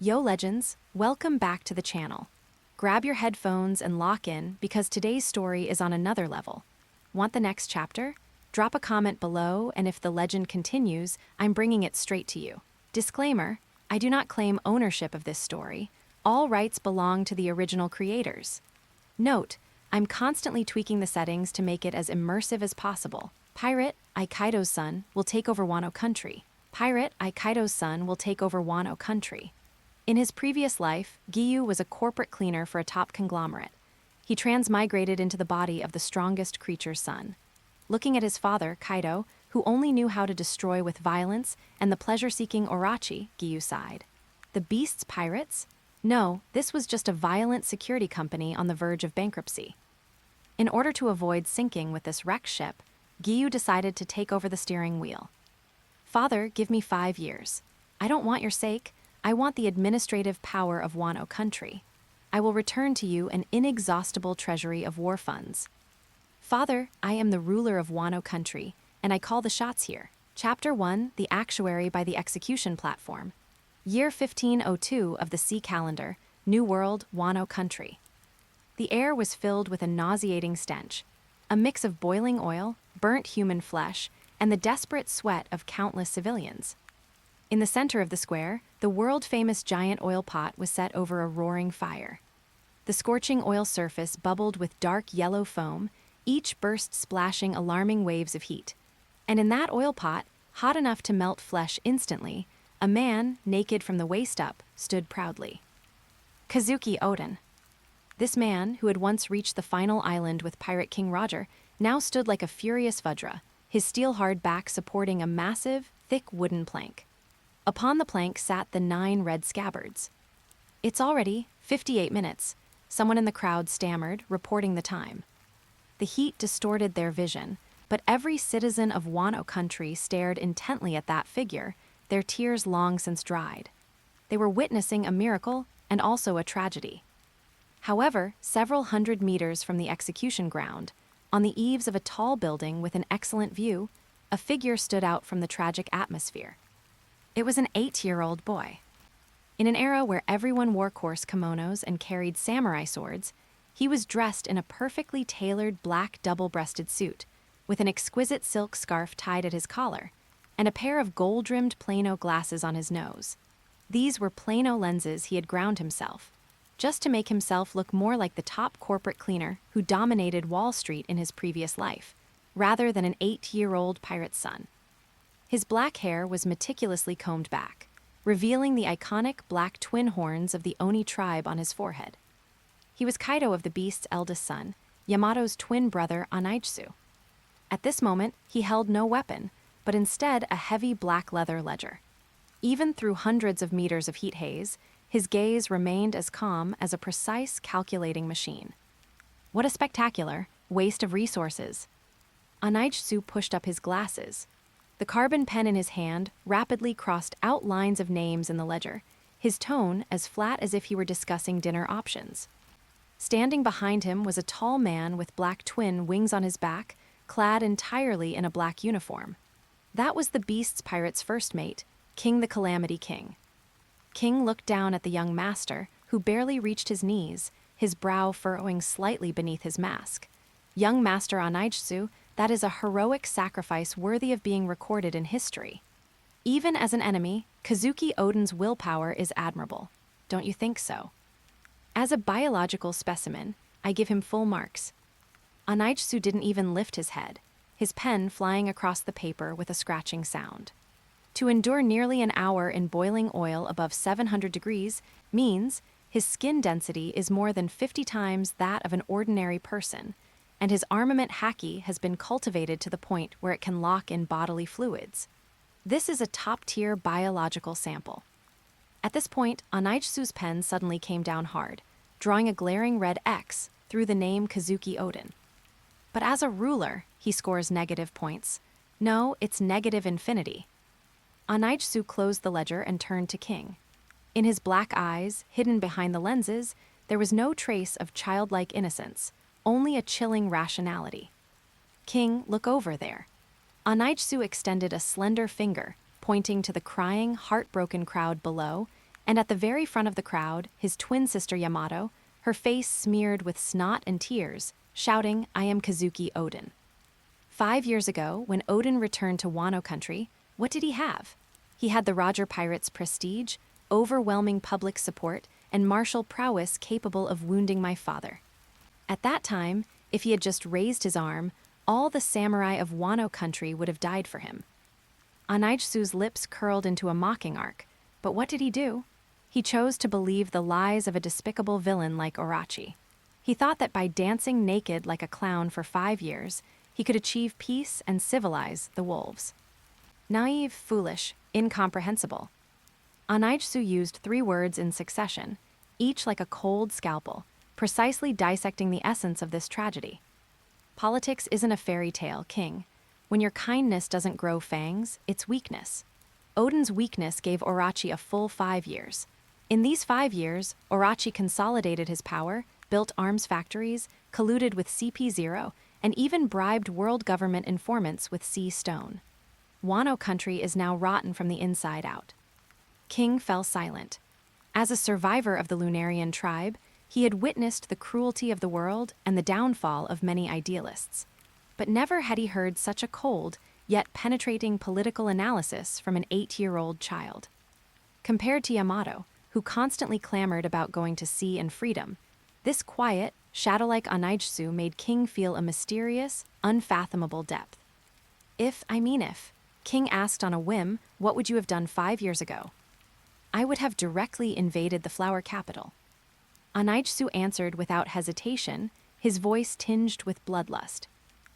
Yo legends, welcome back to the channel. Grab your headphones and lock in because today's story is on another level. Want the next chapter? Drop a comment below, and if the legend continues, I'm bringing it straight to you. Disclaimer, I do not claim ownership of this story. All rights belong to the original creators. Note, I'm constantly tweaking the settings to make it as immersive as possible. Pirate, Kaido's son, will take over Wano Country. Pirate, Kaido's son will take over Wano Country. In his previous life, Guiyue was a corporate cleaner for a top conglomerate. He transmigrated into the body of the strongest creature's son. Looking at his father, Kaido, who only knew how to destroy with violence, and the pleasure-seeking Orochi, Guiyue sighed. The beast's pirates? No, this was just a violent security company on the verge of bankruptcy. In order to avoid sinking with this wrecked ship, Guiyue decided to take over the steering wheel. Father, give me 5 years. I don't want your sake. I want the administrative power of Wano Country. I will return to you an inexhaustible treasury of war funds. Father, I am the ruler of Wano Country, and I call the shots here. Chapter 1, The Actuary by the Execution Platform. Year 1502 of the Sea Calendar, New World, Wano Country. The air was filled with a nauseating stench, a mix of boiling oil, burnt human flesh, and the desperate sweat of countless civilians. In the center of the square, the world-famous giant oil pot was set over a roaring fire. The scorching oil surface bubbled with dark yellow foam, each burst splashing alarming waves of heat. And in that oil pot, hot enough to melt flesh instantly, a man, naked from the waist up, stood proudly. Kazuki Oden. This man, who had once reached the final island with Pirate King Roger, now stood like a furious Vajra, his steel-hard back supporting a massive, thick wooden plank. Upon the plank sat the 9 red scabbards. It's already 58 minutes, someone in the crowd stammered, reporting the time. The heat distorted their vision, but every citizen of Wano Country stared intently at that figure, their tears long since dried. They were witnessing a miracle and also a tragedy. However, several hundred meters from the execution ground, on the eaves of a tall building with an excellent view, a figure stood out from the tragic atmosphere. It was an 8-year-old boy. In an era where everyone wore coarse kimonos and carried samurai swords, he was dressed in a perfectly tailored black double-breasted suit, with an exquisite silk scarf tied at his collar, and a pair of gold-rimmed Plano glasses on his nose. These were Plano lenses he had ground himself, just to make himself look more like the top corporate cleaner who dominated Wall Street in his previous life, rather than an 8-year-old pirate's son. His black hair was meticulously combed back, revealing the iconic black twin horns of the Oni tribe on his forehead. He was Kaido of the Beast's eldest son, Yamato's twin brother Anaitsu. At this moment, he held no weapon, but instead a heavy black leather ledger. Even through hundreds of meters of heat haze, his gaze remained as calm as a precise calculating machine. What a spectacular waste of resources! Anaitsu pushed up his glasses. The carbon pen in his hand rapidly crossed out lines of names in the ledger, his tone as flat as if he were discussing dinner options. Standing behind him was a tall man with black twin wings on his back, clad entirely in a black uniform. That was the Beast's pirate's first mate, King the Calamity King. King looked down at the young master, who barely reached his knees, his brow furrowing slightly beneath his mask. Young Master Anaitsu, that is a heroic sacrifice worthy of being recorded in history. Even as an enemy, Kazuki Oden's willpower is admirable. Don't you think so? As a biological specimen, I give him full marks. Anaitsu didn't even lift his head, his pen flying across the paper with a scratching sound. To endure nearly an hour in boiling oil above 700 degrees means his skin density is more than 50 times that of an ordinary person, and his armament Haki has been cultivated to the point where it can lock in bodily fluids. This is a top-tier biological sample. At this point, Anaitsu's pen suddenly came down hard, drawing a glaring red X through the name Kazuki Oden. But as a ruler, he scores negative points. No, it's negative infinity. Anaitsu closed the ledger and turned to King. In his black eyes, hidden behind the lenses, there was no trace of childlike innocence, only a chilling rationality. King, look over there. Anaitsu extended a slender finger, pointing to the crying, heartbroken crowd below, and at the very front of the crowd, his twin sister Yamato, her face smeared with snot and tears, shouting, "I am Kazuki Odin." 5 years ago, when Odin returned to Wano Country, what did he have? He had the Roger Pirates' prestige, overwhelming public support, and martial prowess capable of wounding my father. At that time, if he had just raised his arm, all the samurai of Wano Country would have died for him. Anaijsu's lips curled into a mocking arc, but what did he do? He chose to believe the lies of a despicable villain like Orochi. He thought that by dancing naked like a clown for 5 years, he could achieve peace and civilize the wolves. Naive, foolish, incomprehensible. Anaijsu used 3 words in succession, each like a cold scalpel, precisely dissecting the essence of this tragedy. Politics isn't a fairy tale, King. When your kindness doesn't grow fangs, it's weakness. Odin's weakness gave Orochi a full 5 years. In these 5 years, Orochi consolidated his power, built arms factories, colluded with CP0, and even bribed world government informants with sea stone. Wano Country is now rotten from the inside out. King fell silent. As a survivor of the Lunarian tribe, he had witnessed the cruelty of the world and the downfall of many idealists. But never had he heard such a cold, yet penetrating political analysis from an 8-year-old child. Compared to Yamato, who constantly clamored about going to sea and freedom, this quiet, shadow-like Anaijsu made King feel a mysterious, unfathomable depth. If King asked on a whim, what would you have done 5 years ago? I would have directly invaded the flower capital. Anaijsu answered without hesitation, his voice tinged with bloodlust.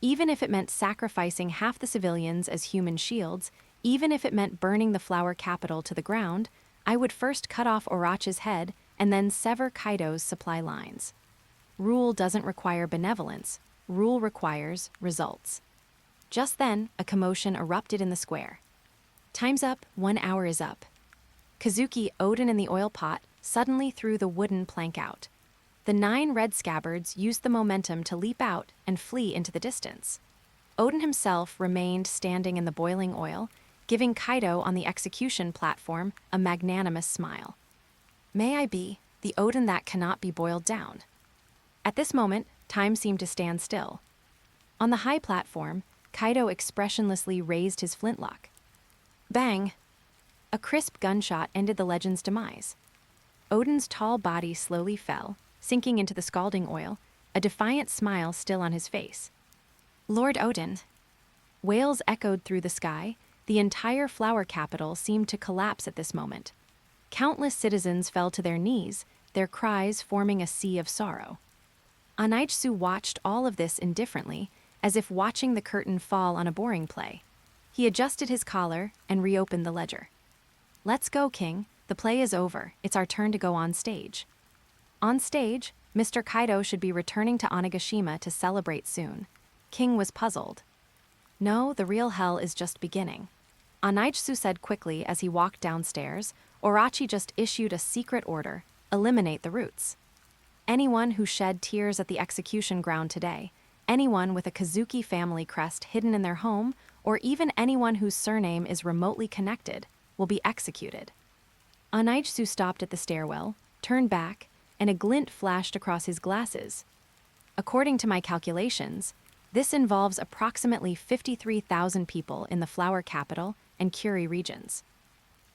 Even if it meant sacrificing half the civilians as human shields, even if it meant burning the flower capital to the ground, I would first cut off Orochi's head and then sever Kaido's supply lines. Rule doesn't require benevolence, rule requires results. Just then, a commotion erupted in the square. Time's up, 1 hour is up. Kazuki, Odin in the oil pot, suddenly threw the wooden plank out. The 9 red scabbards used the momentum to leap out and flee into the distance. Odin himself remained standing in the boiling oil, giving Kaido on the execution platform a magnanimous smile. May I be the Odin that cannot be boiled down? At this moment, time seemed to stand still. On the high platform, Kaido expressionlessly raised his flintlock. Bang! A crisp gunshot ended the legend's demise. Odin's tall body slowly fell, sinking into the scalding oil, a defiant smile still on his face. Lord Odin. Wails echoed through the sky. The entire flower capital seemed to collapse at this moment. Countless citizens fell to their knees, their cries forming a sea of sorrow. Anaijsu watched all of this indifferently, as if watching the curtain fall on a boring play. He adjusted his collar and reopened the ledger. Let's go, King. The play is over. It's our turn to go on stage. On stage, Mr. Kaido should be returning to Onigashima to celebrate soon. King was puzzled. No, the real hell is just beginning. Anaijsu said quickly as he walked downstairs. Orochi just issued a secret order: eliminate the roots. Anyone who shed tears at the execution ground today, anyone with a Kazuki family crest hidden in their home, or even anyone whose surname is remotely connected, will be executed. Anaijsu stopped at the stairwell, turned back, and a glint flashed across his glasses. According to my calculations, this involves approximately 53,000 people in the flower capital and Curie regions.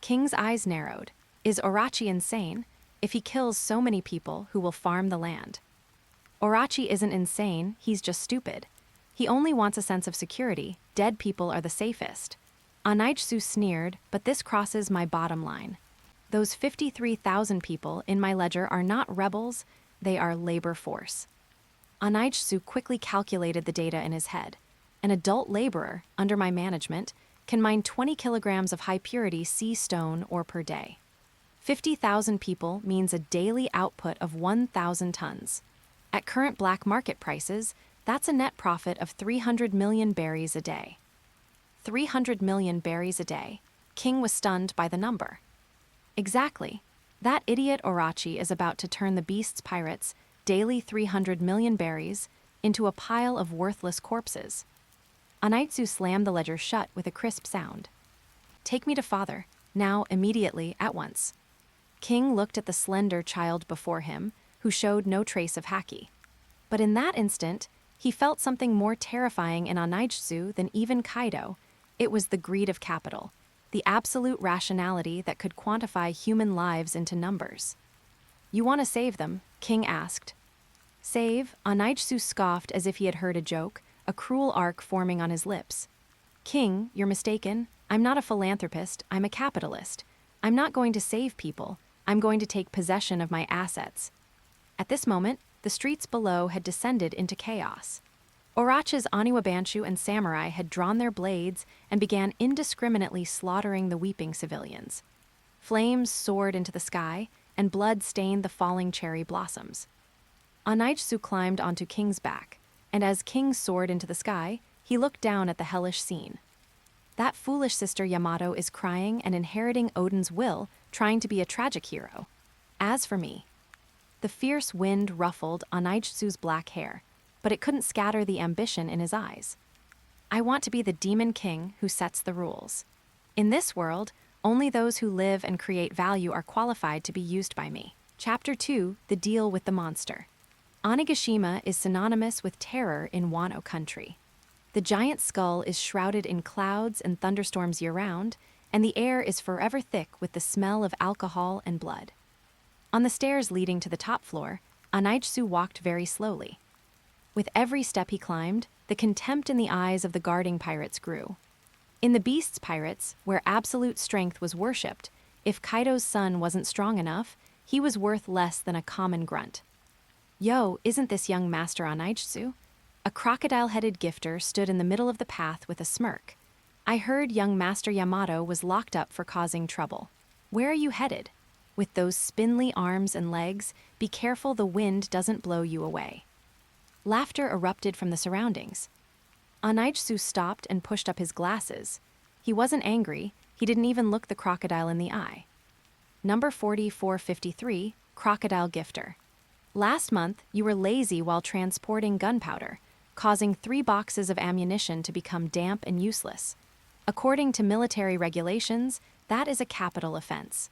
King's eyes narrowed. Is Orochi insane if he kills so many people who will farm the land? Orochi isn't insane, he's just stupid. He only wants a sense of security. Dead people are the safest. Anaijsu sneered, but this crosses my bottom line. Those 53,000 people in my ledger are not rebels, they are labor force. Anaijsu quickly calculated the data in his head. An adult laborer, under my management, can mine 20 kilograms of high-purity sea stone ore per day. 50,000 people means a daily output of 1,000 tons. At current black market prices, that's a net profit of 300 million berries a day. 300 million berries a day. King was stunned by the number. Exactly. That idiot Orochi is about to turn the beast's pirates' daily 300 million berries into a pile of worthless corpses. Anaijsu slammed the ledger shut with a crisp sound. Take me to father, now, immediately, at once. King looked at the slender child before him, who showed no trace of Haki. But in that instant, he felt something more terrifying in Anaijutsu than even Kaido. It was the greed of capital, the absolute rationality that could quantify human lives into numbers. "You want to save them?" King asked. "Save?" Anaijutsu scoffed as if he had heard a joke, a cruel arc forming on his lips. "King, you're mistaken. I'm not a philanthropist, I'm a capitalist. I'm not going to save people, I'm going to take possession of my assets." At this moment, the streets below had descended into chaos. Orochi's Oniwabanshu and samurai had drawn their blades and began indiscriminately slaughtering the weeping civilians. Flames soared into the sky, and blood stained the falling cherry blossoms. Anaijutsu climbed onto King's back, and as King soared into the sky, he looked down at the hellish scene. That foolish sister Yamato is crying and inheriting Odin's will, trying to be a tragic hero. As for me, the fierce wind ruffled Anaijutsu's black hair, but it couldn't scatter the ambition in his eyes. "I want to be the demon king who sets the rules. In this world, only those who live and create value are qualified to be used by me." Chapter 2, The Deal with the Monster. Onigashima is synonymous with terror in Wano Country. The giant skull is shrouded in clouds and thunderstorms year-round, and the air is forever thick with the smell of alcohol and blood. On the stairs leading to the top floor, Anaijutsu walked very slowly. With every step he climbed, the contempt in the eyes of the guarding pirates grew. In the Beast's pirates, where absolute strength was worshipped, if Kaido's son wasn't strong enough, he was worth less than a common grunt. "Yo, isn't this young Master Anaijutsu?" A crocodile-headed gifter stood in the middle of the path with a smirk. "I heard young Master Yamato was locked up for causing trouble. Where are you headed? With those spindly arms and legs, be careful the wind doesn't blow you away." Laughter erupted from the surroundings. Anaijutsu stopped and pushed up his glasses. He wasn't angry, he didn't even look the crocodile in the eye. Number 4453, Crocodile Gifter. "Last month, you were lazy while transporting gunpowder, causing 3 boxes of ammunition to become damp and useless. According to military regulations, that is a capital offense."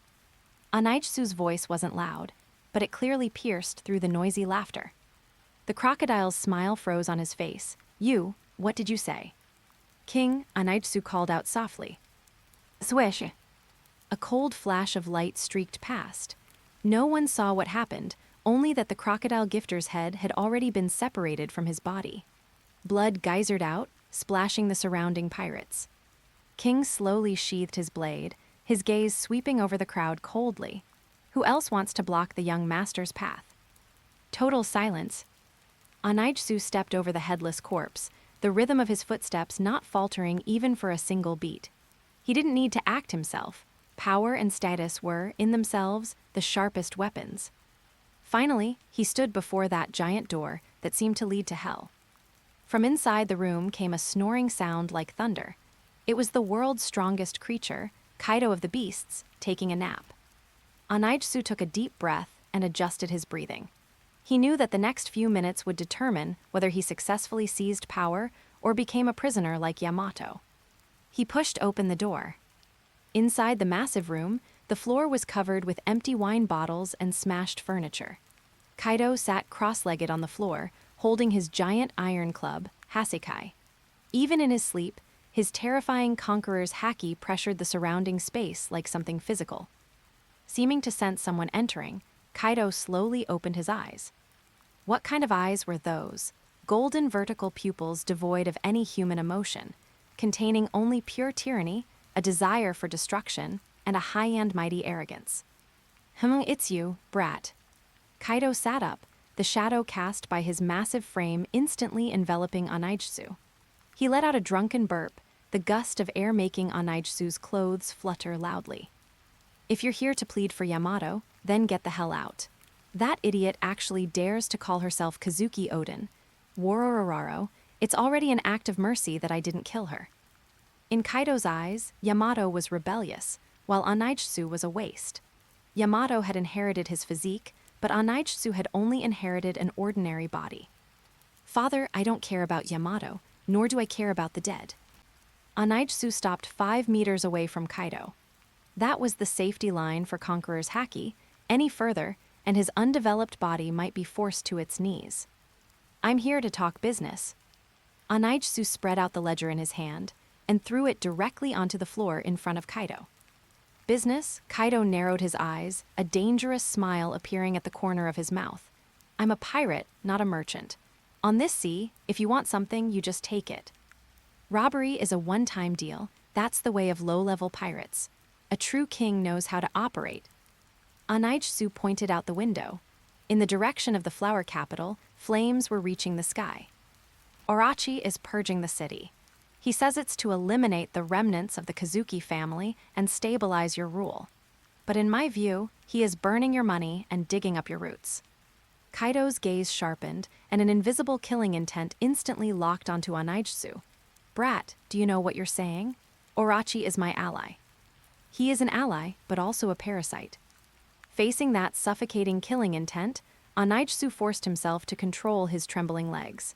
Anaijutsu's voice wasn't loud, but it clearly pierced through the noisy laughter. The crocodile's smile froze on his face. "You, what did you say?" "King," Anaijutsu called out softly. "Swish." A cold flash of light streaked past. No one saw what happened, only that the crocodile gifter's head had already been separated from his body. Blood geysered out, splashing the surrounding pirates. King slowly sheathed his blade, his gaze sweeping over the crowd coldly. Who else wants to block the young master's path? Total silence. Anaijutsu stepped over the headless corpse, the rhythm of his footsteps not faltering even for a single beat. He didn't need to act himself. Power and status were, in themselves, the sharpest weapons. Finally, he stood before that giant door that seemed to lead to hell. From inside the room came a snoring sound like thunder. It was the world's strongest creature, Kaido of the Beasts, taking a nap. Anaijutsu took a deep breath and adjusted his breathing. He knew that the next few minutes would determine whether he successfully seized power or became a prisoner like Yamato. He pushed open the door. Inside the massive room, the floor was covered with empty wine bottles and smashed furniture. Kaido sat cross-legged on the floor, holding his giant iron club, Hasekai. Even in his sleep, his terrifying Conqueror's Haki pressured the surrounding space like something physical. Seeming to sense someone entering, Kaido slowly opened his eyes. What kind of eyes were those? Golden vertical pupils devoid of any human emotion, containing only pure tyranny, a desire for destruction, and a high-end mighty arrogance. It's you, Brat." Kaido sat up, the shadow cast by his massive frame instantly enveloping Anaijutsu. He let out a drunken burp, the gust of air making Anaijutsu's clothes flutter loudly. "If you're here to plead for Yamato, then get the hell out. That idiot actually dares to call herself Kazuki Odin. Worororaro, it's already an act of mercy that I didn't kill her." In Kaido's eyes, Yamato was rebellious, while Anaijutsu was a waste. Yamato had inherited his physique, but Anaijutsu had only inherited an ordinary body. "Father, I don't care about Yamato, nor do I care about the dead." Anaijutsu stopped 5 meters away from Kaido. That was the safety line for Conqueror's Haki. Any further, and his undeveloped body might be forced to its knees. I'm here to talk business. Anaijsu spread out the ledger in his hand and threw it directly onto the floor in front of Kaido. Business? Kaido narrowed his eyes, a dangerous smile appearing at the corner of his mouth. I'm a pirate, not a merchant. On this sea, if you want something, you just take it. Robbery is a one-time deal. That's the way of low-level pirates. A true king knows how to operate. Anaijsu pointed out the window. In the direction of the flower capital, flames were reaching the sky. Orochi is purging the city. He says it's to eliminate the remnants of the Kazuki family and stabilize your rule. But in my view, he is burning your money and digging up your roots. Kaido's gaze sharpened, and an invisible killing intent instantly locked onto Anaijsu. Brat, do you know what you're saying? Orochi is my ally. He is an ally, but also a parasite. Facing that suffocating killing intent, Anaijsu forced himself to control his trembling legs.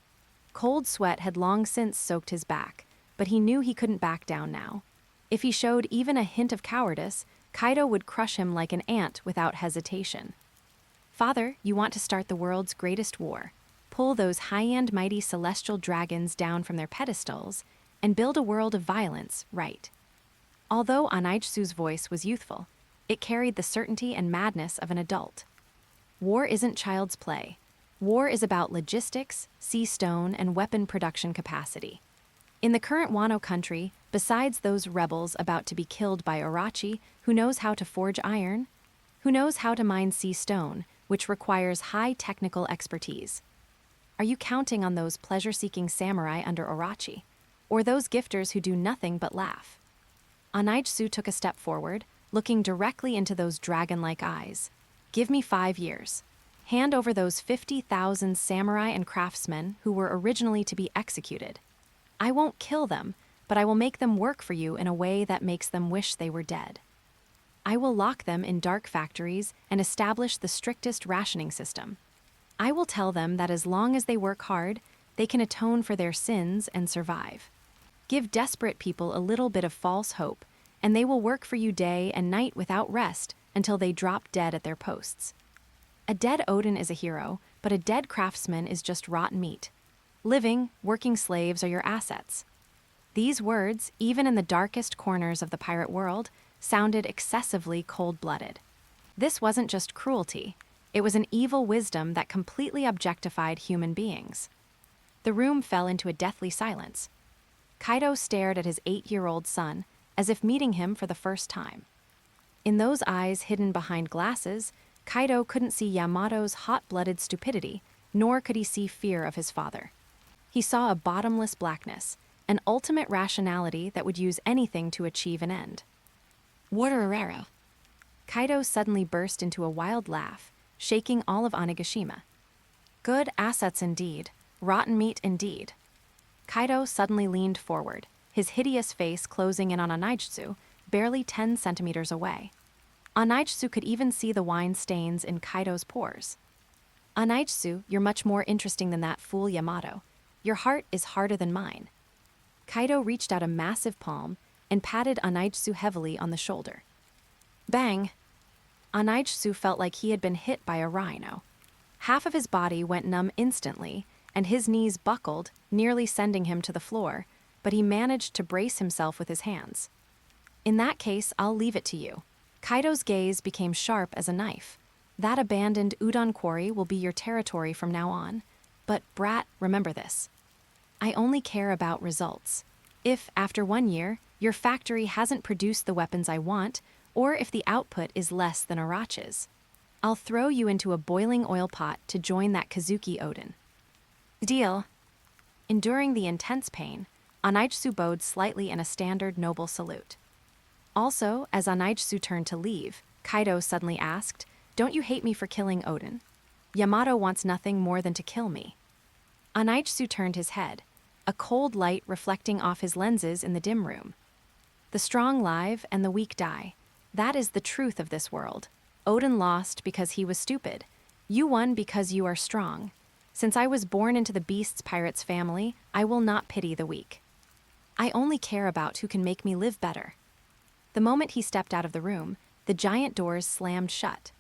Cold sweat had long since soaked his back, but he knew he couldn't back down now. If he showed even a hint of cowardice, Kaido would crush him like an ant without hesitation. Father, you want to start the world's greatest war. Pull those high-end mighty celestial dragons down from their pedestals and build a world of violence, right? Although Anaijsu's voice was youthful, it carried the certainty and madness of an adult. War isn't child's play. War is about logistics, sea stone, and weapon production capacity. In the current Wano Country, besides those rebels about to be killed by Orochi, who knows how to forge iron? Who knows how to mine sea stone, which requires high technical expertise? Are you counting on those pleasure-seeking samurai under Orochi? Or those gifters who do nothing but laugh? Anaijsu took a step forward, looking directly into those dragon-like eyes. Give me 5 years. Hand over those 50,000 samurai and craftsmen who were originally to be executed. I won't kill them, but I will make them work for you in a way that makes them wish they were dead. I will lock them in dark factories and establish the strictest rationing system. I will tell them that as long as they work hard, they can atone for their sins and survive. Give desperate people a little bit of false hope, and they will work for you day and night without rest until they drop dead at their posts. A dead Odin is a hero, but a dead craftsman is just rotten meat. Living, working slaves are your assets. These words, even in the darkest corners of the pirate world, sounded excessively cold-blooded. This wasn't just cruelty. It was an evil wisdom that completely objectified human beings. The room fell into a deathly silence. Kaido stared at his 8-year-old son, as if meeting him for the first time. In those eyes hidden behind glasses, Kaido couldn't see Yamato's hot-blooded stupidity, nor could he see fear of his father. He saw a bottomless blackness, an ultimate rationality that would use anything to achieve an end. Waterararo. Kaido suddenly burst into a wild laugh, shaking all of Onigashima. Good assets indeed, rotten meat indeed. Kaido suddenly leaned forward, his hideous face closing in on Anaijsu, barely 10 centimeters away. Anaijsu could even see the wine stains in Kaido's pores. Anaijsu, you're much more interesting than that fool Yamato. Your heart is harder than mine. Kaido reached out a massive palm and patted Anaijsu heavily on the shoulder. Bang! Anaijsu felt like he had been hit by a rhino. Half of his body went numb instantly, and his knees buckled, nearly sending him to the floor, but he managed to brace himself with his hands. In that case, I'll leave it to you. Kaido's gaze became sharp as a knife. That abandoned udon quarry will be your territory from now on. But, Brat, remember this. I only care about results. If, after 1 year, your factory hasn't produced the weapons I want, or if the output is less than Orochi's, I'll throw you into a boiling oil pot to join that Kazuki Odin. Deal. Enduring the intense pain, Anaijsu bowed slightly in a standard noble salute. Also, as Anaijsu turned to leave, Kaido suddenly asked, Don't you hate me for killing Odin? Yamato wants nothing more than to kill me. Anaijsu turned his head, a cold light reflecting off his lenses in the dim room. The strong live and the weak die. That is the truth of this world. Odin lost because he was stupid. You won because you are strong. Since I was born into the Beast's Pirates family, I will not pity the weak. I only care about who can make me live better. The The moment he stepped out of the room, the giant doors slammed shut.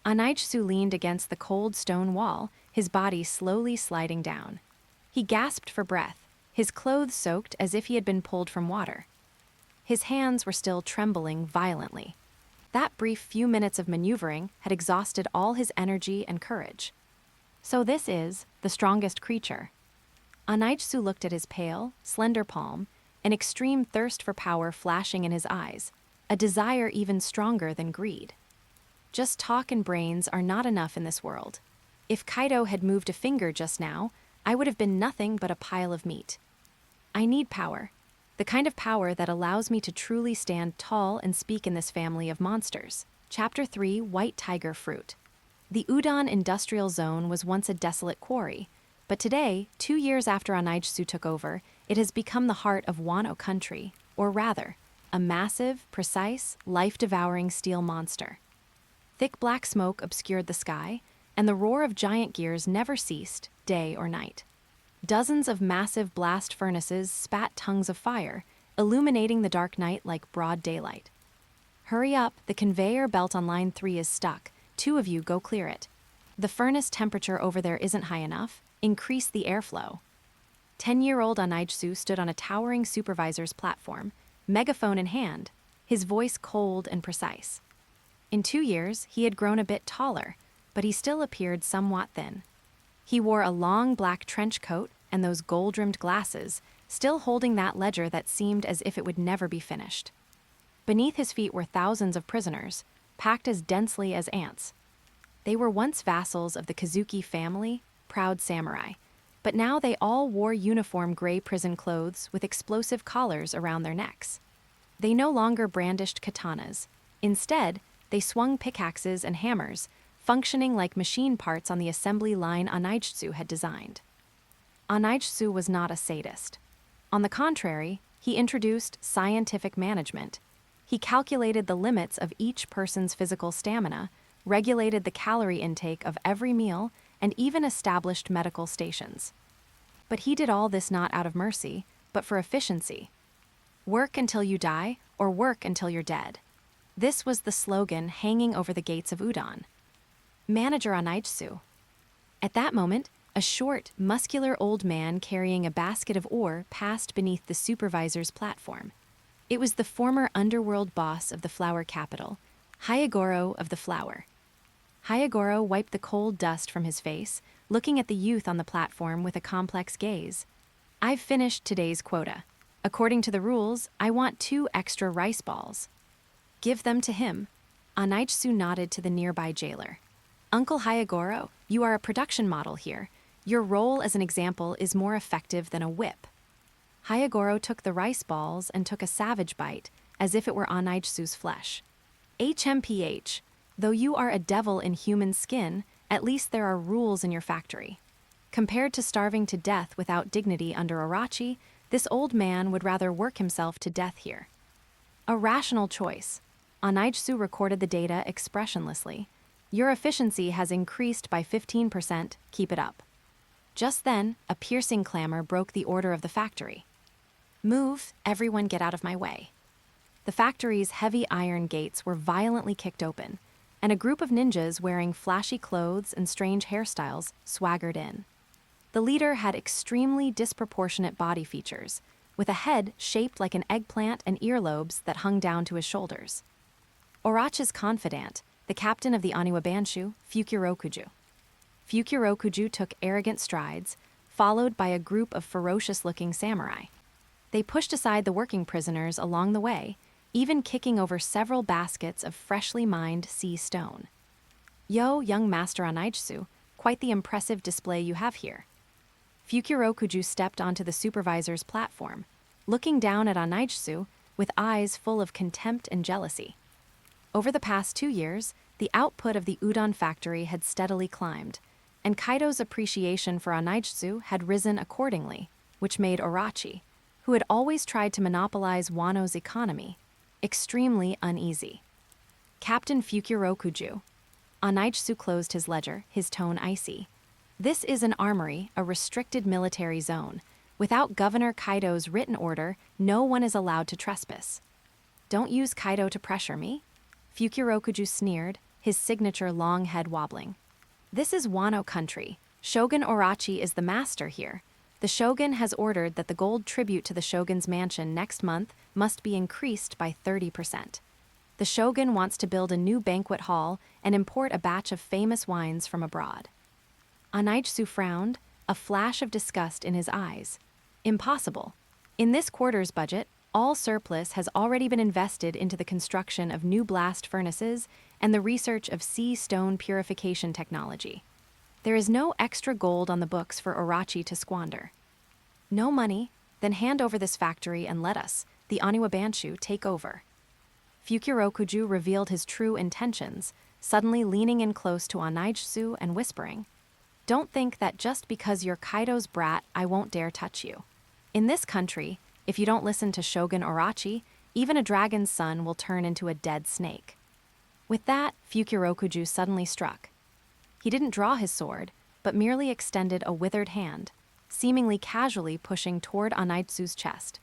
Anaijsu leaned against the cold stone wall, his body slowly sliding down. He gasped for breath, his clothes soaked as if he had been pulled from water. His hands were still trembling violently. That brief few minutes of maneuvering had exhausted all his energy and courage. So this is the strongest creature. Anaijsu looked at his pale, slender palm, an extreme thirst for power flashing in his eyes, a desire even stronger than greed. Just talk and brains are not enough in this world. If Kaido had moved a finger just now, I would have been nothing but a pile of meat. I need power, the kind of power that allows me to truly stand tall and speak in this family of monsters. Chapter 3, White Tiger Fruit. The Udon Industrial Zone was once a desolate quarry, but today, 2 years after Anaijsu took over, it has become the heart of Wano Country, or rather, a massive, precise, life-devouring steel monster. Thick black smoke obscured the sky, and the roar of giant gears never ceased, day or night. Dozens of massive blast furnaces spat tongues of fire, illuminating the dark night like broad daylight. Hurry up, the conveyor belt on line 3 is stuck. 2 of you go clear it. The furnace temperature over there isn't high enough. Increase the airflow. 10-year-old Anaijsu stood on a towering supervisor's platform, megaphone in hand, his voice cold and precise. In 2 years, he had grown a bit taller, but he still appeared somewhat thin. He wore a long black trench coat and those gold-rimmed glasses, still holding that ledger that seemed as if it would never be finished. Beneath his feet were thousands of prisoners, packed as densely as ants. They were once vassals of the Kazuki family, proud samurai, but now they all wore uniform gray prison clothes with explosive collars around their necks. They no longer brandished katanas. Instead, they swung pickaxes and hammers, functioning like machine parts on the assembly line Anaijsu had designed. Anaijsu was not a sadist. On the contrary, he introduced scientific management. He calculated the limits of each person's physical stamina, regulated the calorie intake of every meal, and even established medical stations. But he did all this not out of mercy, but for efficiency. Work until you die, or work until you're dead. This was the slogan hanging over the gates of Udon. Manager Anaijsu. At that moment, a short, muscular old man carrying a basket of ore passed beneath the supervisor's platform. It was the former underworld boss of the flower capital, Hyagoro of the Flower. Hyagoro wiped the cold dust from his face, looking at the youth on the platform with a complex gaze. I've finished today's quota. According to the rules, I want 2 extra rice balls. Give them to him. Anaijsu nodded to the nearby jailer. Uncle Hyagoro, you are a production model here. Your role as an example is more effective than a whip. Hyagoro took the rice balls and took a savage bite, as if it were Anaijsu's flesh. HMPH, though you are a devil in human skin, at least there are rules in your factory. Compared to starving to death without dignity under Orochi, this old man would rather work himself to death here. A rational choice. Anaijsu recorded the data expressionlessly. Your efficiency has increased by 15%, keep it up. Just then, a piercing clamor broke the order of the factory. Move, everyone get out of my way. The factory's heavy iron gates were violently kicked open, and a group of ninjas wearing flashy clothes and strange hairstyles swaggered in. The leader had extremely disproportionate body features, with a head shaped like an eggplant and earlobes that hung down to his shoulders. Orochi's confidant, the captain of the Oniwa Banshu, Fukurokuju. Fukurokuju took arrogant strides, followed by a group of ferocious-looking samurai. They pushed aside the working prisoners along the way, even kicking over several baskets of freshly mined sea stone. Yo, young master Anaijsu, quite the impressive display you have here. Fukurokuju stepped onto the supervisor's platform, looking down at Anaijsu with eyes full of contempt and jealousy. Over the past 2 years, the output of the udon factory had steadily climbed, and Kaido's appreciation for Anaijsu had risen accordingly, which made Orochi, who had always tried to monopolize Wano's economy, extremely uneasy. Captain Fukurokuju. Anaijsu closed his ledger, his tone icy. This is an armory, a restricted military zone. Without Governor Kaido's written order, no one is allowed to trespass. Don't use Kaido to pressure me. Fukurokuju sneered, his signature long head wobbling. This is Wano Country. Shogun Orochi is the master here. The Shogun has ordered that the gold tribute to the Shogun's mansion next month must be increased by 30%. The Shogun wants to build a new banquet hall and import a batch of famous wines from abroad. Anaitsu frowned, a flash of disgust in his eyes. Impossible. In this quarter's budget, all surplus has already been invested into the construction of new blast furnaces and the research of sea stone purification technology. There is no extra gold on the books for Orochi to squander. No money? Then hand over this factory and let us, the Oniwa Banshu, take over. Fukurokuju revealed his true intentions, suddenly leaning in close to Anaitsu and whispering, "Don't think that just because you're Kaido's brat, I won't dare touch you. In this country, if you don't listen to Shogun Orochi, even a dragon's son will turn into a dead snake." With that, Fukurokuju suddenly struck. He didn't draw his sword, but merely extended a withered hand, seemingly casually pushing toward Anaitsu's chest.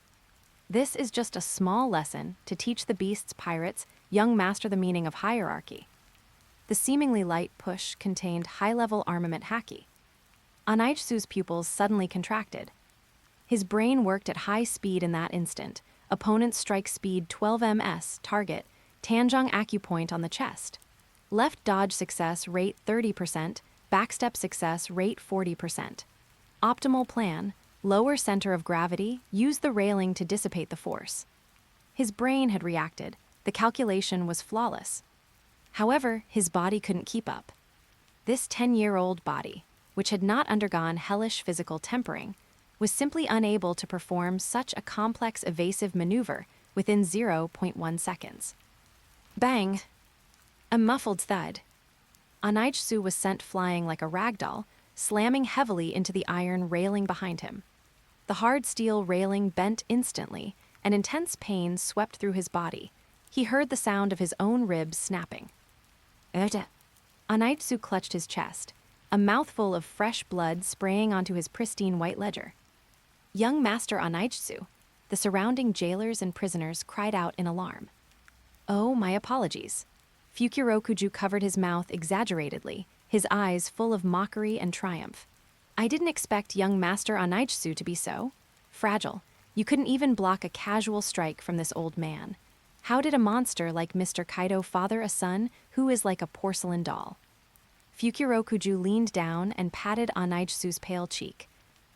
This is just a small lesson to teach the beast's pirates young master the meaning of hierarchy. The seemingly light push contained high-level armament Haki. Anaitsu's pupils suddenly contracted. His brain worked at high speed in that instant. Opponent's strike speed 12 ms, target, Tanjong acupoint on the chest. Left dodge success rate 30%, backstep success rate 40%. Optimal plan, lower center of gravity, use the railing to dissipate the force. His brain had reacted. The calculation was flawless. However, his body couldn't keep up. This 10-year-old body, which had not undergone hellish physical tempering, was simply unable to perform such a complex evasive maneuver within 0.1 seconds. Bang! A muffled thud. Anaitsu was sent flying like a ragdoll, slamming heavily into the iron railing behind him. The hard steel railing bent instantly, and intense pain swept through his body. He heard the sound of his own ribs snapping. Anaitsu clutched his chest, a mouthful of fresh blood spraying onto his pristine white ledger. Young Master Anaitsu, the surrounding jailers and prisoners cried out in alarm. "Oh, my apologies." Fukurokuju covered his mouth exaggeratedly, his eyes full of mockery and triumph. "I didn't expect young Master Anaitsu to be so fragile. You couldn't even block a casual strike from this old man. How did a monster like Mr. Kaido father a son who is like a porcelain doll?" Fukurokuju leaned down and patted Anaitsu's pale cheek.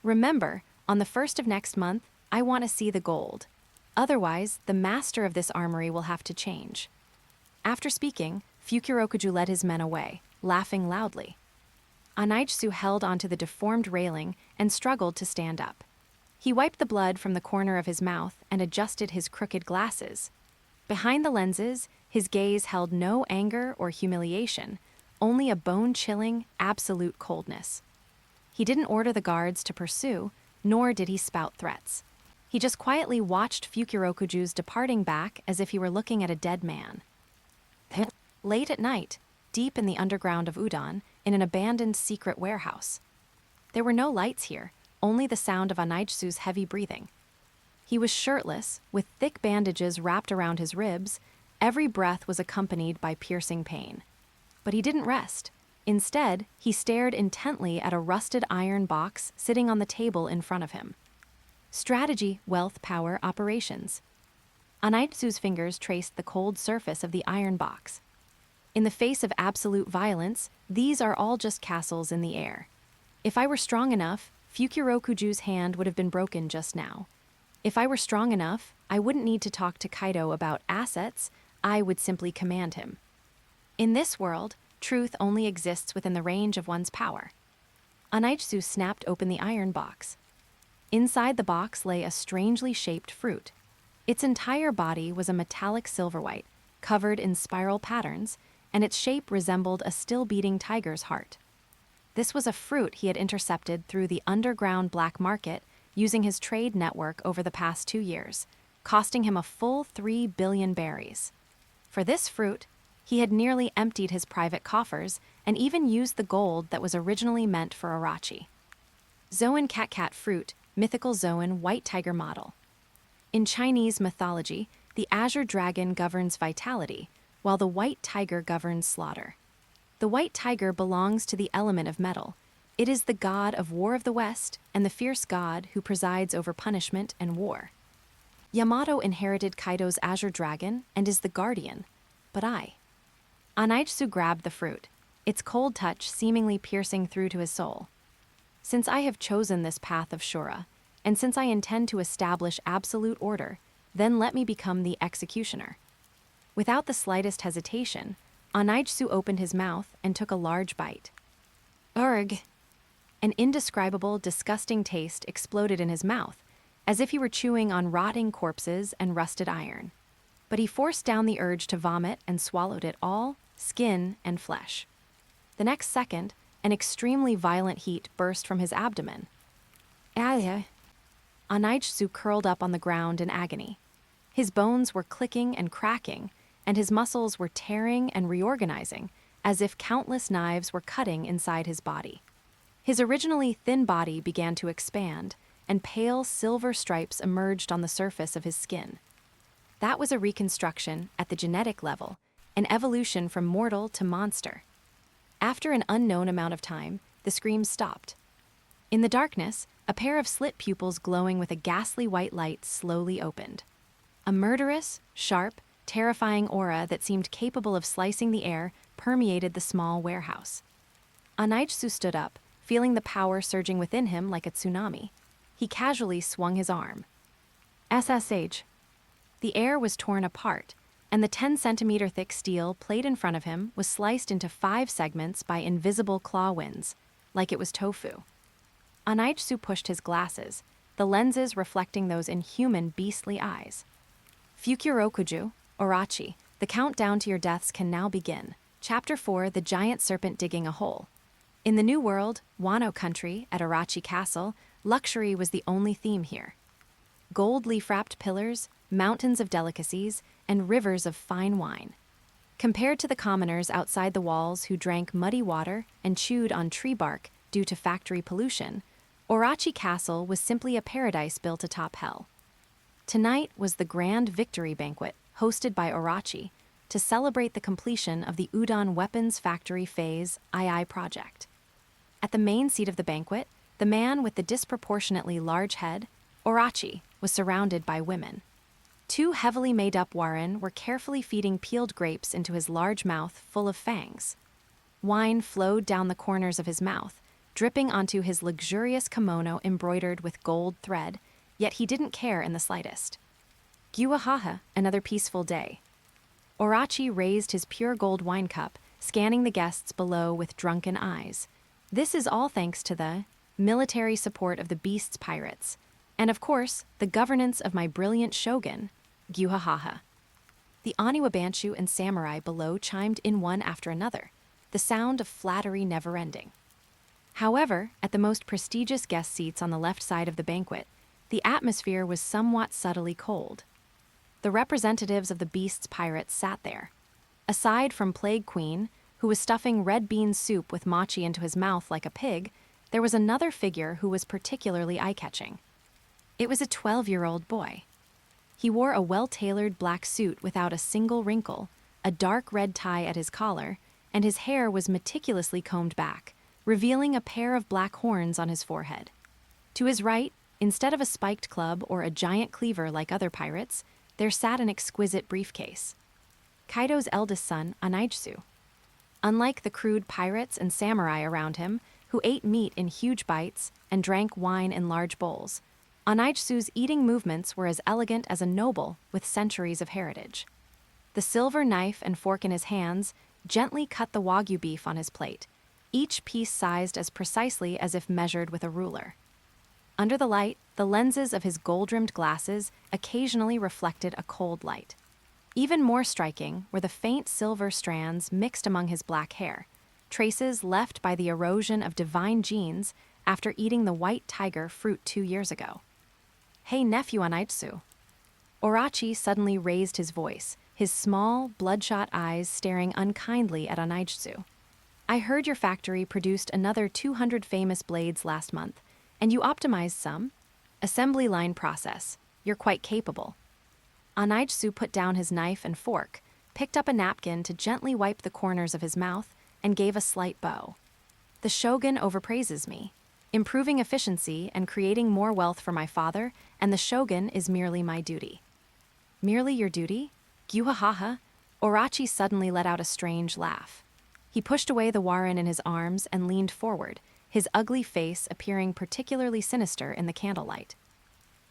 "Remember, on the 1st of next month, I want to see the gold. Otherwise, the master of this armory will have to change." After speaking, Fukurokuju led his men away, laughing loudly. Anaitsu held onto the deformed railing and struggled to stand up. He wiped the blood from the corner of his mouth and adjusted his crooked glasses. Behind the lenses, his gaze held no anger or humiliation, only a bone-chilling, absolute coldness. He didn't order the guards to pursue, nor did he spout threats. He just quietly watched Fukurokuju's departing back as if he were looking at a dead man. Late at night, deep in the underground of Udon, in an abandoned secret warehouse. There were no lights here, only the sound of Anaitsu's heavy breathing. He was shirtless, with thick bandages wrapped around his ribs. Every breath was accompanied by piercing pain. But he didn't rest. Instead, he stared intently at a rusted iron box sitting on the table in front of him. Strategy, wealth, power, operations. Anaitsu's fingers traced the cold surface of the iron box. In the face of absolute violence, these are all just castles in the air. If I were strong enough, Fukurokuju's hand would have been broken just now. If I were strong enough, I wouldn't need to talk to Kaido about assets, I would simply command him. In this world, truth only exists within the range of one's power. Anaitsu snapped open the iron box. Inside the box lay a strangely shaped fruit. Its entire body was a metallic silver white, covered in spiral patterns, and its shape resembled a still-beating tiger's heart. This was a fruit he had intercepted through the underground black market using his trade network over the past 2 years, costing him a full 3 billion berries. For this fruit, he had nearly emptied his private coffers and even used the gold that was originally meant for Orochi. Zoan Cat fruit, mythical Zoan white tiger model. In Chinese mythology, The azure dragon governs vitality, while the white tiger governs slaughter. The white tiger belongs to the element of metal. It is the god of War of the West and the fierce god who presides over punishment and war. Yamato inherited Kaido's azure dragon and is the guardian, but I. Anaitsu grabbed the fruit, its cold touch seemingly piercing through to his soul. Since I have chosen this path of Shura, and since I intend to establish absolute order, then let me become the executioner. Without the slightest hesitation, Anaitsu opened his mouth and took a large bite. Urgh! An indescribable, disgusting taste exploded in his mouth, as if he were chewing on rotting corpses and rusted iron. But he forced down the urge to vomit and swallowed it all, skin and flesh. The next second, an extremely violent heat burst from his abdomen. Anaitsu curled up on the ground in agony. His bones were clicking and cracking, and his muscles were tearing and reorganizing, as if countless knives were cutting inside his body. His originally thin body began to expand, and pale silver stripes emerged on the surface of his skin. That was a reconstruction at the genetic level, an evolution from mortal to monster. After an unknown amount of time, the screams stopped. In the darkness, a pair of slit pupils glowing with a ghastly white light slowly opened. A murderous, sharp, terrifying aura that seemed capable of slicing the air permeated the small warehouse. Anaitsu stood up, feeling the power surging within him like a tsunami. He casually swung his arm. SSH. The air was torn apart, and the 10-centimeter thick steel plate in front of him was sliced into 5 segments by invisible claw winds, like it was tofu. Anaitsu pushed his glasses, the lenses reflecting those inhuman, beastly eyes. Fukurokuju, Orochi, the countdown to your deaths can now begin. Chapter 4, The Giant Serpent Digging a Hole. In the New World, Wano Country, at Orochi Castle, luxury was the only theme here. Gold leaf-wrapped pillars, mountains of delicacies, and rivers of fine wine. Compared to the commoners outside the walls who drank muddy water and chewed on tree bark due to factory pollution, Orochi Castle was simply a paradise built atop hell. Tonight was the Grand Victory Banquet, hosted by Orochi, to celebrate the completion of the Udon Weapons Factory Phase II project. At the main seat of the banquet, the man with the disproportionately large head, Orochi, was surrounded by women. 2 heavily made-up Warren were carefully feeding peeled grapes into his large mouth full of fangs. Wine flowed down the corners of his mouth, dripping onto his luxurious kimono embroidered with gold thread, yet he didn't care in the slightest. Guiyue, another peaceful day. Orochi raised his pure gold wine cup, scanning the guests below with drunken eyes. This is all thanks to the military support of the Beast's pirates, and of course, the governance of my brilliant shogun, Guiyue. The Oniwa Banshu and samurai below chimed in one after another, the sound of flattery never-ending. However, at the most prestigious guest seats on the left side of the banquet, the atmosphere was somewhat subtly cold. The representatives of the Beast's pirates sat there. Aside from Plague Queen, who was stuffing red bean soup with mochi into his mouth like a pig, there was another figure who was particularly eye-catching. It was a 12-year-old boy. He wore a well-tailored black suit without a single wrinkle, a dark red tie at his collar, and his hair was meticulously combed back, revealing a pair of black horns on his forehead. To his right, instead of a spiked club or a giant cleaver like other pirates, there sat an exquisite briefcase. Kaido's eldest son, Anaitsu. Unlike the crude pirates and samurai around him, who ate meat in huge bites and drank wine in large bowls, Anaitsu's eating movements were as elegant as a noble with centuries of heritage. The silver knife and fork in his hands gently cut the wagyu beef on his plate, each piece sized as precisely as if measured with a ruler. Under the light, the lenses of his gold-rimmed glasses occasionally reflected a cold light. Even more striking were the faint silver strands mixed among his black hair, traces left by the erosion of divine genes after eating the white tiger fruit 2 years ago. "Hey, nephew Anaitsu." Orochi suddenly raised his voice, his small, bloodshot eyes staring unkindly at Anaitsu. "I heard your factory produced another 200 famous blades last month, and you optimized some? Assembly line process. You're quite capable." Anaijsu put down his knife and fork, picked up a napkin to gently wipe the corners of his mouth, and gave a slight bow. The shogun overpraises me, improving efficiency and creating more wealth for my father, and the shogun is merely my duty. Merely your duty? Guihahaha. Orochi suddenly let out a strange laugh. He pushed away the warren in his arms and leaned forward, his ugly face appearing particularly sinister in the candlelight.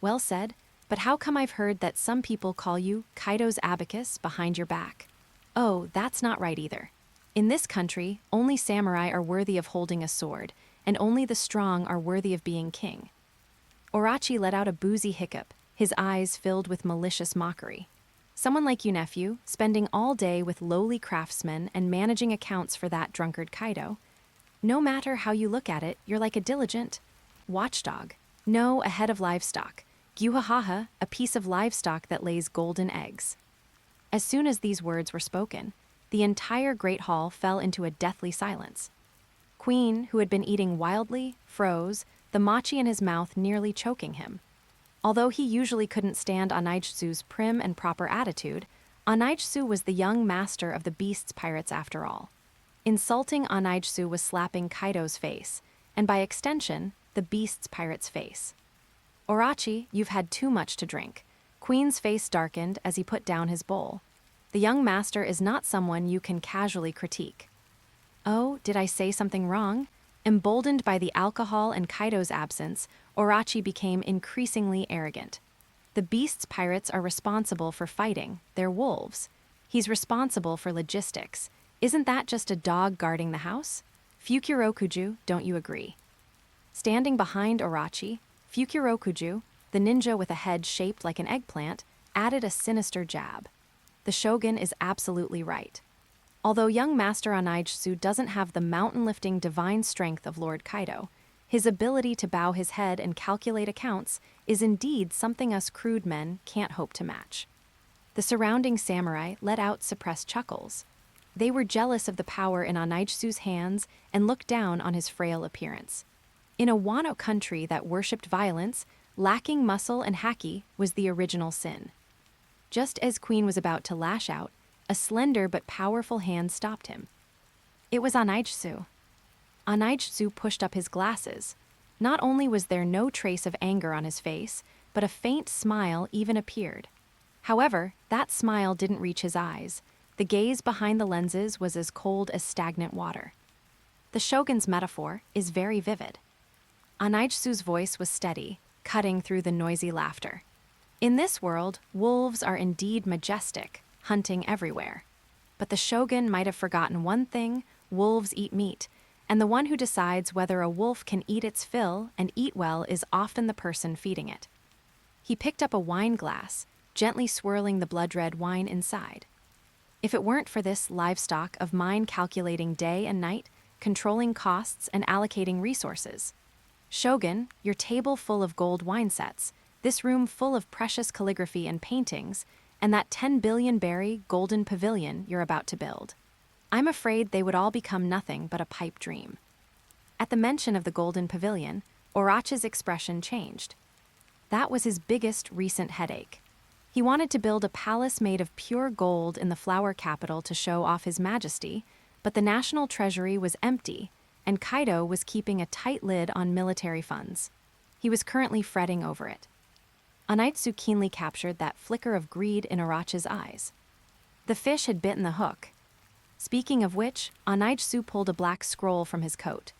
Well said, but how come I've heard that some people call you Kaido's abacus behind your back? Oh, that's not right either. In this country, only samurai are worthy of holding a sword, and only the strong are worthy of being king. Orochi let out a boozy hiccup, his eyes filled with malicious mockery. Someone like you, nephew, spending all day with lowly craftsmen and managing accounts for that drunkard Kaido. No matter how you look at it, you're like a diligent watchdog. No, a head of livestock. Guihahaha, a piece of livestock that lays golden eggs. As soon as these words were spoken, the entire great hall fell into a deathly silence. Queen, who had been eating wildly, froze, the mochi in his mouth nearly choking him. Although he usually couldn't stand Anaijsu's prim and proper attitude, Anaijsu was the young master of the Beast's pirates after all. Insulting Anaijsu was slapping Kaido's face, and by extension, the Beast's pirate's face. Orochi, you've had too much to drink. Queen's face darkened as he put down his bowl. The young master is not someone you can casually critique. Oh, did I say something wrong? Emboldened by the alcohol and Kaido's absence, Orochi became increasingly arrogant. The Beast's pirates are responsible for fighting, they're wolves. He's responsible for logistics. Isn't that just a dog guarding the house? Fukurokuju, don't you agree? Standing behind Orochi, Fukurokuju, the ninja with a head shaped like an eggplant, added a sinister jab. The shogun is absolutely right. Although young Master Anaijsu doesn't have the mountain-lifting divine strength of Lord Kaido, his ability to bow his head and calculate accounts is indeed something us crude men can't hope to match. The surrounding samurai let out suppressed chuckles. They were jealous of the power in Anaijsu's hands and looked down on his frail appearance. In a Wano country that worshipped violence, lacking muscle and haki was the original sin. Just as Queen was about to lash out, a slender but powerful hand stopped him. It was Anaijsu. Anaijsu pushed up his glasses. Not only was there no trace of anger on his face, but a faint smile even appeared. However, that smile didn't reach his eyes. The gaze behind the lenses was as cold as stagnant water. The shogun's metaphor is very vivid. Anaijsu's voice was steady, cutting through the noisy laughter. In this world, wolves are indeed majestic, hunting everywhere. But the shogun might have forgotten one thing: wolves eat meat, and the one who decides whether a wolf can eat its fill and eat well is often the person feeding it. He picked up a wine glass, gently swirling the blood-red wine inside. If it weren't for this livestock of mine calculating day and night, controlling costs and allocating resources. Shogun, your table full of gold wine sets, this room full of precious calligraphy and paintings, and that 10 billion berry golden pavilion you're about to build. I'm afraid they would all become nothing but a pipe dream. At the mention of the golden pavilion, Orochi's expression changed. That was his biggest recent headache. He wanted to build a palace made of pure gold in the flower capital to show off his majesty, but the national treasury was empty, and Kaido was keeping a tight lid on military funds. He was currently fretting over it. Anaitsu keenly captured that flicker of greed in Orochi's eyes. The fish had bitten the hook. Speaking of which, Anaitsu pulled a black scroll from his coat.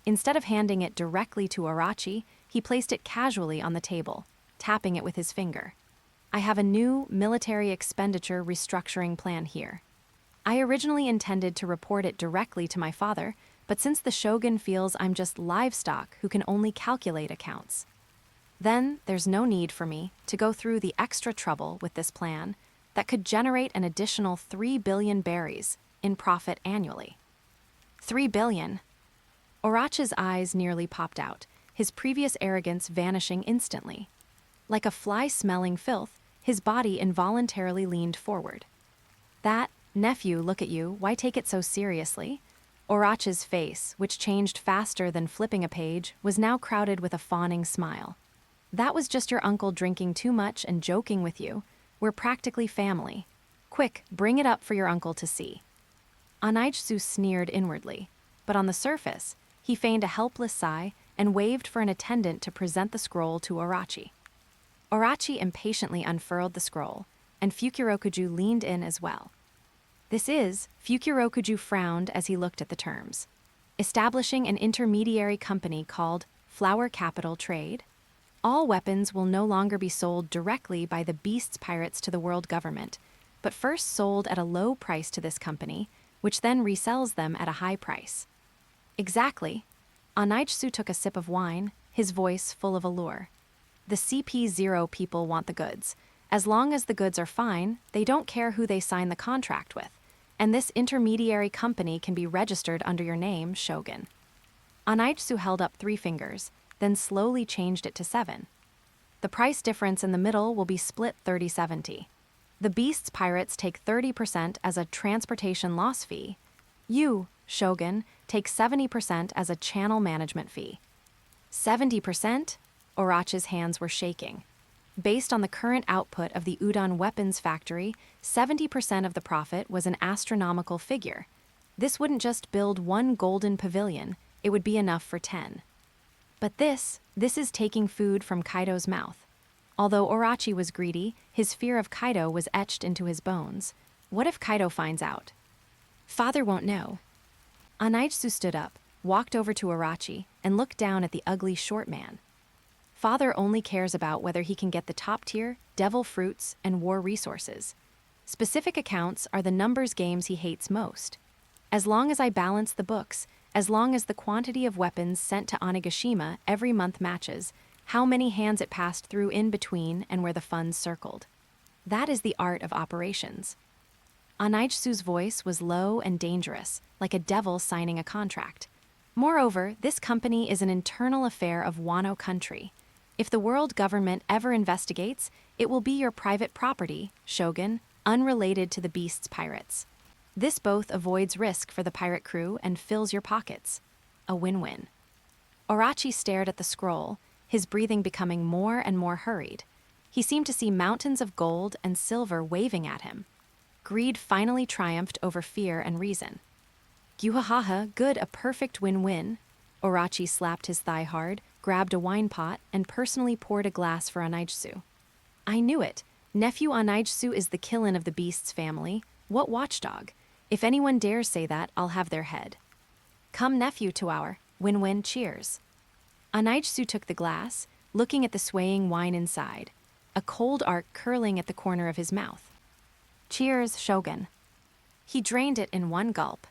Instead of handing it directly to Orochi, he placed it casually on the table, tapping it with his finger. I have a new military expenditure restructuring plan here. I originally intended to report it directly to my father, but since the shogun feels I'm just livestock who can only calculate accounts, then there's no need for me to go through the extra trouble with this plan that could generate an additional 3 billion berries in profit annually. 3 billion. Orochi's eyes nearly popped out, his previous arrogance vanishing instantly. Like a fly smelling filth, his body involuntarily leaned forward. That, nephew, look at you, why take it so seriously? Orochi's face, which changed faster than flipping a page, was now crowded with a fawning smile. That was just your uncle drinking too much and joking with you. We're practically family. Quick, bring it up for your uncle to see." Anaijsu sneered inwardly, but on the surface, he feigned a helpless sigh and waved for an attendant to present the scroll to Orochi. Orochi impatiently unfurled the scroll, and Fukurokuju leaned in as well. Fukurokuju frowned as he looked at the terms. Establishing an intermediary company called Flower Capital Trade. All weapons will no longer be sold directly by the Beast's pirates to the world government, but first sold at a low price to this company, which then resells them at a high price. Exactly. Anaijsu took a sip of wine, his voice full of allure. The CP0 people want the goods. As long as the goods are fine, they don't care who they sign the contract with, and this intermediary company can be registered under your name, Shogun. Anaijsu held up 3 fingers, then slowly changed it to 7. The price difference in the middle will be split 30-70. The Beast's pirates take 30% as a transportation loss fee. You, Shogun, take 70% as a channel management fee. 70%? Orochi's hands were shaking. Based on the current output of the Udon weapons factory, 70% of the profit was an astronomical figure. This wouldn't just build 1 golden pavilion, it would be enough for 10. But this is taking food from Kaido's mouth. Although Orochi was greedy, his fear of Kaido was etched into his bones. What if Kaido finds out? Father won't know. Anaijsu stood up, walked over to Orochi, and looked down at the ugly short man. Father only cares about whether he can get the top-tier, devil fruits, and war resources. Specific accounts are the numbers games he hates most. As long as I balance the books, as long as the quantity of weapons sent to Onigashima every month matches, how many hands it passed through in between and where the funds circled. That is the art of operations. Anaijsu's voice was low and dangerous, like a devil signing a contract. Moreover, this company is an internal affair of Wano Country. If the world government ever investigates, it will be your private property, Shogun, unrelated to the Beast's pirates. This both avoids risk for the pirate crew and fills your pockets. A win-win. Orochi stared at the scroll, his breathing becoming more and more hurried. He seemed to see mountains of gold and silver waving at him. Greed finally triumphed over fear and reason. Guhahaha, good, a perfect win-win. Orochi slapped his thigh hard, grabbed a wine pot, and personally poured a glass for Anaijsu. I knew it. Nephew Anaijsu is the killin' of the Beast's family. What watchdog? If anyone dares say that, I'll have their head. Come, nephew, to our win-win, cheers. Anaijsu took the glass, looking at the swaying wine inside, a cold arc curling at the corner of his mouth. Cheers, Shogun. He drained it in one gulp.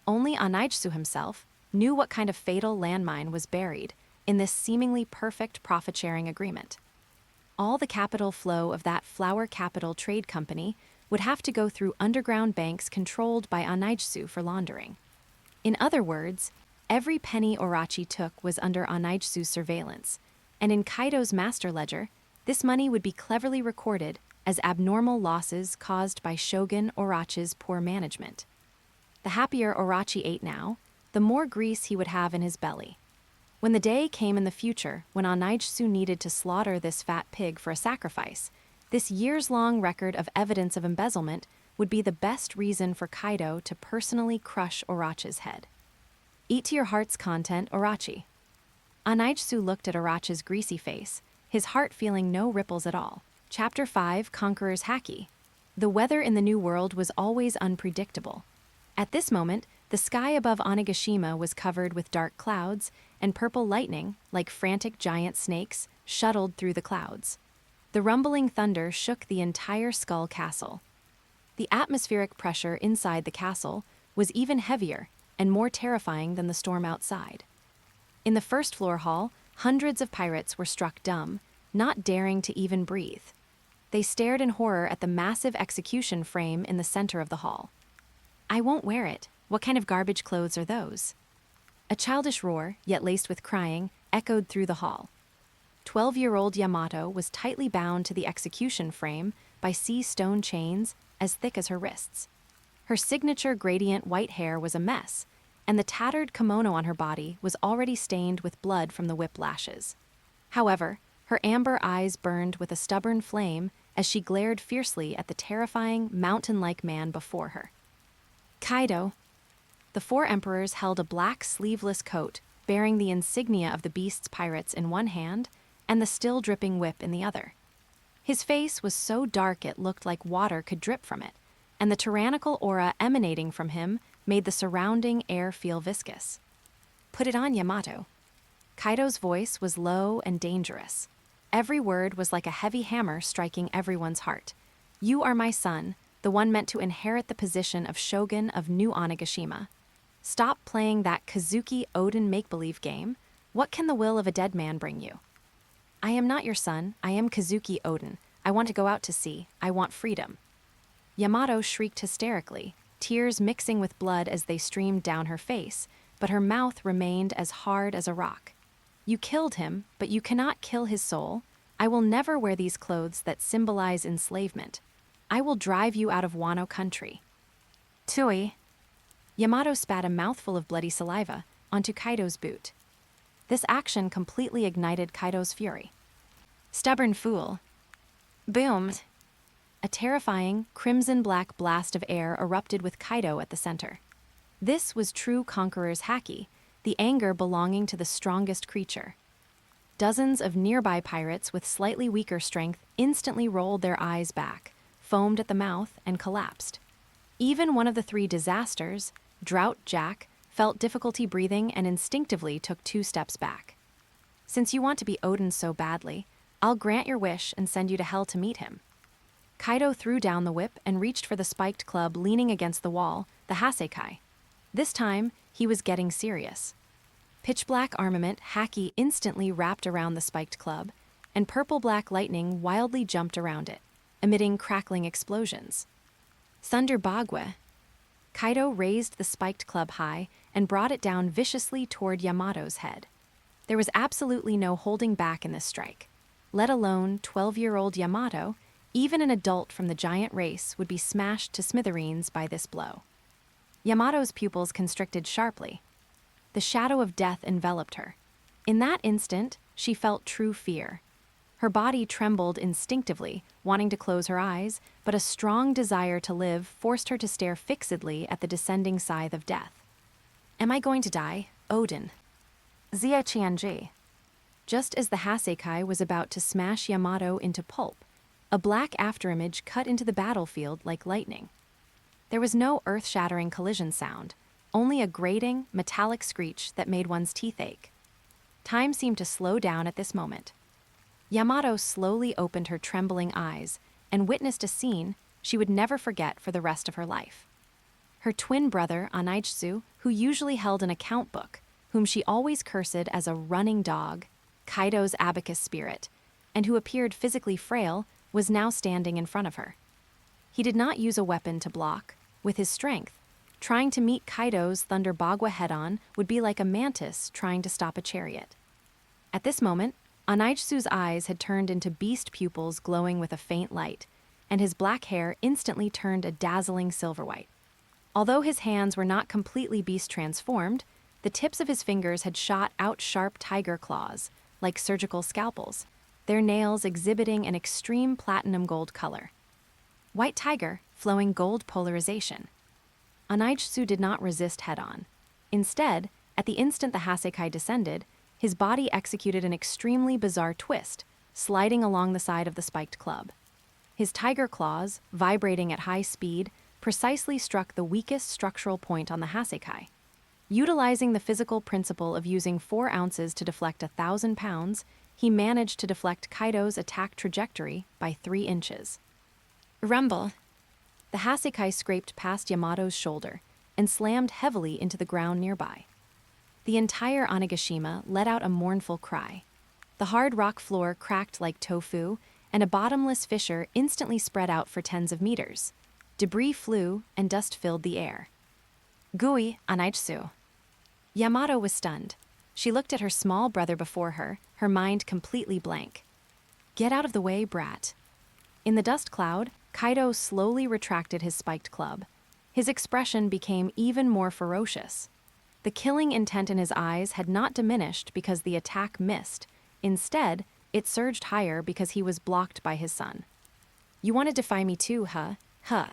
Only Anaijsu himself knew what kind of fatal landmine was buried in this seemingly perfect profit-sharing agreement. All the capital flow of that Flower Capital Trade Company would have to go through underground banks controlled by Anaijsu for laundering. In other words, every penny Orochi took was under Anaijsu's surveillance, and in Kaido's master ledger, this money would be cleverly recorded as abnormal losses caused by Shogun Orochi's poor management. The happier Orochi ate now, the more grease he would have in his belly. When the day came in the future when Anaijsu needed to slaughter this fat pig for a sacrifice, this years-long record of evidence of embezzlement would be the best reason for Kaido to personally crush Orochi's head. Eat to your heart's content, Orochi. Anaijsu looked at Orochi's greasy face, his heart feeling no ripples at all. Chapter 5, Conqueror's Haki. The weather in the New World was always unpredictable. At this moment, the sky above Onigashima was covered with dark clouds, and purple lightning, like frantic giant snakes, shuttled through the clouds. The rumbling thunder shook the entire Skull Castle. The atmospheric pressure inside the castle was even heavier and more terrifying than the storm outside. In the first-floor hall, hundreds of pirates were struck dumb, not daring to even breathe. They stared in horror at the massive execution frame in the center of the hall. I won't wear it. What kind of garbage clothes are those? A childish roar, yet laced with crying, echoed through the hall. 12-year-old Yamato was tightly bound to the execution frame by sea stone chains as thick as her wrists. Her signature gradient white hair was a mess, and the tattered kimono on her body was already stained with blood from the whip lashes. However, her amber eyes burned with a stubborn flame, as she glared fiercely at the terrifying, mountain-like man before her. Kaido. The four emperors held a black sleeveless coat bearing the insignia of the beast's pirates in one hand and the still dripping whip in the other. His face was so dark it looked like water could drip from it, and the tyrannical aura emanating from him made the surrounding air feel viscous. "Put it on, Yamato." Kaido's voice was low and dangerous. Every word was like a heavy hammer striking everyone's heart. "You are my son, the one meant to inherit the position of shogun of New Onigashima. Stop playing that Kazuki Odin make-believe game. What can the will of a dead man bring you?" "I am not your son. I am Kazuki Odin. I want to go out to sea. I want freedom." Yamato shrieked hysterically, tears mixing with blood as they streamed down her face, but her mouth remained as hard as a rock. "You killed him, but you cannot kill his soul. I will never wear these clothes that symbolize enslavement. I will drive you out of Wano Country." "Tui." Yamato spat a mouthful of bloody saliva onto Kaido's boot. This action completely ignited Kaido's fury. "Stubborn fool." Boomed. A terrifying, crimson-black blast of air erupted with Kaido at the center. This was true Conqueror's Haki, the anger belonging to the strongest creature. Dozens of nearby pirates with slightly weaker strength instantly rolled their eyes back, foamed at the mouth, and collapsed. Even one of the three disasters, Drought Jack, felt difficulty breathing and instinctively took 2 steps back. "Since you want to be Odin so badly, I'll grant your wish and send you to hell to meet him." Kaido threw down the whip and reached for the spiked club leaning against the wall, the Hasekai. This time, he was getting serious. Pitch-black armament Haki instantly wrapped around the spiked club, and purple-black lightning wildly jumped around it, emitting crackling explosions. Thunder Bagua. Kaido raised the spiked club high and brought it down viciously toward Yamato's head. There was absolutely no holding back in this strike. Let alone 12-year-old Yamato, even an adult from the giant race would be smashed to smithereens by this blow. Yamato's pupils constricted sharply. The shadow of death enveloped her. In that instant, she felt true fear. Her body trembled instinctively, wanting to close her eyes, but a strong desire to live forced her to stare fixedly at the descending scythe of death. "Am I going to die, Odin?" Zia Qianji. Just as the Hasekai was about to smash Yamato into pulp, a black afterimage cut into the battlefield like lightning. There was no earth-shattering collision sound, only a grating, metallic screech that made one's teeth ache. Time seemed to slow down at this moment. Yamato slowly opened her trembling eyes and witnessed a scene she would never forget for the rest of her life. Her twin brother, Anaitsu, who usually held an account book, whom she always cursed as a running dog, Kaido's abacus spirit, and who appeared physically frail, was now standing in front of her. He did not use a weapon to block. With his strength, trying to meet Kaido's Thunder Bagua head-on would be like a mantis trying to stop a chariot. At this moment, Anaitsu's eyes had turned into beast pupils glowing with a faint light, and his black hair instantly turned a dazzling silver white. Although his hands were not completely beast transformed, the tips of his fingers had shot out sharp tiger claws, like surgical scalpels, their nails exhibiting an extreme platinum gold color. White tiger, flowing gold polarization. Anaitsu did not resist head-on. Instead, at the instant the Hasekai descended, his body executed an extremely bizarre twist, sliding along the side of the spiked club. His tiger claws, vibrating at high speed, precisely struck the weakest structural point on the Hasekai. Utilizing the physical principle of using 4 ounces to deflect 1,000 pounds, he managed to deflect Kaido's attack trajectory by 3 inches. Rumble. The Hasekai scraped past Yamato's shoulder and slammed heavily into the ground nearby. The entire Onigashima let out a mournful cry. The hard rock floor cracked like tofu, and a bottomless fissure instantly spread out for tens of meters. Debris flew, and dust filled the air. Guiyue, Anaitsu. Yamato was stunned. She looked at her small brother before her, her mind completely blank. "Get out of the way, Brat." In the dust cloud, Kaido slowly retracted his spiked club. His expression became even more ferocious. The killing intent in his eyes had not diminished because the attack missed. Instead, it surged higher because he was blocked by his son. You want to defy me too, huh? Huh.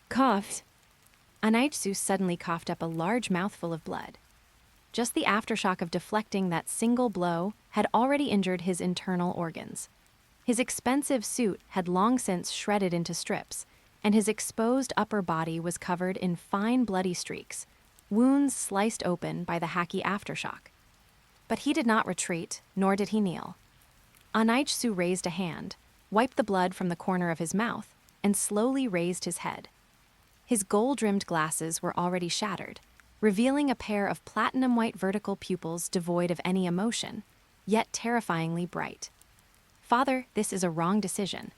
Coughed. Anaitsu suddenly coughed up a large mouthful of blood. Just the aftershock of deflecting that single blow had already injured his internal organs. His expensive suit had long since shredded into strips, and his exposed upper body was covered in fine bloody streaks, wounds sliced open by the Haki aftershock. But he did not retreat, nor did he kneel. Anaitsu raised a hand, wiped the blood from the corner of his mouth, and slowly raised his head. His gold-rimmed glasses were already shattered, revealing a pair of platinum-white vertical pupils devoid of any emotion, yet terrifyingly bright. Father, this is a wrong decision.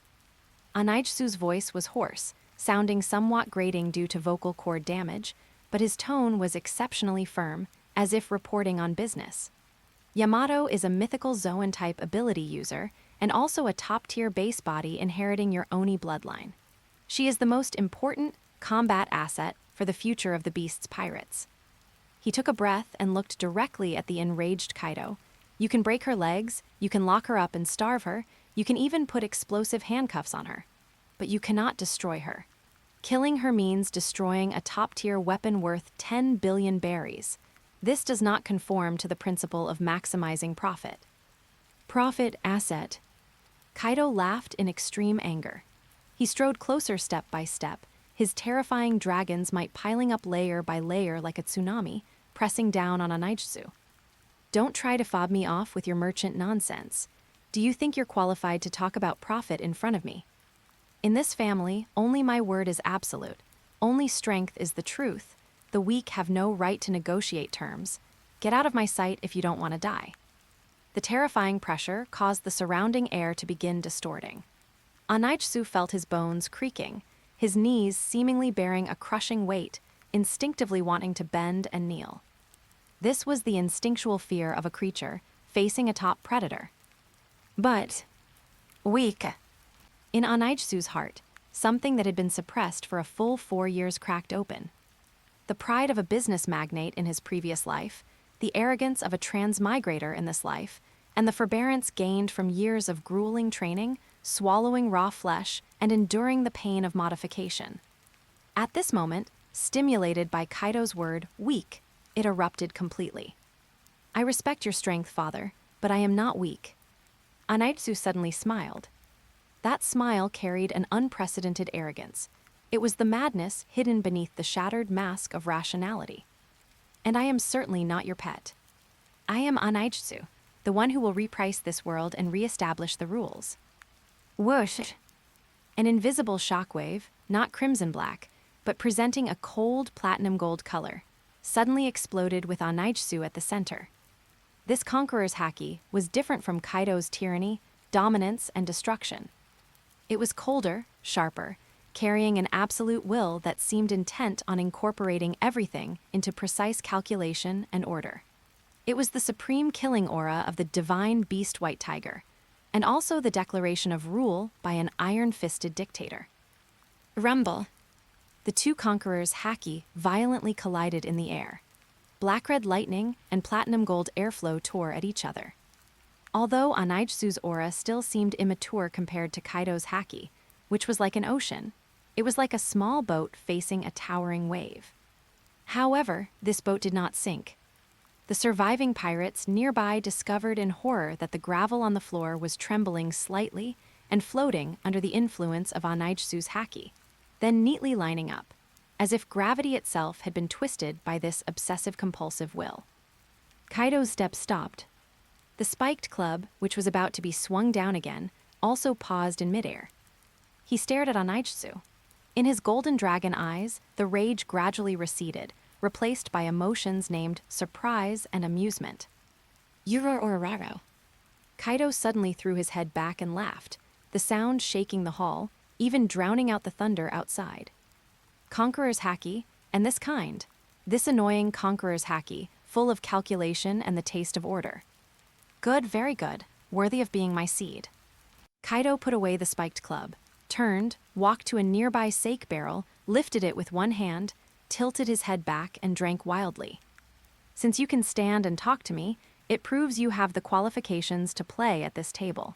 Anaitsu's voice was hoarse, sounding somewhat grating due to vocal cord damage, but his tone was exceptionally firm, as if reporting on business. Yamato is a mythical Zoan-type ability user, and also a top-tier base body inheriting your Oni bloodline. She is the most important combat asset for the future of the Beast's pirates. He took a breath and looked directly at the enraged Kaido. You can break her legs, you can lock her up and starve her, you can even put explosive handcuffs on her. But you cannot destroy her. Killing her means destroying a top-tier weapon worth 10 billion berries. This does not conform to the principle of maximizing profit. Profit asset. Kaido laughed in extreme anger. He strode closer step by step, his terrifying dragons might piling up layer by layer like a tsunami, pressing down on Anaitsu. Don't try to fob me off with your merchant nonsense. Do you think you're qualified to talk about profit in front of me? In this family, only my word is absolute. Only strength is the truth. The weak have no right to negotiate terms. Get out of my sight if you don't want to die. The terrifying pressure caused the surrounding air to begin distorting. Anaitsu felt his bones creaking, his knees seemingly bearing a crushing weight, instinctively wanting to bend and kneel. This was the instinctual fear of a creature facing a top predator. But weak. In Anaitsu's heart, something that had been suppressed for a full 4 years cracked open. The pride of a business magnate in his previous life, the arrogance of a transmigrator in this life, and the forbearance gained from years of grueling training, swallowing raw flesh, and enduring the pain of modification. At this moment, stimulated by Kaido's word, weak, it erupted completely. I respect your strength, father, but I am not weak. Anaitsu suddenly smiled. That smile carried an unprecedented arrogance. It was the madness hidden beneath the shattered mask of rationality. And I am certainly not your pet. I am Anaitsu, the one who will reprice this world and reestablish the rules. Whoosh! An invisible shockwave, not crimson black, but presenting a cold platinum gold color, suddenly exploded with Anaitsu at the center. This Conqueror's Haki was different from Kaido's tyranny, dominance, and destruction. It was colder, sharper, carrying an absolute will that seemed intent on incorporating everything into precise calculation and order. It was the supreme killing aura of the divine beast white tiger, and also the declaration of rule by an iron-fisted dictator. Rumble. The two conquerors' Haki violently collided in the air. Black-red lightning and platinum-gold airflow tore at each other. Although Anaitsu's aura still seemed immature compared to Kaido's Haki, which was like an ocean, it was like a small boat facing a towering wave. However, this boat did not sink. The surviving pirates nearby discovered in horror that the gravel on the floor was trembling slightly and floating under the influence of Anaitsu's Haki, then neatly lining up, as if gravity itself had been twisted by this obsessive-compulsive will. Kaido's steps stopped. The spiked club, which was about to be swung down again, also paused in midair. He stared at Anaitsu. In his golden dragon eyes, the rage gradually receded, replaced by emotions named surprise and amusement. Yuro Ororaro. Kaido suddenly threw his head back and laughed, the sound shaking the hall, even drowning out the thunder outside. Conqueror's Haki, and this kind. This annoying Conqueror's Haki, full of calculation and the taste of order. Good, very good, worthy of being my seed. Kaido put away the spiked club, turned, walked to a nearby sake barrel, lifted it with one hand, tilted his head back, and drank wildly. Since you can stand and talk to me, it proves you have the qualifications to play at this table.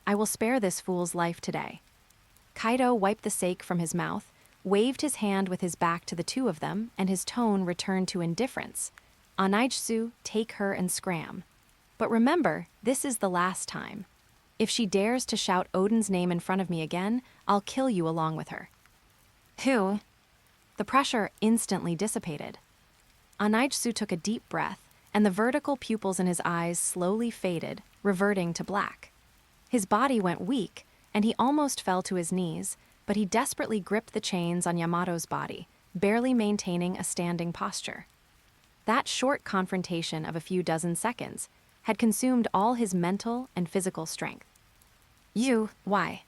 I will spare this fool's life today. Kaido wiped the sake from his mouth, waved his hand with his back to the two of them, and his tone returned to indifference. Anaitsu, take her and scram. But remember, this is the last time. If she dares to shout Odin's name in front of me again, I'll kill you along with her. Who? The pressure instantly dissipated. Anaitsu took a deep breath, and the vertical pupils in his eyes slowly faded, reverting to black. His body went weak, and he almost fell to his knees, but he desperately gripped the chains on Yamato's body, barely maintaining a standing posture. That short confrontation of a few dozen seconds had consumed all his mental and physical strength. You, why?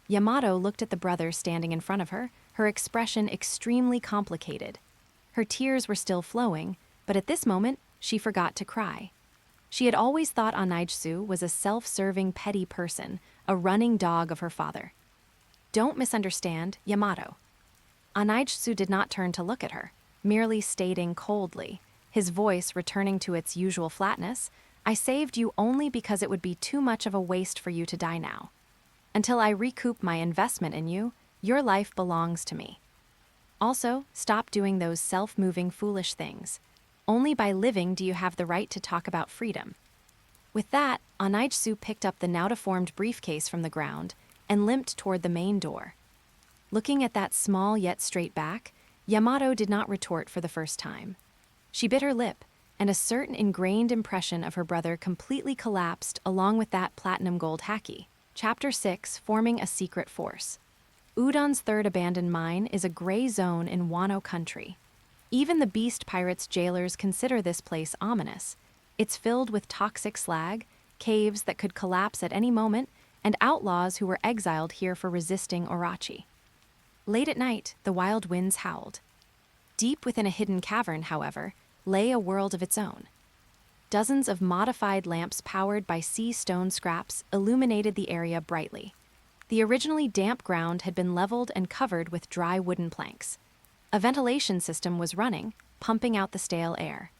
Yamato looked at the brother standing in front of her, her expression extremely complicated. Her tears were still flowing, but at this moment, she forgot to cry. She had always thought Anaitsu was a self-serving petty person, a running dog of her father. Don't misunderstand, Yamato. Anaitsu did not turn to look at her, merely stating coldly, his voice returning to its usual flatness, I saved you only because it would be too much of a waste for you to die now. Until I recoup my investment in you, your life belongs to me. Also, stop doing those self-moving foolish things. Only by living do you have the right to talk about freedom. With that, Anaitsu picked up the now-deformed briefcase from the ground and limped toward the main door. Looking at that small yet straight back, Yamato did not retort for the first time. She bit her lip, and a certain ingrained impression of her brother completely collapsed along with that platinum gold Haki. Chapter 6, Forming a Secret Force. Udon's third abandoned mine is a gray zone in Wano Country. Even the beast pirates' jailers consider this place ominous. It's filled with toxic slag, caves that could collapse at any moment, and outlaws who were exiled here for resisting Orochi. Late at night, the wild winds howled. Deep within a hidden cavern, however, lay a world of its own. Dozens of modified lamps powered by sea stone scraps illuminated the area brightly. The originally damp ground had been leveled and covered with dry wooden planks. A ventilation system was running, pumping out the stale air.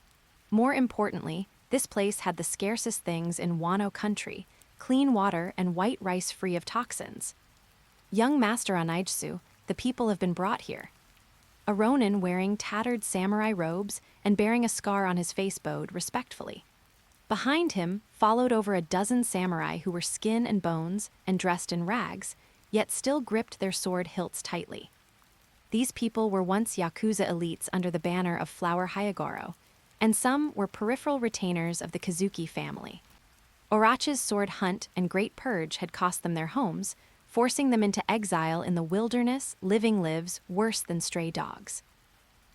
More importantly, this place had the scarcest things in Wano Country, clean water and white rice free of toxins. Young Master Anaitsu, the people have been brought here. A ronin wearing tattered samurai robes and bearing a scar on his face bowed respectfully. Behind him followed over a dozen samurai who were skin and bones and dressed in rags, yet still gripped their sword hilts tightly. These people were once Yakuza elites under the banner of Flower Hyagoro, and some were peripheral retainers of the Kazuki family. Orochi's sword hunt and great purge had cost them their homes, forcing them into exile in the wilderness, living lives worse than stray dogs.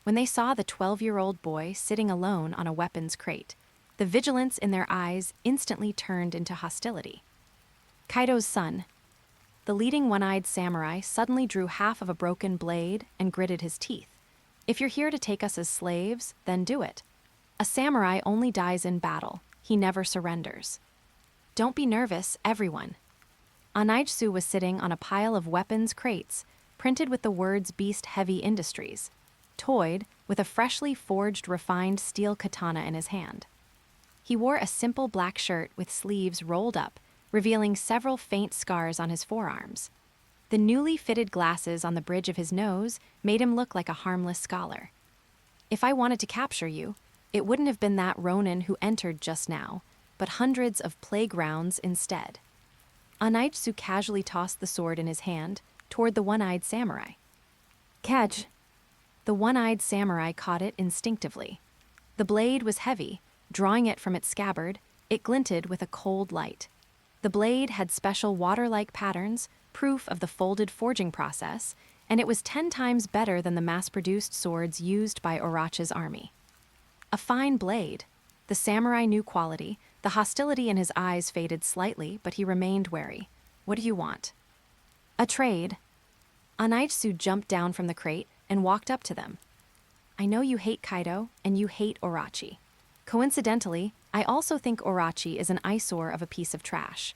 When they saw the 12-year-old boy sitting alone on a weapons crate, the vigilance in their eyes instantly turned into hostility. Kaido's son. The leading one-eyed samurai suddenly drew half of a broken blade and gritted his teeth. If you're here to take us as slaves, then do it. A samurai only dies in battle. He never surrenders. Don't be nervous, everyone. Anaitsu was sitting on a pile of weapons crates, printed with the words Beast Heavy Industries, toyed with a freshly forged refined steel katana in his hand. He wore a simple black shirt with sleeves rolled up, revealing several faint scars on his forearms. The newly fitted glasses on the bridge of his nose made him look like a harmless scholar. If I wanted to capture you, it wouldn't have been that ronin who entered just now, but hundreds of playgrounds instead. Anaitsu casually tossed the sword in his hand toward the one-eyed samurai. Catch! The one-eyed samurai caught it instinctively. The blade was heavy. Drawing it from its scabbard, it glinted with a cold light. The blade had special water-like patterns, proof of the folded forging process, and it was 10 times better than the mass-produced swords used by Orochi's army. A fine blade. The samurai knew quality. The hostility in his eyes faded slightly, but he remained wary. What do you want? A trade. Anaitsu jumped down from the crate and walked up to them. I know you hate Kaido, and you hate Orochi. Coincidentally, I also think Orochi is an eyesore of a piece of trash.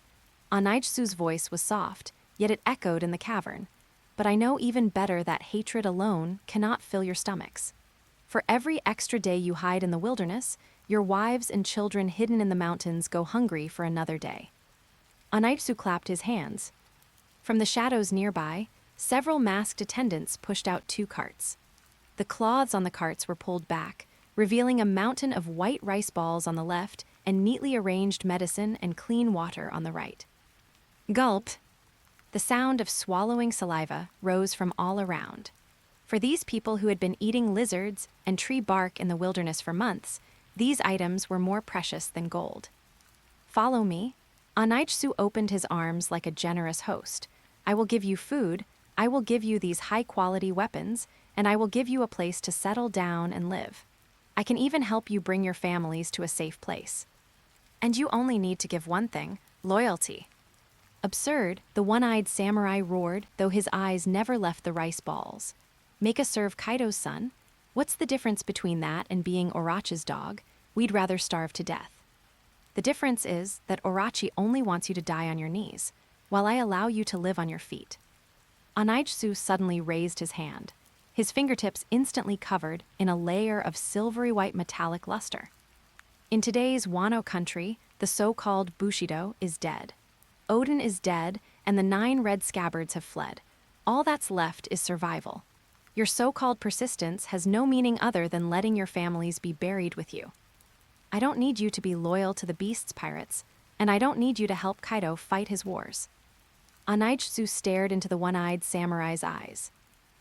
Anaitsu's voice was soft, yet it echoed in the cavern. But I know even better that hatred alone cannot fill your stomachs. For every extra day you hide in the wilderness, your wives and children hidden in the mountains go hungry for another day. Anaitsu clapped his hands. From the shadows nearby, several masked attendants pushed out 2 carts. The cloths on the carts were pulled back, revealing a mountain of white rice balls on the left and neatly arranged medicine and clean water on the right. Gulp! The sound of swallowing saliva rose from all around. For these people who had been eating lizards and tree bark in the wilderness for months, these items were more precious than gold. Follow me. Anaitsu opened his arms like a generous host. I will give you food, I will give you these high-quality weapons, and I will give you a place to settle down and live. I can even help you bring your families to a safe place. And you only need to give one thing, loyalty. Absurd, the one-eyed samurai roared, though his eyes never left the rice balls. Make us serve Kaido's son? What's the difference between that and being Orochi's dog? We'd rather starve to death. The difference is that Orochi only wants you to die on your knees, while I allow you to live on your feet. Anaitsu suddenly raised his hand, his fingertips instantly covered in a layer of silvery white metallic luster. In today's Wano Country, the so-called Bushido is dead. Odin is dead, and the 9 red scabbards have fled. All that's left is survival. Your so-called persistence has no meaning other than letting your families be buried with you. I don't need you to be loyal to the Beast's pirates, and I don't need you to help Kaido fight his wars. Anaitsu stared into the one-eyed samurai's eyes.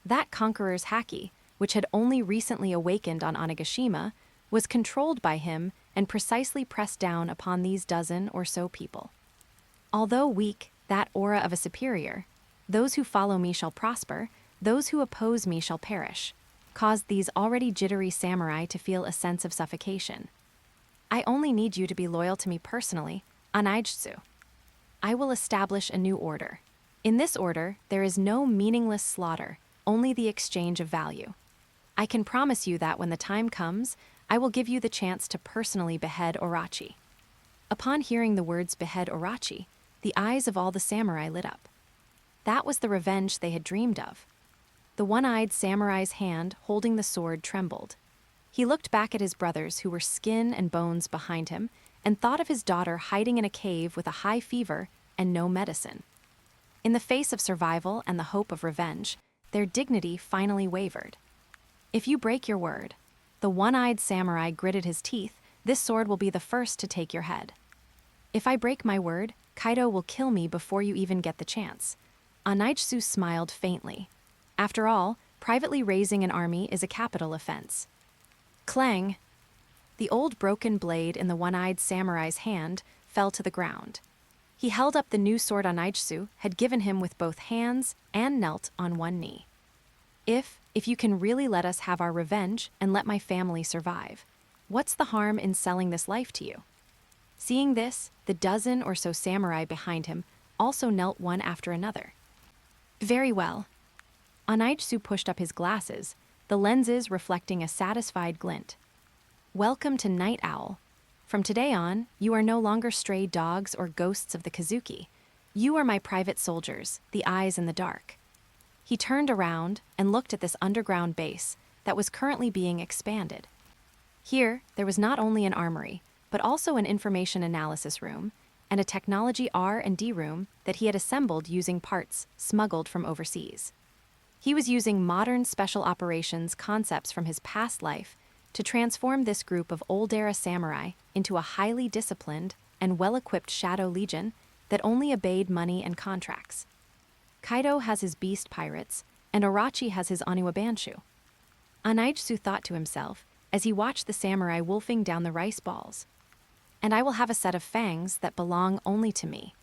That Conqueror's Haki, which had only recently awakened on Onigashima, was controlled by him and precisely pressed down upon these dozen or so people. Although weak, that aura of a superior, those who follow me shall prosper, those who oppose me shall perish, caused these already jittery samurai to feel a sense of suffocation. I only need you to be loyal to me personally, Anaitsu. I will establish a new order. In this order, there is no meaningless slaughter, only the exchange of value. I can promise you that when the time comes, I will give you the chance to personally behead Orochi. Upon hearing the words behead Orochi, the eyes of all the samurai lit up. That was the revenge they had dreamed of. The one-eyed samurai's hand holding the sword trembled. He looked back at his brothers who were skin and bones behind him and thought of his daughter hiding in a cave with a high fever and no medicine. In the face of survival and the hope of revenge, their dignity finally wavered. If you break your word, the one-eyed samurai gritted his teeth, this sword will be the first to take your head. If I break my word, Kaido will kill me before you even get the chance. Anaitsu smiled faintly. After all, privately raising an army is a capital offense. Clang! The old broken blade in the one-eyed samurai's hand fell to the ground. He held up the new sword Anaitsu had given him with both hands and knelt on one knee. If you can really let us have our revenge and let my family survive, what's the harm in selling this life to you? Seeing this, the dozen or so samurai behind him also knelt one after another. Very well. Anaitsu pushed up his glasses, the lenses reflecting a satisfied glint. Welcome to Night Owl. From today on, you are no longer stray dogs or ghosts of the Kazuki. You are my private soldiers, the eyes in the dark. He turned around and looked at this underground base that was currently being expanded. Here, there was not only an armory, but also an information analysis room and a technology R&D room that he had assembled using parts smuggled from overseas. He was using modern special operations concepts from his past life to transform this group of old-era samurai into a highly disciplined and well-equipped Shadow Legion that only obeyed money and contracts. Kaido has his beast pirates, and Orochi has his Oniwa Banshu. Anaitsu thought to himself as he watched the samurai wolfing down the rice balls. And I will have a set of fangs that belong only to me.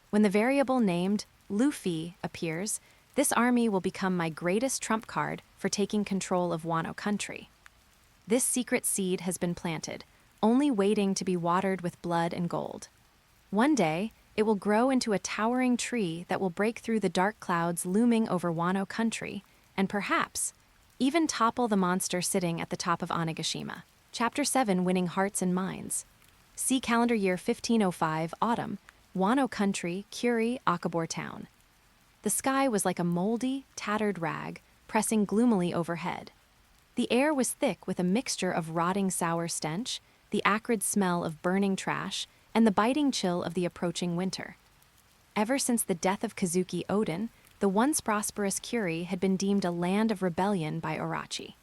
When the variable named Luffy appears, this army will become my greatest trump card for taking control of Wano Country. This secret seed has been planted, only waiting to be watered with blood and gold. One day, it will grow into a towering tree that will break through the dark clouds looming over Wano Country, and perhaps even topple the monster sitting at the top of Onigashima. Chapter 7, Winning Hearts and Minds. See calendar year 1505, autumn, Wano Country, Kuri, Akabor Town. The sky was like a moldy, tattered rag, pressing gloomily overhead. The air was thick with a mixture of rotting sour stench, the acrid smell of burning trash, and the biting chill of the approaching winter. Ever since the death of Kazuki Odin, the once prosperous Curie had been deemed a land of rebellion by Orochi.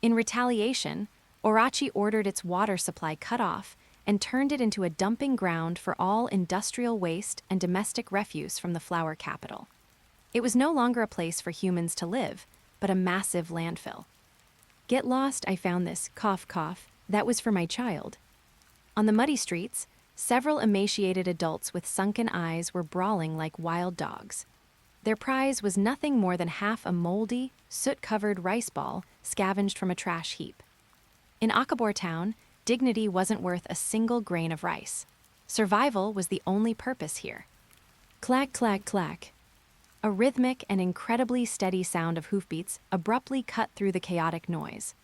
In retaliation, Orochi ordered its water supply cut off and turned it into a dumping ground for all industrial waste and domestic refuse from the flower capital. It was no longer a place for humans to live, but a massive landfill. Get lost, I found this, cough cough, that was for my child. On the muddy streets, several emaciated adults with sunken eyes were brawling like wild dogs. Their prize was nothing more than half a moldy, soot-covered rice ball scavenged from a trash heap. In Akabor town, dignity wasn't worth a single grain of rice. Survival was the only purpose here. Clack, clack, clack. A rhythmic and incredibly steady sound of hoofbeats abruptly cut through the chaotic noise.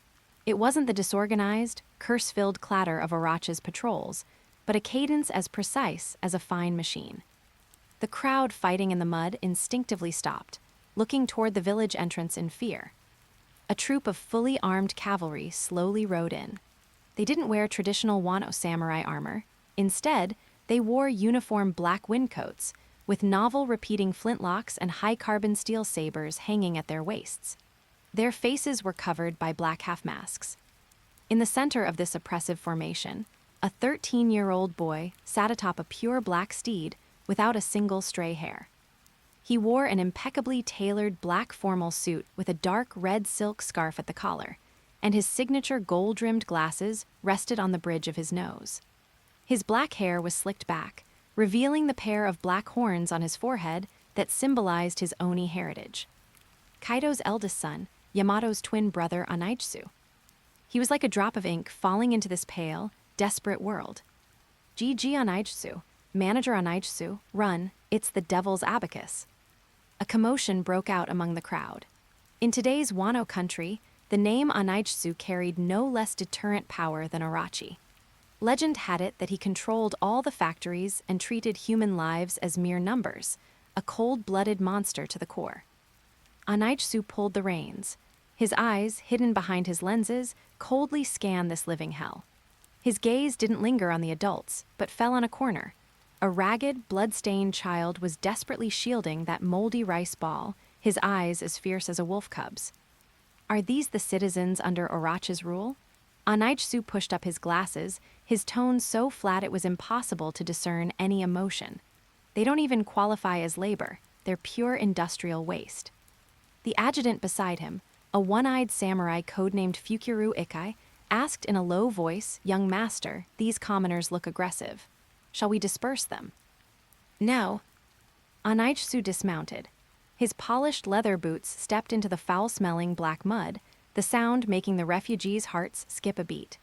It wasn't the disorganized, curse-filled clatter of Orochi's patrols, but a cadence as precise as a fine machine. The crowd fighting in the mud instinctively stopped, looking toward the village entrance in fear. A troop of fully armed cavalry slowly rode in. They didn't wear traditional Wano samurai armor. Instead, they wore uniform black windcoats, with novel repeating flintlocks and high-carbon steel sabers hanging at their waists. Their faces were covered by black half-masks. In the center of this oppressive formation, a 13-year-old boy sat atop a pure black steed without a single stray hair. He wore an impeccably tailored black formal suit with a dark red silk scarf at the collar, and his signature gold-rimmed glasses rested on the bridge of his nose. His black hair was slicked back, revealing the pair of black horns on his forehead that symbolized his Oni heritage. Kaido's eldest son, Yamato's twin brother Anaitsu. He was like a drop of ink falling into this pale, desperate world. GG Anaitsu, manager Anaitsu, run, it's the devil's abacus. A commotion broke out among the crowd. In today's Wano Country, the name Anaitsu carried no less deterrent power than Orochi. Legend had it that he controlled all the factories and treated human lives as mere numbers, a cold-blooded monster to the core. Anaitsu pulled the reins. His eyes, hidden behind his lenses, coldly scanned this living hell. His gaze didn't linger on the adults, but fell on a corner. A ragged, blood-stained child was desperately shielding that moldy rice ball, his eyes as fierce as a wolf cub's. Are these the citizens under Orochi's rule? Anaitsu pushed up his glasses, his tone so flat it was impossible to discern any emotion. They don't even qualify as labor, they're pure industrial waste. The adjutant beside him, a one-eyed samurai codenamed Fukiru Ikai, asked in a low voice, "Young master, these commoners look aggressive. Shall we disperse them?" "No." Anaitsu dismounted. His polished leather boots stepped into the foul-smelling black mud, the sound making the refugees' hearts skip a beat.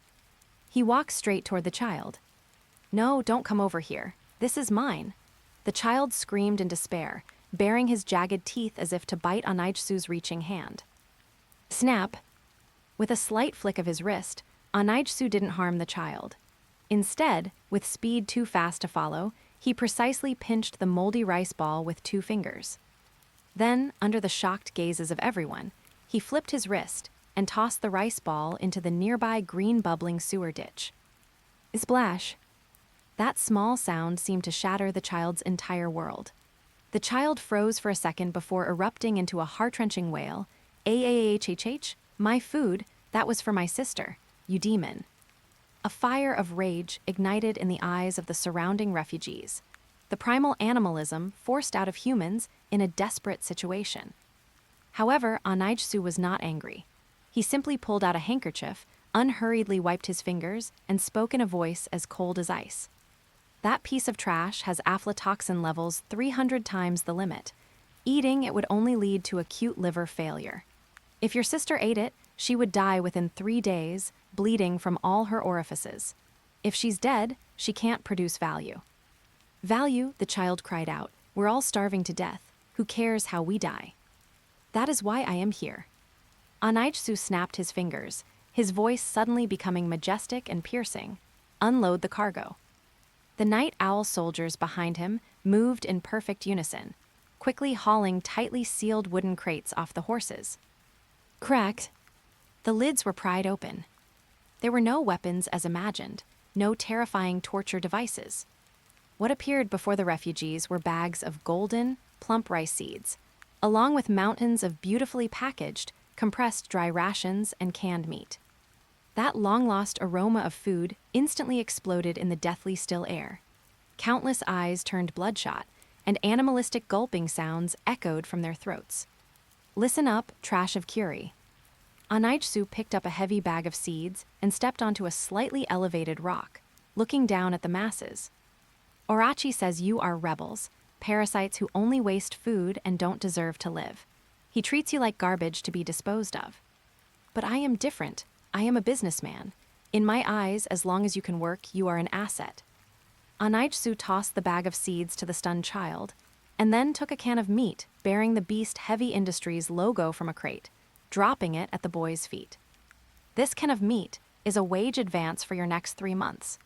He walked straight toward the child. "No, don't come over here. This is mine." The child screamed in despair, baring his jagged teeth as if to bite Anaitsu's reaching hand. Snap! With a slight flick of his wrist, Anaitsu didn't harm the child. Instead, with speed too fast to follow, he precisely pinched the moldy rice ball with 2 fingers. Then, under the shocked gazes of everyone, he flipped his wrist and tossed the rice ball into the nearby green bubbling sewer ditch. Splash! That small sound seemed to shatter the child's entire world. The child froze for a second before erupting into a heart-wrenching wail. "AAHHH, my food, that was for my sister, you demon." A fire of rage ignited in the eyes of the surrounding refugees. The primal animalism forced out of humans in a desperate situation. However, Anaitsu was not angry. He simply pulled out a handkerchief, unhurriedly wiped his fingers, and spoke in a voice as cold as ice. "That piece of trash has aflatoxin levels 300 times the limit. Eating it would only lead to acute liver failure. If your sister ate it, she would die within 3 days, bleeding from all her orifices. If she's dead, she can't produce value." "Value," the child cried out. "We're all starving to death. Who cares how we die?" "That is why I am here." Anaitsu snapped his fingers, his voice suddenly becoming majestic and piercing. "Unload the cargo." The night owl soldiers behind him moved in perfect unison, quickly hauling tightly sealed wooden crates off the horses. Cracked. The lids were pried open. There were no weapons as imagined, no terrifying torture devices. What appeared before the refugees were bags of golden, plump rice seeds, along with mountains of beautifully packaged, compressed dry rations and canned meat. That long-lost aroma of food instantly exploded in the deathly still air. Countless eyes turned bloodshot, and animalistic gulping sounds echoed from their throats. Listen up, trash of Curie. Anaitsu picked up a heavy bag of seeds and stepped onto a slightly elevated rock, looking down at the masses. Orochi says you are rebels, parasites who only waste food and don't deserve to live. He treats you like garbage to be disposed of. But I am different. I am a businessman. In my eyes, as long as you can work, you are an asset. Anaitsu tossed the bag of seeds to the stunned child, and then took a can of meat bearing the Beast Heavy Industries logo from a crate, dropping it at the boy's feet. This can of meat is a wage advance for your next 3 months.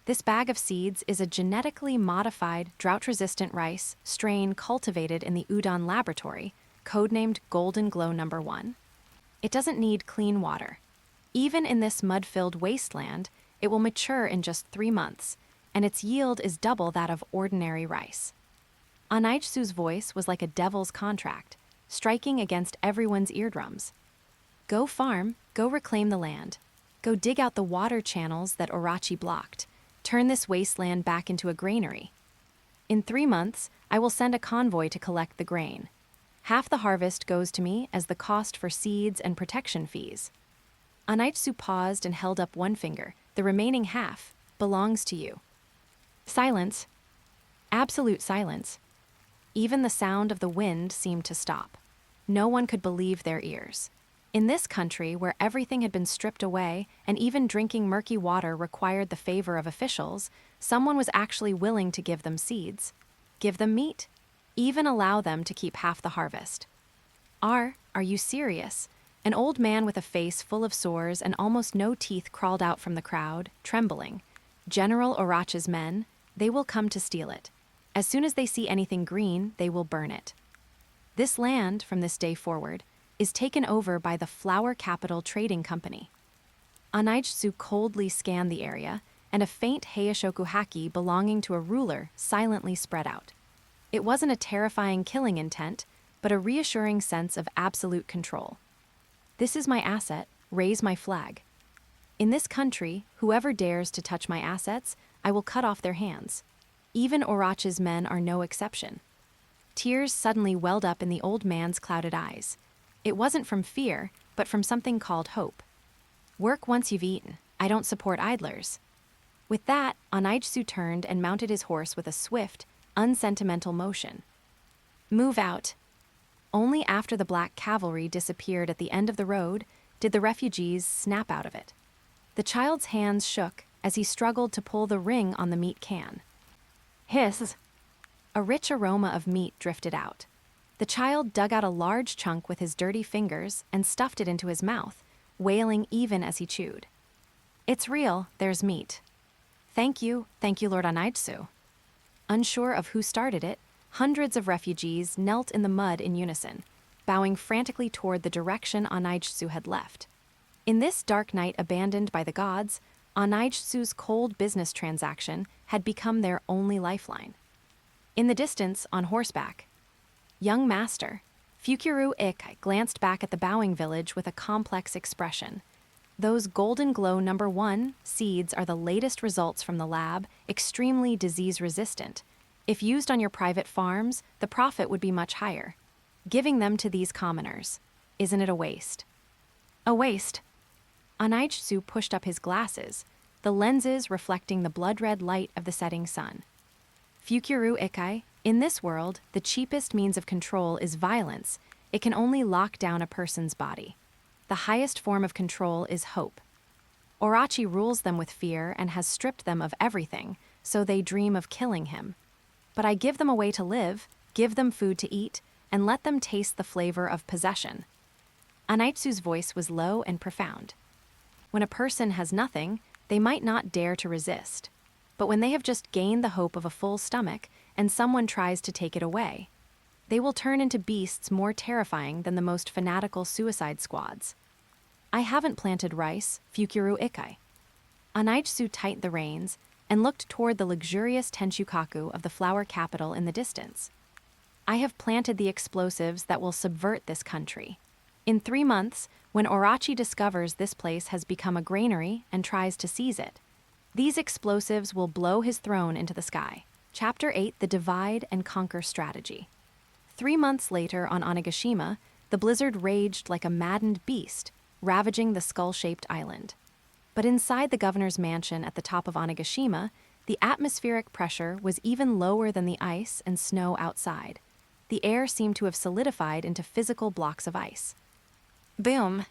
This bag of seeds is a genetically modified, drought-resistant rice strain cultivated in the Udon laboratory, codenamed Golden Glow No. 1. It doesn't need clean water. Even in this mud-filled wasteland, it will mature in just 3 months, and its yield is double that of ordinary rice. Anaitsu's voice was like a devil's contract, striking against everyone's eardrums. Go farm, go reclaim the land. Go dig out the water channels that Orochi blocked. Turn this wasteland back into a granary. In 3 months, I will send a convoy to collect the grain. Half the harvest goes to me as the cost for seeds and protection fees. Anaitsu paused and held up one finger. The remaining half belongs to you. Silence. Absolute silence. Even the sound of the wind seemed to stop. No one could believe their ears. In this country where everything had been stripped away and even drinking murky water required the favor of officials, someone was actually willing to give them seeds, give them meat, even allow them to keep half the harvest. Are you serious? An old man with a face full of sores and almost no teeth crawled out from the crowd, trembling. General Orochi's men, they will come to steal it. As soon as they see anything green, they will burn it. This land, from this day forward, is taken over by the Flower Capital Trading Company. Anaitsu coldly scanned the area, and a faint Heishoku haki belonging to a ruler silently spread out. It wasn't a terrifying killing intent, but a reassuring sense of absolute control. This is my asset, raise my flag. In this country, whoever dares to touch my assets, I will cut off their hands. Even Orochi's men are no exception. Tears suddenly welled up in the old man's clouded eyes. It wasn't from fear, but from something called hope. Work once you've eaten. I don't support idlers. With that, Anaitsu turned and mounted his horse with a swift, unsentimental motion. Move out. Only after the black cavalry disappeared at the end of the road did the refugees snap out of it. The child's hands shook as he struggled to pull the ring on the meat can. Hiss! A rich aroma of meat drifted out. The child dug out a large chunk with his dirty fingers and stuffed it into his mouth, wailing even as he chewed. It's real, there's meat. Thank you, Lord Anaitsu. Unsure of who started it, hundreds of refugees knelt in the mud in unison, bowing frantically toward the direction Anaitsu had left. In this dark night abandoned by the gods, Anaitsu's cold business transaction had become their only lifeline. In the distance, on horseback, young master, Fukuru Ikai glanced back at the bowing village with a complex expression. Those Golden Glow No. 1 seeds are the latest results from the lab, extremely disease-resistant. If used on your private farms, the profit would be much higher. Giving them to these commoners, isn't it a waste? A waste. Anaitsu pushed up his glasses, the lenses reflecting the blood-red light of the setting sun. Fukuru Ikai, in this world, the cheapest means of control is violence. It can only lock down a person's body. The highest form of control is hope. Orochi rules them with fear and has stripped them of everything, so they dream of killing him. But I give them a way to live, give them food to eat, and let them taste the flavor of possession. Anaitsu's voice was low and profound. When a person has nothing, they might not dare to resist. But when they have just gained the hope of a full stomach and someone tries to take it away, they will turn into beasts more terrifying than the most fanatical suicide squads. I haven't planted rice, Fukuru Ikai. Anaitsu tightened the reins, and looked toward the luxurious Tenshukaku of the flower capital in the distance. I have planted the explosives that will subvert this country. In 3 months, when Orochi discovers this place has become a granary and tries to seize it, these explosives will blow his throne into the sky. Chapter 8: The Divide and Conquer Strategy. 3 months later on Onigashima, the blizzard raged like a maddened beast, ravaging the skull-shaped island. But inside the governor's mansion at the top of Onigashima, the atmospheric pressure was even lower than the ice and snow outside. The air seemed to have solidified into physical blocks of ice. Boom!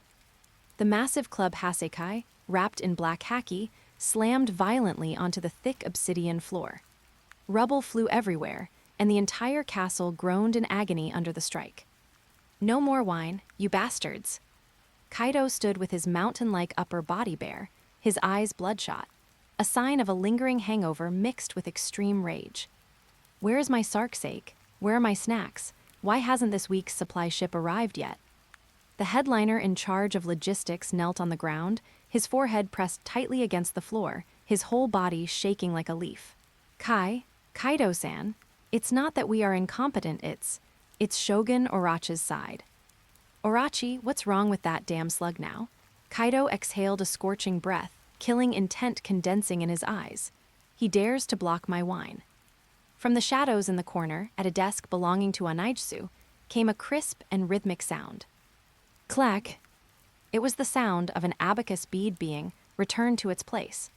The massive club Hasekai, wrapped in black haki, slammed violently onto the thick obsidian floor. Rubble flew everywhere, and the entire castle groaned in agony under the strike. No more wine, you bastards! Kaido stood with his mountain-like upper body bare, his eyes bloodshot, a sign of a lingering hangover mixed with extreme rage. Where is my sarksake? Where are my snacks? Why hasn't this week's supply ship arrived yet? The headliner in charge of logistics knelt on the ground, his forehead pressed tightly against the floor, his whole body shaking like a leaf. Kaido-san, it's not that we are incompetent, it's Shogun Orochi's side. Orochi, what's wrong with that damn slug now? Kaido exhaled a scorching breath, killing intent condensing in his eyes. He dares to block my wine. From the shadows in the corner, at a desk belonging to Anaijsu, came a crisp and rhythmic sound. Clack! It was the sound of an abacus bead being returned to its place.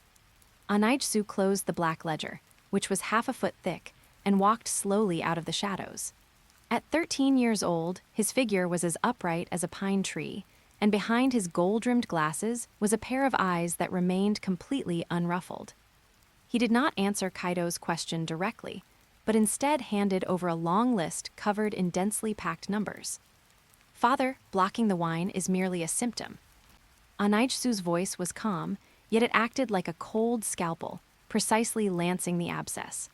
Anaijsu closed the black ledger, which was half a foot thick, and walked slowly out of the shadows. At 13 years old, his figure was as upright as a pine tree, and behind his gold-rimmed glasses was a pair of eyes that remained completely unruffled. He did not answer Kaido's question directly, but instead handed over a long list covered in densely packed numbers. Father, blocking the wine is merely a symptom. Anaijsu's voice was calm, yet it acted like a cold scalpel, precisely lancing the abscess.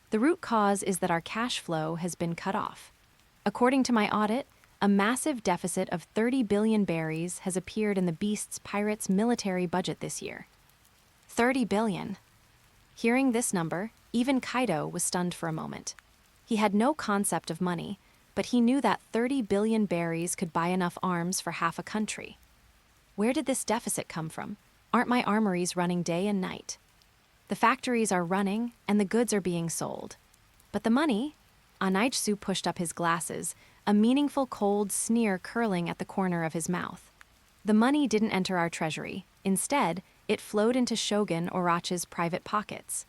The root cause is that our cash flow has been cut off. According to my audit, a massive deficit of 30 billion berries has appeared in the Beast's Pirates' military budget this year. 30 billion. Hearing this number, even Kaido was stunned for a moment. He had no concept of money, but he knew that 30 billion berries could buy enough arms for half a country. Where did this deficit come from? Aren't my armories running day and night? The factories are running, and the goods are being sold. But the money? Anaijsu pushed up his glasses, a meaningful cold sneer curling at the corner of his mouth. The money didn't enter our treasury. Instead, it flowed into Shogun Orochi's private pockets.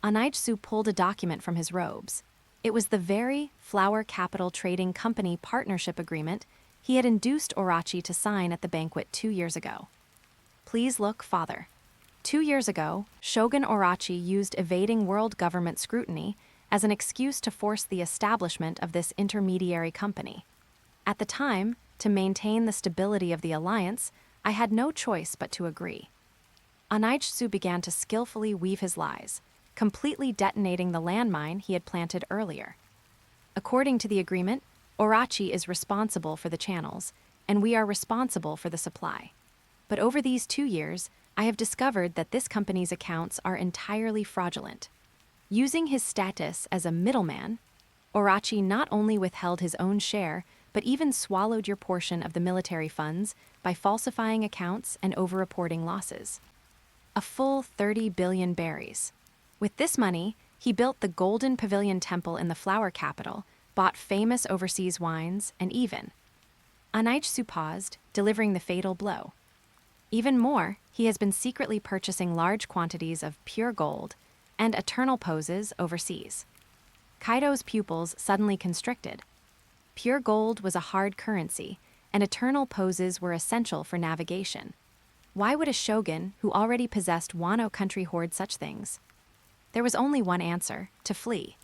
Anaijsu pulled a document from his robes. It was the very Flower Capital Trading Company partnership agreement he had induced Orochi to sign at the banquet 2 years ago. Please look, Father. 2 years ago, Shogun Orochi used evading world government scrutiny as an excuse to force the establishment of this intermediary company. At the time, to maintain the stability of the alliance, I had no choice but to agree. Anaijsu began to skillfully weave his lies, completely detonating the landmine he had planted earlier. According to the agreement, Orochi is responsible for the channels, and we are responsible for the supply. But over these 2 years, I have discovered that this company's accounts are entirely fraudulent. Using his status as a middleman, Orochi not only withheld his own share, but even swallowed your portion of the military funds by falsifying accounts and overreporting losses. A full 30 billion berries. With this money, he built the Golden Pavilion Temple in the Flower Capital, bought famous overseas wines, and even... Anaijsu paused, delivering the fatal blow. Even more, he has been secretly purchasing large quantities of pure gold and eternal poses overseas. Kaido's pupils suddenly constricted. Pure gold was a hard currency, and eternal poses were essential for navigation. Why would a shogun who already possessed Wano Country hoard such things? There was only one answer: to flee.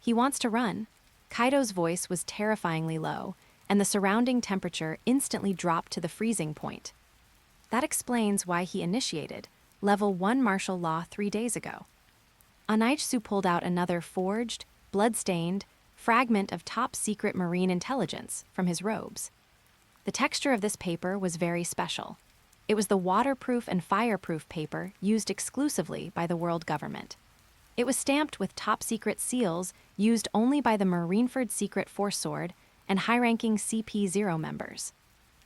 He wants to run. Kaido's voice was terrifyingly low, and the surrounding temperature instantly dropped to the freezing point. That explains why he initiated Level 1 martial law 3 days ago. Anaijsu pulled out another forged, blood-stained fragment of top-secret marine intelligence from his robes. The texture of this paper was very special. It was the waterproof and fireproof paper used exclusively by the world government. It was stamped with top-secret seals used only by the Marineford Secret Force Sword and high-ranking CP0 members.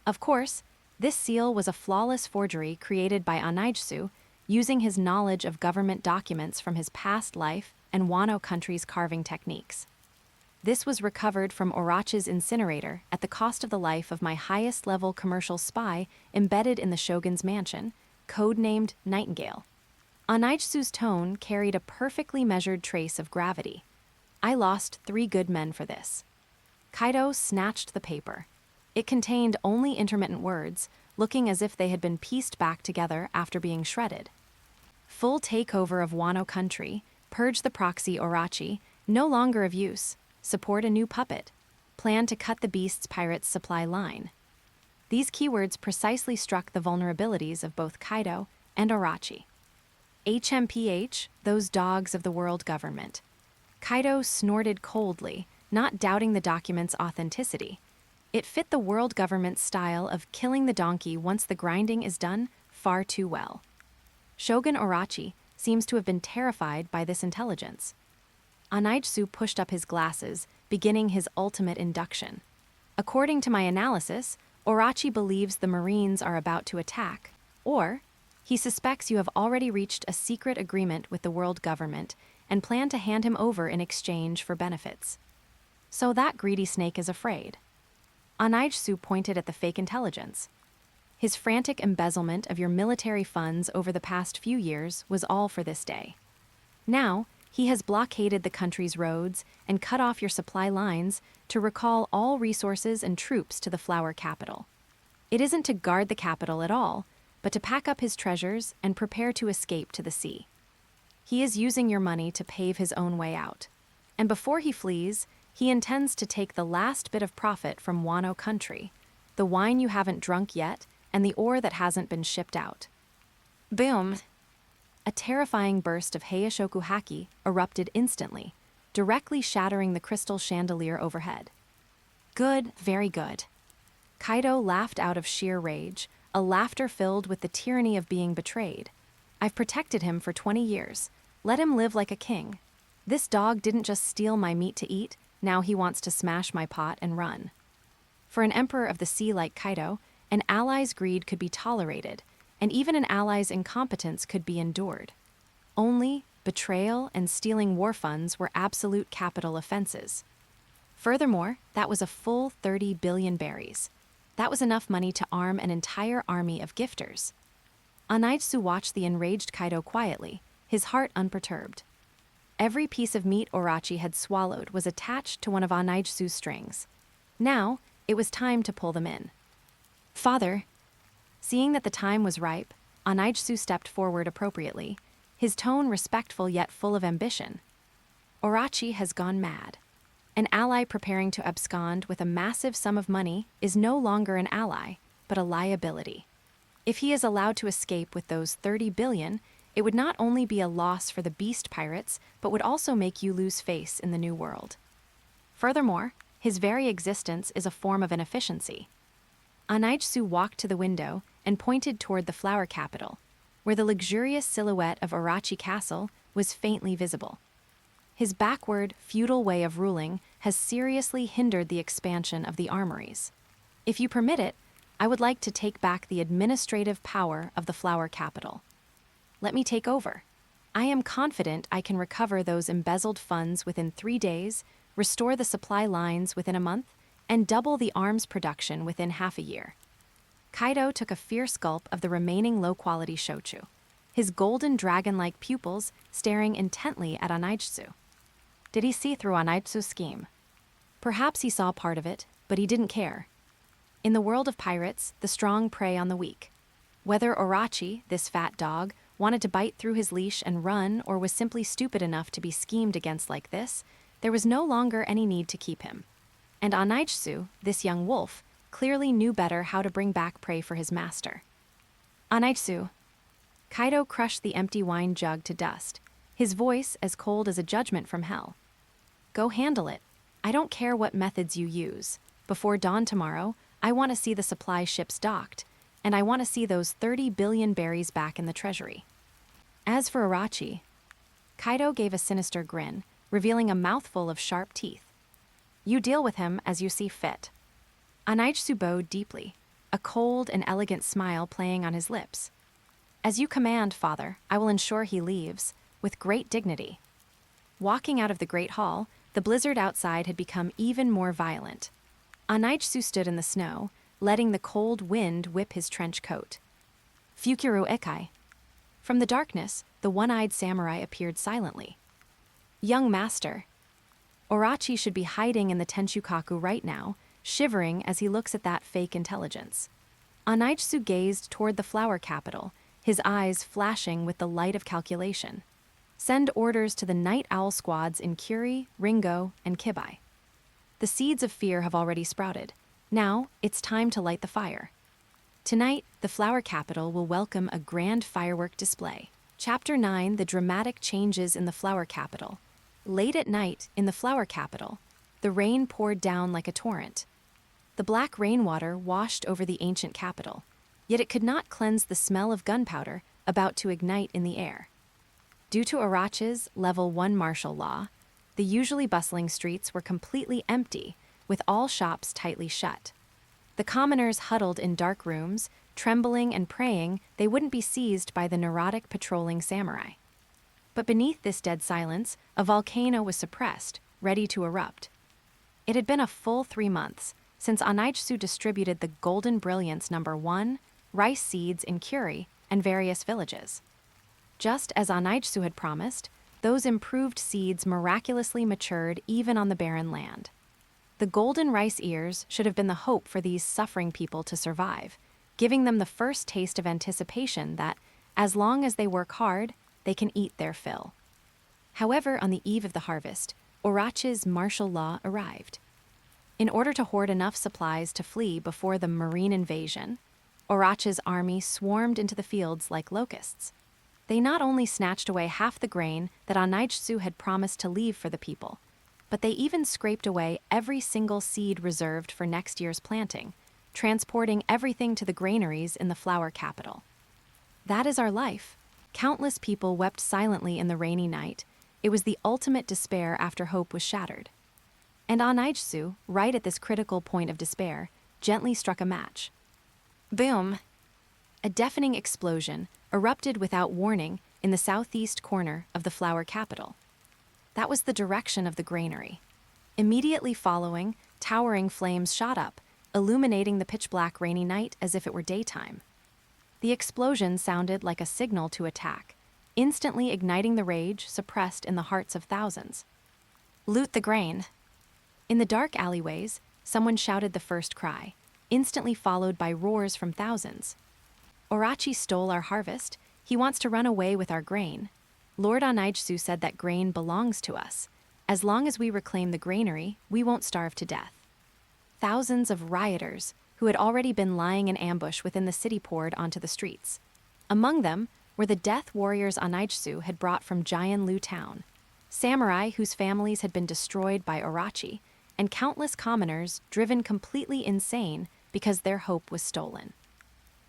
Of course, this seal was a flawless forgery created by Anaijsu using his knowledge of government documents from his past life and Wano Country's carving techniques. This was recovered from Orochi's incinerator at the cost of the life of my highest-level commercial spy embedded in the Shogun's mansion, codenamed Nightingale. Anaijsu's tone carried a perfectly measured trace of gravity. I lost 3 good men for this. Kaido snatched the paper. It contained only intermittent words, looking as if they had been pieced back together after being shredded. Full takeover of Wano Country, purge the proxy Orochi, no longer of use, support a new puppet, plan to cut the beast's pirates' supply line. These keywords precisely struck the vulnerabilities of both Kaido and Orochi. HMPH, those dogs of the world government. Kaido snorted coldly, not doubting the document's authenticity. It fit the world government's style of killing the donkey once the grinding is done far too well. Shogun Orochi seems to have been terrified by this intelligence. Anaijsu pushed up his glasses, beginning his ultimate induction. According to my analysis, Orochi believes the Marines are about to attack, or he suspects you have already reached a secret agreement with the world government and plan to hand him over in exchange for benefits. So that greedy snake is afraid. Anaijsu pointed at the fake intelligence. His frantic embezzlement of your military funds over the past few years was all for this day. Now, he has blockaded the country's roads and cut off your supply lines to recall all resources and troops to the flower capital. It isn't to guard the capital at all, but to pack up his treasures and prepare to escape to the sea. He is using your money to pave his own way out. And before he flees, he intends to take the last bit of profit from Wano Country, the wine you haven't drunk yet, and the ore that hasn't been shipped out. Boom! A terrifying burst of Heishoku Haki erupted instantly, directly shattering the crystal chandelier overhead. Good, very good. Kaido laughed out of sheer rage, a laughter filled with the tyranny of being betrayed. I've protected him for 20 years. Let him live like a king. This dog didn't just steal my meat to eat, now he wants to smash my pot and run. For an emperor of the sea like Kaido, an ally's greed could be tolerated, and even an ally's incompetence could be endured. Only betrayal and stealing war funds were absolute capital offenses. Furthermore, that was a full 30 billion berries. That was enough money to arm an entire army of gifters. Anaijsu watched the enraged Kaido quietly, his heart unperturbed. Every piece of meat Orochi had swallowed was attached to one of Anaijsu's strings. Now, it was time to pull them in. Father, seeing that the time was ripe, Anaijsu stepped forward appropriately, his tone respectful yet full of ambition. Orochi has gone mad. An ally preparing to abscond with a massive sum of money is no longer an ally, but a liability. If he is allowed to escape with those 30 billion, it would not only be a loss for the beast pirates, but would also make you lose face in the new world. Furthermore, his very existence is a form of inefficiency. Anaijsu walked to the window and pointed toward the flower capital, where the luxurious silhouette of Orochi Castle was faintly visible. His backward, feudal way of ruling has seriously hindered the expansion of the armories. If you permit it, I would like to take back the administrative power of the flower capital. Let me take over. I am confident I can recover those embezzled funds within 3 days, restore the supply lines within a month, and double the arms production within half a year. Kaido took a fierce gulp of the remaining low-quality shochu, his golden dragon-like pupils staring intently at Anaijsu. Did he see through Anaijsu's scheme? Perhaps he saw part of it, but he didn't care. In the world of pirates, the strong prey on the weak. Whether Orochi, this fat dog, wanted to bite through his leash and run or was simply stupid enough to be schemed against like this, there was no longer any need to keep him. And Anaijsu, this young wolf, clearly knew better how to bring back prey for his master. Anaijsu. Kaido crushed the empty wine jug to dust, his voice as cold as a judgment from hell. Go handle it. I don't care what methods you use. Before dawn tomorrow, I want to see the supply ships docked, and I want to see those 30 billion berries back in the treasury. As for Orochi, Kaido gave a sinister grin, revealing a mouthful of sharp teeth. You deal with him as you see fit. Anaitsu bowed deeply, a cold and elegant smile playing on his lips. As you command, father, I will ensure he leaves, with great dignity. Walking out of the great hall, the blizzard outside had become even more violent. Anaitsu stood in the snow, letting the cold wind whip his trench coat. Fukuro Ekai. From the darkness, the one-eyed samurai appeared silently. Young master. Orochi should be hiding in the Tenshukaku right now, shivering as he looks at that fake intelligence. Anaitsu gazed toward the flower capital, his eyes flashing with the light of calculation. Send orders to the night owl squads in Kuri, Ringo, and Kibai. The seeds of fear have already sprouted. Now, it's time to light the fire. Tonight, the flower capital will welcome a grand firework display. Chapter 9, The Dramatic Changes in the Flower Capital. Late at night, in the flower capital, the rain poured down like a torrent. The black rainwater washed over the ancient capital, yet it could not cleanse the smell of gunpowder about to ignite in the air. Due to Orochi's Level 1 martial law, the usually bustling streets were completely empty, with all shops tightly shut. The commoners huddled in dark rooms, trembling and praying they wouldn't be seized by the neurotic patrolling samurai. But beneath this dead silence, a volcano was suppressed, ready to erupt. It had been a full 3 months since Anaitsu distributed the Golden Brilliance No. 1 rice seeds in Kuri and various villages. Just as Anaitsu had promised, those improved seeds miraculously matured even on the barren land. The golden rice ears should have been the hope for these suffering people to survive, giving them the first taste of anticipation that, as long as they work hard, they can eat their fill. However, on the eve of the harvest, Orochi's martial law arrived. In order to hoard enough supplies to flee before the marine invasion, Orochi's army swarmed into the fields like locusts. They not only snatched away half the grain that Anaitsu had promised to leave for the people, but they even scraped away every single seed reserved for next year's planting, transporting everything to the granaries in the flower capital. That is our life. Countless people wept silently in the rainy night. It was the ultimate despair after hope was shattered. And Anaitsu, right at this critical point of despair, gently struck a match. Boom! A deafening explosion erupted without warning in the southeast corner of the flower capital. That was the direction of the granary. Immediately following, towering flames shot up, illuminating the pitch-black rainy night as if it were daytime. The explosion sounded like a signal to attack, instantly igniting the rage suppressed in the hearts of thousands. Loot the grain! In the dark alleyways, someone shouted the first cry, instantly followed by roars from thousands. Orochi stole our harvest. He wants to run away with our grain. Lord Anaitsu said that grain belongs to us. As long as we reclaim the granary, we won't starve to death. Thousands of rioters, who had already been lying in ambush within the city, poured onto the streets. Among them were the death warriors Anaitsu had brought from Jianlu town, samurai whose families had been destroyed by Orochi, and countless commoners driven completely insane because their hope was stolen.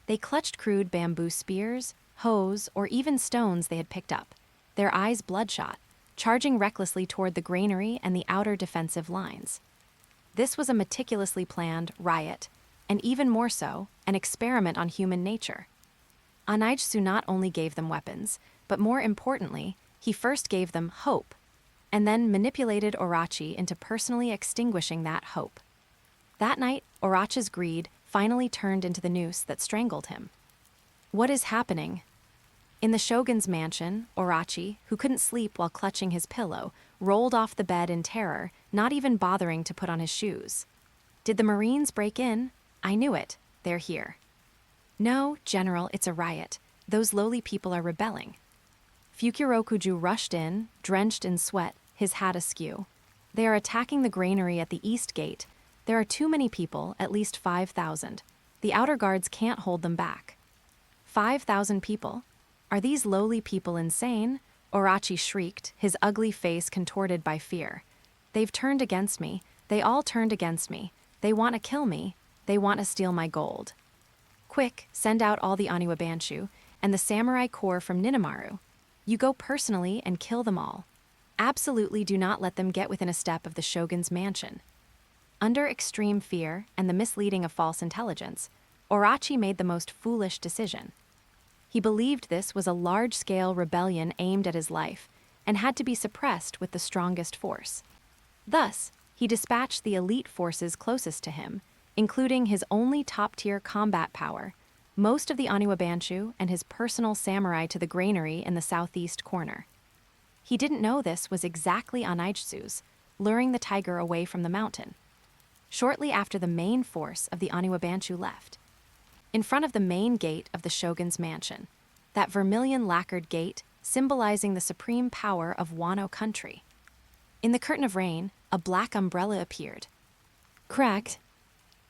They clutched crude bamboo spears, hoes, or even stones they had picked up, their eyes bloodshot, charging recklessly toward the granary and the outer defensive lines. This was a meticulously planned riot, and even more so, an experiment on human nature. Anaitsu not only gave them weapons, but more importantly, he first gave them hope, and then manipulated Orochi into personally extinguishing that hope. That night, Orochi's greed finally turned into the noose that strangled him. What is happening? In the shogun's mansion, Orochi, who couldn't sleep while clutching his pillow, rolled off the bed in terror, not even bothering to put on his shoes. Did the Marines break in? I knew it. They're here. No, General, it's a riot. Those lowly people are rebelling. Fukurokuju rushed in, drenched in sweat, his hat askew. They are attacking the granary at the east gate. There are too many people, at least 5,000. The outer guards can't hold them back. 5,000 people? Are these lowly people insane? Orochi shrieked, his ugly face contorted by fear. They've turned against me. They all turned against me. They want to kill me. They want to steal my gold. Quick, send out all the Oniwabanshu and the samurai corps from Ninamaru. You go personally and kill them all. Absolutely do not let them get within a step of the shogun's mansion." Under extreme fear and the misleading of false intelligence, Orochi made the most foolish decision. He believed this was a large-scale rebellion aimed at his life and had to be suppressed with the strongest force. Thus, he dispatched the elite forces closest to him, including his only top-tier combat power, most of the Oniwabanshu and his personal samurai to the granary in the southeast corner. He didn't know this was exactly Onichisu's, luring the tiger away from the mountain. Shortly after the main force of the Oniwabanshu left, in front of the main gate of the shogun's mansion, that vermilion lacquered gate symbolizing the supreme power of Wano Country. In the curtain of rain, a black umbrella appeared. Cracked.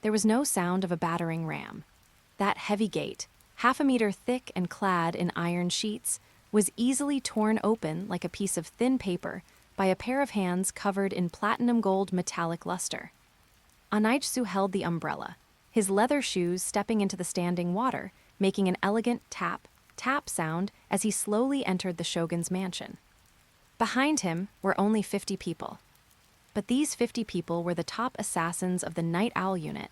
There was no sound of a battering ram. That heavy gate, 1/2 meter thick and clad in iron sheets, was easily torn open like a piece of thin paper by a pair of hands covered in platinum gold metallic luster. Onichisu held the umbrella, his leather shoes stepping into the standing water, making an elegant tap, tap sound as he slowly entered the shogun's mansion. Behind him were only 50 people. But these 50 people were the top assassins of the Night Owl unit,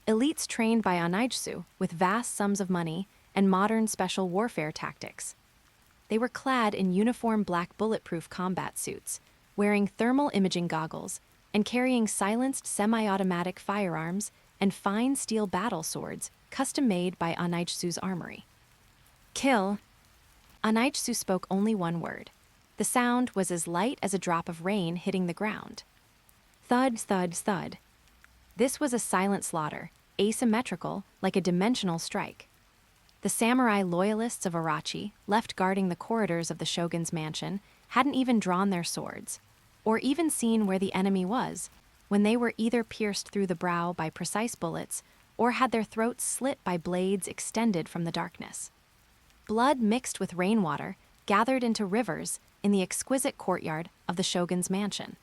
elites trained by Onichisu with vast sums of money and modern special warfare tactics. They were clad in uniform black bulletproof combat suits, wearing thermal imaging goggles, and carrying silenced semi-automatic firearms and fine steel battle swords custom-made by Onichisu's armory. Kill. Onichisu spoke only one word. The sound was as light as a drop of rain hitting the ground. Thud, thud, thud. This was a silent slaughter, asymmetrical, like a dimensional strike. The samurai loyalists of Orochi, left guarding the corridors of the shogun's mansion, hadn't even drawn their swords, or even seen where the enemy was, when they were either pierced through the brow by precise bullets or had their throats slit by blades extended from the darkness. Blood mixed with rainwater gathered into rivers in the exquisite courtyard of the shogun's mansion.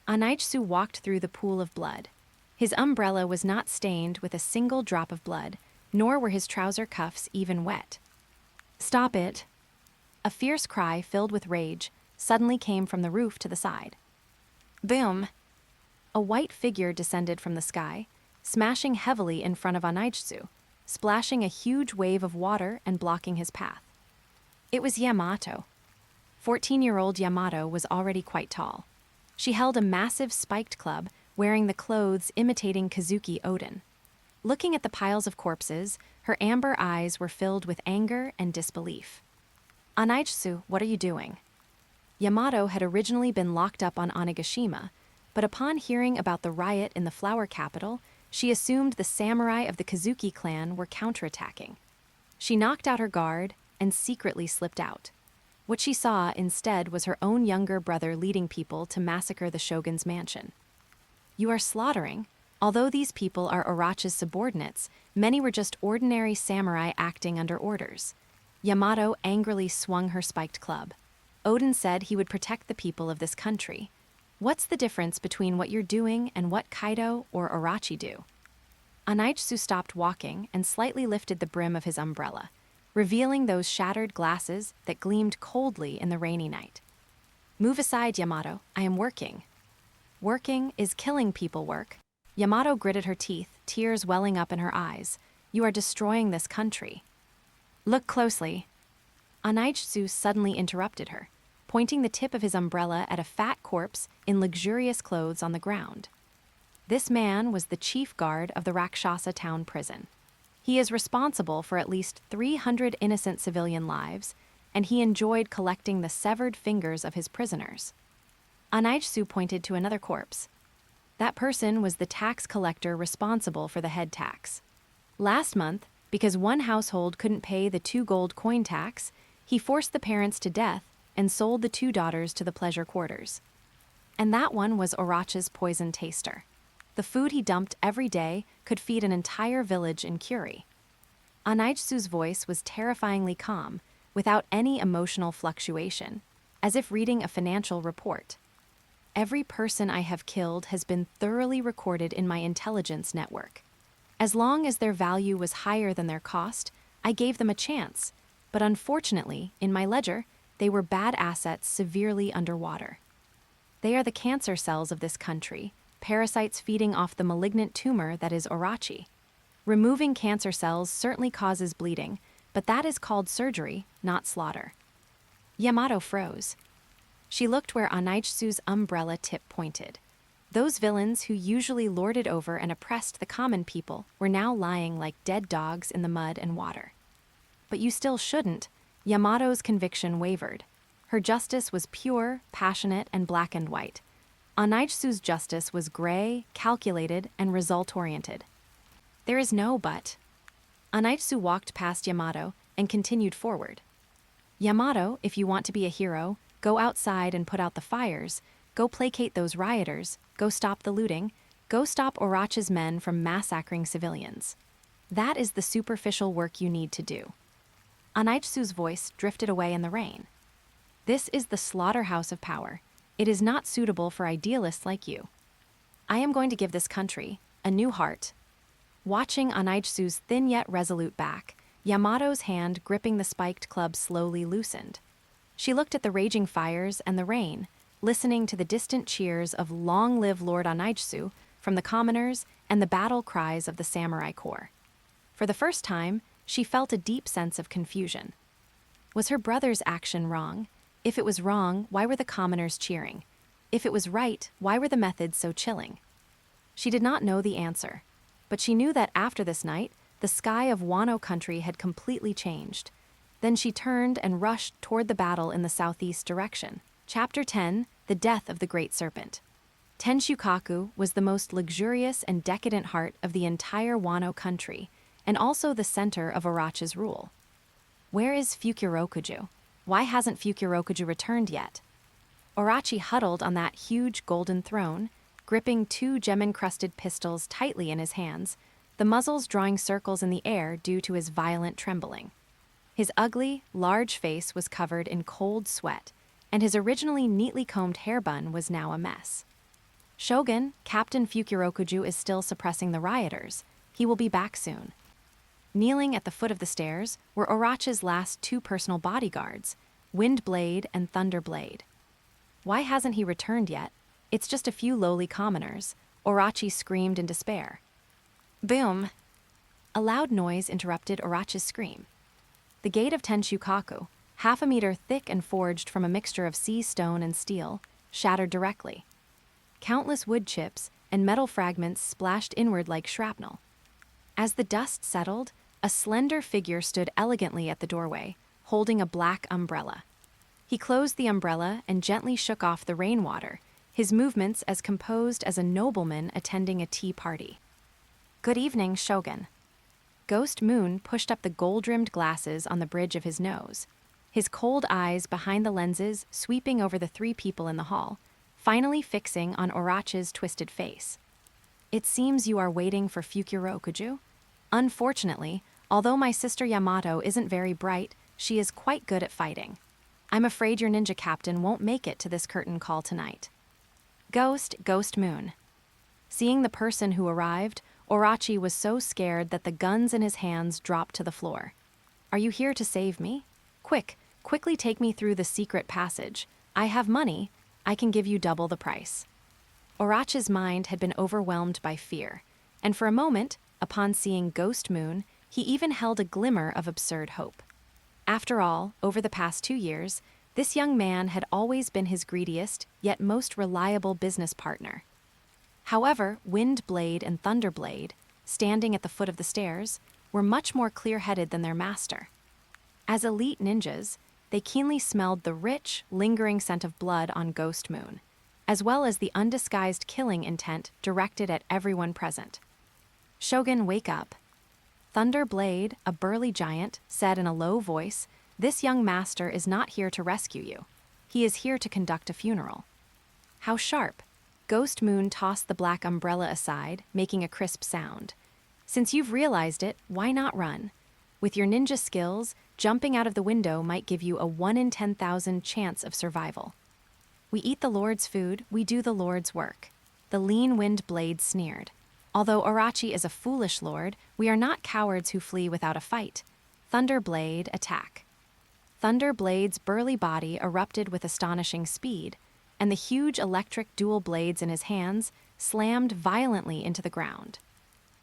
Onichisu walked through the pool of blood. His umbrella was not stained with a single drop of blood, nor were his trouser cuffs even wet. "Stop it!" A fierce cry filled with rage suddenly came from the roof to the side. Boom! A white figure descended from the sky, smashing heavily in front of Onichisu, splashing a huge wave of water and blocking his path. It was Yamato. 14-year-old Yamato was already quite tall. She held a massive spiked club, wearing the clothes imitating Kazuki Oden. Looking at the piles of corpses, her amber eyes were filled with anger and disbelief. "Onichisu, what are you doing?" Yamato had originally been locked up on Onigashima, but upon hearing about the riot in the flower capital, she assumed the samurai of the Kazuki clan were counterattacking. She knocked out her guard and secretly slipped out. What she saw instead was her own younger brother leading people to massacre the shogun's mansion. "You are slaughtering. Although these people are Orochi's subordinates, many were just ordinary samurai acting under orders." Yamato angrily swung her spiked club. Oden said he would protect the people of this country. What's the difference between what you're doing and what Kaido or Orochi do? Onichisu stopped walking and slightly lifted the brim of his umbrella, revealing those shattered glasses that gleamed coldly in the rainy night. "Move aside, Yamato. I am working." "Working is killing people work." Yamato gritted her teeth, tears welling up in her eyes. "You are destroying this country." "Look closely." Onichisu suddenly interrupted her, pointing the tip of his umbrella at a fat corpse in luxurious clothes on the ground. This man was the chief guard of the Rakshasa town prison. He is responsible for at least 300 innocent civilian lives, and he enjoyed collecting the severed fingers of his prisoners. Onichisu pointed to another corpse. That person was the tax collector responsible for the head tax. Last month, because one household couldn't pay the 2 gold coin tax, he forced the parents to death and sold the 2 daughters to the pleasure quarters. And that one was Orochi's poison taster. The food he dumped every day could feed an entire village in Curie. Onichisu's voice was terrifyingly calm, without any emotional fluctuation, as if reading a financial report. "Every person I have killed has been thoroughly recorded in my intelligence network. As long as their value was higher than their cost, I gave them a chance, but unfortunately, in my ledger, they were bad assets severely underwater. They are the cancer cells of this country, parasites feeding off the malignant tumor that is Orochi. Removing cancer cells certainly causes bleeding, but that is called surgery, not slaughter. Yamato froze. She looked where Anaitsu's umbrella tip pointed. Those villains who usually lorded over and oppressed the common people were now lying like dead dogs in the mud and water. But you still shouldn't. Yamato's conviction wavered. Her justice was pure, passionate, and black and white. Anaitsu's justice was gray, calculated, and result-oriented. There is no but. Anaitsu walked past Yamato and continued forward. Yamato, if you want to be a hero, go outside and put out the fires, go placate those rioters, go stop the looting, go stop Orochi's men from massacring civilians. That is the superficial work you need to do. Anaitsu's voice drifted away in the rain. This is the slaughterhouse of power. It is not suitable for idealists like you. I am going to give this country a new heart. Watching Anaitsu's thin yet resolute back, Yamato's hand gripping the spiked club slowly loosened. She looked at the raging fires and the rain, listening to the distant cheers of "Long live Lord Anaitsu" from the commoners and the battle cries of the samurai corps. For the first time, she felt a deep sense of confusion. Was her brother's action wrong? If it was wrong, why were the commoners cheering? If it was right, why were the methods so chilling? She did not know the answer, but she knew that after this night, the sky of Wano Country had completely changed. Then she turned and rushed toward the battle in the southeast direction. Chapter 10, The Death of the Great Serpent. Tenshukaku was the most luxurious and decadent heart of the entire Wano Country, and also the center of Orochi's rule. Where is Fukurokuju? Why hasn't Fukurokuju returned yet? Orochi huddled on that huge golden throne, gripping two gem-encrusted pistols tightly in his hands, the muzzles drawing circles in the air due to his violent trembling. His ugly, large face was covered in cold sweat, and his originally neatly combed hair bun was now a mess. Shogun, Captain Fukurokuju is still suppressing the rioters. He will be back soon. Kneeling at the foot of the stairs were Orochi's last two personal bodyguards, Windblade and Thunderblade. Why hasn't he returned yet? It's just a few lowly commoners, Orochi screamed in despair. Boom! A loud noise interrupted Orochi's scream. The gate of Tenshukaku, half a meter thick and forged from a mixture of sea stone and steel, shattered directly. Countless wood chips and metal fragments splashed inward like shrapnel. As the dust settled, a slender figure stood elegantly at the doorway, holding a black umbrella. He closed the umbrella and gently shook off the rainwater, his movements as composed as a nobleman attending a tea party. Good evening, Shogun. Ghost Moon pushed up the gold-rimmed glasses on the bridge of his nose, his cold eyes behind the lenses sweeping over the three people in the hall, finally fixing on Orochi's twisted face. It seems you are waiting for Fukurokuju? Unfortunately, although my sister Yamato isn't very bright, she is quite good at fighting. I'm afraid your ninja captain won't make it to this curtain call tonight. Ghost Moon. Seeing the person who arrived, Orochi was so scared that the guns in his hands dropped to the floor. Are you here to save me? Quickly take me through the secret passage. I have money. I can give you double the price. Orochi's mind had been overwhelmed by fear, and for a moment, upon seeing Ghost Moon, he even held a glimmer of absurd hope. After all, over the past 2 years, this young man had always been his greediest, yet most reliable business partner. However, Windblade and Thunderblade, standing at the foot of the stairs, were much more clear-headed than their master. As elite ninjas, they keenly smelled the rich, lingering scent of blood on Ghost Moon, as well as the undisguised killing intent directed at everyone present. Shogun, wake up. Thunderblade, a burly giant, said in a low voice, "This young master is not here to rescue you. He is here to conduct a funeral." How sharp. Ghost Moon tossed the black umbrella aside, making a crisp sound. Since you've realized it, why not run? With your ninja skills, jumping out of the window might give you a 1 in 10,000 chance of survival. We eat the Lord's food, we do the Lord's work. The lean-wind blade sneered. Although Orochi is a foolish lord, we are not cowards who flee without a fight. Thunderblade, attack. Thunderblade's burly body erupted with astonishing speed, and the huge electric dual blades in his hands slammed violently into the ground.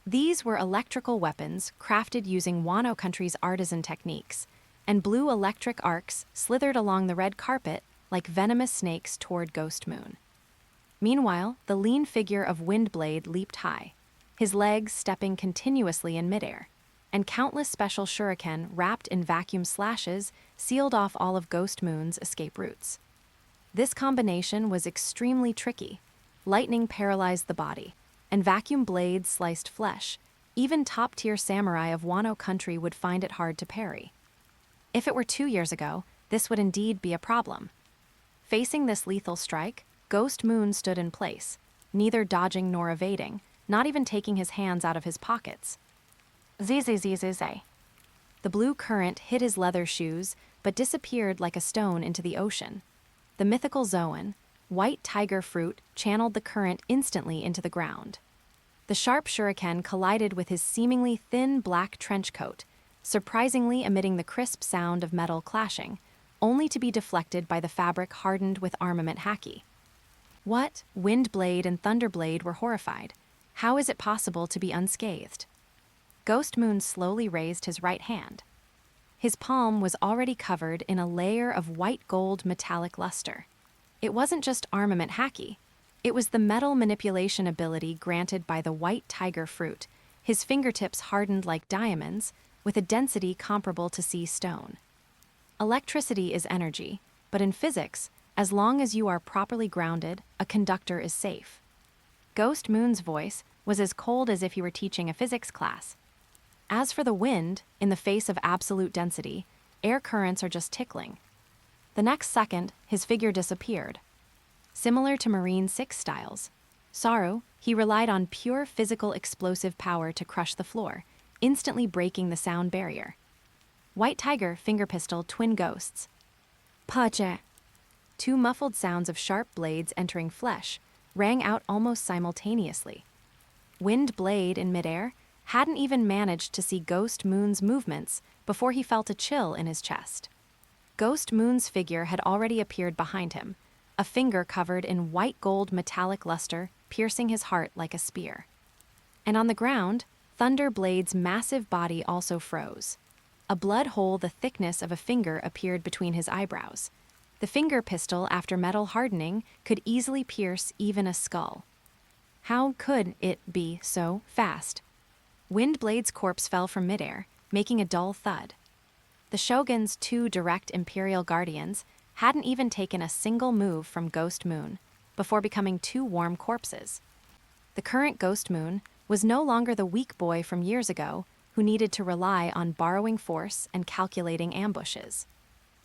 These were electrical weapons crafted using Wano Country's artisan techniques, and blue electric arcs slithered along the red carpet like venomous snakes toward Ghost Moon. Meanwhile, the lean figure of Windblade leaped high, his legs stepping continuously in midair, and countless special shuriken wrapped in vacuum slashes sealed off all of Ghost Moon's escape routes. This combination was extremely tricky. Lightning paralyzed the body, and vacuum blades sliced flesh. Even top-tier samurai of Wano Country would find it hard to parry. If it were 2 years ago, this would indeed be a problem. Facing this lethal strike, Ghost Moon stood in place, neither dodging nor evading, not even taking his hands out of his pockets. Zzzzzz. The blue current hit his leather shoes, but disappeared like a stone into the ocean. The mythical Zoan, white tiger fruit, channeled the current instantly into the ground. The sharp shuriken collided with his seemingly thin black trench coat, surprisingly emitting the crisp sound of metal clashing, only to be deflected by the fabric hardened with armament Haki. What? Windblade and Thunderblade were horrified. How is it possible to be unscathed? Ghost Moon slowly raised his right hand. His palm was already covered in a layer of white gold metallic luster. It wasn't just armament Haki. It was the metal manipulation ability granted by the white tiger fruit, his fingertips hardened like diamonds, with a density comparable to sea stone. Electricity is energy, but in physics, as long as you are properly grounded, a conductor is safe. Ghost Moon's voice was as cold as if he were teaching a physics class. As for the wind, in the face of absolute density, air currents are just tickling. The next second, his figure disappeared. Similar to Marine 6 styles, Saru, he relied on pure physical explosive power to crush the floor, instantly breaking the sound barrier. White Tiger, Finger Pistol, Twin Ghosts. Pache. Two muffled sounds of sharp blades entering flesh rang out almost simultaneously. Wind Blade in midair hadn't even managed to see Ghost Moon's movements before he felt a chill in his chest. Ghost Moon's figure had already appeared behind him, a finger covered in white gold metallic luster piercing his heart like a spear. And on the ground, Thunderblade's massive body also froze. A blood hole the thickness of a finger appeared between his eyebrows. The finger pistol, after metal hardening, could easily pierce even a skull. How could it be so fast? Windblade's corpse fell from midair, making a dull thud. The Shogun's 2 direct Imperial Guardians hadn't even taken a single move from Ghost Moon before becoming 2 warm corpses. The current Ghost Moon was no longer the weak boy from years ago who needed to rely on borrowing force and calculating ambushes.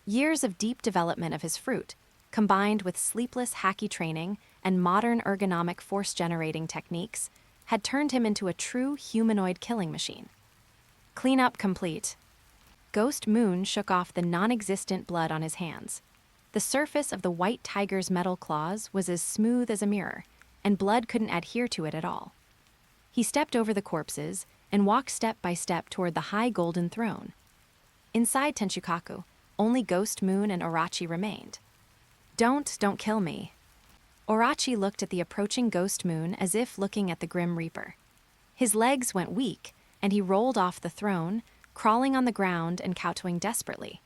Years of deep development of his fruit, combined with sleepless Haki training and modern ergonomic force-generating techniques, had turned him into a true humanoid killing machine. Cleanup complete. Ghost Moon shook off the non-existent blood on his hands. The surface of the white tiger's metal claws was as smooth as a mirror, and blood couldn't adhere to it at all. He stepped over the corpses and walked step by step toward the high golden throne. Inside Tenshukaku, only Ghost Moon and Orochi remained. Don't kill me. Orochi looked at the approaching Ghost Moon as if looking at the Grim Reaper. His legs went weak, and he rolled off the throne, crawling on the ground and kowtowing desperately.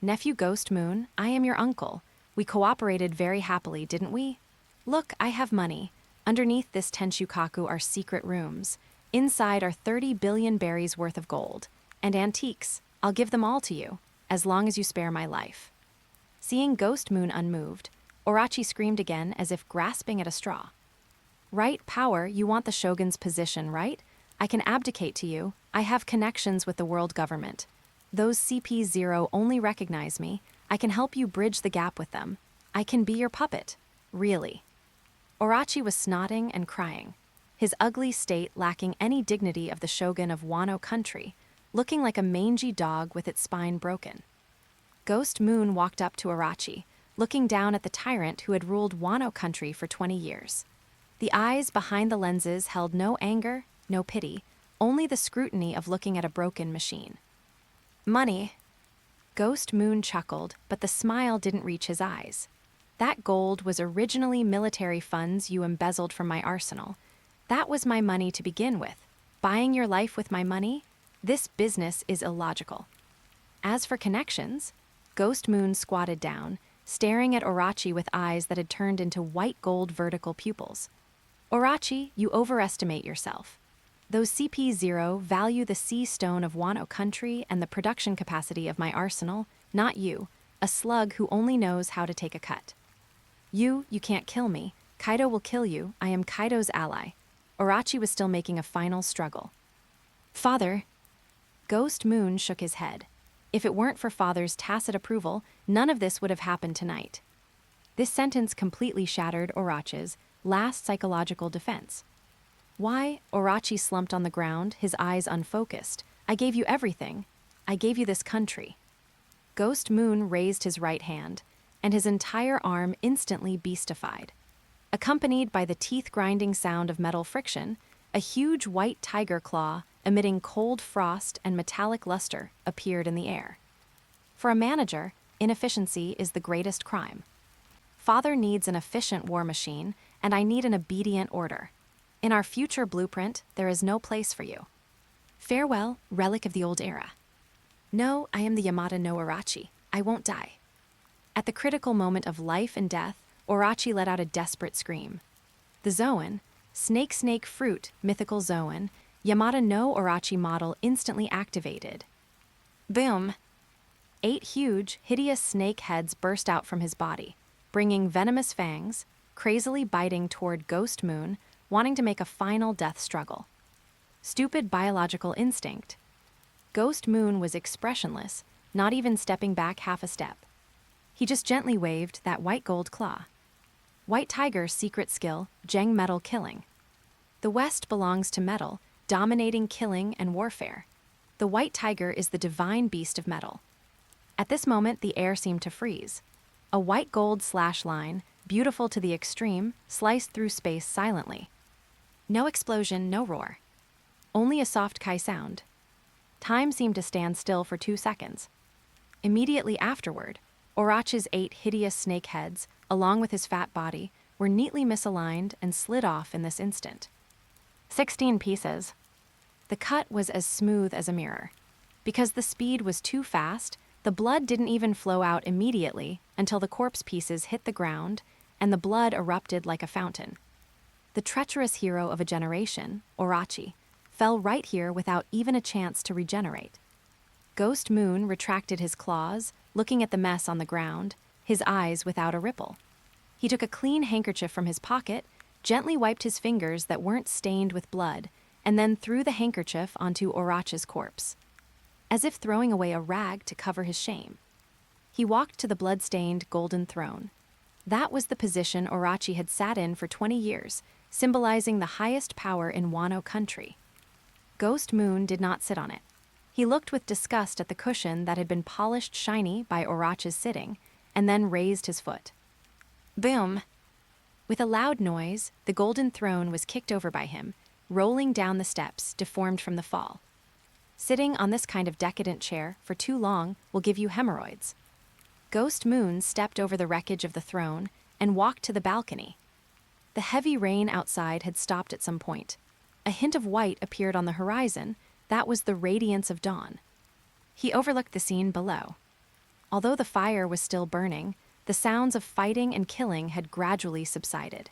Nephew Ghost Moon, I am your uncle. We cooperated very happily, didn't we? Look, I have money. Underneath this Tenshukaku are secret rooms. Inside are 30 billion berries worth of gold. And antiques. I'll give them all to you, as long as you spare my life. Seeing Ghost Moon unmoved, Orochi screamed again as if grasping at a straw. Right, power, you want the Shogun's position, right? I can abdicate to you. I have connections with the world government. Those CP0 only recognize me. I can help you bridge the gap with them. I can be your puppet. Really. Orochi was snotting and crying, his ugly state lacking any dignity of the Shogun of Wano Country, looking like a mangy dog with its spine broken. Ghost Moon walked up to Orochi, looking down at the tyrant who had ruled Wano Country for 20 years. The eyes behind the lenses held no anger, no pity, only the scrutiny of looking at a broken machine. Money. Ghost Moon chuckled, but the smile didn't reach his eyes. That gold was originally military funds you embezzled from my arsenal. That was my money to begin with. Buying your life with my money? This business is illogical. As for connections, Ghost Moon squatted down, staring at Orochi with eyes that had turned into white gold vertical pupils. Orochi, you overestimate yourself. Those CP0 value the sea stone of Wano Country and the production capacity of my arsenal, not you, a slug who only knows how to take a cut. You can't kill me. Kaido will kill you. I am Kaido's ally. Orochi was still making a final struggle. Father. Ghost Moon shook his head. If it weren't for Father's tacit approval, none of this would have happened tonight. This sentence completely shattered Orochi's last psychological defense. Why? Orochi slumped on the ground, his eyes unfocused. I gave you everything. I gave you this country. Ghost Moon raised his right hand, and his entire arm instantly beastified. Accompanied by the teeth-grinding sound of metal friction, a huge white tiger claw, emitting cold frost and metallic luster, appeared in the air. For a manager, inefficiency is the greatest crime. Father needs an efficient war machine, and I need an obedient order. In our future blueprint, there is no place for you. Farewell, relic of the old era. No, I am the Yamada no Orochi. I won't die. At the critical moment of life and death, Orochi let out a desperate scream. The Zoan, snake fruit, mythical Zoan, Yamada no Orochi model instantly activated. Boom! 8 huge, hideous snake heads burst out from his body, bringing venomous fangs, crazily biting toward Ghost Moon, wanting to make a final death struggle. Stupid biological instinct. Ghost Moon was expressionless, not even stepping back half a step. He just gently waved that white gold claw. White Tiger's secret skill, Jeng Metal Killing. The West belongs to metal, dominating killing and warfare. The White Tiger is the divine beast of metal. At this moment, the air seemed to freeze. A white gold slash line, beautiful to the extreme, sliced through space silently. No explosion, no roar. Only a soft kai sound. Time seemed to stand still for 2 seconds. Immediately afterward, Orochi's 8 hideous snake heads, along with his fat body, were neatly misaligned and slid off in this instant. 16 pieces. The cut was as smooth as a mirror. Because the speed was too fast, the blood didn't even flow out immediately until the corpse pieces hit the ground and the blood erupted like a fountain. The treacherous hero of a generation, Orochi, fell right here without even a chance to regenerate. Ghost Moon retracted his claws, looking at the mess on the ground, his eyes without a ripple. He took a clean handkerchief from his pocket, gently wiped his fingers that weren't stained with blood, and then threw the handkerchief onto Orochi's corpse, as if throwing away a rag to cover his shame. He walked to the blood-stained golden throne. That was the position Orochi had sat in for 20 years, symbolizing the highest power in Wano Country. Ghost Moon did not sit on it. He looked with disgust at the cushion that had been polished shiny by Orochi's sitting, and then raised his foot. Boom! With a loud noise, the golden throne was kicked over by him, rolling down the steps, deformed from the fall. Sitting on this kind of decadent chair for too long will give you hemorrhoids. Ghost Moon stepped over the wreckage of the throne and walked to the balcony. The heavy rain outside had stopped at some point. A hint of white appeared on the horizon. That was the radiance of dawn. He overlooked the scene below. Although the fire was still burning, the sounds of fighting and killing had gradually subsided.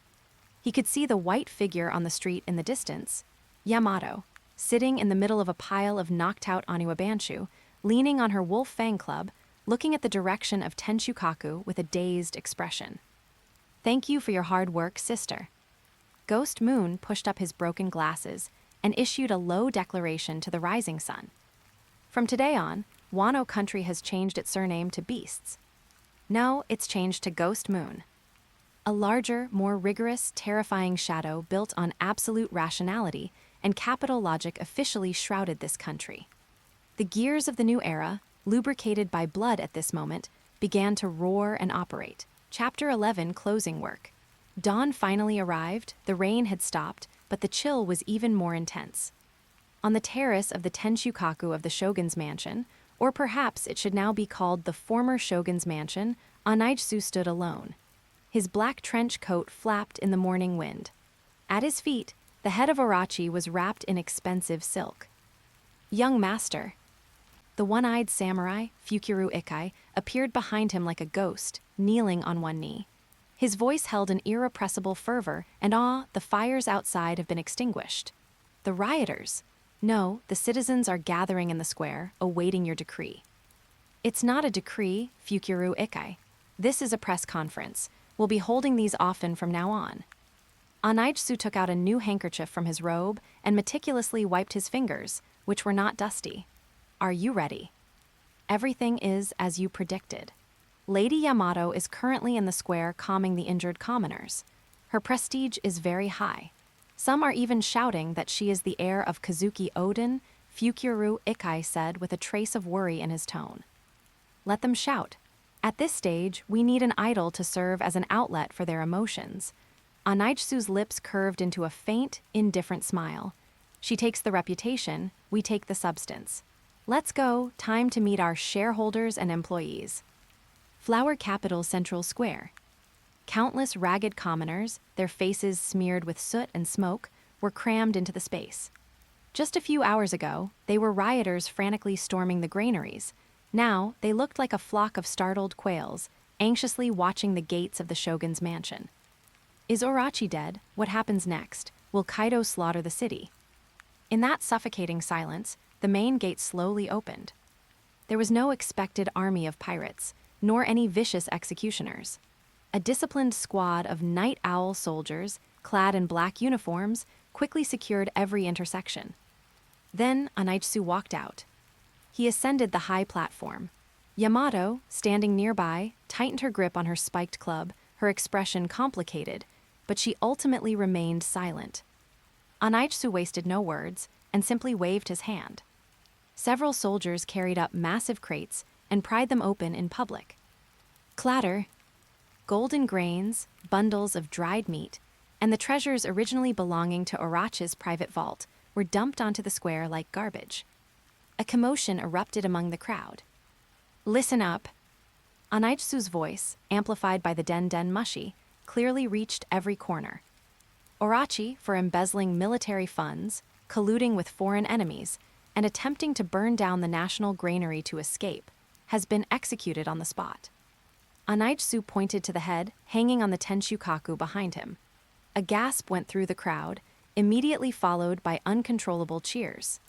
He could see the white figure on the street in the distance, Yamato, sitting in the middle of a pile of knocked-out Oniwabanshu, leaning on her wolf fang club, looking at the direction of Tenshukaku with a dazed expression. Thank you for your hard work, sister. Ghost Moon pushed up his broken glasses and issued a low declaration to the rising sun. From today on, Wano Country has changed its surname to Beasts. No, it's changed to Ghost Moon. A larger, more rigorous, terrifying shadow built on absolute rationality and capital logic officially shrouded this country. The gears of the new era, lubricated by blood at this moment, began to roar and operate. Chapter 11 Closing Work. Dawn finally arrived, the rain had stopped, but the chill was even more intense. On the terrace of the Tenshukaku of the shogun's mansion, or perhaps it should now be called the former shogun's mansion, Anaitsu stood alone. His black trench coat flapped in the morning wind. At his feet, the head of Orochi was wrapped in expensive silk. Young master. The one-eyed samurai, Fukuru Ikai, appeared behind him like a ghost, kneeling on one knee. His voice held an irrepressible fervor, and the fires outside have been extinguished. The rioters. No, the citizens are gathering in the square, awaiting your decree. It's not a decree, Fukuru Ikai. This is a press conference. We'll be holding these often from now on. Anaitsu took out a new handkerchief from his robe and meticulously wiped his fingers, which were not dusty. Are you ready? Everything is as you predicted. Lady Yamato is currently in the square calming the injured commoners. Her prestige is very high. Some are even shouting that she is the heir of Kazuki Oden, Fukuru Ikai said with a trace of worry in his tone. Let them shout. At this stage, we need an idol to serve as an outlet for their emotions. Anaitsu's lips curved into a faint, indifferent smile. She takes the reputation, we take the substance. Let's go, time to meet our shareholders and employees. Flower Capital Central Square. Countless ragged commoners, their faces smeared with soot and smoke, were crammed into the space. Just a few hours ago, they were rioters frantically storming the granaries. Now, they looked like a flock of startled quails, anxiously watching the gates of the shogun's mansion. Is Orochi dead? What happens next? Will Kaido slaughter the city? In that suffocating silence, the main gate slowly opened. There was no expected army of pirates, nor any vicious executioners. A disciplined squad of night owl soldiers, clad in black uniforms, quickly secured every intersection. Then Anaitsu walked out. He ascended the high platform. Yamato, standing nearby, tightened her grip on her spiked club, her expression complicated, but she ultimately remained silent. Anaitsu wasted no words and simply waved his hand. Several soldiers carried up massive crates and pried them open in public. Clatter. Golden grains, bundles of dried meat, and the treasures originally belonging to Orochi's private vault were dumped onto the square like garbage. A commotion erupted among the crowd. Listen up. Anaitsu's voice, amplified by the den mushi, clearly reached every corner. Orochi, for embezzling military funds, colluding with foreign enemies, and attempting to burn down the national granary to escape, has been executed on the spot. Anaitsu pointed to the head, hanging on the Tenshukaku behind him. A gasp went through the crowd, immediately followed by uncontrollable cheers.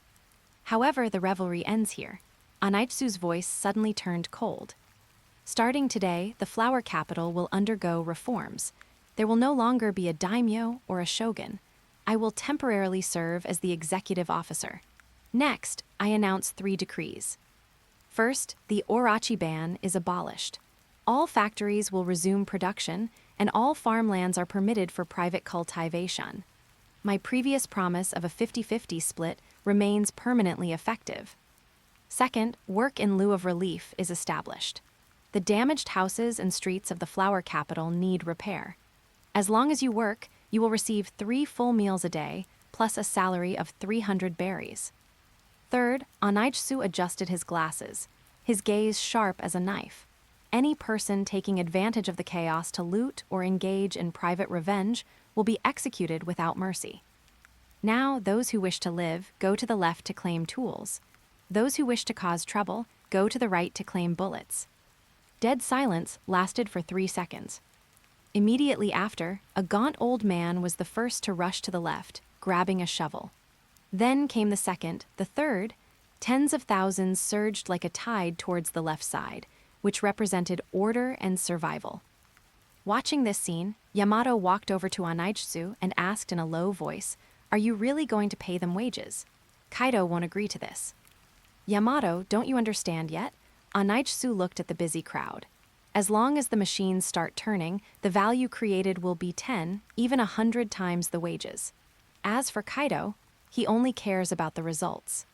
However, the revelry ends here. Anaitsu's voice suddenly turned cold. Starting today, the Flower Capital will undergo reforms. There will no longer be a daimyo or a shogun. I will temporarily serve as the executive officer. Next, I announce 3 decrees. First, the Orochi ban is abolished. All factories will resume production, and all farmlands are permitted for private cultivation. My previous promise of a 50-50 split remains permanently effective. Second, work in lieu of relief is established. The damaged houses and streets of the Flower Capital need repair. As long as you work, you will receive 3 full meals a day, plus a salary of 300 berries. Third, Anaitsu adjusted his glasses, his gaze sharp as a knife. Any person taking advantage of the chaos to loot or engage in private revenge will be executed without mercy. Now, those who wish to live go to the left to claim tools. Those who wish to cause trouble go to the right to claim bullets. Dead silence lasted for 3 seconds. Immediately after, a gaunt old man was the first to rush to the left, grabbing a shovel. Then came the second, the third. Tens of thousands surged like a tide towards the left side, which represented order and survival. Watching this scene, Yamato walked over to Anaitsu and asked in a low voice, "Are you really going to pay them wages? Kaido won't agree to this." "Yamato, don't you understand yet?" Anaitsu looked at the busy crowd. As long as the machines start turning, the value created will be 10, even 100 times the wages. As for Kaido, he only cares about the results.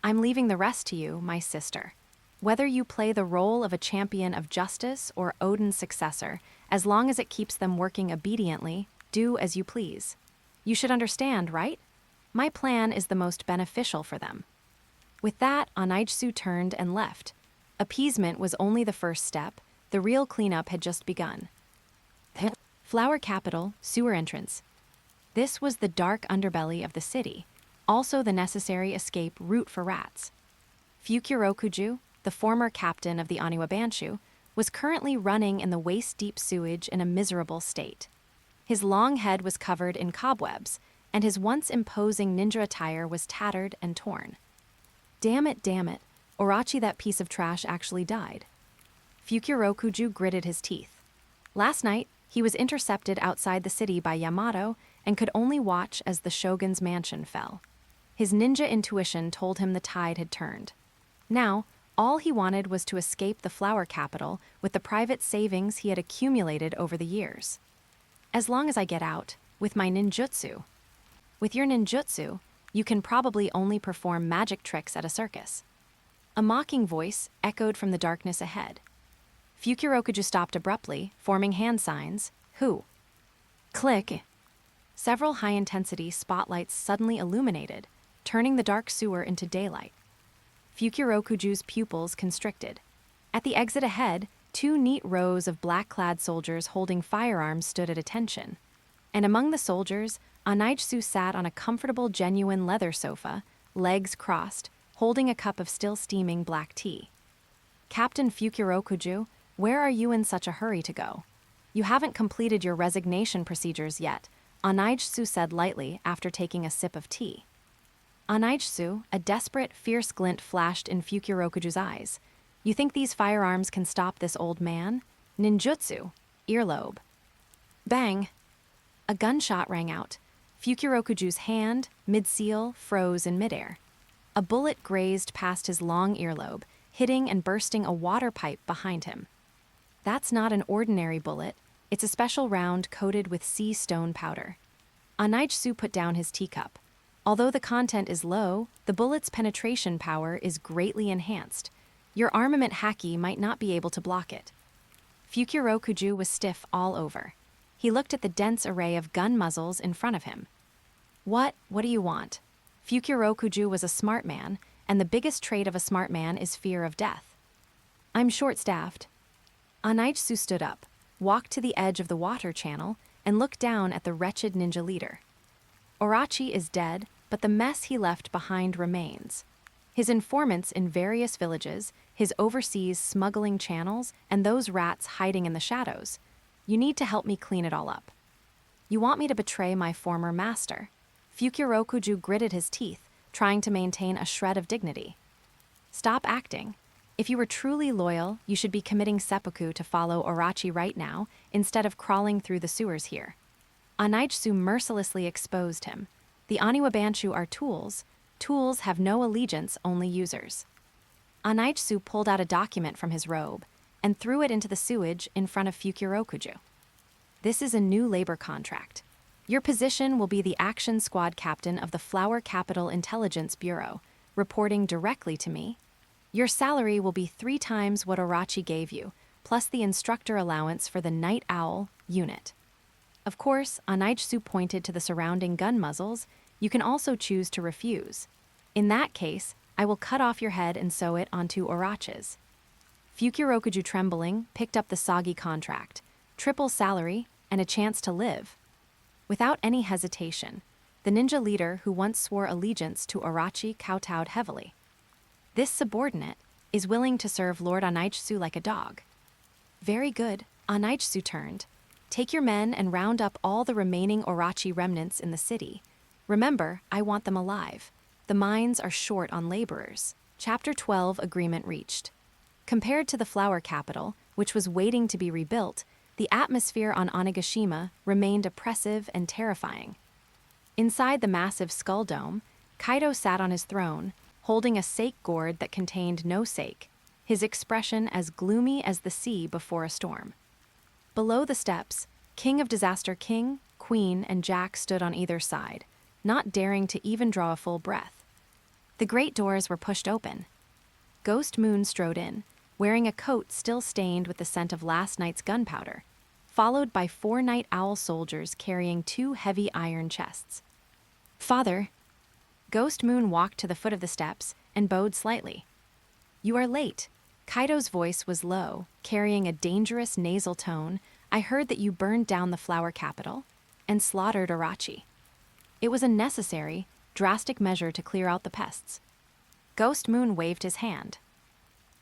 I'm leaving the rest to you, my sister. Whether you play the role of a champion of justice or Odin's successor, As long as it keeps them working obediently, do as you please. You should understand, right? My plan is the most beneficial for them. With that, Anaijsu turned and left. Appeasement was only the first step. The real cleanup had just begun. Flower capital, sewer entrance. This was the dark underbelly of the city, also the necessary escape route for rats. Fukurokuju, the former captain of the Aniwa Banshu, was currently running in the waist-deep sewage in a miserable state. His long head was covered in cobwebs, and his once imposing ninja attire was tattered and torn. Damn it, Orochi, that piece of trash actually died. Fukurokuju gritted his teeth. Last night, he was intercepted outside the city by Yamato and could only watch as the shogun's mansion fell. His ninja intuition told him the tide had turned. Now, all he wanted was to escape the flower capital with the private savings he had accumulated over the years. As long as I get out, with my ninjutsu. With your ninjutsu, you can probably only perform magic tricks at a circus. A mocking voice echoed from the darkness ahead. Fukurokuju stopped abruptly, forming hand signs. Who? Click. Several high-intensity spotlights suddenly illuminated, turning the dark sewer into daylight. Fukurokuju's pupils constricted. At the exit ahead, 2 neat rows of black-clad soldiers holding firearms stood at attention. And among the soldiers, Anaijsu sat on a comfortable genuine leather sofa, legs crossed, holding a cup of still-steaming black tea. Captain Fukurokuju, where are you in such a hurry to go? You haven't completed your resignation procedures yet, Anaijsu said lightly after taking a sip of tea. Anaijsu, a desperate, fierce glint flashed in Fukurokuju's eyes. You think these firearms can stop this old man? Ninjutsu. Earlobe. Bang! A gunshot rang out. Fukurokuju's hand, mid-seal, froze in midair. A bullet grazed past his long earlobe, hitting and bursting a water pipe behind him. That's not an ordinary bullet. It's a special round coated with sea stone powder. Anaijsu put down his teacup. Although the content is low, the bullet's penetration power is greatly enhanced. Your armament Haki might not be able to block it. Fukurokuju was stiff all over. He looked at the dense array of gun muzzles in front of him. What do you want? Fukurokuju was a smart man, and the biggest trait of a smart man is fear of death. I'm short-staffed. Anaijsu stood up, walked to the edge of the water channel, and looked down at the wretched ninja leader. Orochi is dead, but the mess he left behind remains. His informants in various villages, his overseas smuggling channels, and those rats hiding in the shadows. You need to help me clean it all up. You want me to betray my former master? Fukurokuju gritted his teeth, trying to maintain a shred of dignity. Stop acting. If you were truly loyal, you should be committing seppuku to follow Orochi right now, instead of crawling through the sewers here. Anaijsu mercilessly exposed him. The Aniwa Banshu are tools. Tools have no allegiance, only users. Anaijsu pulled out a document from his robe and threw it into the sewage in front of Fukurokuju. This is a new labor contract. Your position will be the Action Squad Captain of the Flower Capital Intelligence Bureau, reporting directly to me. Your salary will be 3 times what Orochi gave you, plus the instructor allowance for the Night Owl unit. Of course, Anaijsu pointed to the surrounding gun muzzles. You can also choose to refuse. In that case, I will cut off your head and sew it onto Orochi's. Fukurokuju, trembling, picked up the soggy contract, triple salary, and a chance to live. Without any hesitation, the ninja leader who once swore allegiance to Orochi kowtowed heavily. This subordinate is willing to serve Lord Anaijsu like a dog. Very good, Anaijsu turned. Take your men and round up all the remaining Orochi remnants in the city. Remember, I want them alive. The mines are short on laborers. Chapter 12 agreement reached. Compared to the flower capital, which was waiting to be rebuilt, the atmosphere on Onigashima remained oppressive and terrifying. Inside the massive skull dome, Kaido sat on his throne, holding a sake gourd that contained no sake, his expression as gloomy as the sea before a storm. Below the steps, King of Disaster King, Queen, and Jack stood on either side, not daring to even draw a full breath. The great doors were pushed open. Ghost Moon strode in, wearing a coat still stained with the scent of last night's gunpowder. followed by 4 night owl soldiers carrying 2 heavy iron chests. "Father." Ghost Moon walked to the foot of the steps and bowed slightly. "You are late." Kaido's voice was low, carrying a dangerous nasal tone. "I heard that you burned down the flower capital and slaughtered Orochi. It was a necessary, drastic measure to clear out the pests." Ghost Moon waved his hand.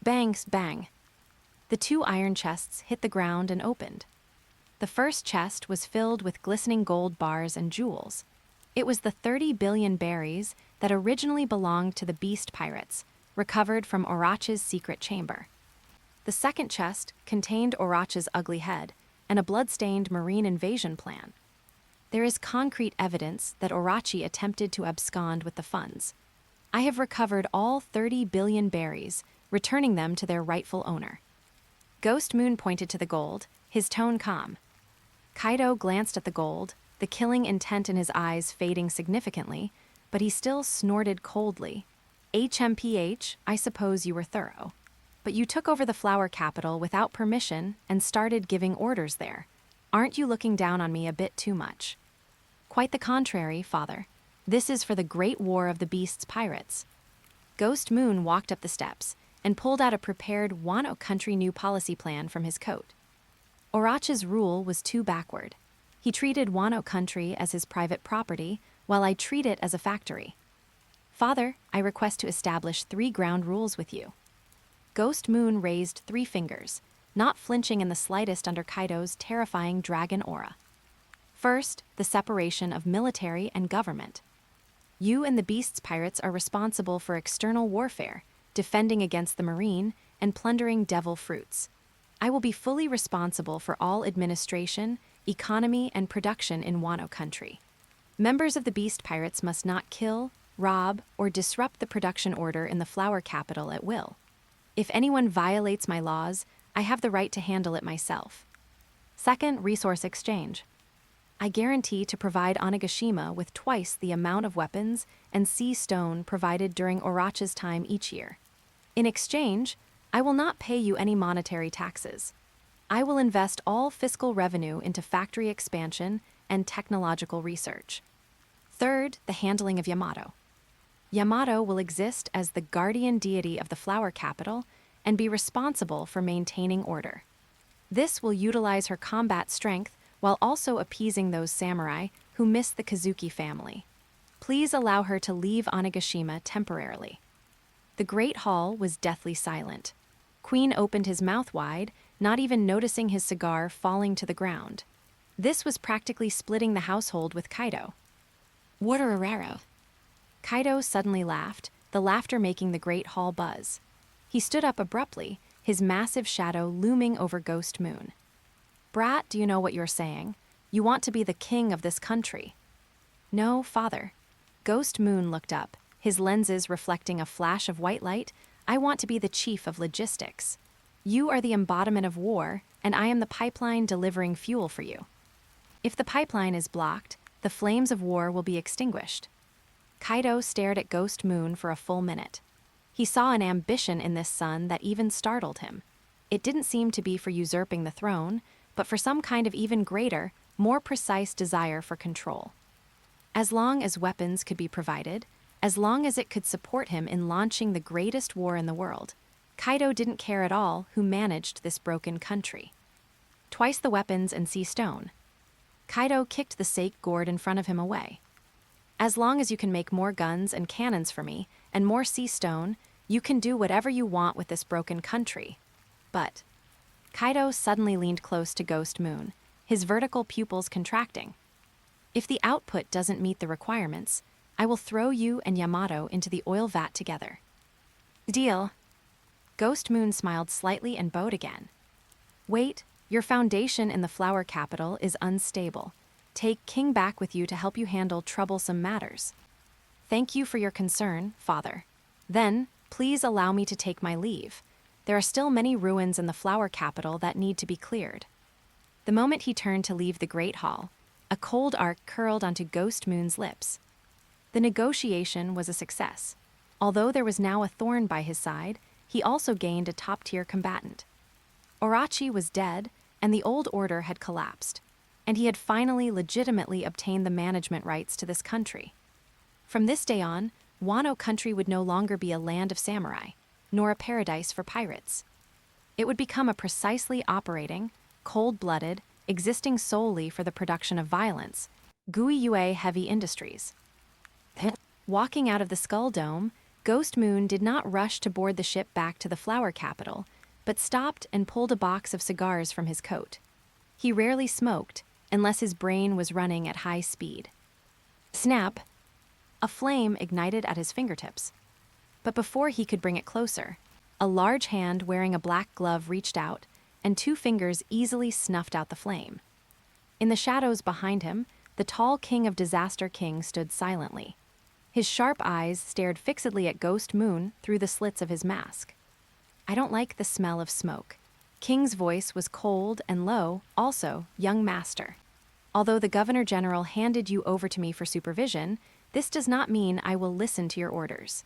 Bangs, bang. The 2 iron chests hit the ground and opened. The first chest was filled with glistening gold bars and jewels. It was the 30 billion berries that originally belonged to the beast pirates, recovered from Orochi's secret chamber. The second chest contained Orochi's ugly head and a blood-stained marine invasion plan. There is concrete evidence that Orochi attempted to abscond with the funds. I have recovered all 30 billion berries, returning them to their rightful owner. Ghost Moon pointed to the gold, his tone calm. Kaido glanced at the gold, the killing intent in his eyes fading significantly, but he still snorted coldly. "HMPH, I suppose you were thorough. But you took over the flower capital without permission and started giving orders there. Aren't you looking down on me a bit too much?" "Quite the contrary, father. This is for the great war of the beast's pirates." Ghost Moon walked up the steps and pulled out a prepared Wano Country new policy plan from his coat. Orochi's rule was too backward. He treated Wano Country as his private property, while I treat it as a factory. "Father, I request to establish 3 ground rules with you." Ghost Moon raised 3 fingers, not flinching in the slightest under Kaido's terrifying dragon aura. "First, the separation of military and government. You and the beast's pirates are responsible for external warfare, defending against the marine, and plundering devil fruits. I will be fully responsible for all administration, economy, and production in Wano Country. Members of the beast pirates must not kill, rob, or disrupt the production order in the flower capital at will. If anyone violates my laws, I have the right to handle it myself. Second, resource exchange. I guarantee to provide Onigashima with twice the amount of weapons and sea stone provided during Orochi's time each year. In exchange, I will not pay you any monetary taxes. I will invest all fiscal revenue into factory expansion and technological research. Third, the handling of Yamato. Yamato will exist as the guardian deity of the flower capital and be responsible for maintaining order. This will utilize her combat strength while also appeasing those samurai who miss the Kazuki family. Please allow her to leave Onigashima temporarily." The Great Hall was deathly silent. Queen opened his mouth wide, not even noticing his cigar falling to the ground. This was practically splitting the household with Kaido. "What a raro." Kaido suddenly laughed, the laughter making the Great Hall buzz. He stood up abruptly, his massive shadow looming over Ghost Moon. "Brat, do you know what you're saying? You want to be the king of this country." "No, father." Ghost Moon looked up, his lenses reflecting a flash of white light. "I want to be the chief of logistics. You are the embodiment of war, and I am the pipeline delivering fuel for you. If the pipeline is blocked, the flames of war will be extinguished." Kaido stared at Ghost Moon for a full minute. He saw an ambition in this son that even startled him. It didn't seem to be for usurping the throne, but for some kind of even greater, more precise desire for control. As long as weapons could be provided, as long as it could support him in launching the greatest war in the world, Kaido didn't care at all who managed this broken country. Twice the weapons and sea stone. Kaido kicked the sake gourd in front of him away. "As long as you can make more guns and cannons for me, and more sea stone, you can do whatever you want with this broken country. But..." Kaido suddenly leaned close to Ghost Moon, his vertical pupils contracting. "If the output doesn't meet the requirements, I will throw you and Yamato into the oil vat together." "Deal." Ghost Moon smiled slightly and bowed again. "Wait, your foundation in the flower capital is unstable. Take King back with you to help you handle troublesome matters." "Thank you for your concern, father. Then, please allow me to take my leave. There are still many ruins in the flower capital that need to be cleared." The moment he turned to leave the Great Hall, a cold arc curled onto Ghost Moon's lips. The negotiation was a success. Although there was now a thorn by his side, he also gained a top-tier combatant. Orochi was dead, and the old order had collapsed, and he had finally legitimately obtained the management rights to this country. From this day on, Wano Country would no longer be a land of samurai, nor a paradise for pirates. It would become a precisely operating, cold-blooded, existing solely for the production of violence, Guiyue heavy industries. Walking out of the Skull Dome, Ghost Moon did not rush to board the ship back to the flower capital, but stopped and pulled a box of cigars from his coat. He rarely smoked, unless his brain was running at high speed. Snap! A flame ignited at his fingertips. But before he could bring it closer, a large hand wearing a black glove reached out, and 2 fingers easily snuffed out the flame. In the shadows behind him, the tall King of Disaster King stood silently. His sharp eyes stared fixedly at Ghost Moon through the slits of his mask. "I don't like the smell of smoke." King's voice was cold and low, also, young master. "Although the Governor General handed you over to me for supervision, this does not mean I will listen to your orders.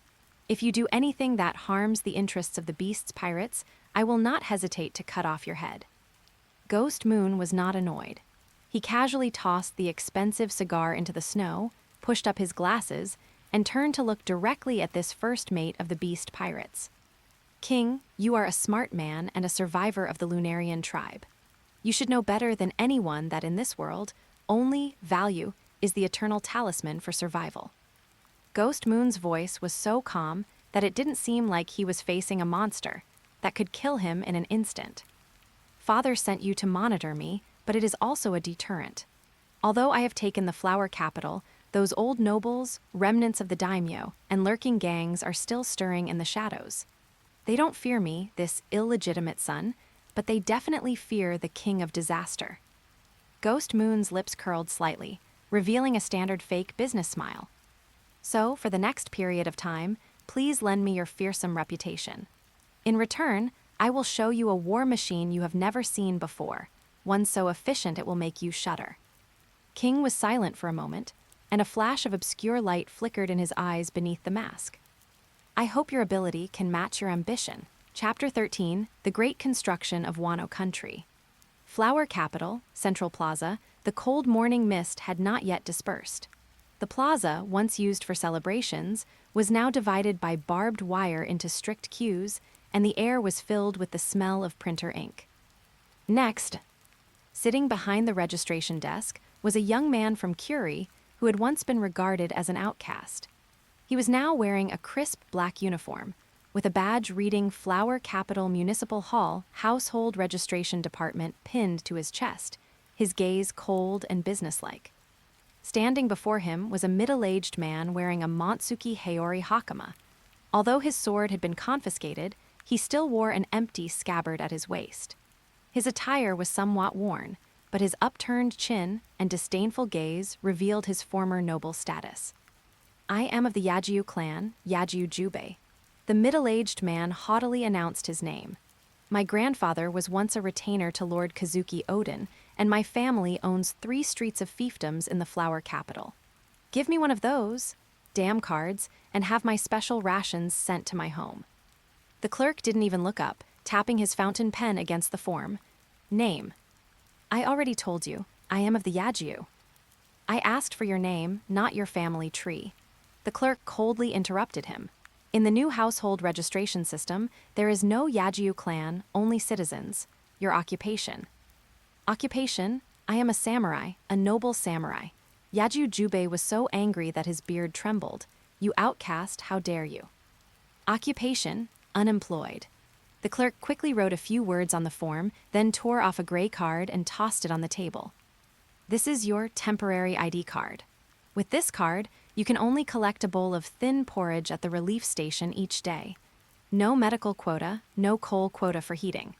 If you do anything that harms the interests of the Beast's pirates, I will not hesitate to cut off your head." Ghost Moon was not annoyed. He casually tossed the expensive cigar into the snow, pushed up his glasses, and turned to look directly at this first mate of the Beast pirates. "King, you are a smart man and a survivor of the Lunarian tribe. You should know better than anyone that in this world, only value is the eternal talisman for survival." Ghost Moon's voice was so calm that it didn't seem like he was facing a monster that could kill him in an instant. "Father sent you to monitor me, but it is also a deterrent. Although I have taken the flower capital, those old nobles, remnants of the daimyo, and lurking gangs are still stirring in the shadows. They don't fear me, this illegitimate son, but they definitely fear the King of Disaster." Ghost Moon's lips curled slightly, revealing a standard fake business smile. "So, for the next period of time, please lend me your fearsome reputation. In return, I will show you a war machine you have never seen before, one so efficient it will make you shudder." King was silent for a moment, and a flash of obscure light flickered in his eyes beneath the mask. "I hope your ability can match your ambition." Chapter 13, The Great Construction of Wano Country. Flower capital, Central Plaza, the cold morning mist had not yet dispersed. The plaza, once used for celebrations, was now divided by barbed wire into strict queues, and the air was filled with the smell of printer ink. Next, sitting behind the registration desk, was a young man from Curie who had once been regarded as an outcast. He was now wearing a crisp black uniform, with a badge reading Flower Capital Municipal Hall Household Registration Department pinned to his chest, his gaze cold and businesslike. Standing before him was a middle-aged man wearing a Montsuki Heiori hakama. Although his sword had been confiscated, he still wore an empty scabbard at his waist. His attire was somewhat worn, but his upturned chin and disdainful gaze revealed his former noble status. "I am of the Yajiu clan, Yajiu Jubei." The middle-aged man haughtily announced his name. "My grandfather was once a retainer to Lord Kazuki Odin, and my family owns 3 streets of fiefdoms in the flower capital. Give me one of those, damn cards, and have my special rations sent to my home." The clerk didn't even look up, tapping his fountain pen against the form. "Name." "I already told you, I am of the Yajiu." "I asked for your name, not your family tree." The clerk coldly interrupted him. "In the new household registration system, there is no Yajiu clan, only citizens. Your occupation." "Occupation? I am a samurai, a noble samurai." Yajiu Jubei was so angry that his beard trembled. "You outcast, how dare you?" "Occupation? Unemployed." The clerk quickly wrote a few words on the form, then tore off a gray card and tossed it on the table. "This is your temporary ID card. With this card, you can only collect a bowl of thin porridge at the relief station each day. No medical quota, no coal quota for heating."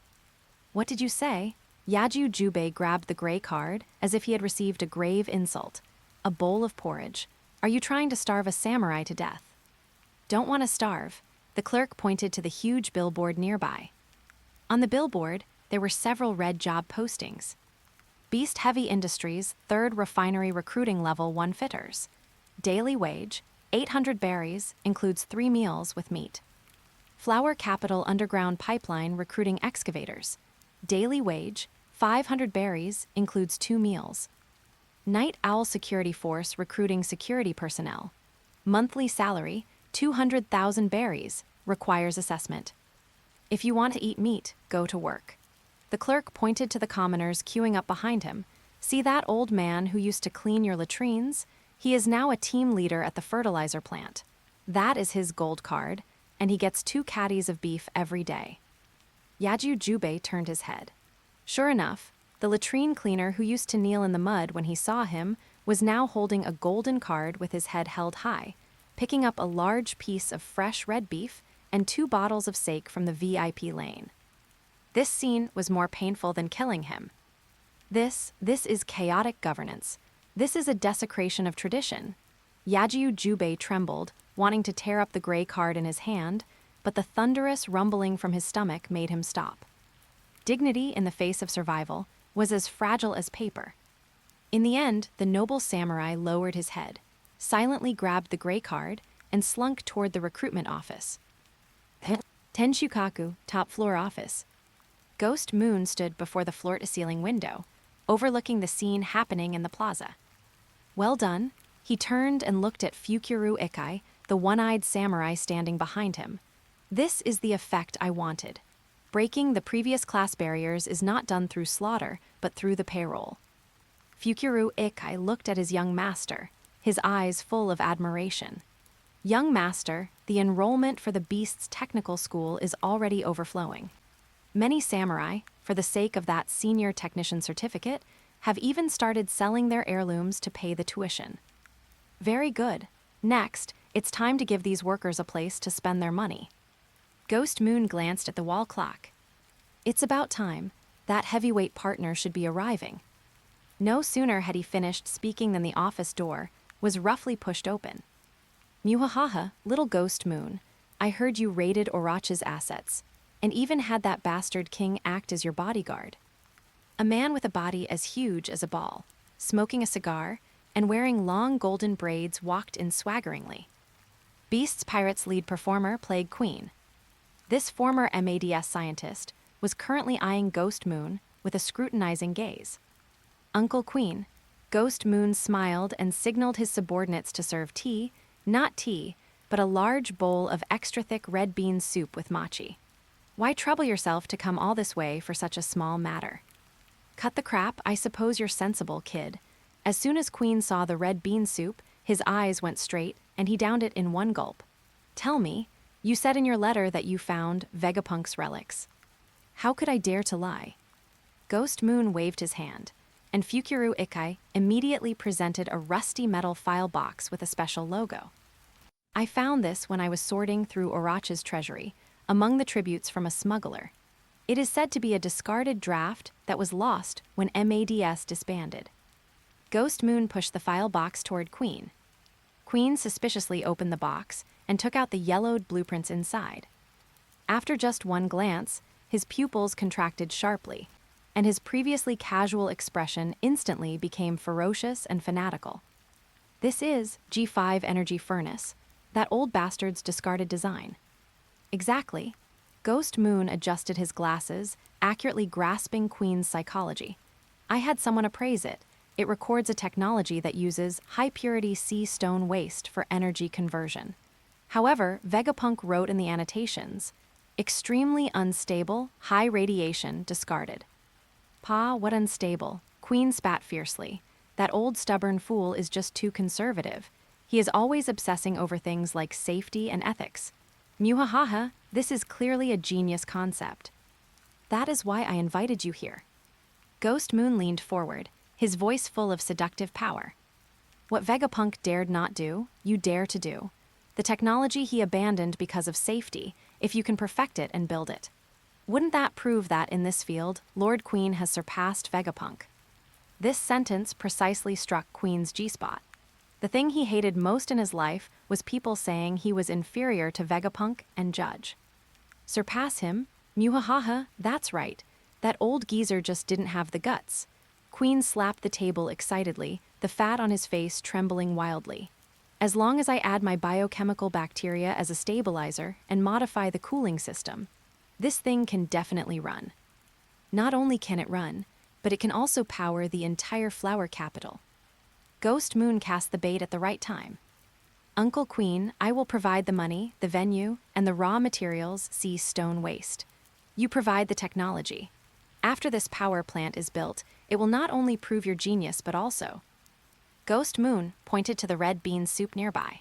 "What did you say?" Yajiu Jubei grabbed the gray card as if he had received a grave insult. "A bowl of porridge. Are you trying to starve a samurai to death?" "Don't want to starve." The clerk pointed to the huge billboard nearby. On the billboard, there were several red job postings. Beast Heavy Industries, 3rd Refinery Recruiting Level 1 Fitters. Daily wage, 800 berries, includes 3 meals with meat. Flower Capital Underground Pipeline Recruiting Excavators. Daily wage, 500 berries includes 2 meals. Night Owl Security Force recruiting security personnel. Monthly salary, 200,000 berries, requires assessment. If you want to eat meat, go to work. The clerk pointed to the commoners queuing up behind him. See that old man who used to clean your latrines? He is now a team leader at the fertilizer plant. That is his gold card, and he gets 2 caddies of beef every day. Yaju Jubei turned his head. Sure enough, the latrine cleaner who used to kneel in the mud when he saw him was now holding a golden card with his head held high, picking up a large piece of fresh red beef and 2 bottles of sake from the VIP lane. This scene was more painful than killing him. This is chaotic governance. This is a desecration of tradition. Yajiu Jubei trembled, wanting to tear up the gray card in his hand, but the thunderous rumbling from his stomach made him stop. Dignity in the face of survival was as fragile as paper. In the end, the noble samurai lowered his head, silently grabbed the gray card, and slunk toward the recruitment office. Tenshukaku, top floor office. Ghost Moon stood before the floor-to-ceiling window, overlooking the scene happening in the plaza. Well done. He turned and looked at Fukuru Ikai, the one-eyed samurai standing behind him. This is the effect I wanted. Breaking the previous class barriers is not done through slaughter, but through the payroll. Fukuru Ikai looked at his young master, his eyes full of admiration. Young master, the enrollment for the beast's technical school is already overflowing. Many samurai, for the sake of that senior technician certificate, have even started selling their heirlooms to pay the tuition. Very good. Next, it's time to give these workers a place to spend their money. Ghost Moon glanced at the wall clock. It's about time. That heavyweight partner should be arriving. No sooner had he finished speaking than the office door was roughly pushed open. Muhahaha, little Ghost Moon, I heard you raided Orochi's assets, and even had that bastard king act as your bodyguard. A man with a body as huge as a ball, smoking a cigar, and wearing long golden braids walked in swaggeringly. Beast's Pirates lead performer played Queen. This former MADS scientist was currently eyeing Ghost Moon with a scrutinizing gaze. Uncle Queen, Ghost Moon smiled and signaled his subordinates to serve tea, not tea, but a large bowl of extra-thick red bean soup with machi. Why trouble yourself to come all this way for such a small matter? Cut the crap, I suppose you're sensible, kid. As soon as Queen saw the red bean soup, his eyes went straight, and he downed it in one gulp. Tell me, you said in your letter that you found Vegapunk's relics. How could I dare to lie? Ghost Moon waved his hand, and Fukuru Ikai immediately presented a rusty metal file box with a special logo. I found this when I was sorting through Orochi's treasury, among the tributes from a smuggler. It is said to be a discarded draft that was lost when MADS disbanded. Ghost Moon pushed the file box toward Queen. Queen suspiciously opened the box and took out the yellowed blueprints inside. After just one glance, his pupils contracted sharply, and his previously casual expression instantly became ferocious and fanatical. This is G5 Energy Furnace, that old bastard's discarded design. Exactly. Ghost Moon adjusted his glasses, accurately grasping Queen's psychology. I had someone appraise it. It records a technology that uses high-purity sea stone waste for energy conversion. However, Vegapunk wrote in the annotations, extremely unstable, high radiation, discarded. Pa, what unstable? Queen spat fiercely. That old stubborn fool is just too conservative. He is always obsessing over things like safety and ethics. Muhahaha, this is clearly a genius concept. That is why I invited you here. Ghost Moon leaned forward, his voice full of seductive power. What Vegapunk dared not do, you dare to do. The technology he abandoned because of safety, if you can perfect it and build it. Wouldn't that prove that in this field, Lord Queen has surpassed Vegapunk? This sentence precisely struck Queen's G-spot. The thing he hated most in his life was people saying he was inferior to Vegapunk and Judge. Surpass him? Muhahaha, that's right. That old geezer just didn't have the guts. Queen slapped the table excitedly, the fat on his face trembling wildly. As long as I add my biochemical bacteria as a stabilizer and modify the cooling system, this thing can definitely run. Not only can it run, but it can also power the entire flower capital. Ghost Moon cast the bait at the right time. Uncle Queen, I will provide the money, the venue, and the raw materials, see stone waste. You provide the technology. After this power plant is built, it will not only prove your genius but also. Ghost Moon pointed to the red bean soup nearby.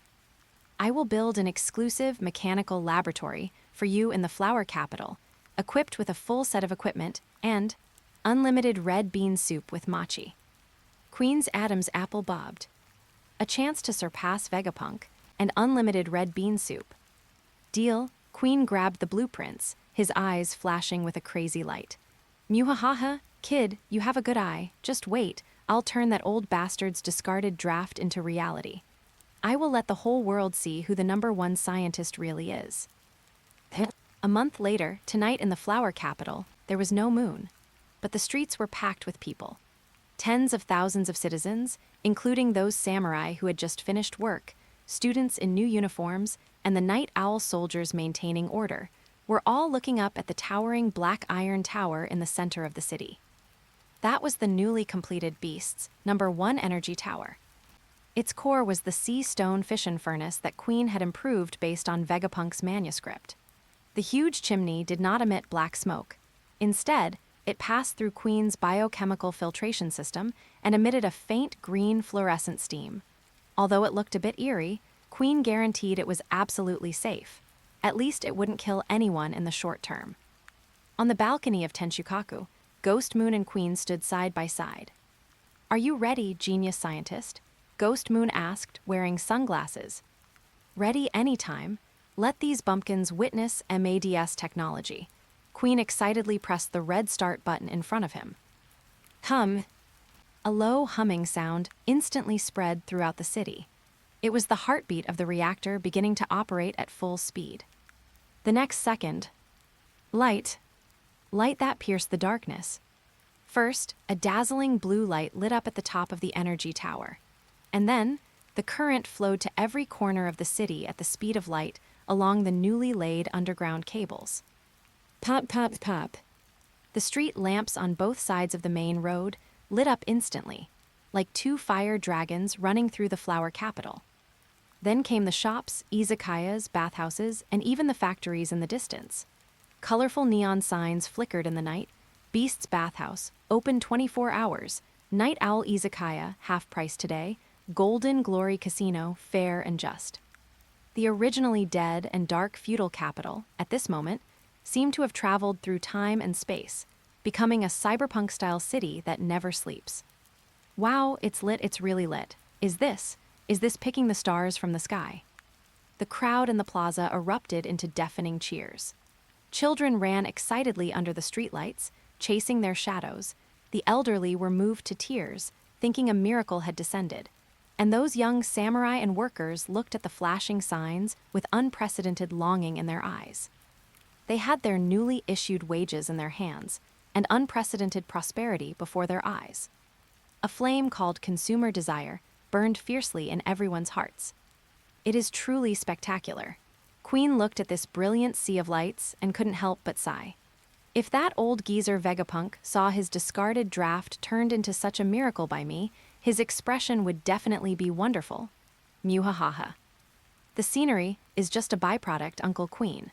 I will build an exclusive mechanical laboratory for you in the flower capital, equipped with a full set of equipment and unlimited red bean soup with machi. Queen's Adam's apple bobbed. A chance to surpass Vegapunk and unlimited red bean soup. Deal. Queen grabbed the blueprints, his eyes flashing with a crazy light. Muhahaha, kid, you have a good eye. Just wait, I'll turn that old bastard's discarded draft into reality. I will let the whole world see who the #1 scientist really is. A month later, tonight in the flower capital, there was no moon, but the streets were packed with people. Tens of thousands of citizens, including those samurai who had just finished work, students in new uniforms, and the night owl soldiers maintaining order, were all looking up at the towering black iron tower in the center of the city. That was the newly completed Beast's #1 energy tower. Its core was the sea stone fission furnace that Queen had improved based on Vegapunk's manuscript. The huge chimney did not emit black smoke. Instead, it passed through Queen's biochemical filtration system and emitted a faint green fluorescent steam. Although it looked a bit eerie, Queen guaranteed it was absolutely safe. At least it wouldn't kill anyone in the short term. On the balcony of Tenshukaku, Ghost Moon and Queen stood side by side. Are you ready, genius scientist? Ghost Moon asked, wearing sunglasses. Ready anytime. Let these bumpkins witness MADS technology. Queen excitedly pressed the red start button in front of him. Hum. A low humming sound instantly spread throughout the city. It was the heartbeat of the reactor beginning to operate at full speed. The next second, light that pierced the darkness. First, a dazzling blue light lit up at the top of the energy tower. And then, the current flowed to every corner of the city at the speed of light along the newly laid underground cables. Pop, pop, pop. The street lamps on both sides of the main road lit up instantly, like two fire dragons running through the flower capital. Then came the shops, izakayas, bathhouses, and even the factories in the distance. Colorful neon signs flickered in the night. Beast's Bathhouse, open 24 hours. Night Owl Izakaya, half price today. Golden Glory Casino, fair and just. The originally dead and dark feudal capital, at this moment, seemed to have traveled through time and space, becoming a cyberpunk-style city that never sleeps. Wow, it's lit, it's really lit. Is this picking the stars from the sky? The crowd in the plaza erupted into deafening cheers. Children ran excitedly under the streetlights, chasing their shadows. The elderly were moved to tears, thinking a miracle had descended. And those young samurai and workers looked at the flashing signs with unprecedented longing in their eyes. They had their newly issued wages in their hands and unprecedented prosperity before their eyes. A flame called consumer desire burned fiercely in everyone's hearts. It is truly spectacular. Queen looked at this brilliant sea of lights and couldn't help but sigh. If that old geezer Vegapunk saw his discarded draft turned into such a miracle by me, his expression would definitely be wonderful. Muhahaha. The scenery is just a byproduct, Uncle Queen.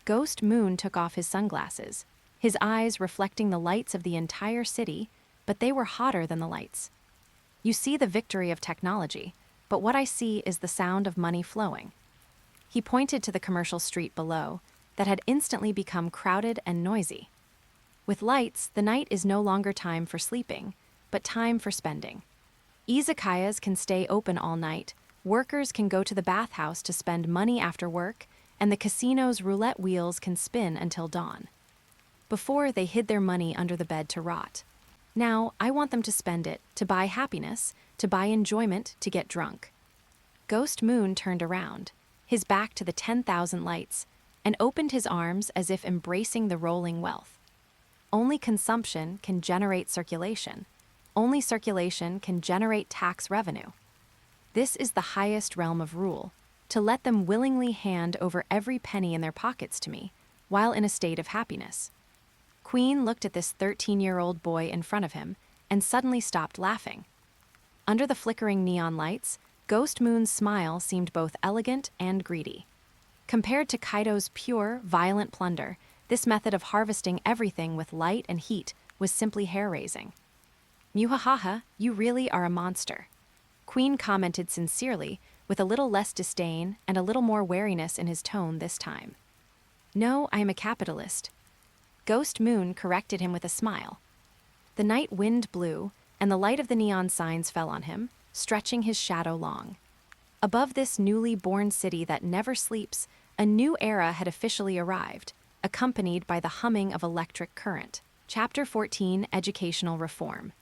Ghost Moon took off his sunglasses, his eyes reflecting the lights of the entire city, but they were hotter than the lights. You see the victory of technology, but what I see is the sound of money flowing. He pointed to the commercial street below that had instantly become crowded and noisy. With lights, the night is no longer time for sleeping, but time for spending. Izakayas can stay open all night, workers can go to the bathhouse to spend money after work, and the casino's roulette wheels can spin until dawn. Before, they hid their money under the bed to rot. Now, I want them to spend it, to buy happiness, to buy enjoyment, to get drunk. Ghost Moon turned around, his back to the 10,000 lights, and opened his arms as if embracing the rolling wealth. Only consumption can generate circulation. Only circulation can generate tax revenue. This is the highest realm of rule, to let them willingly hand over every penny in their pockets to me, while in a state of happiness. Queen looked at this 13-year-old boy in front of him and suddenly stopped laughing. Under the flickering neon lights, Ghost Moon's smile seemed both elegant and greedy. Compared to Kaido's pure, violent plunder, this method of harvesting everything with light and heat was simply hair-raising. "Muhahaha, you really are a monster," Queen commented sincerely, with a little less disdain and a little more wariness in his tone this time. "No, I am a capitalist." Ghost Moon corrected him with a smile. The night wind blew, and the light of the neon signs fell on him, stretching his shadow long. Above this newly born city that never sleeps, a new era had officially arrived, accompanied by the humming of electric current. Chapter 14, Educational Reform.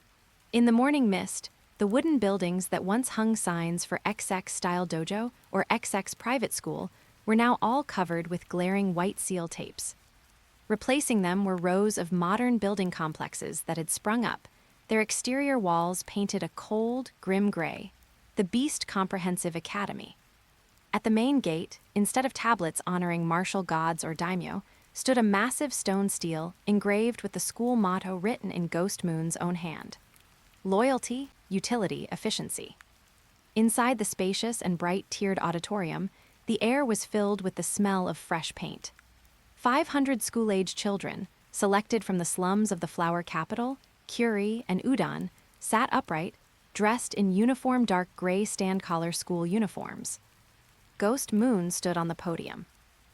In the morning mist, the wooden buildings that once hung signs for XX-style dojo or XX private school were now all covered with glaring white seal tapes. Replacing them were rows of modern building complexes that had sprung up, their exterior walls painted a cold, grim gray, the Beast Comprehensive Academy. At the main gate, instead of tablets honoring martial gods or daimyo, stood a massive stone stele engraved with the school motto written in Ghost Moon's own hand: Loyalty, Utility, Efficiency. Inside the spacious and bright tiered auditorium, the air was filled with the smell of fresh paint. 500 school-age children, selected from the slums of the flower capital, Curie and Udon, sat upright, dressed in uniform dark gray stand-collar school uniforms. Ghost Moon stood on the podium.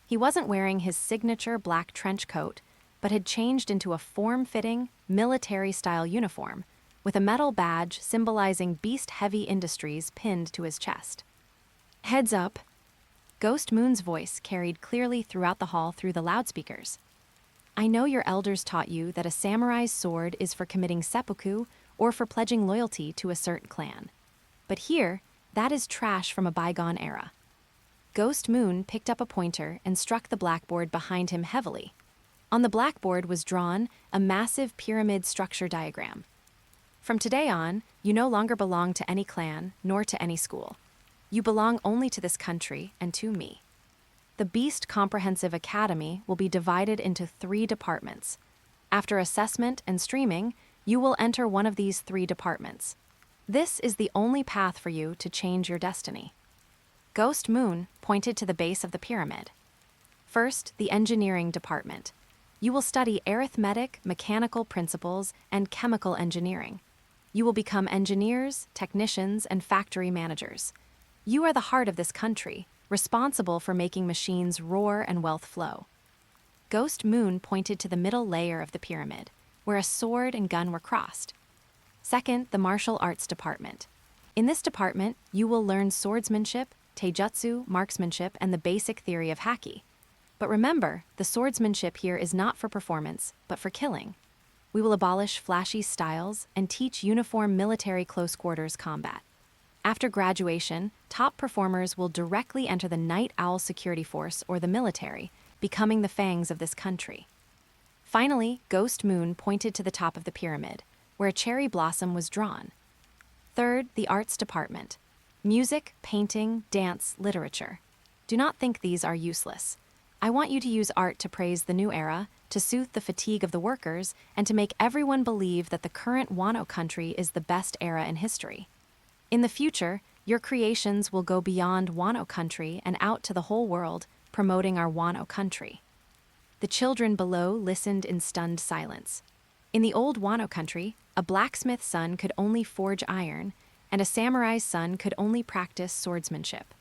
He wasn't wearing his signature black trench coat, but had changed into a form-fitting, military-style uniform, with a metal badge symbolizing Beast Heavy Industries pinned to his chest. "Heads up," Ghost Moon's voice carried clearly throughout the hall through the loudspeakers. "I know your elders taught you that a samurai's sword is for committing seppuku or for pledging loyalty to a certain clan. But here, that is trash from a bygone era." Ghost Moon picked up a pointer and struck the blackboard behind him heavily. On the blackboard was drawn a massive pyramid structure diagram. "From today on, you no longer belong to any clan, nor to any school. You belong only to this country and to me. The Beast Comprehensive Academy will be divided into 3 departments. After assessment and streaming, you will enter one of these 3 departments. This is the only path for you to change your destiny." Ghost Moon pointed to the base of the pyramid. "First, the engineering department. You will study arithmetic, mechanical principles, and chemical engineering. You will become engineers, technicians, and factory managers. You are the heart of this country, responsible for making machines roar and wealth flow." Ghost Moon pointed to the middle layer of the pyramid, where a sword and gun were crossed. "Second, the martial arts department. In this department, you will learn swordsmanship, taijutsu, marksmanship, and the basic theory of Haki. But remember, the swordsmanship here is not for performance, but for killing. We will abolish flashy styles and teach uniform military close quarters combat. After graduation, top performers will directly enter the Night Owl Security Force or the military, becoming the fangs of this country." Finally, Ghost Moon pointed to the top of the pyramid, where a cherry blossom was drawn. "Third, the arts department. Music, painting, dance, literature. Do not think these are useless. I want you to use art to praise the new era, to soothe the fatigue of the workers, and to make everyone believe that the current Wano Country is the best era in history. In the future, your creations will go beyond Wano Country and out to the whole world, promoting our Wano Country." The children below listened in stunned silence. In the old Wano Country, a blacksmith's son could only forge iron, and a samurai's son could only practice swordsmanship.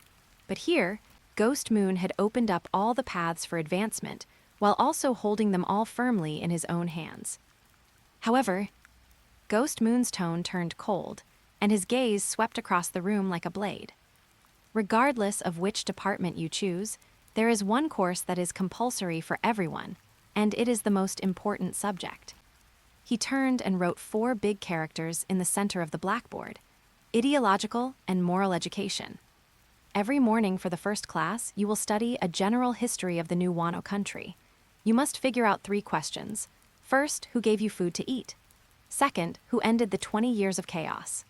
But here, Ghost Moon had opened up all the paths for advancement, while also holding them all firmly in his own hands. However, Ghost Moon's tone turned cold, and his gaze swept across the room like a blade. "Regardless of which department you choose, there is one course that is compulsory for everyone, and it is the most important subject." He turned and wrote 4 big characters in the center of the blackboard: Ideological and Moral Education. Every morning for the first class, you will study a general history of the new Wano Country. You must figure out 3 questions. First, who gave you food to eat? Second, who ended the 20 years of chaos?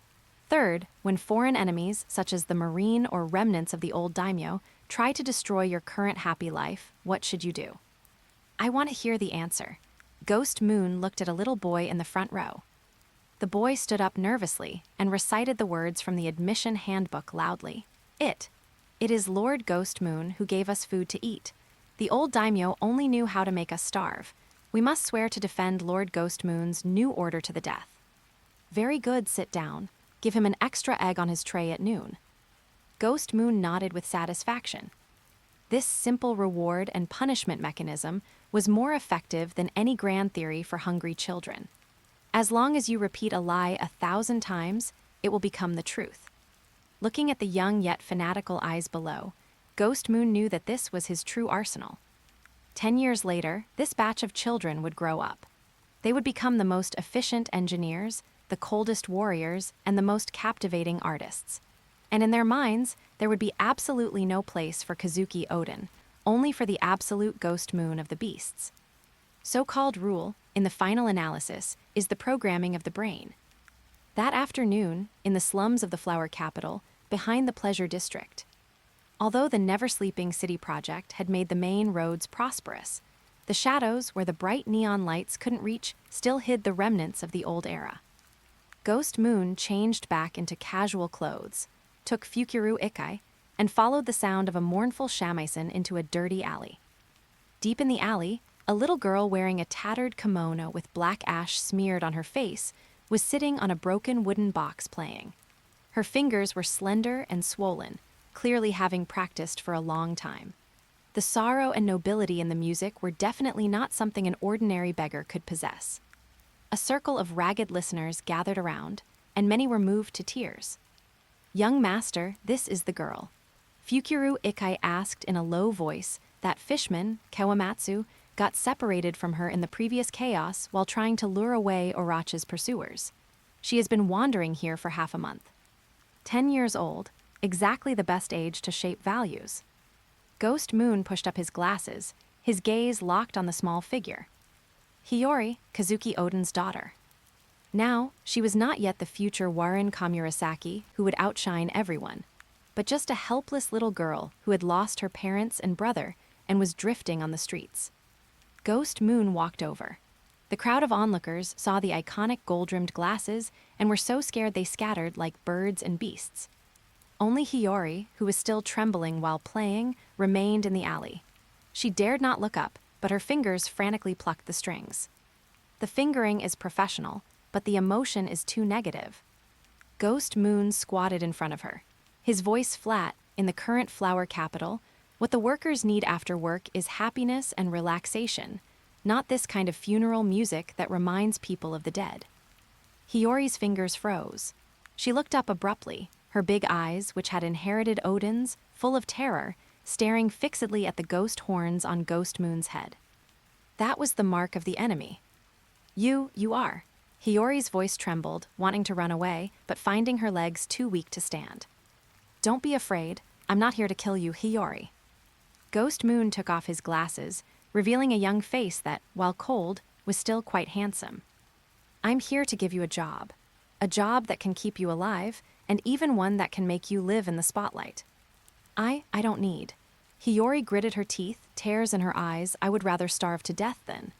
Third, when foreign enemies, such as the marine or remnants of the old daimyo, try to destroy your current happy life, what should you do? I want to hear the answer. Ghost Moon looked at a little boy in the front row. The boy stood up nervously and recited the words from the admission handbook loudly. It is Lord Ghost Moon who gave us food to eat. The old daimyo only knew how to make us starve. We must swear to defend Lord Ghost Moon's new order to the death. Very good, sit down. Give him an extra egg on his tray at noon. Ghost Moon nodded with satisfaction. This simple reward and punishment mechanism was more effective than any grand theory for hungry children. As long as you repeat a lie 1,000 times, it will become the truth. Looking at the young yet fanatical eyes below, Ghost Moon knew that this was his true arsenal. 10 years later, this batch of children would grow up. They would become the most efficient engineers, the coldest warriors, and the most captivating artists. And in their minds, there would be absolutely no place for Kazuki Odin, only for the absolute Ghost Moon of the beasts. So-called rule, in the final analysis, is the programming of the brain. That afternoon, in the slums of the Flower Capital, behind the Pleasure District. Although the never-sleeping city project had made the main roads prosperous, the shadows where the bright neon lights couldn't reach still hid the remnants of the old era. Ghost Moon changed back into casual clothes, took Fukiru Ikai, and followed the sound of a mournful shamisen into a dirty alley. Deep in the alley, a little girl wearing a tattered kimono with black ash smeared on her face was sitting on a broken wooden box playing. Her fingers were slender and swollen, clearly having practiced for a long time. The sorrow and nobility in the music were definitely not something an ordinary beggar could possess. A circle of ragged listeners gathered around, and many were moved to tears. "Young master, this is the girl." Fukiru Ikai asked in a low voice that Fishman, Kawamatsu, got separated from her in the previous chaos while trying to lure away Orochi's pursuers. She has been wandering here for half a month. 10 years old, exactly the best age to shape values. Ghost Moon pushed up his glasses, his gaze locked on the small figure. Hiyori, Kazuki Odin's daughter. Now, she was not yet the future Warren Komurasaki who would outshine everyone, but just a helpless little girl who had lost her parents and brother and was drifting on the streets. Ghost Moon walked over. The crowd of onlookers saw the iconic gold-rimmed glasses and were so scared they scattered like birds and beasts. Only Hiyori, who was still trembling while playing, remained in the alley. She dared not look up, but her fingers frantically plucked the strings. The fingering is professional, but the emotion is too negative. Ghost Moon squatted in front of her, his voice flat. In the current Flower Capital, what the workers need after work is happiness and relaxation, not this kind of funeral music that reminds people of the dead. Hiyori's fingers froze. She looked up abruptly, her big eyes, which had inherited Odin's, full of terror, staring fixedly at the ghost horns on Ghost Moon's head. That was the mark of the enemy. You are. Hiyori's voice trembled, wanting to run away, but finding her legs too weak to stand. Don't be afraid. I'm not here to kill you, Hiyori. Ghost Moon took off his glasses, revealing a young face that, while cold, was still quite handsome. I'm here to give you a job that can keep you alive, and even one that can make you live in the spotlight. I don't need. Hiyori gritted her teeth, tears in her eyes. I would rather starve to death than.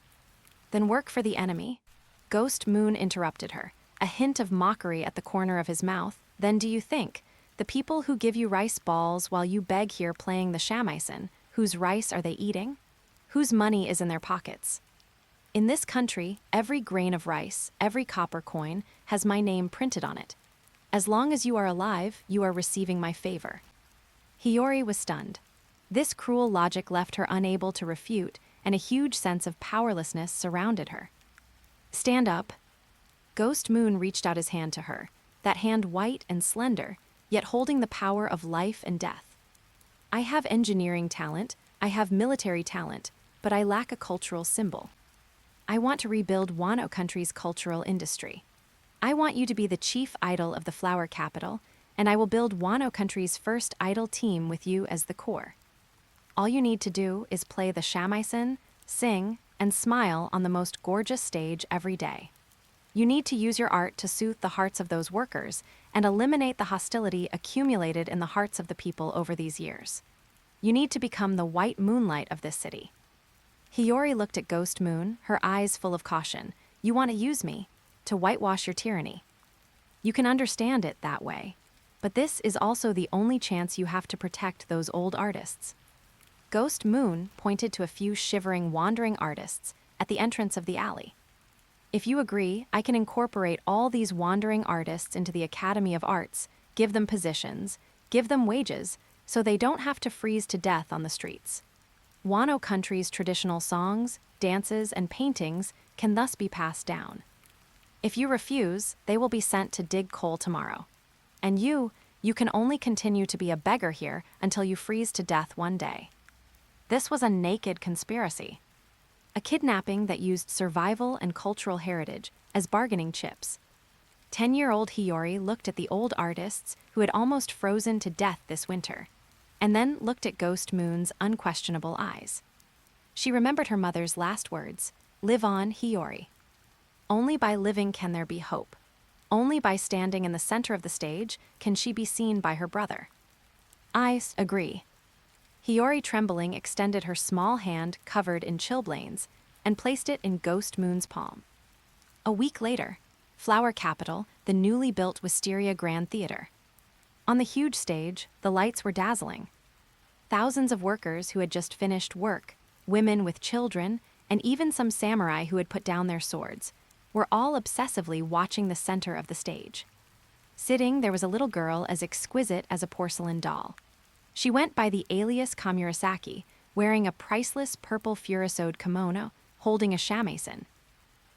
Then work for the enemy. Ghost Moon interrupted her, a hint of mockery at the corner of his mouth. Then do you think, the people who give you rice balls while you beg here playing the shamisen, whose rice are they eating? Whose money is in their pockets? In this country, every grain of rice, every copper coin, has my name printed on it. As long as you are alive, you are receiving my favor. Hiyori was stunned. This cruel logic left her unable to refute, and a huge sense of powerlessness surrounded her. Stand up. Ghost Moon reached out his hand to her, that hand white and slender, yet holding the power of life and death. I have engineering talent, I have military talent, but I lack a cultural symbol. I want to rebuild Wano Country's cultural industry. I want you to be the chief idol of the Flower Capital, and I will build Wano Country's first idol team with you as the core. All you need to do is play the shamisen, sing, and smile on the most gorgeous stage every day. You need to use your art to soothe the hearts of those workers and eliminate the hostility accumulated in the hearts of the people over these years. You need to become the white moonlight of this city. Hiyori looked at Ghost Moon, her eyes full of caution. You want to use me to whitewash your tyranny. You can understand it that way. But this is also the only chance you have to protect those old artists. Ghost Moon pointed to a few shivering, wandering artists at the entrance of the alley. If you agree, I can incorporate all these wandering artists into the Academy of Arts, give them positions, give them wages, so they don't have to freeze to death on the streets. Wano Country's traditional songs, dances, and paintings can thus be passed down. If you refuse, they will be sent to dig coal tomorrow. And you can only continue to be a beggar here until you freeze to death one day. This was a naked conspiracy. A kidnapping that used survival and cultural heritage as bargaining chips. 10-year-old Hiyori looked at the old artists who had almost frozen to death this winter, and then looked at Ghost Moon's unquestionable eyes. She remembered her mother's last words, "Live on, Hiyori." Only by living can there be hope. Only by standing in the center of the stage can she be seen by her brother. I agree. Hiyori, trembling, extended her small hand covered in chilblains and placed it in Ghost Moon's palm. A week later, Flower Capital, the newly built Wisteria Grand Theater. On the huge stage, the lights were dazzling. Thousands of workers who had just finished work, women with children, and even some samurai who had put down their swords, were all obsessively watching the center of the stage. Sitting, there was a little girl as exquisite as a porcelain doll. She went by the alias Kamurasaki, wearing a priceless purple furosode kimono, holding a shamisen.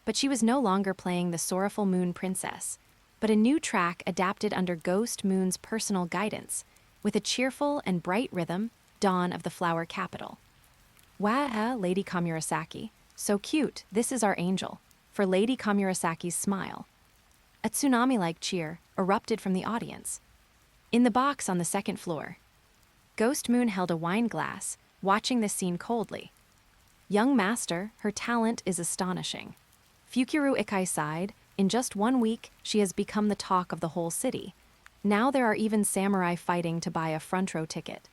But she was no longer playing the sorrowful Moon Princess, but a new track adapted under Ghost Moon's personal guidance, with a cheerful and bright rhythm, Dawn of the Flower Capital. Wah, Lady Kamurasaki, so cute, this is our angel, for Lady Kamurasaki's smile. A tsunami-like cheer erupted from the audience. In the box on the second floor, Ghost Moon held a wine glass, watching the scene coldly. Young master, her talent is astonishing. Fukuru Ikai sighed, in just 1 week, she has become the talk of the whole city. Now there are even samurai fighting to buy a front row ticket.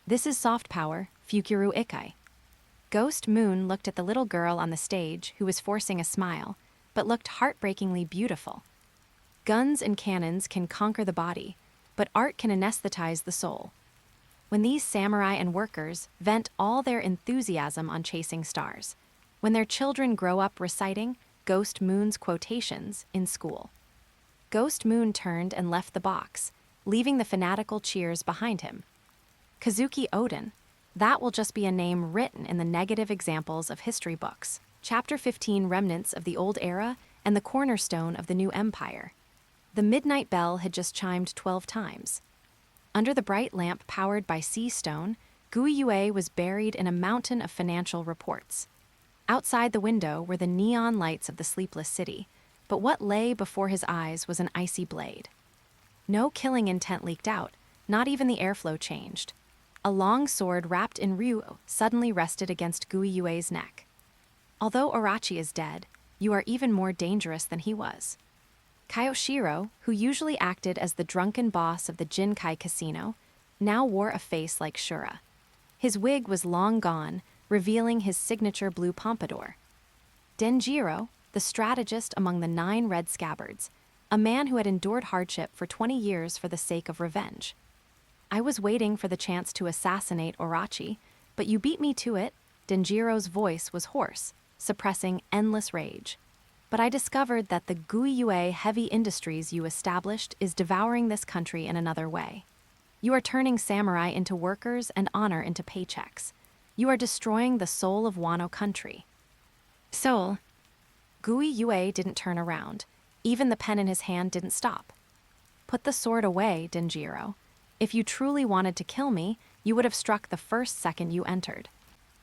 This is soft power, Fukuru Ikai. Ghost Moon looked at the little girl on the stage who was forcing a smile, but looked heartbreakingly beautiful. Guns and cannons can conquer the body, but art can anesthetize the soul. When these samurai and workers vent all their enthusiasm on chasing stars, when their children grow up reciting Ghost Moon's quotations in school. Ghost Moon turned and left the box, leaving the fanatical cheers behind him. Kazuki Oden, that will just be a name written in the negative examples of history books. Chapter 15, Remnants of the Old Era and the Cornerstone of the New Empire. The midnight bell had just chimed 12 times. Under the bright lamp powered by sea stone, Guiyue was buried in a mountain of financial reports. Outside the window were the neon lights of the sleepless city, but what lay before his eyes was an icy blade. No killing intent leaked out, not even the airflow changed. A long sword wrapped in ryu suddenly rested against Guiyue's neck. Although Orochi is dead, you are even more dangerous than he was. Kayoshiro, who usually acted as the drunken boss of the Jinkai casino, now wore a face like Shura. His wig was long gone, revealing his signature blue pompadour. Denjiro, the strategist among the 9 red scabbards, a man who had endured hardship for 20 years for the sake of revenge. I was waiting for the chance to assassinate Orochi, but you beat me to it. Denjiro's voice was hoarse, suppressing endless rage. But I discovered that the Guiyue heavy industries you established is devouring this country in another way. You are turning samurai into workers and honor into paychecks. You are destroying the soul of Wano Country. Soul. Guiyue didn't turn around. Even the pen in his hand didn't stop. Put the sword away, Denjiro. If you truly wanted to kill me, you would have struck the first second you entered.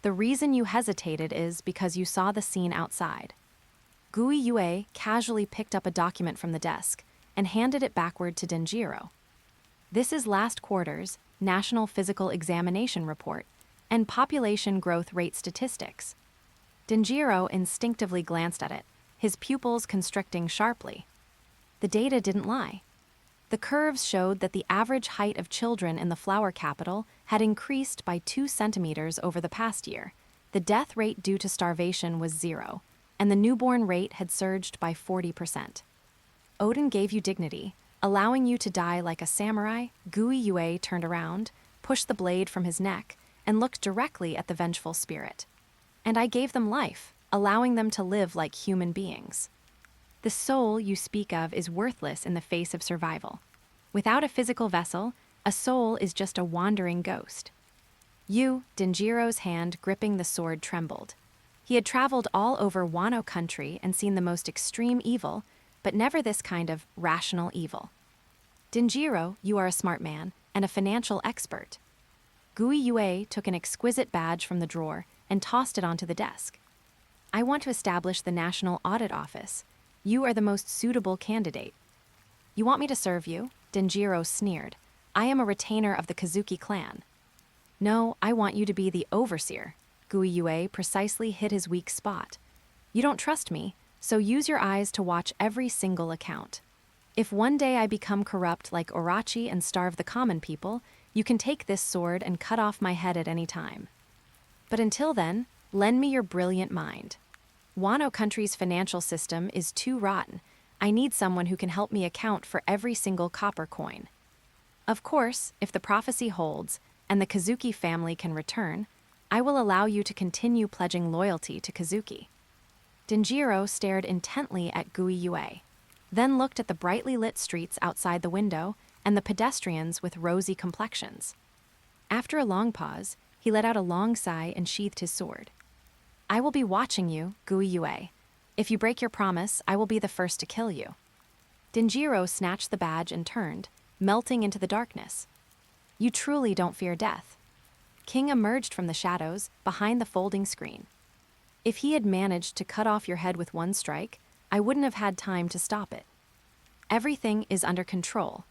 The reason you hesitated is because you saw the scene outside. Guiyue casually picked up a document from the desk and handed it backward to Denjiro. This is last quarter's National Physical Examination Report and population growth rate statistics. Denjiro instinctively glanced at it, his pupils constricting sharply. The data didn't lie. The curves showed that the average height of children in the flower capital had increased by 2 centimeters over the past year, The death rate due to starvation was 0, and the newborn rate had surged by 40%. Odin gave you dignity, allowing you to die like a samurai. Guiyue turned around, pushed the blade from his neck, and looked directly at the vengeful spirit. And I gave them life, allowing them to live like human beings. The soul you speak of is worthless in the face of survival. Without a physical vessel, a soul is just a wandering ghost. Denjiro's hand gripping the sword trembled. He had traveled all over Wano Country and seen the most extreme evil, but never this kind of rational evil. Denjiro, you are a smart man and a financial expert. Guiyue took an exquisite badge from the drawer and tossed it onto the desk. I want to establish the National Audit Office. You are the most suitable candidate. You want me to serve you? Denjiro sneered. I am a retainer of the Kazuki clan. No, I want you to be the overseer. Guiyue precisely hit his weak spot. You don't trust me, so use your eyes to watch every single account. If one day I become corrupt like Orochi and starve the common people, you can take this sword and cut off my head at any time. But until then, lend me your brilliant mind. Wano Country's financial system is too rotten. I need someone who can help me account for every single copper coin. Of course, if the prophecy holds and the Kazuki family can return, I will allow you to continue pledging loyalty to Kazuki. Denjiro stared intently at Guiyue, then looked at the brightly lit streets outside the window and the pedestrians with rosy complexions. After a long pause, he let out a long sigh and sheathed his sword. I will be watching you, Guiyue. If you break your promise, I will be the first to kill you. Denjiro snatched the badge and turned, melting into the darkness. You truly don't fear death. King emerged from the shadows, behind the folding screen. If he had managed to cut off your head with one strike, I wouldn't have had time to stop it. Everything is under control.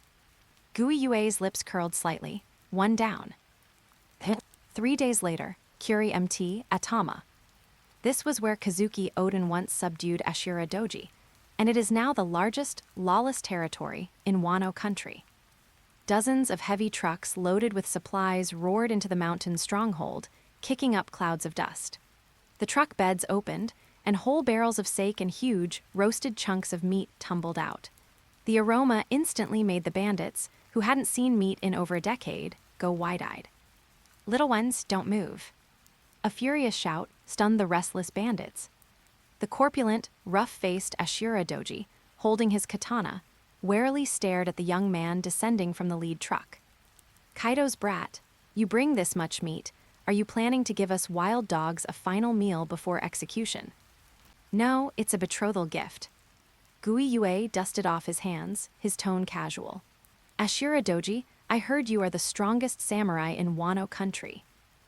Guiyue's lips curled slightly, one down. 3 days later, Curie MT, Atama. This was where Kazuki Odin once subdued Ashura Doji, and it is now the largest, lawless territory in Wano Country. Dozens of heavy trucks loaded with supplies roared into the mountain stronghold, kicking up clouds of dust. The truck beds opened, and whole barrels of steak and huge, roasted chunks of meat tumbled out. The aroma instantly made the bandits, who hadn't seen meat in over a decade, go wide-eyed. Little ones, don't move. A furious shout stunned the restless bandits. The corpulent, rough-faced Ashura Doji, holding his katana, warily stared at the young man descending from the lead truck. Kaido's Brat, you bring this much meat. Are you planning to give us wild dogs a final meal before execution? No, it's a betrothal gift. Guiyue dusted off his hands, his tone casual. Ashura Doji, I heard you are the strongest samurai in Wano Country.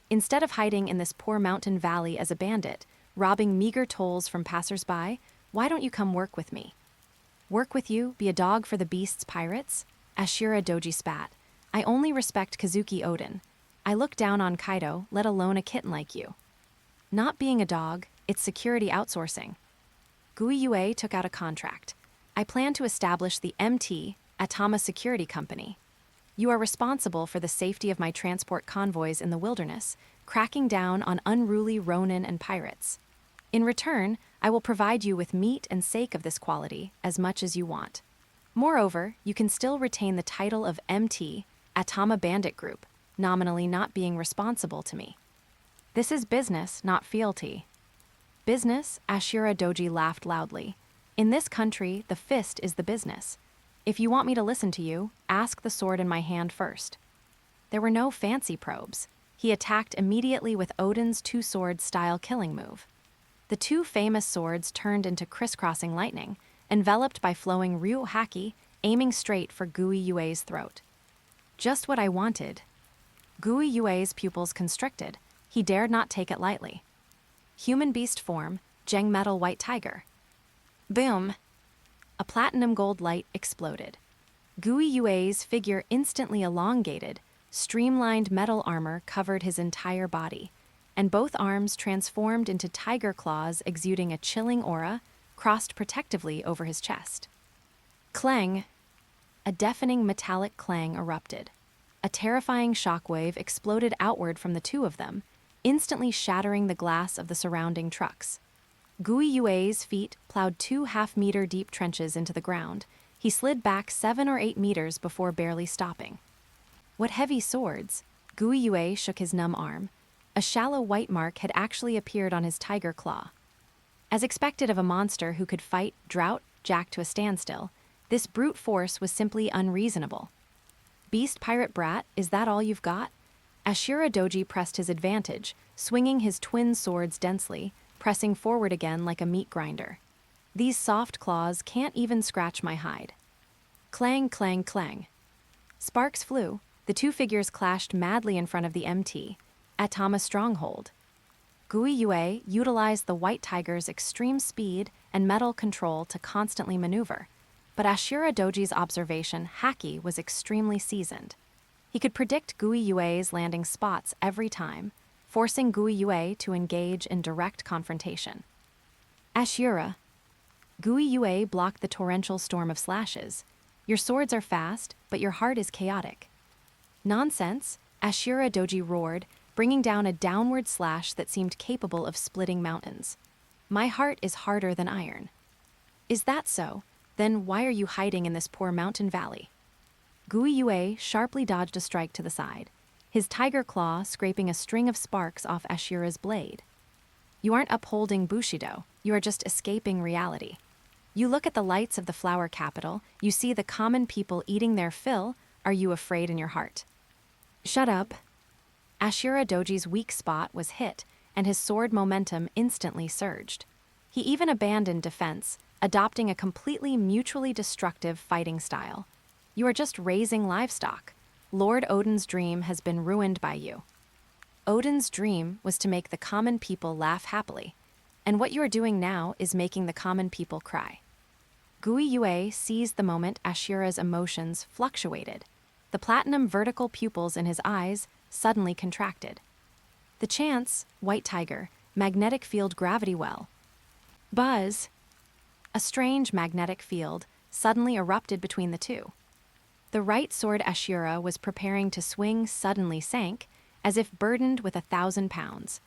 Instead of hiding in this poor mountain valley as a bandit, robbing meager tolls from passers-by, why don't you come work with me? Work with you, be a dog for the beast's pirates? Ashura Doji spat. I only respect Kazuki Odin. I look down on Kaido, let alone a kitten like you. Not being a dog, it's security outsourcing. Guiyue took out a contract. I plan to establish the MT, Atama Security Company. You are responsible for the safety of my transport convoys in the wilderness, cracking down on unruly Ronin and pirates. In return, I will provide you with meat and steak of this quality as much as you want. Moreover, you can still retain the title of MT, Atama Bandit Group, nominally not being responsible to me. This is business, not fealty. Business? Ashura Doji laughed loudly. In this country, the fist is the business. If you want me to listen to you, ask the sword in my hand first. There were no fancy probes. He attacked immediately with Odin's two-sword style killing move. The two famous swords turned into crisscrossing lightning, enveloped by flowing Ryu Haki, aiming straight for Guiyue's throat. Just what I wanted. Guiyue's pupils constricted. He dared not take it lightly. Human beast form, Jeng metal white tiger. Boom! A platinum gold light exploded. Guiyue's figure instantly elongated, streamlined metal armor covered his entire body, and both arms transformed into tiger claws exuding a chilling aura, crossed protectively over his chest. Clang! A deafening metallic clang erupted. A terrifying shockwave exploded outward from the two of them, instantly shattering the glass of the surrounding trucks. Guiyue's feet plowed 2 half-meter deep trenches into the ground. He slid back 7 or 8 meters before barely stopping. What heavy swords! Guiyue shook his numb arm. A shallow white mark had actually appeared on his tiger claw. As expected of a monster who could fight drought Jack to a standstill, this brute force was simply unreasonable. Beast Pirate Brat, is that all you've got? Ashura Doji pressed his advantage, swinging his twin swords densely, pressing forward again like a meat grinder. These soft claws can't even scratch my hide. Clang, clang, clang. Sparks flew. The two figures clashed madly in front of the MT, Atama Stronghold. Guiyue utilized the White Tiger's extreme speed and metal control to constantly maneuver, but Ashura Doji's observation, Haki, was extremely seasoned. He could predict Guiyue's landing spots every time, forcing Guiyue to engage in direct confrontation. Ashura. Guiyue blocked the torrential storm of slashes. Your swords are fast, but your heart is chaotic. Nonsense, Ashura Doji roared, bringing down a downward slash that seemed capable of splitting mountains. My heart is harder than iron. Is that so? Then why are you hiding in this poor mountain valley? Guiyue sharply dodged a strike to the side, his tiger claw scraping a string of sparks off Ashura's blade. You aren't upholding Bushido, you are just escaping reality. You look at the lights of the flower capital, you see the common people eating their fill, are you afraid in your heart? Shut up. Ashura Doji's weak spot was hit, and his sword momentum instantly surged. He even abandoned defense, adopting a completely mutually destructive fighting style. You are just raising livestock. Lord Odin's dream has been ruined by you. Odin's dream was to make the common people laugh happily, and what you are doing now is making the common people cry. Guiyue seized the moment Ashura's emotions fluctuated. The platinum vertical pupils in his eyes suddenly contracted. The chance, White Tiger, magnetic field gravity well. Buzz! A strange magnetic field suddenly erupted between the two. The right sword Ashura was preparing to swing suddenly sank, as if burdened with 1,000 pounds,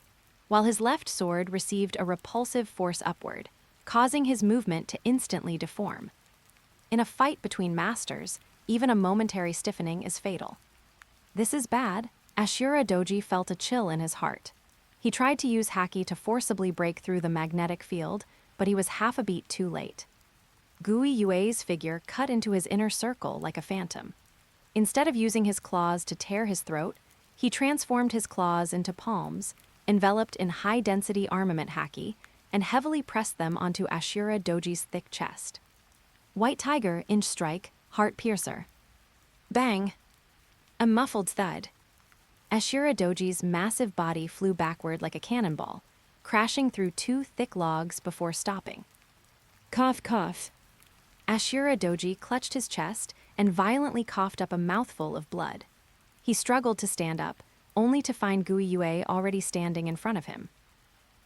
while his left sword received a repulsive force upward, causing his movement to instantly deform. In a fight between masters, even a momentary stiffening is fatal. This is bad. Ashura Doji felt a chill in his heart. He tried to use Haki to forcibly break through the magnetic field, but he was half a beat too late. Guiyue's figure cut into his inner circle like a phantom. Instead of using his claws to tear his throat, he transformed his claws into palms, enveloped in high-density armament Haki, and heavily pressed them onto Ashura Doji's thick chest. White Tiger, inch strike, heart piercer. Bang! A muffled thud. Ashura Doji's massive body flew backward like a cannonball, crashing through 2 thick logs before stopping. Cough, cough. Ashura Doji clutched his chest and violently coughed up a mouthful of blood. He struggled to stand up, only to find Guiyue already standing in front of him.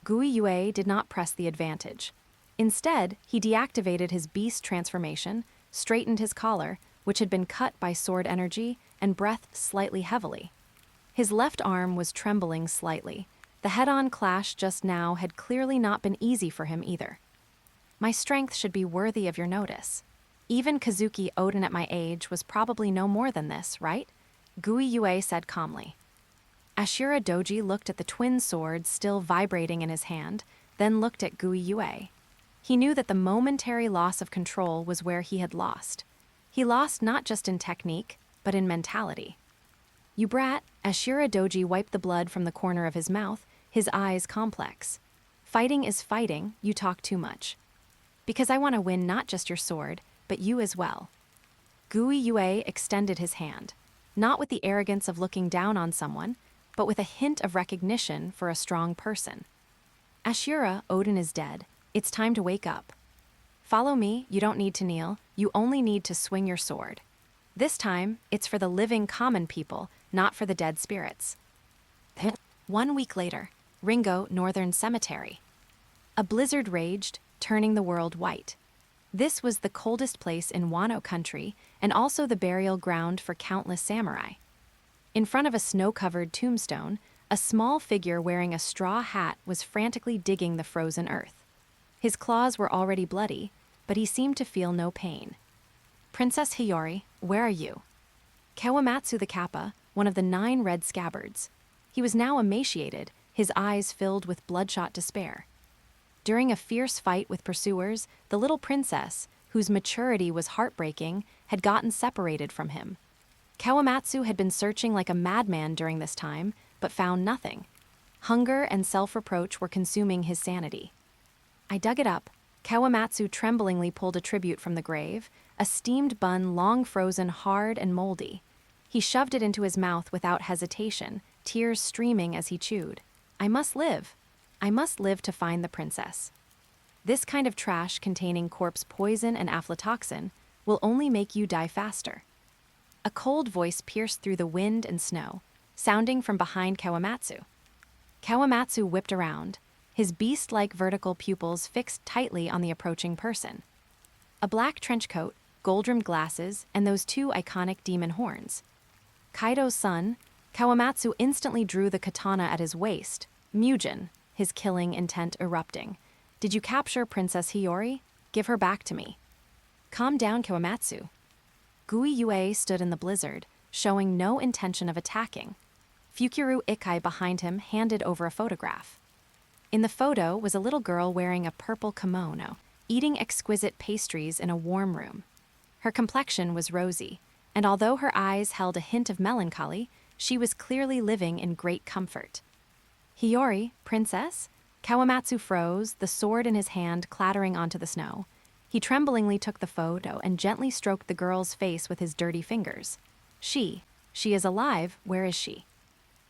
Guiyue did not press the advantage. Instead, he deactivated his beast transformation, straightened his collar, which had been cut by sword energy, and breathed slightly heavily. His left arm was trembling slightly. The head-on clash just now had clearly not been easy for him either. My strength should be worthy of your notice. Even Kazuki Odin at my age was probably no more than this, right? Guiyue said calmly. Ashura Doji looked at the twin swords still vibrating in his hand, then looked at Guiyue. He knew that the momentary loss of control was where he had lost. He lost not just in technique, but in mentality. You brat, Ashura Doji wiped the blood from the corner of his mouth, his eyes complex. Fighting is fighting, you talk too much. Because I want to win not just your sword, but you as well. Guiyue extended his hand, not with the arrogance of looking down on someone, but with a hint of recognition for a strong person. Ashura, Odin is dead. It's time to wake up. Follow me, you don't need to kneel, you only need to swing your sword. This time, it's for the living common people, not for the dead spirits. 1 week later, Ringo, Northern Cemetery. A blizzard raged, turning the world white. This was the coldest place in Wano Country, and also the burial ground for countless samurai. In front of a snow-covered tombstone, A small figure wearing a straw hat was frantically digging the frozen earth. His claws were already bloody, but he seemed to feel no pain. "Princess Hiyori, where are you?" Kawamatsu the Kappa, one of the 9 red scabbards. He was now emaciated, his eyes filled with bloodshot despair. During a fierce fight with pursuers, the little princess, whose maturity was heartbreaking, had gotten separated from him. Kawamatsu had been searching like a madman during this time, but found nothing. Hunger and self-reproach were consuming his sanity. "I dug it up." Kawamatsu tremblingly pulled a tribute from the grave, a steamed bun long frozen hard and moldy. He shoved it into his mouth without hesitation, tears streaming as he chewed. "I must live. I must live to find the princess. This kind of trash containing corpse poison and aflatoxin will only make you die faster." A cold voice pierced through the wind and snow, sounding from behind Kawamatsu. Kawamatsu whipped around, his beast-like vertical pupils fixed tightly on the approaching person. A black trench coat, gold-rimmed glasses, and those 2 iconic demon horns. Kaido's son, Kawamatsu instantly drew the katana at his waist, Mugen, his killing intent erupting. "Did you capture Princess Hiyori? Give her back to me." "Calm down, Kawamatsu." Guiyue stood in the blizzard, showing no intention of attacking. Fukuru Ikai behind him handed over a photograph. In the photo was a little girl wearing a purple kimono, eating exquisite pastries in a warm room. Her complexion was rosy, and although her eyes held a hint of melancholy, she was clearly living in great comfort. "Hiyori, princess?" Kawamatsu froze, the sword in his hand clattering onto the snow. He tremblingly took the photo and gently stroked the girl's face with his dirty fingers. She is alive. Where is she?"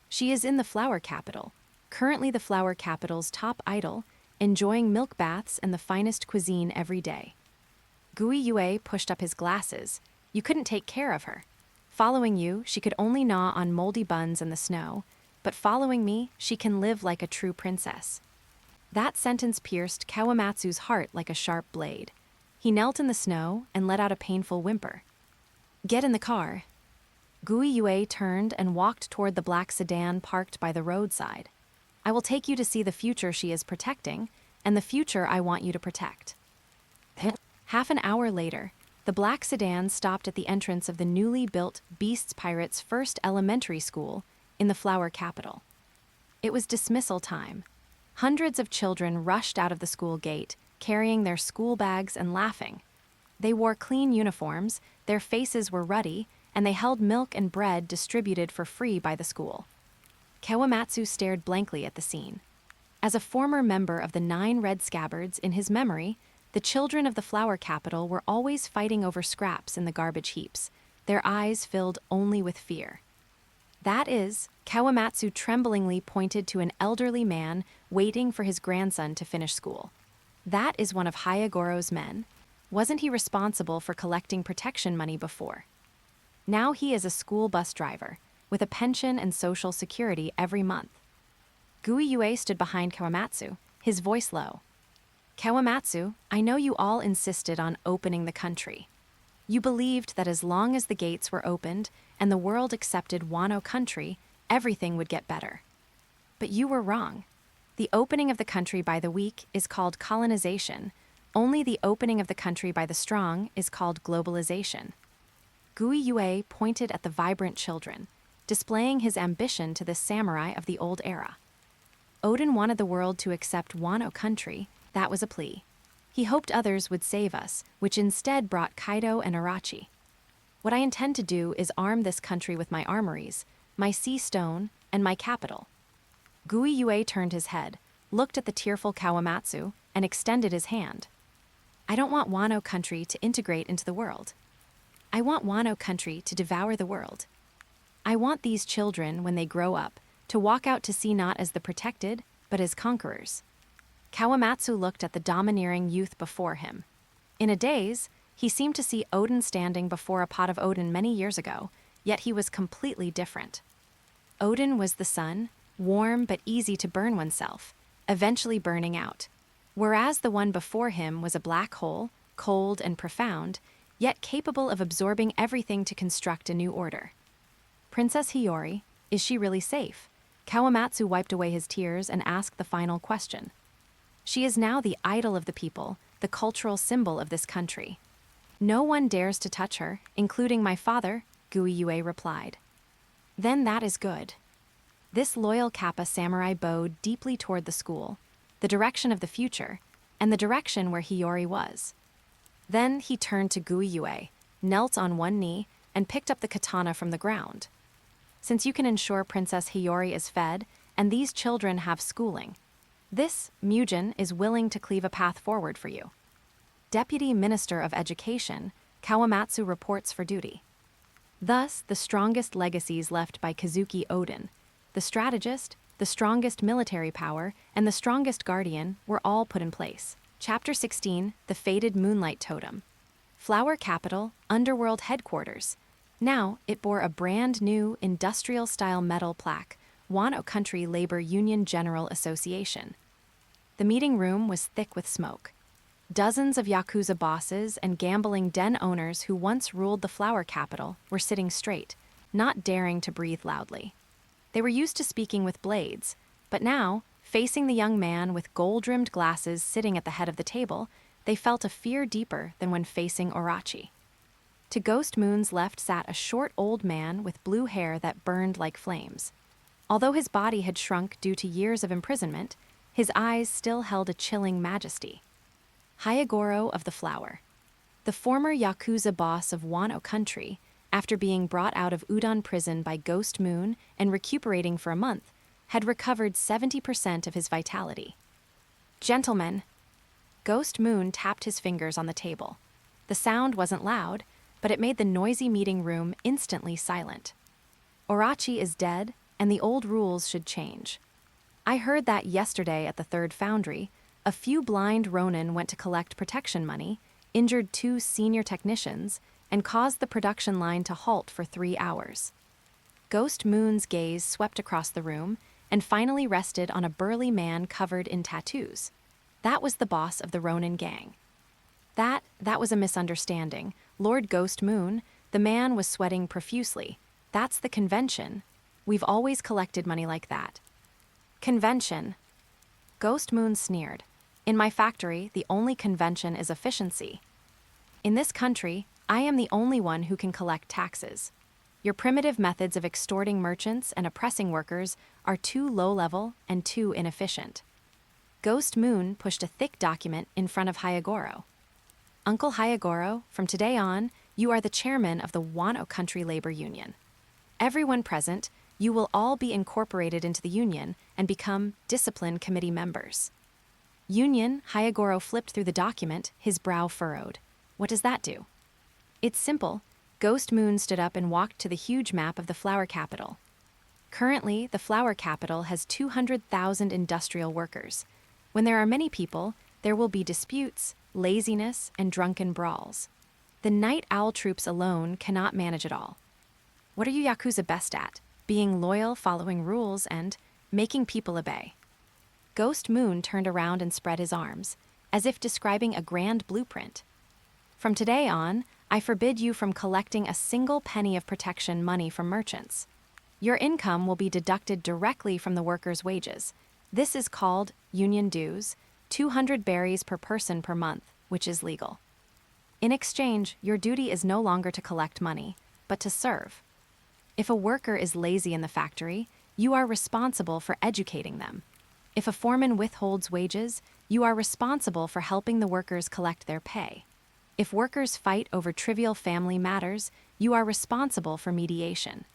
"She is in the flower capital, currently the flower capital's top idol, enjoying milk baths and the finest cuisine every day." Guiyue pushed up his glasses. "You couldn't take care of her. Following you, she could only gnaw on moldy buns in the snow, but following me, she can live like a true princess." That sentence pierced Kawamatsu's heart like a sharp blade. He knelt in the snow and let out a painful whimper. "Get in the car." Guiyue turned and walked toward the black sedan parked by the roadside. "I will take you to see the future she is protecting, and the future I want you to protect." Half an hour later, the black sedan stopped at the entrance of the newly built Beasts Pirates' first elementary school in the flower capital. It was dismissal time. Hundreds of children rushed out of the school gate, carrying their school bags and laughing. They wore clean uniforms, their faces were ruddy, and they held milk and bread distributed for free by the school. Kawamatsu stared blankly at the scene. As a former member of the 9 red scabbards, in his memory, the children of the flower capital were always fighting over scraps in the garbage heaps, their eyes filled only with fear. "That is," Kawamatsu tremblingly pointed to an elderly man waiting for his grandson to finish school. "That is one of Hayagoro's men. Wasn't he responsible for collecting protection money before? Now he is a school bus driver, with a pension and social security every month." Guiyue stood behind Kawamatsu, his voice low. "Kawamatsu, I know you all insisted on opening the country. You believed that as long as the gates were opened and the world accepted Wano Country, everything would get better. But you were wrong. The opening of the country by the weak is called colonization. Only the opening of the country by the strong is called globalization." Guiyue pointed at the vibrant children, displaying his ambition to the samurai of the old era. Odin wanted the world to accept Wano Country. That was a plea. He hoped others would save us, which instead brought Kaido and Orochi. "What I intend to do is arm this country with my armories, my sea stone, and my capital." Guiyue turned his head, looked at the tearful Kawamatsu, and extended his hand. "I don't want Wano Country to integrate into the world. I want Wano Country to devour the world. I want these children, when they grow up, to walk out to sea not as the protected, but as conquerors." Kawamatsu looked at the domineering youth before him. In a daze, he seemed to see Odin standing before a pot of Odin many years ago, yet he was completely different. Odin was the sun, warm but easy to burn oneself, eventually burning out, whereas the one before him was a black hole, cold and profound, yet capable of absorbing everything to construct a new order. "Princess Hiyori, is she really safe?" Kawamatsu wiped away his tears and asked the final question. She is now the idol of the people, the cultural symbol of this country. No one dares to touch her, including my father, Guiyue replied. Then that is good. This loyal Kappa samurai bowed deeply toward the school, the direction of the future, and the direction where Hiyori was. Then he turned to Guiyue, knelt on one knee, and picked up the katana from the ground. Since you can ensure Princess Hiyori is fed, and these children have schooling, this, Mugen, is willing to cleave a path forward for you. Deputy Minister of Education, Kawamatsu reports for duty. Thus, the strongest legacies left by Kazuki Odin, the strategist, the strongest military power, and the strongest guardian were all put in place. Chapter 16, The Fated Moonlight Totem. Flower Capital, Underworld Headquarters. Now, it bore a brand new, industrial-style metal plaque, Wano Country Labor Union General Association. The meeting room was thick with smoke. Dozens of Yakuza bosses and gambling den owners who once ruled the flower capital were sitting straight, not daring to breathe loudly. They were used to speaking with blades, but now, facing the young man with gold-rimmed glasses sitting at the head of the table, they felt a fear deeper than when facing Orochi. To Ghost Moon's left sat a short old man with blue hair that burned like flames. Although his body had shrunk due to years of imprisonment, his eyes still held a chilling majesty. Hayagoro of the Flower. The former Yakuza boss of Wano Country, after being brought out of Udon prison by Ghost Moon and recuperating for a month, had recovered 70% of his vitality. Gentlemen. Ghost Moon tapped his fingers on the table. The sound wasn't loud, but it made the noisy meeting room instantly silent. Orochi is dead, and the old rules should change. I heard that yesterday at the Third Foundry, a few blind Ronin went to collect protection money, injured 2 senior technicians, and caused the production line to halt for 3 hours. Ghost Moon's gaze swept across the room and finally rested on a burly man covered in tattoos. That was the boss of the Ronin gang. That was a misunderstanding. Lord Ghost Moon, the man was sweating profusely. That's the convention. We've always collected money like that. Convention. Ghost Moon sneered. In my factory, the only convention is efficiency. In this country, I am the only one who can collect taxes. Your primitive methods of extorting merchants and oppressing workers are too low-level and too inefficient. Ghost Moon pushed a thick document in front of Hayagoro. Uncle Hayagoro, from today on, you are the chairman of the Wano Country Labor Union. Everyone present, you will all be incorporated into the union and become discipline committee members. Union, Hayagoro flipped through the document, his brow furrowed. What does that do? It's simple. Ghost Moon stood up and walked to the huge map of the flower capital. Currently, the flower capital has 200,000 industrial workers. When there are many people, there will be disputes, laziness, and drunken brawls. The night owl troops alone cannot manage it all. What are you Yakuza best at? Being loyal, following rules, and making people obey. Ghost Moon turned around and spread his arms, as if describing a grand blueprint. From today on, I forbid you from collecting a single penny of protection money from merchants. Your income will be deducted directly from the workers' wages. This is called union dues, 200 berries per person per month, which is legal. In exchange, your duty is no longer to collect money, but to serve. If a worker is lazy in the factory, you are responsible for educating them. If a foreman withholds wages, you are responsible for helping the workers collect their pay. If workers fight over trivial family matters, you are responsible for mediation.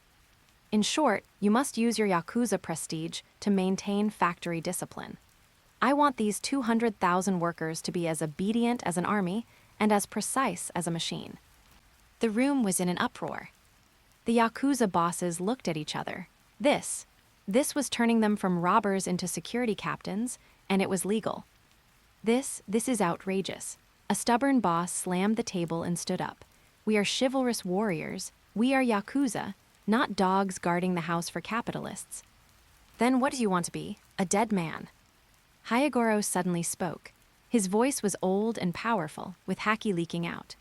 In short, you must use your Yakuza prestige to maintain factory discipline. I want these 200,000 workers to be as obedient as an army and as precise as a machine. The room was in an uproar. The Yakuza bosses looked at each other. This was turning them from robbers into security captains, and it was legal. This is outrageous. A stubborn boss slammed the table and stood up. We are chivalrous warriors. We are Yakuza, not dogs guarding the house for capitalists. Then what do you want to be? A dead man. Hayagoro suddenly spoke. His voice was old and powerful, with Haki leaking out.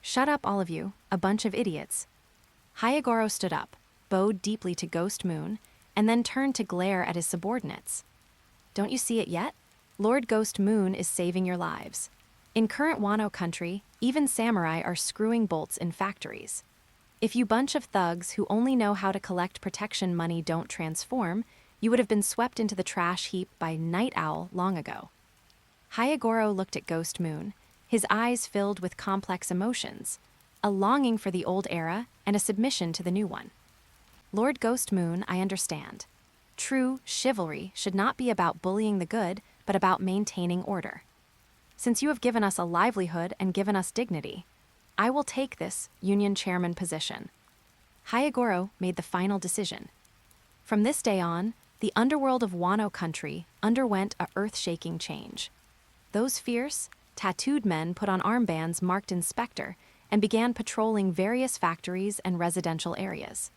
Shut up, all of you, a bunch of idiots. Hayagoro stood up, bowed deeply to Ghost Moon, and then turned to glare at his subordinates. Don't you see it yet? Lord Ghost Moon is saving your lives. In current Wano Country, even samurai are screwing bolts in factories. If you bunch of thugs who only know how to collect protection money don't transform, you would have been swept into the trash heap by Night Owl long ago. Hyagoro looked at Ghost Moon, his eyes filled with complex emotions, a longing for the old era and a submission to the new one. Lord Ghost Moon, I understand. True chivalry should not be about bullying the good, but about maintaining order. Since you have given us a livelihood and given us dignity, I will take this union chairman position. Hyagoro made the final decision. From this day on, the underworld of Wano Country underwent a earth-shaking change. Those fierce, tattooed men put on armbands marked Inspector and began patrolling various factories and residential areas.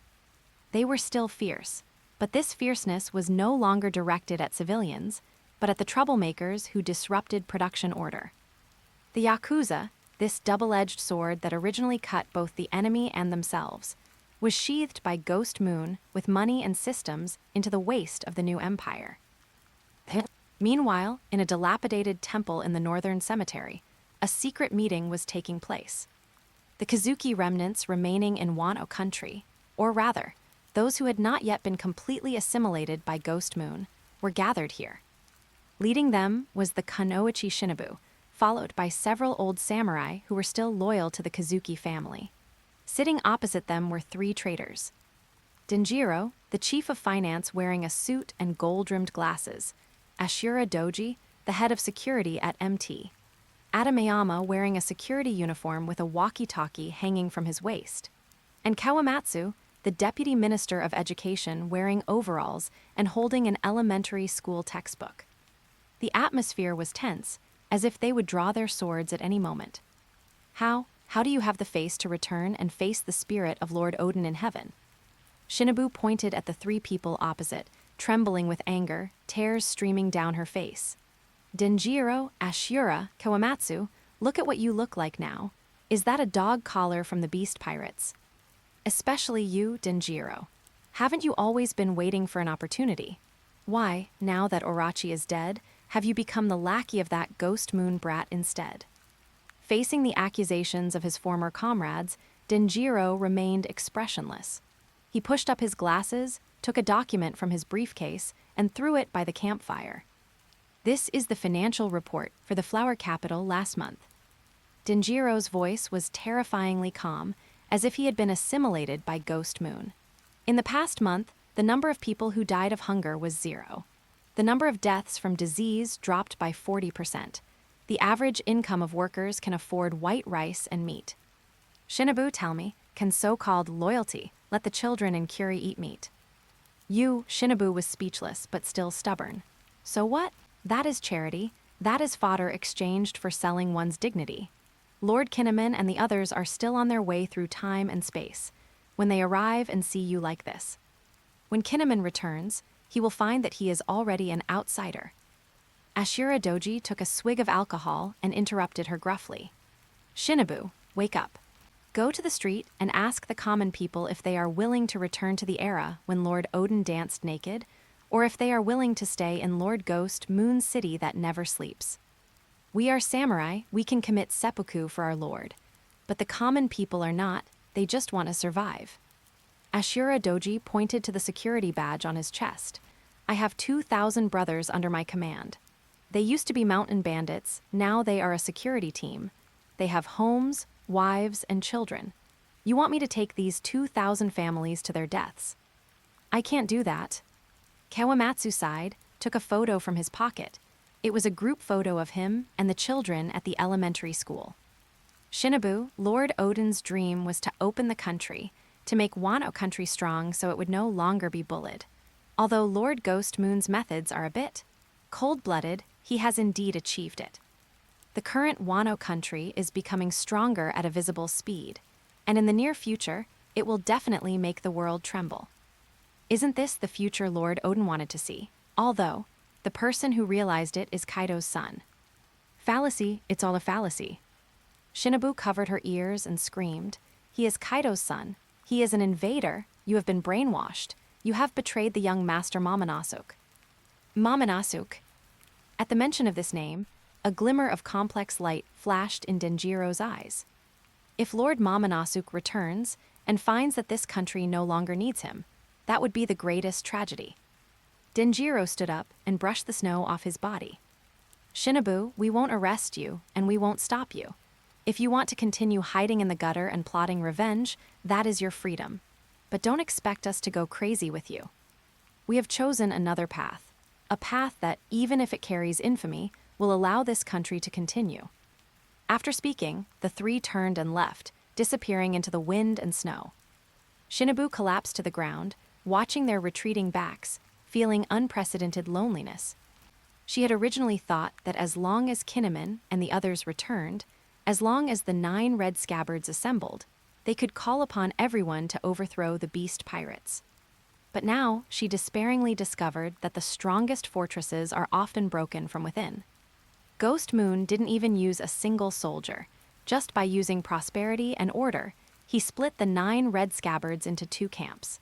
They were still fierce, but this fierceness was no longer directed at civilians, but at the troublemakers who disrupted production order. The Yakuza, this double-edged sword that originally cut both the enemy and themselves, was sheathed by Ghost Moon with money and systems into the waste of the new empire. Meanwhile, in a dilapidated temple in the northern cemetery, a secret meeting was taking place. The Kazuki remnants remaining in Wano Country, or rather, those who had not yet been completely assimilated by Ghost Moon, were gathered here. Leading them was the Kunoichi Shinobu, followed by several old samurai who were still loyal to the Kazuki family. Sitting opposite them were 3 traitors. Denjiro, the chief of finance wearing a suit and gold-rimmed glasses, Ashura Doji, the head of security at MT, Adamayama wearing a security uniform with a walkie-talkie hanging from his waist, and Kawamatsu, the deputy minister of education wearing overalls and holding an elementary school textbook. The atmosphere was tense, as if they would draw their swords at any moment. How do you have the face to return and face the spirit of Lord Odin in heaven? Shinobu pointed at the 3 people opposite, trembling with anger, tears streaming down her face. Denjiro, Ashura, Kawamatsu, look at what you look like now. Is that a dog collar from the Beast Pirates? Especially you, Denjiro. Haven't you always been waiting for an opportunity? Why, now that Orochi is dead, have you become the lackey of that Ghost Moon brat instead? Facing the accusations of his former comrades, Denjiro remained expressionless. He pushed up his glasses, took a document from his briefcase, and threw it by the campfire. This is the financial report for the Flower Capital last month. Denjiro's voice was terrifyingly calm, as if he had been assimilated by Ghost Moon. In the past month, the number of people who died of hunger was 0. The number of deaths from disease dropped by 40%. The average income of workers can afford white rice and meat. Shinobu, tell me, can so-called loyalty let the children in Kuri eat meat? Shinobu was speechless but still stubborn. So what? That is charity. That is fodder exchanged for selling one's dignity. Lord Kinnaman and the others are still on their way through time and space, when they arrive and see you like this. When Kinnaman returns, he will find that he is already an outsider. Ashura Doji took a swig of alcohol and interrupted her gruffly. Shinobu, wake up. Go to the street and ask the common people if they are willing to return to the era when Lord Odin danced naked, or if they are willing to stay in Lord Ghost Moon's city that never sleeps. We are samurai, we can commit seppuku for our lord. But the common people are not, they just want to survive. Ashura Doji pointed to the security badge on his chest. I have 2,000 brothers under my command. They used to be mountain bandits, now they are a security team. They have homes, wives, and children. You want me to take these 2,000 families to their deaths? I can't do that. Kawamatsu sighed, took a photo from his pocket. It was a group photo of him and the children at the elementary school. Shinobu, Lord Odin's dream was to open the country, to make Wano Country strong so it would no longer be bullied. Although Lord Ghost Moon's methods are a bit cold-blooded, he has indeed achieved it. The current Wano Country is becoming stronger at a visible speed, and in the near future, it will definitely make the world tremble. Isn't this the future Lord Odin wanted to see? Although, the person who realized it is Kaido's son. Fallacy, it's all a fallacy. Shinobu covered her ears and screamed, he is Kaido's son. He is an invader. You have been brainwashed. You have betrayed the young master Momonasuk. Momonasuk. At the mention of this name, a glimmer of complex light flashed in Denjiro's eyes. If Lord Momonasuk returns and finds that this country no longer needs him, that would be the greatest tragedy. Denjiro stood up and brushed the snow off his body. Shinobu, we won't arrest you, and we won't stop you. If you want to continue hiding in the gutter and plotting revenge, that is your freedom. But don't expect us to go crazy with you. We have chosen another path, a path that, even if it carries infamy, will allow this country to continue. After speaking, the three turned and left, disappearing into the wind and snow. Shinobu collapsed to the ground, watching their retreating backs, feeling unprecedented loneliness. She had originally thought that as long as Kinnaman and the others returned, as long as the 9 red scabbards assembled, they could call upon everyone to overthrow the beast pirates. But now she despairingly discovered that the strongest fortresses are often broken from within. Ghost Moon didn't even use a single soldier. Just by using prosperity and order, he split the 9 red scabbards into 2 camps.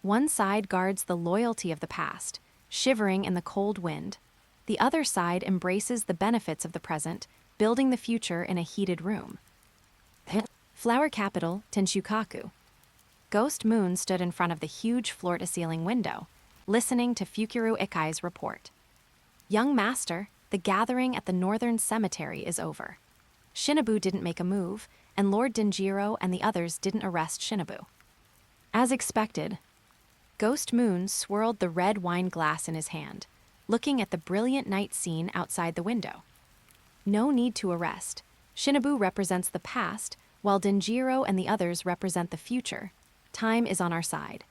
One side guards the loyalty of the past, shivering in the cold wind. The other side embraces the benefits of the present, building the future in a heated room. Flower capital, Tenshukaku. Ghost Moon stood in front of the huge floor-to-ceiling window, listening to Fukuro Ikai's report. Young master, the gathering at the northern cemetery is over. Shinobu didn't make a move, and Lord Denjiro and the others didn't arrest Shinobu. As expected, Ghost Moon swirled the red wine glass in his hand, looking at the brilliant night scene outside the window. No need to arrest. Shinobu represents the past, while Denjiro and the others represent the future. Time is on our side.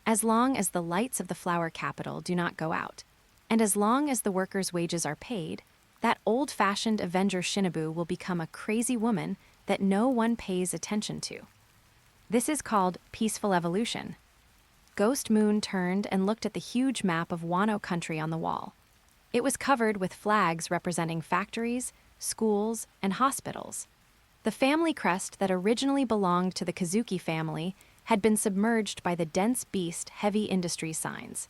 As long as the lights of the flower capital do not go out, and as long as the workers' wages are paid, that old-fashioned Avenger Shinobu will become a crazy woman that no one pays attention to. This is called peaceful evolution. Ghost Moon turned and looked at the huge map of Wano Country on the wall. It was covered with flags representing factories, schools, and hospitals. The family crest that originally belonged to the Kazuki family had been submerged by the dense beast heavy industry signs.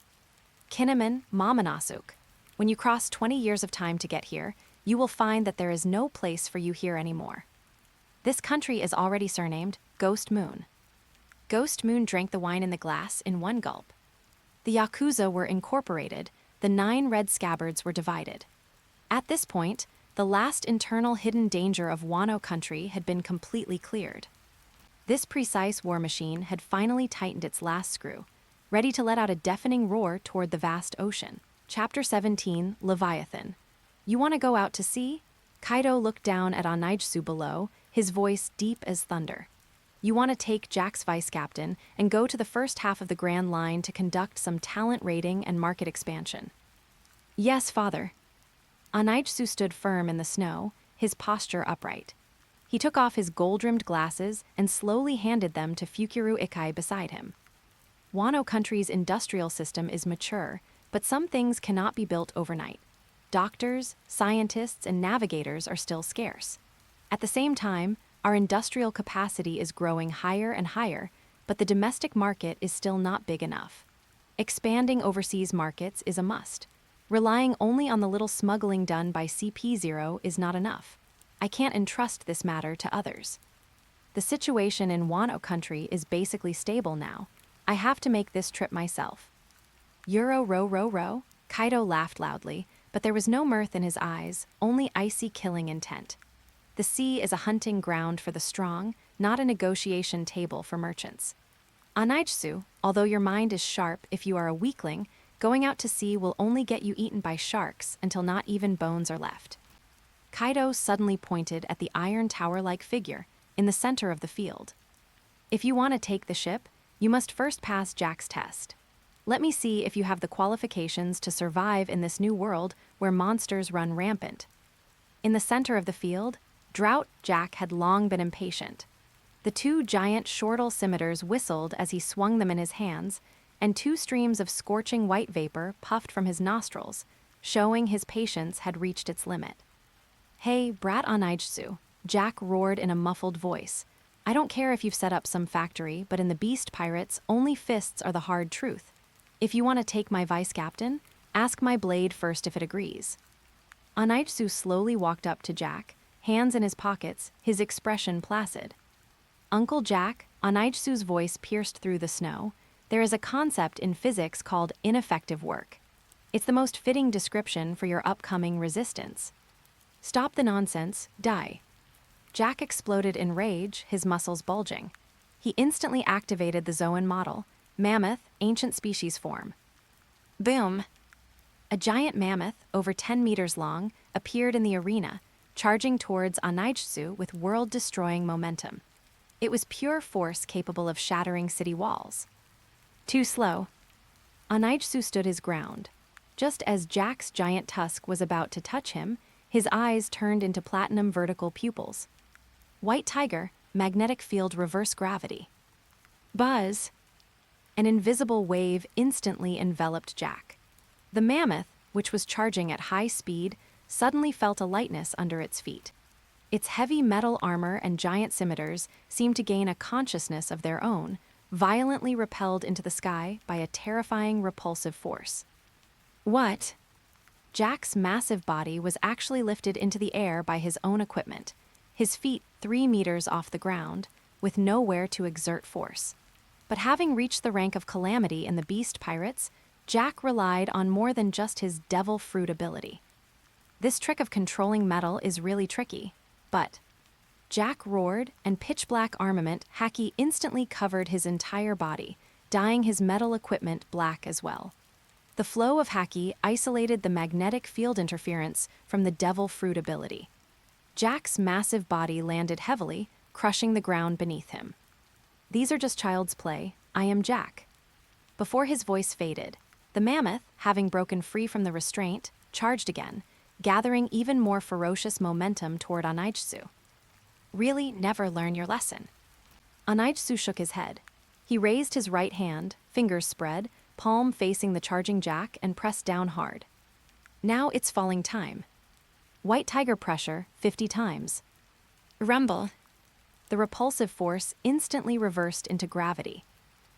Kinnaman, Momonasuk. When you cross 20 years of time to get here, you will find that there is no place for you here anymore. This country is already surnamed Ghost Moon. Ghost Moon drank the wine in the glass in one gulp. The Yakuza were incorporated, the 9 red scabbards were divided. At this point, the last internal hidden danger of Wano Country had been completely cleared. This precise war machine had finally tightened its last screw, ready to let out a deafening roar toward the vast ocean. Chapter 17, Leviathan. You want to go out to sea? Kaido looked down at Anaijsu below, his voice deep as thunder. You want to take Jack's vice captain and go to the first half of the Grand Line to conduct some talent rating and market expansion. Yes, father. Anaijsu stood firm in the snow, his posture upright. He took off his gold-rimmed glasses and slowly handed them to Fukuro Ikai beside him. Wano Country's industrial system is mature, but some things cannot be built overnight. Doctors, scientists, and navigators are still scarce. At the same time, our industrial capacity is growing higher and higher, but the domestic market is still not big enough. Expanding overseas markets is a must. Relying only on the little smuggling done by CP0 is not enough. I can't entrust this matter to others. The situation in Wano Country is basically stable now. I have to make this trip myself. Euro row row row? Kaido laughed loudly, but there was no mirth in his eyes, only icy killing intent. The sea is a hunting ground for the strong, not a negotiation table for merchants. Anaijsu, although your mind is sharp if you are a weakling, going out to sea will only get you eaten by sharks until not even bones are left. Kaido suddenly pointed at the iron tower-like figure in the center of the field. If you want to take the ship, you must first pass Jack's test. Let me see if you have the qualifications to survive in this new world where monsters run rampant. In the center of the field, Drought Jack had long been impatient. The 2 giant shortle scimitars whistled as he swung them in his hands, and 2 streams of scorching white vapor puffed from his nostrils, showing his patience had reached its limit. Hey, Brat Anaijsu, Jack roared in a muffled voice. I don't care if you've set up some factory, but in the beast pirates, only fists are the hard truth. If you want to take my vice captain, ask my blade first if it agrees. Anaitsu slowly walked up to Jack, hands in his pockets, his expression placid. Uncle Jack, Anaitsu's voice pierced through the snow, there is a concept in physics called ineffective work. It's the most fitting description for your upcoming resistance. Stop the nonsense, die. Jack exploded in rage, his muscles bulging. He instantly activated the Zoan model, mammoth, ancient species form. Boom! A giant mammoth, over 10 meters long, appeared in the arena, charging towards Anaitsu with world-destroying momentum. It was pure force capable of shattering city walls. Too slow. Anaitsu stood his ground. Just as Jack's giant tusk was about to touch him, his eyes turned into platinum vertical pupils. White tiger, magnetic field reverse gravity. Buzz! An invisible wave instantly enveloped Jack. The mammoth, which was charging at high speed, suddenly felt a lightness under its feet. Its heavy metal armor and giant scimitars seemed to gain a consciousness of their own, violently repelled into the sky by a terrifying repulsive force. What? Jack's massive body was actually lifted into the air by his own equipment, his feet 3 meters off the ground, with nowhere to exert force. But having reached the rank of calamity in the beast pirates, Jack relied on more than just his devil fruit ability. This trick of controlling metal is really tricky, but Jack roared, and pitch-black armament Haki instantly covered his entire body, dyeing his metal equipment black as well. The flow of Haki isolated the magnetic field interference from the devil fruit ability. Jack's massive body landed heavily, crushing the ground beneath him. These are just child's play. I am Jack. Before his voice faded, the mammoth, having broken free from the restraint, charged again, gathering even more ferocious momentum toward Anaitsu. Really never learn your lesson. Anaitsu shook his head. He raised his right hand, fingers spread, palm facing the charging Jack, and pressed down hard. Now it's falling time. White tiger pressure 50 times. Rumble. The repulsive force instantly reversed into gravity.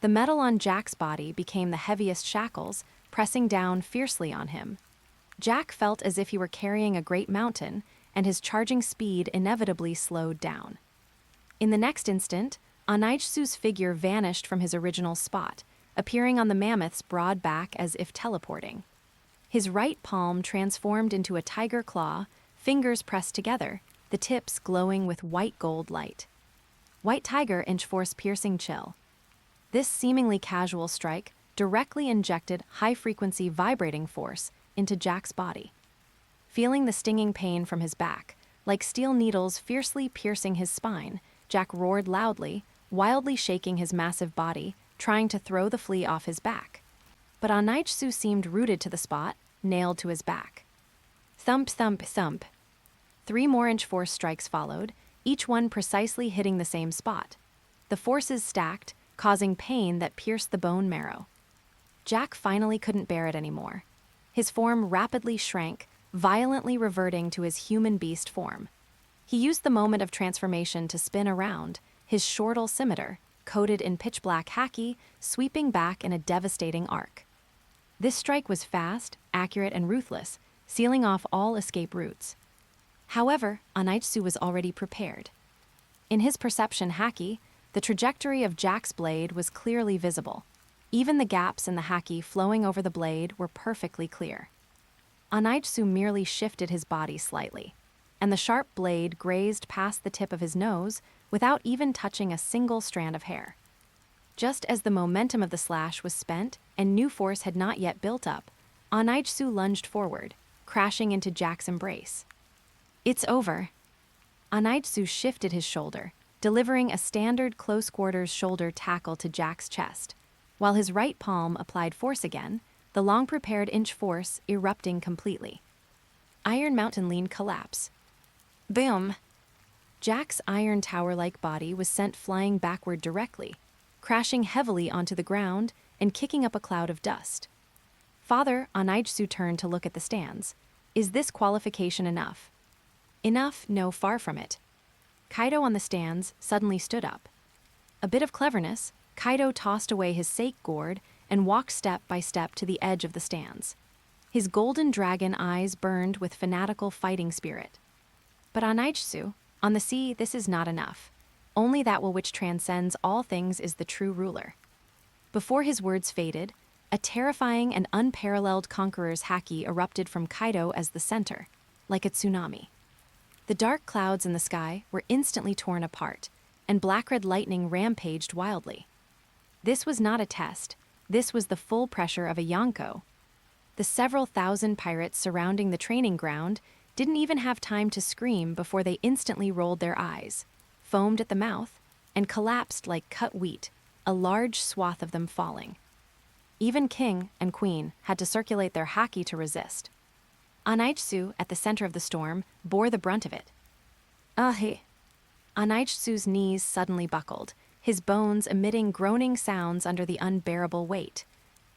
The metal on Jack's body became the heaviest shackles, pressing down fiercely on him. Jack felt as if he were carrying a great mountain, and his charging speed inevitably slowed down. In the next instant, Anaitsu's figure vanished from his original spot, appearing on the mammoth's broad back as if teleporting. His right palm transformed into a tiger claw, fingers pressed together, the tips glowing with white gold light. White tiger inch force piercing chill. This seemingly casual strike directly injected high-frequency vibrating force into Jack's body. Feeling the stinging pain from his back, like steel needles fiercely piercing his spine, Jack roared loudly, wildly shaking his massive body, trying to throw the flea off his back. But Anaitsu seemed rooted to the spot, nailed to his back. Thump, thump, thump. 3 more inch force strikes followed, each one precisely hitting the same spot. The forces stacked, causing pain that pierced the bone marrow. Jack finally couldn't bear it anymore. His form rapidly shrank, violently reverting to his human beast form. He used the moment of transformation to spin around, his shortal scimitar, coated in pitch-black Haki, sweeping back in a devastating arc. This strike was fast, accurate, and ruthless, sealing off all escape routes. However, Anaitsu was already prepared. In his perception Haki, the trajectory of Jack's blade was clearly visible. Even the gaps in the Haki flowing over the blade were perfectly clear. Anaitsu merely shifted his body slightly, and the sharp blade grazed past the tip of his nose without even touching a single strand of hair. Just as the momentum of the slash was spent and new force had not yet built up, Anaitsu lunged forward, crashing into Jack's embrace. It's over. Anaitsu shifted his shoulder, delivering a standard close-quarters shoulder tackle to Jack's chest, while his right palm applied force again, the long-prepared inch force erupting completely. Iron Mountain lean collapse. Boom! Jack's iron tower-like body was sent flying backward directly, crashing heavily onto the ground and kicking up a cloud of dust. Father Anaitsu turned to look at the stands. Is this qualification enough? Enough? No, far from it. Kaido on the stands suddenly stood up. A bit of cleverness, Kaido tossed away his sake gourd and walked step by step to the edge of the stands. His golden dragon eyes burned with fanatical fighting spirit. But on Aijutsu, on the sea, this is not enough. Only that which transcends all things is the true ruler. Before his words faded, a terrifying and unparalleled Conqueror's Haki erupted from Kaido as the center, like a tsunami. The dark clouds in the sky were instantly torn apart, and black-red lightning rampaged wildly. This was not a test. This was the full pressure of a Yonko. The several thousand pirates surrounding the training ground didn't even have time to scream before they instantly rolled their eyes, foamed at the mouth, and collapsed like cut wheat, a large swath of them falling. Even King and Queen had to circulate their Haki to resist. Anaitsu, at the center of the storm, bore the brunt of it. Anaitsu's knees suddenly buckled, his bones emitting groaning sounds under the unbearable weight.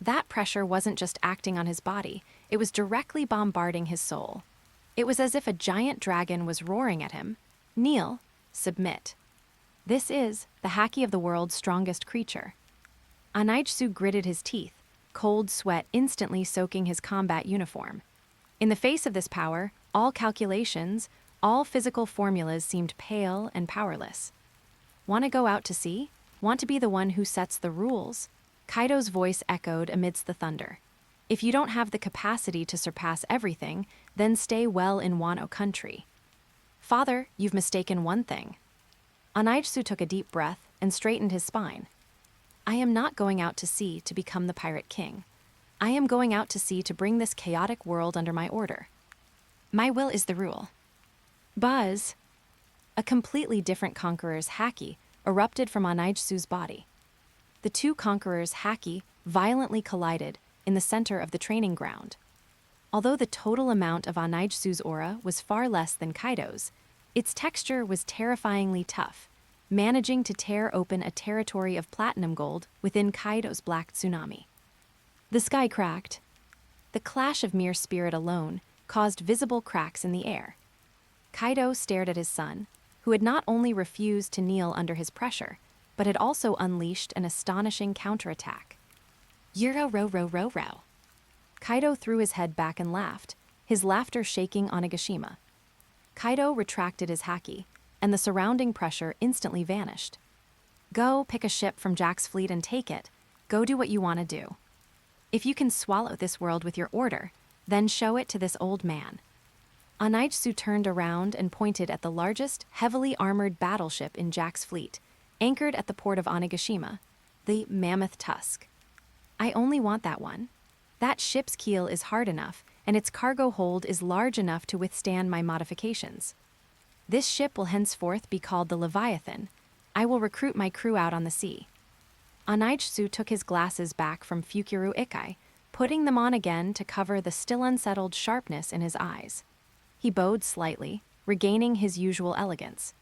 That pressure wasn't just acting on his body, it was directly bombarding his soul. It was as if a giant dragon was roaring at him. Kneel, submit. This is the Haki of the world's strongest creature. Anaitsu gritted his teeth, cold sweat instantly soaking his combat uniform. In the face of this power, all calculations, all physical formulas seemed pale and powerless. Want to go out to sea? Want to be the one who sets the rules? Kaido's voice echoed amidst the thunder. If you don't have the capacity to surpass everything, then stay well in Wano Country. Father, you've mistaken one thing. Anaitsu took a deep breath and straightened his spine. I am not going out to sea to become the Pirate King. I am going out to sea to bring this chaotic world under my order. My will is the rule. Buzz! A completely different Conqueror's Haki erupted from Anaitsu's body. The two Conquerors' Haki violently collided in the center of the training ground. Although the total amount of Anaitsu's aura was far less than Kaido's, its texture was terrifyingly tough, managing to tear open a territory of platinum gold within Kaido's black tsunami. The sky cracked. The clash of mere spirit alone caused visible cracks in the air. Kaido stared at his son, who had not only refused to kneel under his pressure, but had also unleashed an astonishing counterattack. Euro row row row row. Kaido threw his head back and laughed, his laughter shaking Onigashima. Kaido retracted his Haki, and the surrounding pressure instantly vanished. Go pick a ship from Jack's fleet and take it. Go do what you want to do. If you can swallow this world with your order, then show it to this old man. Anaitsu turned around and pointed at the largest, heavily armored battleship in Jack's fleet, anchored at the port of Onigashima, the Mammoth Tusk. I only want that one. That ship's keel is hard enough, and its cargo hold is large enough to withstand my modifications. This ship will henceforth be called the Leviathan. I will recruit my crew out on the sea. Anaitsu took his glasses back from Fukuru Ikai, putting them on again to cover the still unsettled sharpness in his eyes. He bowed slightly, regaining his usual elegance.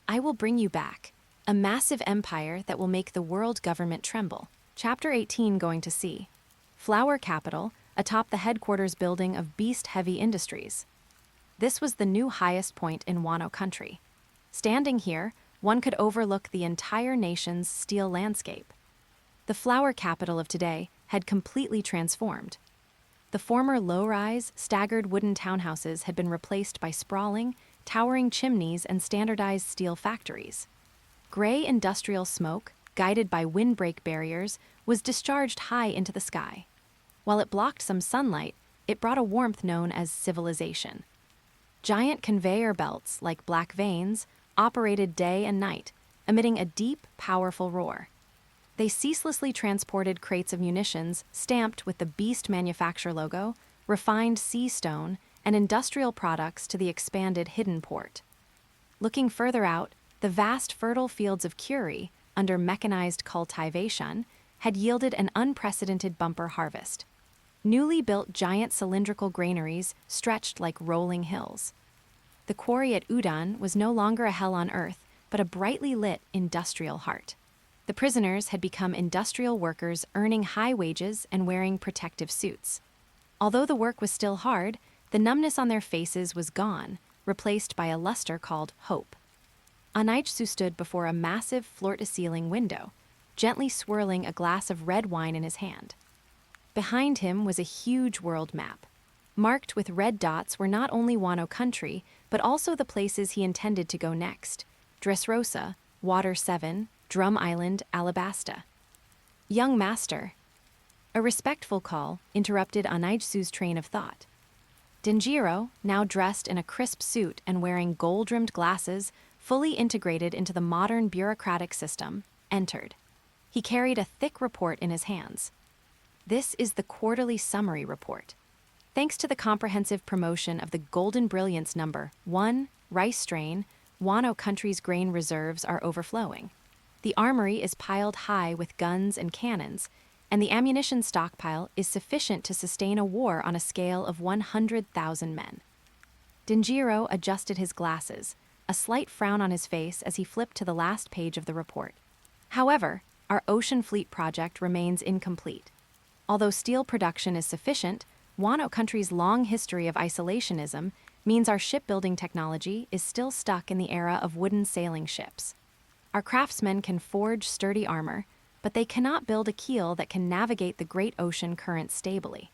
I will bring you back, a massive empire that will make the world government tremble. Chapter 18 Going to Sea. Flower Capital, atop the headquarters building of Beast Heavy Industries. This was the new highest point in Wano Country. Standing here, one could overlook the entire nation's steel landscape. The flower capital of today had completely transformed. The former low-rise, staggered wooden townhouses had been replaced by sprawling, towering chimneys and standardized steel factories. Gray industrial smoke, guided by windbreak barriers, was discharged high into the sky. While it blocked some sunlight, it brought a warmth known as civilization. Giant conveyor belts, like black veins, operated day and night, emitting a deep, powerful roar. They ceaselessly transported crates of munitions stamped with the Beast Manufacture logo, refined sea stone, and industrial products to the expanded hidden port. Looking further out, the vast fertile fields of Curie, under mechanized cultivation, had yielded an unprecedented bumper harvest. Newly built giant cylindrical granaries stretched like rolling hills. The quarry at Udan was no longer a hell on earth, but a brightly lit industrial heart. The prisoners had become industrial workers earning high wages and wearing protective suits. Although the work was still hard, the numbness on their faces was gone, replaced by a luster called hope. Anaitsu stood before a massive floor-to-ceiling window, gently swirling a glass of red wine in his hand. Behind him was a huge world map. Marked with red dots were not only Wano Country, but also the places he intended to go next: Dressrosa, Water 7, Drum Island, Alabasta. "Young master." A respectful call interrupted Anaitsu's train of thought. Denjiro, now dressed in a crisp suit and wearing gold-rimmed glasses, fully integrated into the modern bureaucratic system, entered. He carried a thick report in his hands. This is the quarterly summary report. Thanks to the comprehensive promotion of the Golden Brilliance number 1, rice strain, Wano Country's grain reserves are overflowing. The armory is piled high with guns and cannons, and the ammunition stockpile is sufficient to sustain a war on a scale of 100,000 men. Denjiro adjusted his glasses, a slight frown on his face as he flipped to the last page of the report. However, our Ocean Fleet project remains incomplete. Although steel production is sufficient, Wano Country's long history of isolationism means our shipbuilding technology is still stuck in the era of wooden sailing ships. Our craftsmen can forge sturdy armor, but they cannot build a keel that can navigate the great ocean currents stably.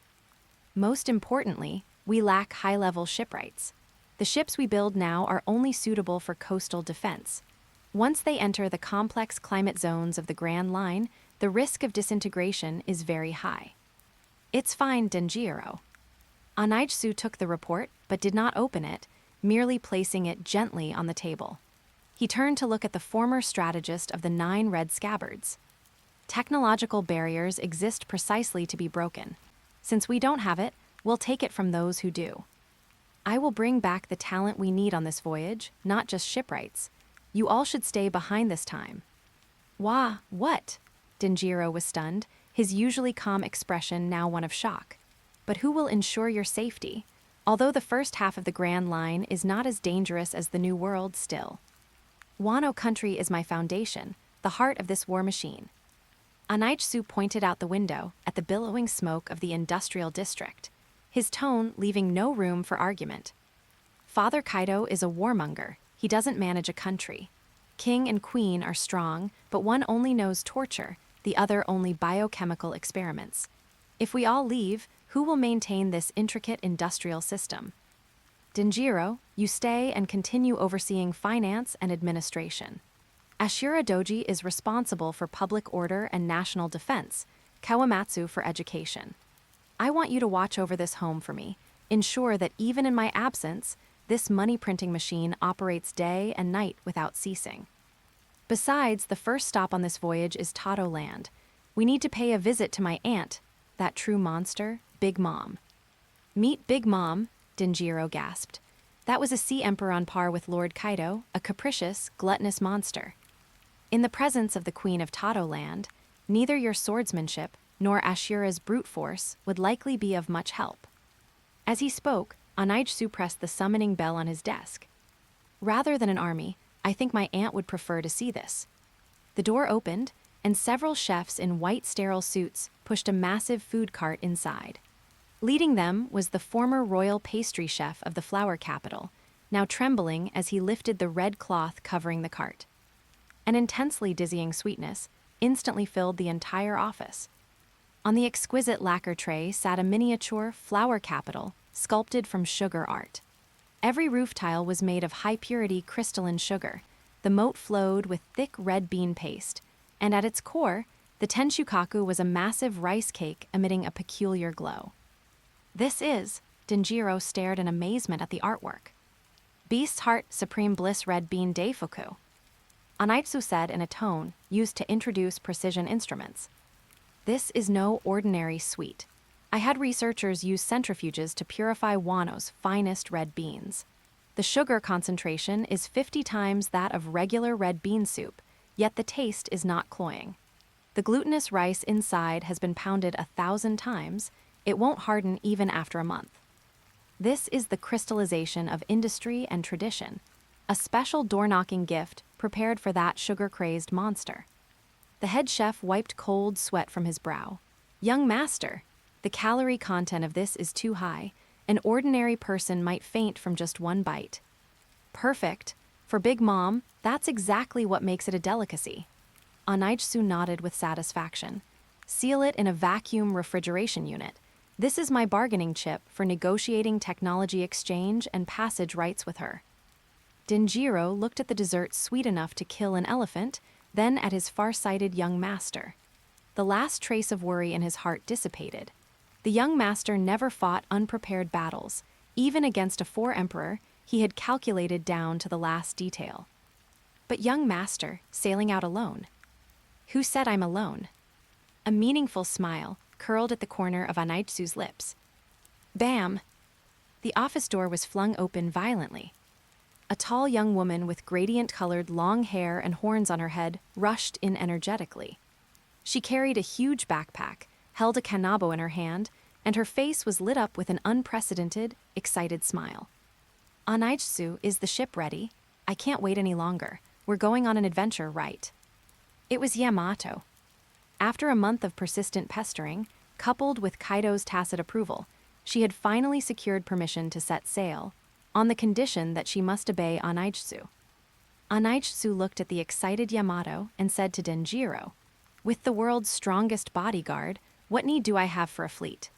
Most importantly, we lack high-level shipwrights. The ships we build now are only suitable for coastal defense. Once they enter the complex climate zones of the Grand Line, the risk of disintegration is very high. "It's fine, Denjiro." Anaitsu took the report, but did not open it, merely placing it gently on the table. He turned to look at the former strategist of the 9 red scabbards. "Technological barriers exist precisely to be broken. Since we don't have it, we'll take it from those who do. I will bring back the talent we need on this voyage, not just shipwrights. You all should stay behind this time." "Wah, what?" Denjiro was stunned, his usually calm expression now one of shock. "But who will ensure your safety? Although the first half of the Grand Line is not as dangerous as the New World still. Wano Country is my foundation, the heart of this war machine." Anaitsu pointed out the window at the billowing smoke of the industrial district, his tone leaving no room for argument. "Father Kaido is a warmonger. He doesn't manage a country. King and queen are strong, but one only knows torture, the other only biochemical experiments. If we all leave, who will maintain this intricate industrial system? Denjiro, you stay and continue overseeing finance and administration. Ashura Doji is responsible for public order and national defense, Kawamatsu for education. I want you to watch over this home for me, ensure that even in my absence, this money-printing machine operates day and night without ceasing. Besides, the first stop on this voyage is Tato Land. We need to pay a visit to my aunt, that true monster, Big Mom." "Meet Big Mom," Denjiro gasped. That was a sea emperor on par with Lord Kaido, a capricious, gluttonous monster. "In the presence of the Queen of Tato Land, neither your swordsmanship nor Ashura's brute force would likely be of much help." As he spoke, Anaitsu pressed the summoning bell on his desk. "Rather than an army, I think my aunt would prefer to see this." The door opened, and several chefs in white sterile suits pushed a massive food cart inside. Leading them was the former royal pastry chef of the flower capital, now trembling as he lifted the red cloth covering the cart. An intensely dizzying sweetness instantly filled the entire office. On the exquisite lacquer tray sat a miniature flower capital sculpted from sugar art. Every roof tile was made of high-purity crystalline sugar. The moat flowed with thick red bean paste, and at its core, the tenshukaku was a massive rice cake emitting a peculiar glow. "This is," Denjiro stared in amazement at the artwork. "Beast's Heart Supreme Bliss Red Bean Deifuku," Anaitsu said in a tone used to introduce precision instruments. "This is no ordinary sweet. I had researchers use centrifuges to purify Wano's finest red beans. The sugar concentration is 50 times that of regular red bean soup, yet the taste is not cloying. The glutinous rice inside has been pounded 1,000 times. It won't harden even after a month. This is the crystallization of industry and tradition, a special door-knocking gift prepared for that sugar-crazed monster." The head chef wiped cold sweat from his brow. "Young master, the calorie content of this is too high. An ordinary person might faint from just one bite." "Perfect," For Big Mom, that's exactly what makes it a delicacy. Anaitsu nodded with satisfaction. Seal it in a vacuum refrigeration unit. This is my bargaining chip for negotiating technology exchange and passage rights with her. Denjiro looked at the dessert sweet enough to kill an elephant, then at his far-sighted young master. The last trace of worry in his heart dissipated. The young master never fought unprepared battles. Even against a four-emperor, he had calculated down to the last detail. But young master, sailing out alone. Who said I'm alone? A meaningful smile curled at the corner of Anaitsu's lips. Bam! The office door was flung open violently. A tall young woman with gradient-colored long hair and horns on her head rushed in energetically. She carried a huge backpack, held a kanabo in her hand, and her face was lit up with an unprecedented, excited smile. Anaitsu, is the ship ready? I can't wait any longer. We're going on an adventure, right? It was Yamato. After a month of persistent pestering, coupled with Kaido's tacit approval, she had finally secured permission to set sail, on the condition that she must obey Anaitsu. Anaitsu looked at the excited Yamato and said to Denjiro, "With the world's strongest bodyguard, what need do I have for a fleet?"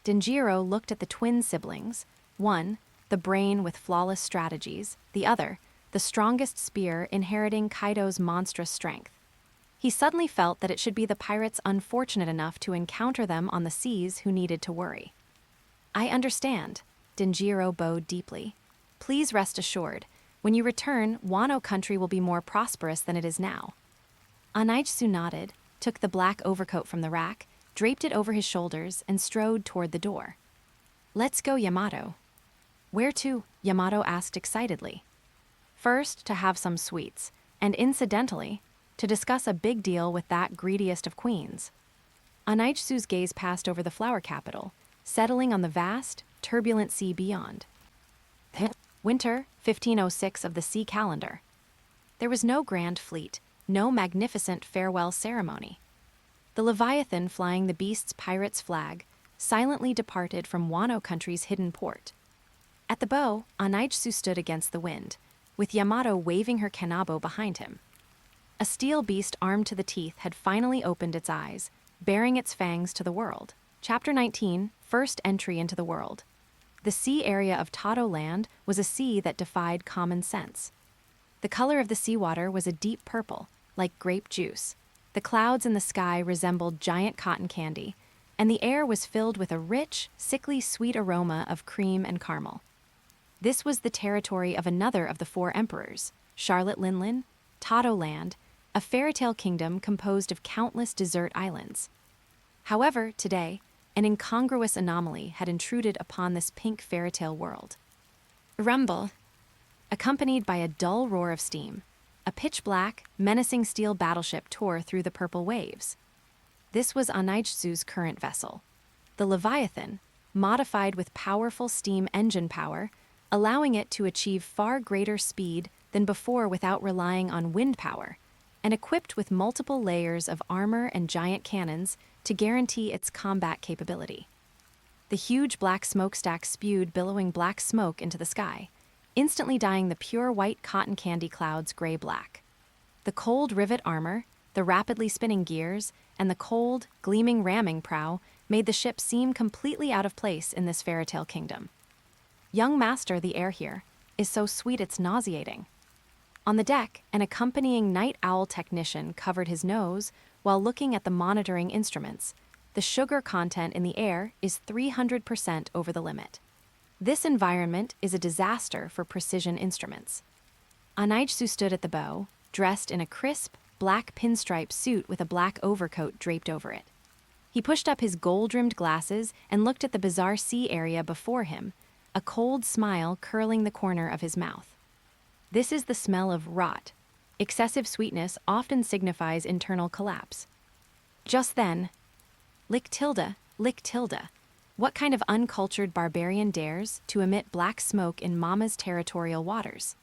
Denjiro looked at the twin siblings, one, the brain with flawless strategies, the other, the strongest spear inheriting Kaido's monstrous strength. He suddenly felt that it should be the pirates unfortunate enough to encounter them on the seas who needed to worry. I understand, Denjiro bowed deeply. Please rest assured, when you return, Wano Country will be more prosperous than it is now. Anaitsu nodded, took the black overcoat from the rack, draped it over his shoulders, and strode toward the door. Let's go, Yamato. Where to? Yamato asked excitedly. First, to have some sweets, and incidentally, to discuss a big deal with that greediest of queens. Anaitsu's gaze passed over the flower capital, settling on the vast, turbulent sea beyond. Winter, 1506 of the sea calendar. There was no grand fleet, no magnificent farewell ceremony. The Leviathan flying the beast's pirate's flag silently departed from Wano Country's hidden port. At the bow, Anaitsu stood against the wind, with Yamato waving her kanabo behind him. A steel beast armed to the teeth had finally opened its eyes, baring its fangs to the world. Chapter 19, First Entry into the World. The sea area of Tato Land was a sea that defied common sense. The color of the seawater was a deep purple, like grape juice. The clouds in the sky resembled giant cotton candy, and the air was filled with a rich, sickly sweet aroma of cream and caramel. This was the territory of another of the four emperors, Charlotte Linlin, Tato Land, a fairy-tale kingdom composed of countless desert islands. However, today, an incongruous anomaly had intruded upon this pink fairy-tale world. Rumble, accompanied by a dull roar of steam, a pitch-black, menacing steel battleship tore through the purple waves. This was Anaitsu's current vessel, the Leviathan, modified with powerful steam engine power, allowing it to achieve far greater speed than before without relying on wind power, and equipped with multiple layers of armor and giant cannons to guarantee its combat capability. The huge black smokestack spewed billowing black smoke into the sky, instantly dyeing the pure white cotton candy clouds gray-black. The cold rivet armor, the rapidly spinning gears, and the cold, gleaming ramming prow made the ship seem completely out of place in this fairytale kingdom. Young master, the air here, is so sweet it's nauseating. On the deck, an accompanying night owl technician covered his nose while looking at the monitoring instruments. The sugar content in the air is 300% over the limit. This environment is a disaster for precision instruments. Anaitsu stood at the bow, dressed in a crisp, black pinstripe suit with a black overcoat draped over it. He pushed up his gold-rimmed glasses and looked at the bizarre sea area before him, a cold smile curling the corner of his mouth. This is the smell of rot. Excessive sweetness often signifies internal collapse. Just then, lick tilde, what kind of uncultured barbarian dares to emit black smoke in Mama's territorial waters?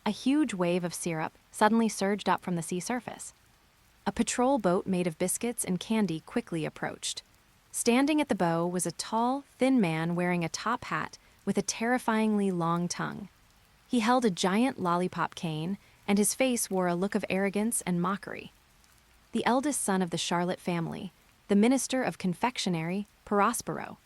A huge wave of syrup suddenly surged up from the sea surface. A patrol boat made of biscuits and candy quickly approached. Standing at the bow was a tall, thin man wearing a top hat with a terrifyingly long tongue. He held a giant lollipop cane, and his face wore a look of arrogance and mockery. The eldest son of the Charlotte family, the minister of confectionery, Prospero.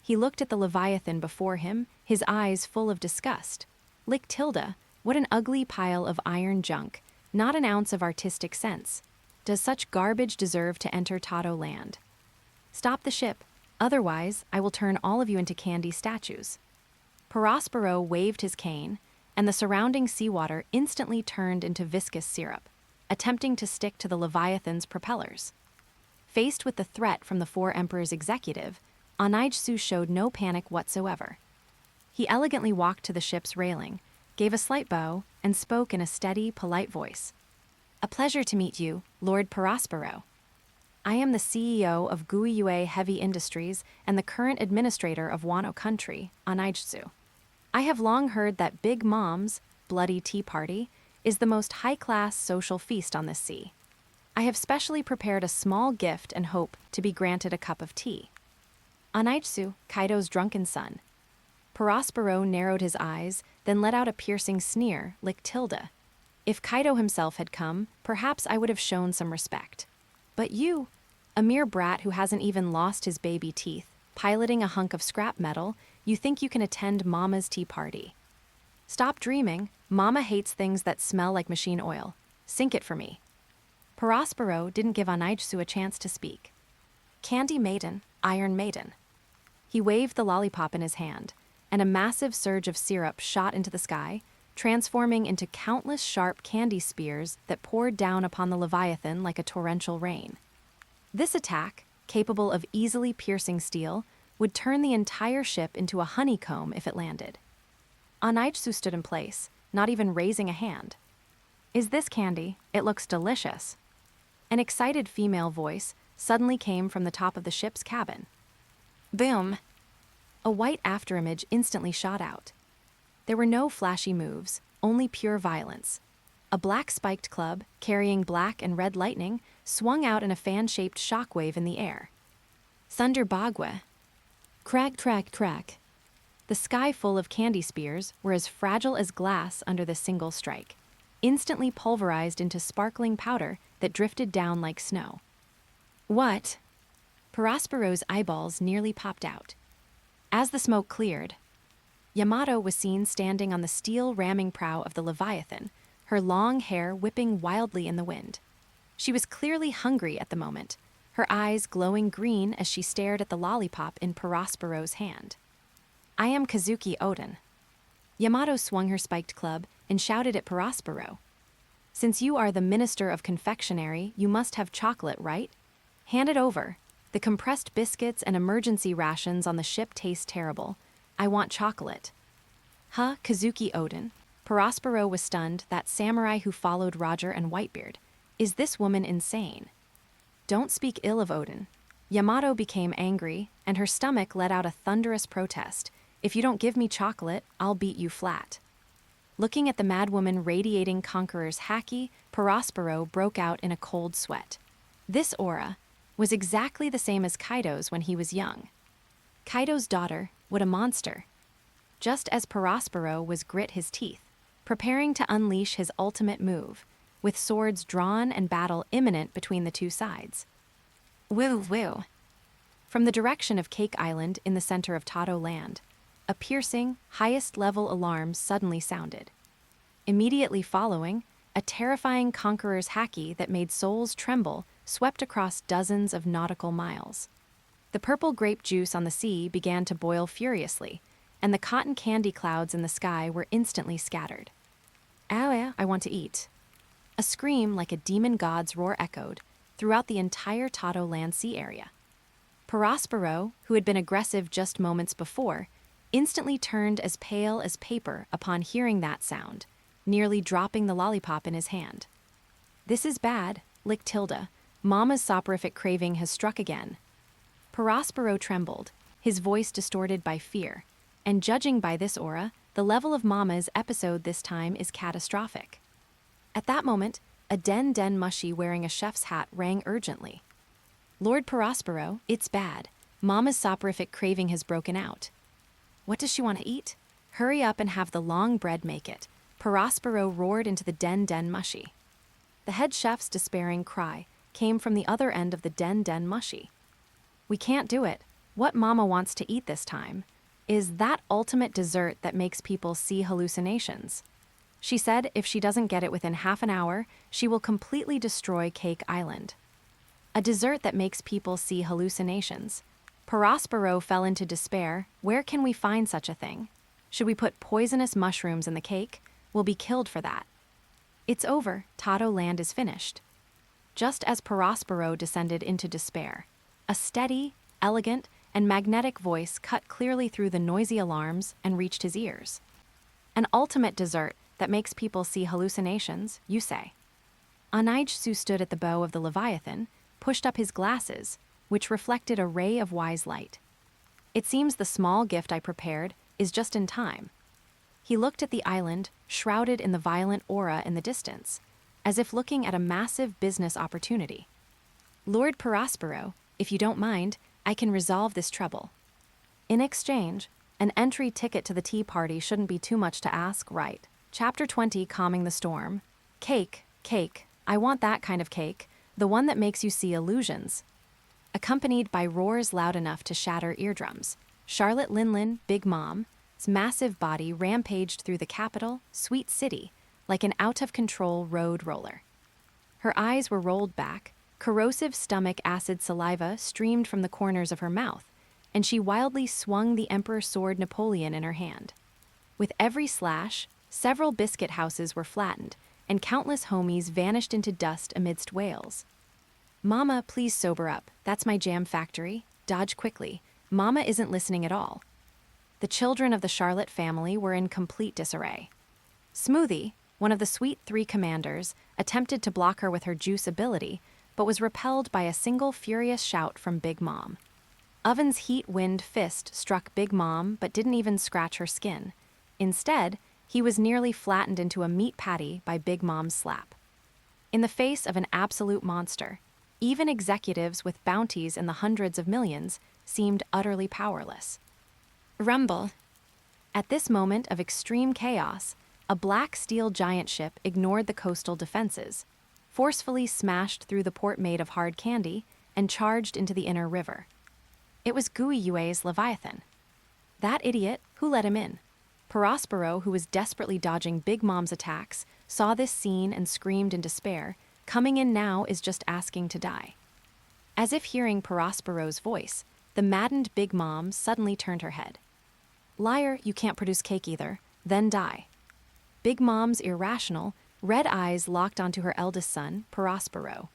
He looked at the Leviathan before him, his eyes full of disgust. Lick Tilda, what an ugly pile of iron junk, not an ounce of artistic sense. Does such garbage deserve to enter Tato land? Stop the ship, otherwise I will turn all of you into candy statues. Prospero waved his cane, and the surrounding seawater instantly turned into viscous syrup, attempting to stick to the Leviathan's propellers. Faced with the threat from the Four Emperors executive, Anaijsu showed no panic whatsoever. He elegantly walked to the ship's railing, gave a slight bow, and spoke in a steady, polite voice. A pleasure to meet you, Lord Prospero. I am the CEO of Guiyue Heavy Industries and the current administrator of Wano Country, Anaijsu. I have long heard that Big Mom's bloody tea party is the most high-class social feast on this sea. I have specially prepared a small gift and hope to be granted a cup of tea. Anaijsu, Kaido's drunken son. Prospero narrowed his eyes, then let out a piercing sneer, like Tilda. If Kaido himself had come, perhaps I would have shown some respect. But you, a mere brat who hasn't even lost his baby teeth, piloting a hunk of scrap metal, you think you can attend Mama's tea party. Stop dreaming. Mama hates things that smell like machine oil. Sink it for me. Prospero didn't give Anaijsu a chance to speak. Candy Maiden, Iron Maiden. He waved the lollipop in his hand, and a massive surge of syrup shot into the sky, transforming into countless sharp candy spears that poured down upon the Leviathan like a torrential rain. This attack, capable of easily piercing steel, would turn the entire ship into a honeycomb if it landed. Anaijsu stood in place, not even raising a hand. Is this candy? It looks delicious. An excited female voice suddenly came from the top of the ship's cabin. Boom! A white afterimage instantly shot out. There were no flashy moves, only pure violence. A black spiked club, carrying black and red lightning, swung out in a fan-shaped shockwave in the air. Thunder Bagua. Crack, crack, crack. The sky full of candy spears were as fragile as glass under the single strike, instantly pulverized into sparkling powder that drifted down like snow. What? Prospero's eyeballs nearly popped out. As the smoke cleared, Yamato was seen standing on the steel ramming prow of the Leviathan, her long hair whipping wildly in the wind. She was clearly hungry at the moment, her eyes glowing green as she stared at the lollipop in Prospero's hand. I am Kazuki Oden. Yamato swung her spiked club and shouted at Prospero. Since you are the Minister of Confectionery, you must have chocolate, right? Hand it over. The compressed biscuits and emergency rations on the ship taste terrible. I want chocolate. Huh, Kazuki Oden. Prospero was stunned, that samurai who followed Roger and Whitebeard. Is this woman insane? Don't speak ill of Oden. Yamato became angry, and her stomach let out a thunderous protest. If you don't give me chocolate, I'll beat you flat. Looking at the madwoman radiating Conqueror's Haki, Prospero broke out in a cold sweat. This aura was exactly the same as Kaido's when he was young. Kaido's daughter, what a monster. Just as Prospero was grit his teeth, preparing to unleash his ultimate move, with swords drawn and battle imminent between the two sides. Woo woo. From the direction of Cake Island in the center of Tato land, a piercing, highest-level alarm suddenly sounded. Immediately following, a terrifying Conqueror's Haki that made souls tremble swept across dozens of nautical miles. The purple grape juice on the sea began to boil furiously, and the cotton candy clouds in the sky were instantly scattered. Ow, I want to eat. A scream like a demon god's roar echoed throughout the entire Tato land sea area. Prospero, who had been aggressive just moments before, instantly turned as pale as paper upon hearing that sound, nearly dropping the lollipop in his hand. This is bad, licked Tilda. Mama's soporific craving has struck again. Prospero trembled, his voice distorted by fear, and judging by this aura, the level of Mama's episode this time is catastrophic. At that moment, a den mushy wearing a chef's hat rang urgently. Lord Prospero, it's bad. Mama's soporific craving has broken out. What does she want to eat? Hurry up and have the long bread make it, Prospero roared into the den mushy. The head chef's despairing cry came from the other end of the den mushy. We can't do it. What Mama wants to eat this time is that ultimate dessert that makes people see hallucinations. She said if she doesn't get it within half an hour, she will completely destroy Cake Island. A dessert that makes people see hallucinations. Prospero fell into despair. Where can we find such a thing? Should we put poisonous mushrooms in the cake? We'll be killed for that. It's over. Tato Land is finished. Just as Prospero descended into despair, a steady, elegant, and magnetic voice cut clearly through the noisy alarms and reached his ears. An ultimate dessert that makes people see hallucinations, you say. Anaijsu stood at the bow of the Leviathan, pushed up his glasses, which reflected a ray of wise light. It seems the small gift I prepared is just in time. He looked at the island, shrouded in the violent aura in the distance, as if looking at a massive business opportunity. Lord Prospero, if you don't mind, I can resolve this trouble. In exchange, an entry ticket to the tea party shouldn't be too much to ask, right? Chapter 20, Calming the Storm. Cake, I want that kind of cake, the one that makes you see illusions. Accompanied by roars loud enough to shatter eardrums, Charlotte Linlin, Big Mom's massive body rampaged through the capital, Sweet City, like an out-of-control road roller. Her eyes were rolled back, corrosive stomach acid saliva streamed from the corners of her mouth, and she wildly swung the Emperor's sword Napoleon in her hand. With every slash, several biscuit houses were flattened, and countless homies vanished into dust amidst wails. Mama, please sober up. That's my jam factory. Dodge quickly. Mama isn't listening at all. The children of the Charlotte family were in complete disarray. Smoothie, one of the Sweet Three commanders, attempted to block her with her juice ability, but was repelled by a single furious shout from Big Mom. Oven's heat-wind fist struck Big Mom but didn't even scratch her skin. Instead, he was nearly flattened into a meat patty by Big Mom's slap. In the face of an absolute monster, even executives with bounties in the hundreds of millions seemed utterly powerless. Rumble. At this moment of extreme chaos, a black steel giant ship ignored the coastal defenses, forcefully smashed through the port made of hard candy, and charged into the inner river. It was Guiyue's Leviathan. That idiot, who let him in? Prospero, who was desperately dodging Big Mom's attacks, saw this scene and screamed in despair, coming in now is just asking to die. As if hearing Prospero's voice, the maddened Big Mom suddenly turned her head. Liar, you can't produce cake either, then die. Big Mom's irrational, red eyes locked onto her eldest son, Prospero.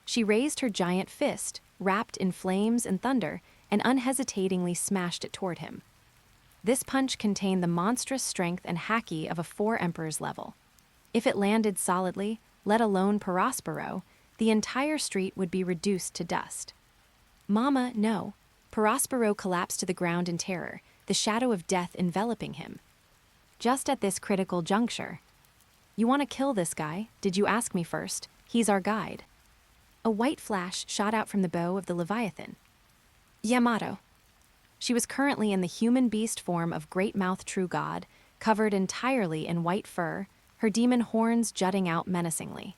She raised her giant fist, wrapped in flames and thunder, and unhesitatingly smashed it toward him. This punch contained the monstrous strength and Haki of a 4 Emperors level. If it landed solidly, let alone Prospero, the entire street would be reduced to dust. Mama, no. Prospero collapsed to the ground in terror, the shadow of death enveloping him. Just at this critical juncture. You want to kill this guy? Did you ask me first? He's our guide. A white flash shot out from the bow of the Leviathan. Yamato. She was currently in the human beast form of Great Mouth True God, covered entirely in white fur, her demon horns jutting out menacingly.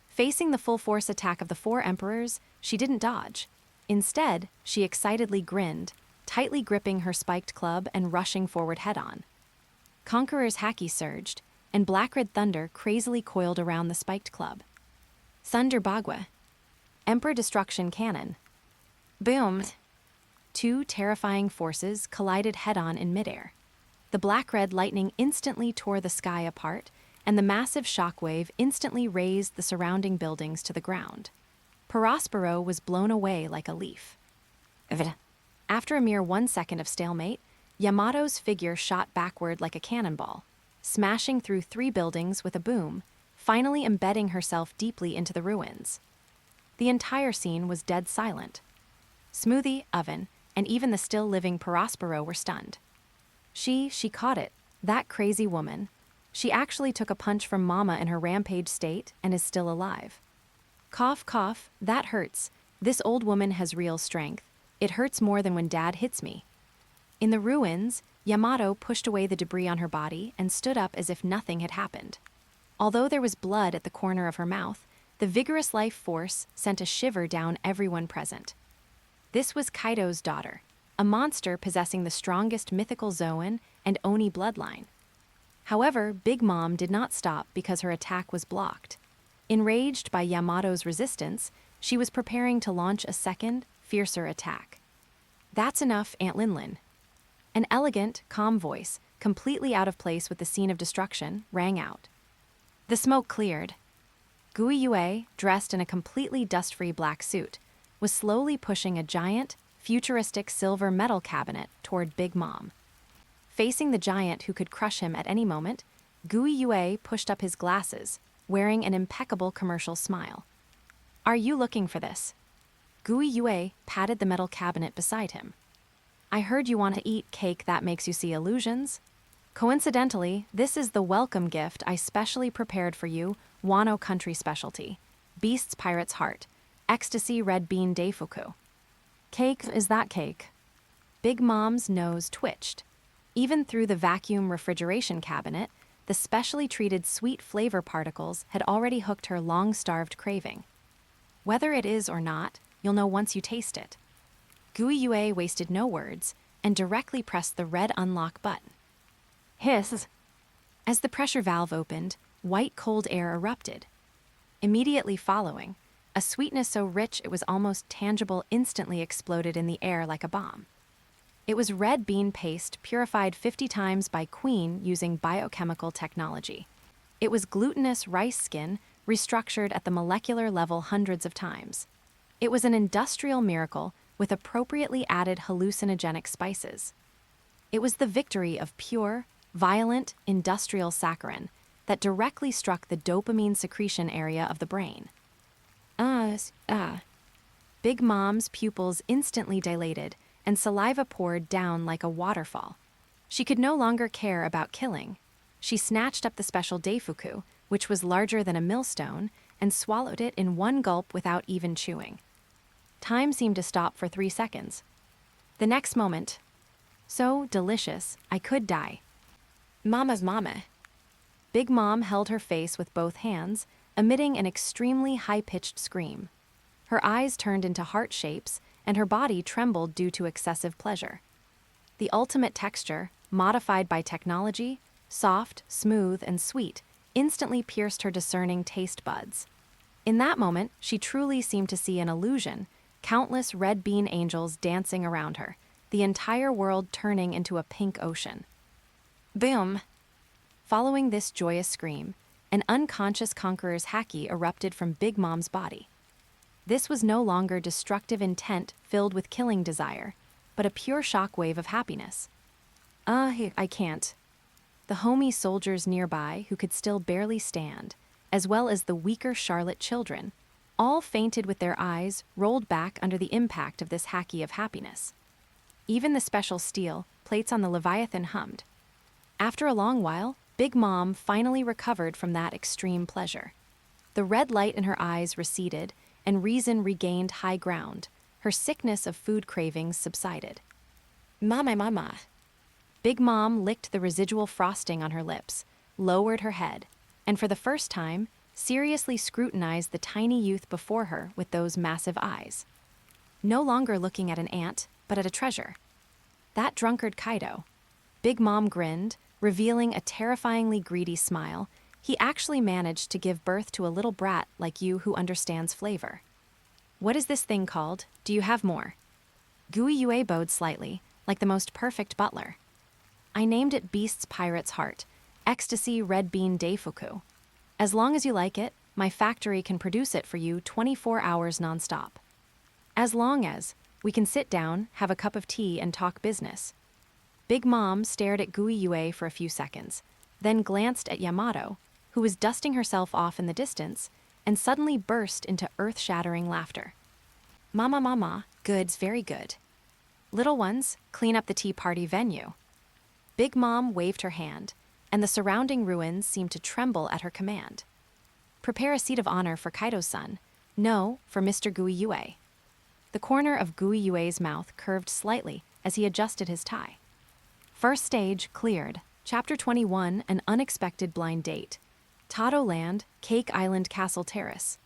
Facing the full force attack of the 4 Emperors, she didn't dodge. Instead, she excitedly grinned, tightly gripping her spiked club and rushing forward head-on. Conqueror's Haki surged, and black-red thunder crazily coiled around the spiked club. Thunder Bagua. Emperor Destruction Cannon. Boom! 2 terrifying forces collided head-on in midair. The black-red lightning instantly tore the sky apart, and the massive shockwave instantly razed the surrounding buildings to the ground. Prospero was blown away like a leaf. After a mere 1 second of stalemate, Yamato's figure shot backward like a cannonball, smashing through 3 buildings with a boom, finally embedding herself deeply into the ruins. The entire scene was dead silent. Smoothie, Oven, and even the still-living Prospero were stunned. She caught it, that crazy woman. She actually took a punch from Mama in her rampage state and is still alive. Cough, cough, that hurts. This old woman has real strength. It hurts more than when Dad hits me. In the ruins, Yamato pushed away the debris on her body and stood up as if nothing had happened. Although there was blood at the corner of her mouth, the vigorous life force sent a shiver down everyone present. This was Kaido's daughter, a monster possessing the strongest mythical Zoan and Oni bloodline. However, Big Mom did not stop because her attack was blocked. Enraged by Yamato's resistance, she was preparing to launch a second, fiercer attack. "That's enough, Aunt Linlin." An elegant, calm voice, completely out of place with the scene of destruction, rang out. The smoke cleared. Guiyue, dressed in a completely dust-free black suit, was slowly pushing a giant, futuristic silver metal cabinet toward Big Mom. Facing the giant who could crush him at any moment, Guiyue pushed up his glasses, wearing an impeccable commercial smile. "Are you looking for this?" Guiyue patted the metal cabinet beside him. "I heard you want to eat cake that makes you see illusions. Coincidentally, this is the welcome gift I specially prepared for you, Wano Country specialty, Beast's Pirate's Heart, Ecstasy Red Bean Deifuku." "Cake is that cake?" Big Mom's nose twitched. Even through the vacuum refrigeration cabinet, the specially treated sweet flavor particles had already hooked her long-starved craving. "Whether it is or not, you'll know once you taste it." Guiyue wasted no words and directly pressed the red unlock button. Hiss! As the pressure valve opened, white cold air erupted. Immediately following, a sweetness so rich it was almost tangible instantly exploded in the air like a bomb. It was red bean paste purified 50 times by Queen using biochemical technology. It was glutinous rice skin restructured at the molecular level hundreds of times. It was an industrial miracle with appropriately added hallucinogenic spices. It was the victory of pure, violent, industrial saccharin that directly struck the dopamine secretion area of the brain. Big Mom's pupils instantly dilated, and saliva poured down like a waterfall. She could no longer care about killing. She snatched up the special Deifuku, which was larger than a millstone, and swallowed it in one gulp without even chewing. Time seemed to stop for 3 seconds. The next moment, so delicious, I could die. "Mama's mama." Big Mom held her face with both hands, emitting an extremely high-pitched scream. Her eyes turned into heart shapes, and her body trembled due to excessive pleasure. The ultimate texture, modified by technology, soft, smooth, and sweet, instantly pierced her discerning taste buds. In that moment, she truly seemed to see an illusion, countless red bean angels dancing around her, the entire world turning into a pink ocean. Boom! Following this joyous scream, an unconscious Conqueror's Haki erupted from Big Mom's body. This was no longer destructive intent filled with killing desire, but a pure shockwave of happiness. I can't." The homie soldiers nearby, who could still barely stand, as well as the weaker Charlotte children, all fainted with their eyes rolled back under the impact of this Haki of happiness. Even the special steel plates on the Leviathan hummed. After a long while, Big Mom finally recovered from that extreme pleasure. The red light in her eyes receded, and reason regained high ground. Her sickness of food cravings subsided. Mama. Big Mom licked the residual frosting on her lips, lowered her head, and for the first time, seriously scrutinized the tiny youth before her with those massive eyes. No longer looking at an ant, but at a treasure. That drunkard Kaido. Big Mom grinned, revealing a terrifyingly greedy smile. He actually managed to give birth to a little brat like you who understands flavor. "What is this thing called? Do you have more?" Guiyue bowed slightly, like the most perfect butler. "I named it Beast's Pirate's Heart, Ecstasy Red Bean Deifuku. As long as you like it, my factory can produce it for you 24 hours nonstop. As long as we can sit down, have a cup of tea, and talk business." Big Mom stared at Guiyue for a few seconds, then glanced at Yamato, who was dusting herself off in the distance, and suddenly burst into earth-shattering laughter. Mama, good's very good. Little ones, clean up the tea party venue." Big Mom waved her hand, and the surrounding ruins seemed to tremble at her command. "Prepare a seat of honor for Kaido's son. No, for Mr. Guiyue." The corner of Guiyue's mouth curved slightly as he adjusted his tie. First stage cleared. Chapter 21, An Unexpected Blind Date. Tado Land, Cake Island Castle Terrace.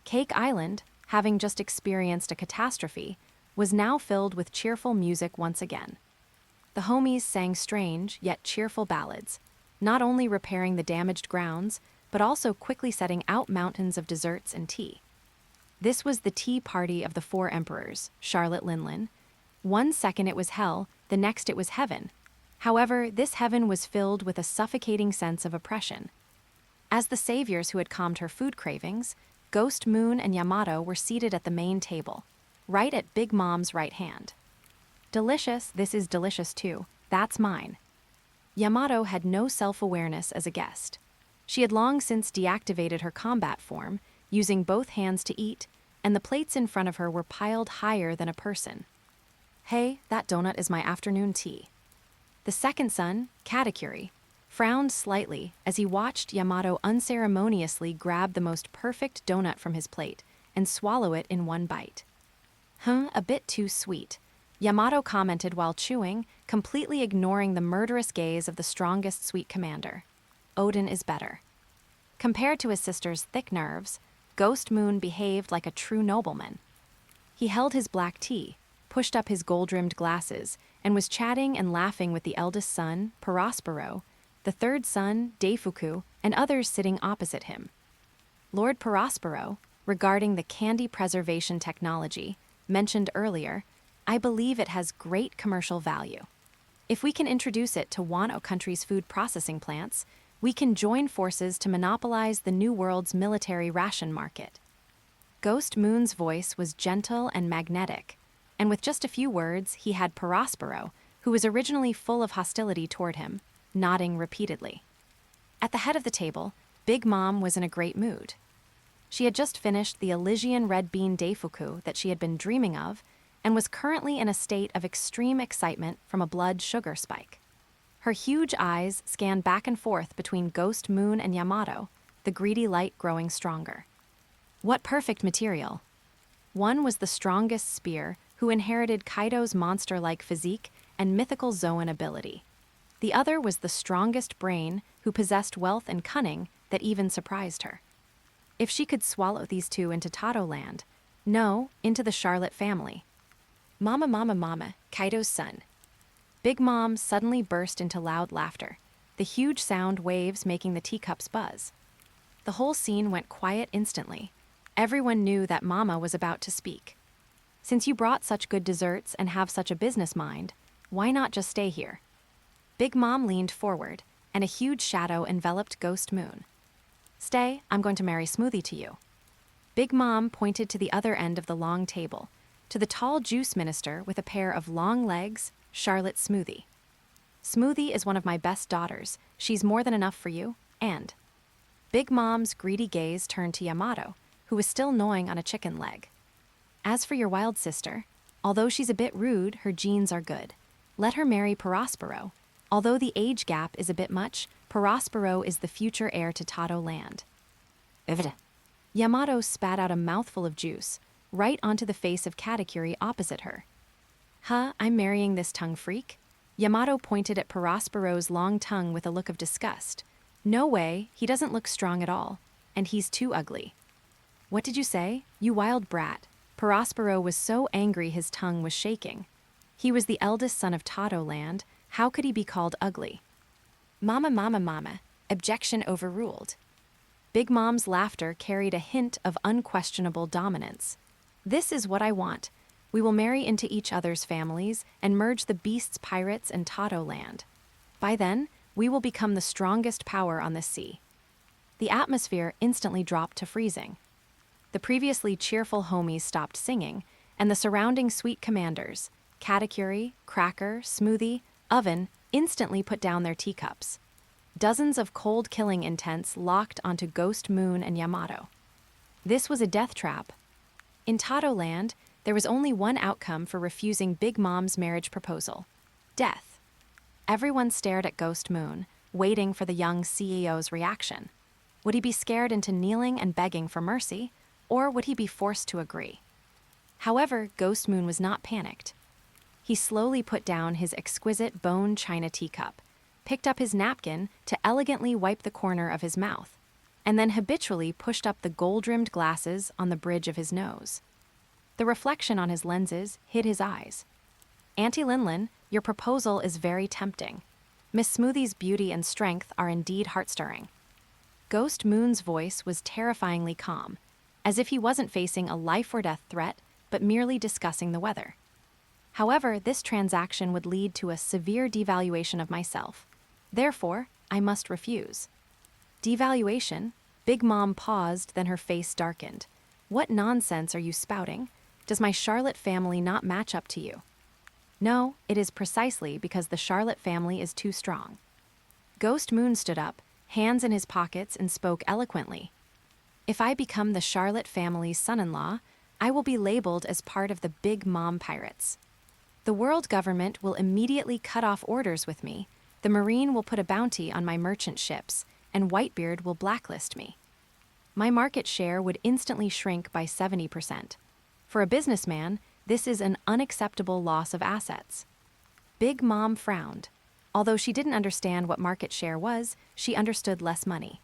Cake Island, having just experienced a catastrophe, was now filled with cheerful music once again. The homies sang strange yet cheerful ballads, not only repairing the damaged grounds, but also quickly setting out mountains of desserts and tea. This was the tea party of the four emperors, Charlotte Linlin. One second it was hell, the next it was heaven. However, this heaven was filled with a suffocating sense of oppression. As the saviors who had calmed her food cravings, Ghost Moon and Yamato were seated at the main table, right at Big Mom's right hand. Delicious, this is delicious too, that's mine. Yamato had no self-awareness as a guest. She had long since deactivated her combat form, using both hands to eat, and the plates in front of her were piled higher than a person. Hey, that donut is my afternoon tea. The second son, Katakuri, frowned slightly as he watched Yamato unceremoniously grab the most perfect donut from his plate and swallow it in one bite. A bit too sweet, Yamato commented while chewing, completely ignoring the murderous gaze of the strongest sweet commander. Odin is better. Compared to his sister's thick nerves, Ghost Moon behaved like a true nobleman. He held his black tea, pushed up his gold-rimmed glasses, and was chatting and laughing with the eldest son, Paraspero, the third son, Deifuku, and others sitting opposite him. Lord Paraspero, regarding the candy preservation technology mentioned earlier, I believe it has great commercial value. If we can introduce it to Wano Country's food processing plants, we can join forces to monopolize the New World's military ration market. Ghost Moon's voice was gentle and magnetic, and with just a few words, he had Paraspero, who was originally full of hostility toward him, nodding repeatedly. At the head of the table, Big Mom was in a great mood. She had just finished the Elysian red bean deifuku that she had been dreaming of, and was currently in a state of extreme excitement from a blood sugar spike. Her huge eyes scanned back and forth between Ghost Moon and Yamato, the greedy light growing stronger. What perfect material! One was the strongest spear, who inherited Kaido's monster-like physique and mythical Zoan ability. The other was the strongest brain, who possessed wealth and cunning that even surprised her. If she could swallow these two into Tado Land, no, into the Charlotte family. Mama, Kaido's son. Big Mom suddenly burst into loud laughter, the huge sound waves making the teacups buzz. The whole scene went quiet instantly. Everyone knew that Mama was about to speak. Since you brought such good desserts and have such a business mind, why not just stay here? Big Mom leaned forward, and a huge shadow enveloped Ghost Moon. Stay, I'm going to marry Smoothie to you. Big Mom pointed to the other end of the long table, to the tall juice minister with a pair of long legs, Charlotte Smoothie. Smoothie is one of my best daughters. She's more than enough for you, and... Big Mom's greedy gaze turned to Yamato, who was still gnawing on a chicken leg. As for your wild sister, although she's a bit rude, her genes are good. Let her marry Paraspero. Although the age gap is a bit much, Paraspero is the future heir to Tado Land. Yamato spat out a mouthful of juice, right onto the face of Katakuri opposite her. I'm marrying this tongue freak? Yamato pointed at Paraspero's long tongue with a look of disgust. No way, he doesn't look strong at all, and he's too ugly. What did you say? You wild brat. Paraspero was so angry his tongue was shaking. He was the eldest son of Tado Land. How could he be called ugly? Mama. Objection overruled. Big Mom's laughter carried a hint of unquestionable dominance. This is what I want. We will marry into each other's families and merge the beasts, pirates, and Tado Land. By then, we will become the strongest power on the sea. The atmosphere instantly dropped to freezing. The previously cheerful homies stopped singing, and the surrounding sweet commanders, Katakuri, Cracker, Smoothie, Oven, instantly put down their teacups. Dozens of cold-killing intents locked onto Ghost Moon and Yamato. This was a death trap. In Tado Land, there was only one outcome for refusing Big Mom's marriage proposal: death. Everyone stared at Ghost Moon, waiting for the young CEO's reaction. Would he be scared into kneeling and begging for mercy, or would he be forced to agree? However, Ghost Moon was not panicked. He slowly put down his exquisite bone china teacup, picked up his napkin to elegantly wipe the corner of his mouth, and then habitually pushed up the gold-rimmed glasses on the bridge of his nose. The reflection on his lenses hid his eyes. "Auntie Linlin, your proposal is very tempting. Miss Smoothie's beauty and strength are indeed heart-stirring." Ghost Moon's voice was terrifyingly calm, as if he wasn't facing a life-or-death threat, but merely discussing the weather. "However, this transaction would lead to a severe devaluation of myself. Therefore, I must refuse." "Devaluation?" Big Mom paused, then her face darkened. "What nonsense are you spouting? Does my Charlotte family not match up to you?" "No, it is precisely because the Charlotte family is too strong." Ghost Moon stood up, hands in his pockets, and spoke eloquently. "If I become the Charlotte family's son-in-law, I will be labeled as part of the Big Mom Pirates. The world government will immediately cut off orders with me, the Marine will put a bounty on my merchant ships, and Whitebeard will blacklist me. My market share would instantly shrink by 70%. For a businessman, this is an unacceptable loss of assets." Big Mom frowned. Although she didn't understand what market share was, she understood less money.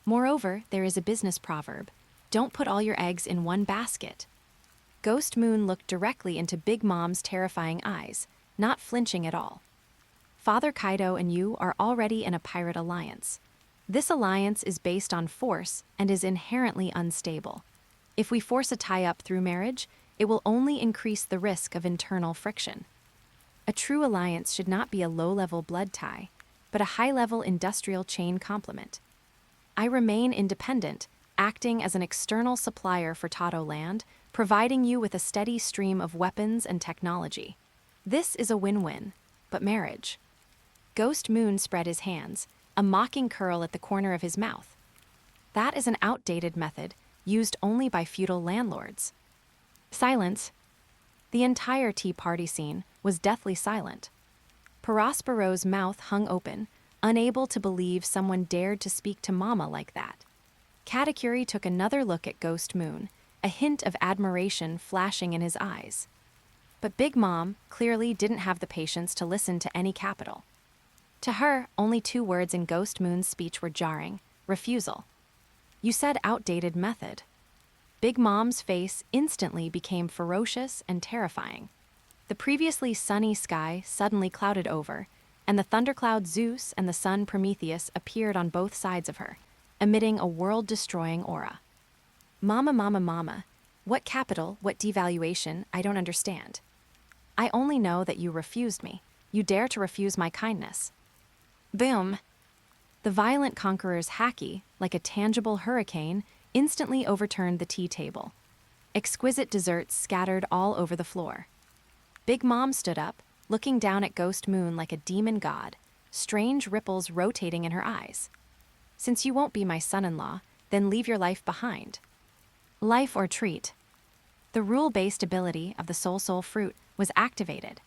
"Moreover, there is a business proverb: don't put all your eggs in one basket." Ghost Moon looked directly into Big Mom's terrifying eyes, not flinching at all. "Father Kaido and you are already in a pirate alliance. This alliance is based on force and is inherently unstable. If we force a tie-up through marriage, it will only increase the risk of internal friction. A true alliance should not be a low-level blood tie, but a high-level industrial chain complement. I remain independent, acting as an external supplier for Tato land, providing you with a steady stream of weapons and technology. This is a win-win, but marriage." Ghost Moon spread his hands, a mocking curl at the corner of his mouth. "That is an outdated method, used only by feudal landlords." Silence. The entire tea party scene was deathly silent. Perospero's mouth hung open, unable to believe someone dared to speak to Mama like that. Katakuri took another look at Ghost Moon, a hint of admiration flashing in his eyes. But Big Mom clearly didn't have the patience to listen to any capital. To her, only 2 words in Ghost Moon's speech were jarring: refusal. "You said outdated method." Big Mom's face instantly became ferocious and terrifying. The previously sunny sky suddenly clouded over, and the thundercloud Zeus and the sun Prometheus appeared on both sides of her, emitting a world-destroying aura. "Mama, mama, mama. What capital, what devaluation, I don't understand. I only know that you refused me. You dare to refuse my kindness." Boom! The violent Conqueror's Haki, like a tangible hurricane, instantly overturned the tea table. Exquisite desserts scattered all over the floor. Big Mom stood up, looking down at Ghost Moon like a demon god, strange ripples rotating in her eyes. "Since you won't be my son-in-law, then leave your life behind." Life or treat. The rule-based ability of the Soul fruit was activated.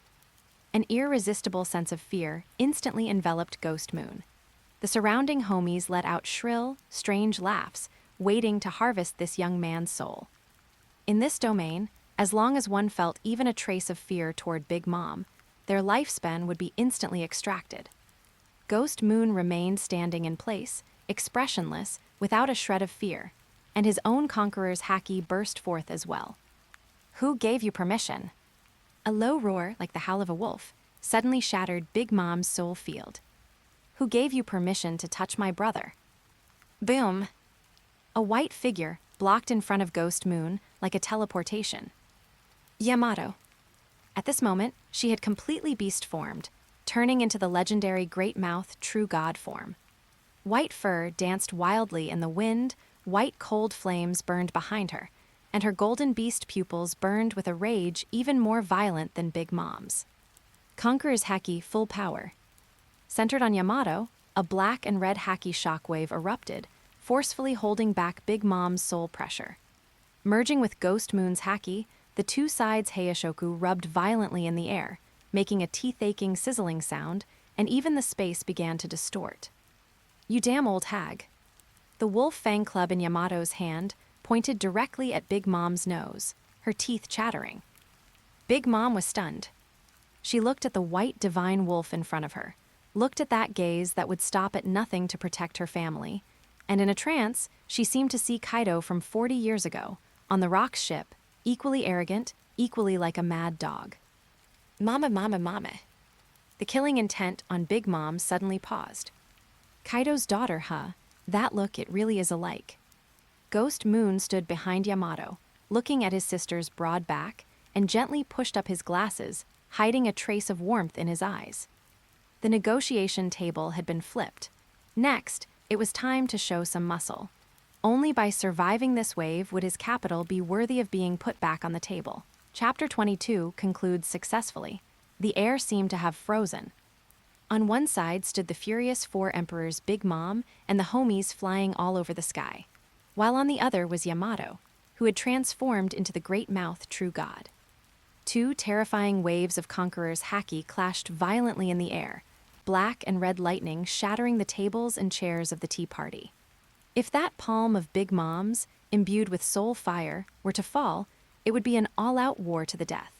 An irresistible sense of fear instantly enveloped Ghost Moon. The surrounding homies let out shrill, strange laughs, waiting to harvest this young man's soul. In this domain, as long as one felt even a trace of fear toward Big Mom, their lifespan would be instantly extracted. Ghost Moon remained standing in place, expressionless, without a shred of fear, and his own Conqueror's Haki burst forth as well. "Who gave you permission?" A low roar, like the howl of a wolf, suddenly shattered Big Mom's soul field. "Who gave you permission to touch my brother?" Boom! A white figure blocked in front of Ghost Moon like a teleportation. Yamato. At this moment, she had completely beast-formed, turning into the legendary Great Mouth True God form. White fur danced wildly in the wind, white cold flames burned behind her, and her golden beast pupils burned with a rage even more violent than Big Mom's. Conqueror's Haki full power. Centered on Yamato, a black and red Haki shockwave erupted, forcefully holding back Big Mom's soul pressure. Merging with Ghost Moon's Haki, the 2 sides Heishoku rubbed violently in the air, making a teeth-aching sizzling sound, and even the space began to distort. "You damn old hag." The wolf fang club in Yamato's hand pointed directly at Big Mom's nose, her teeth chattering. Big Mom was stunned. She looked at the white divine wolf in front of her, looked at that gaze that would stop at nothing to protect her family, and in a trance, she seemed to see Kaido from 40 years ago, on the rock ship, equally arrogant, equally like a mad dog. Mama, mama, mama. The killing intent on Big Mom suddenly paused. Kaido's daughter, huh? That look, it really is alike. Ghost Moon stood behind Yamato, looking at his sister's broad back, and gently pushed up his glasses, hiding a trace of warmth in his eyes. The negotiation table had been flipped. Next, it was time to show some muscle. Only by surviving this wave would his capital be worthy of being put back on the table. Chapter 22 concludes successfully. The air seemed to have frozen. On one side stood the furious four emperors Big Mom and the homies flying all over the sky, while on the other was Yamato, who had transformed into the great-mouthed true god. Two terrifying waves of Conqueror's Haki clashed violently in the air, black and red lightning shattering the tables and chairs of the tea party. If that palm of Big Mom's, imbued with soul fire, were to fall, it would be an all-out war to the death.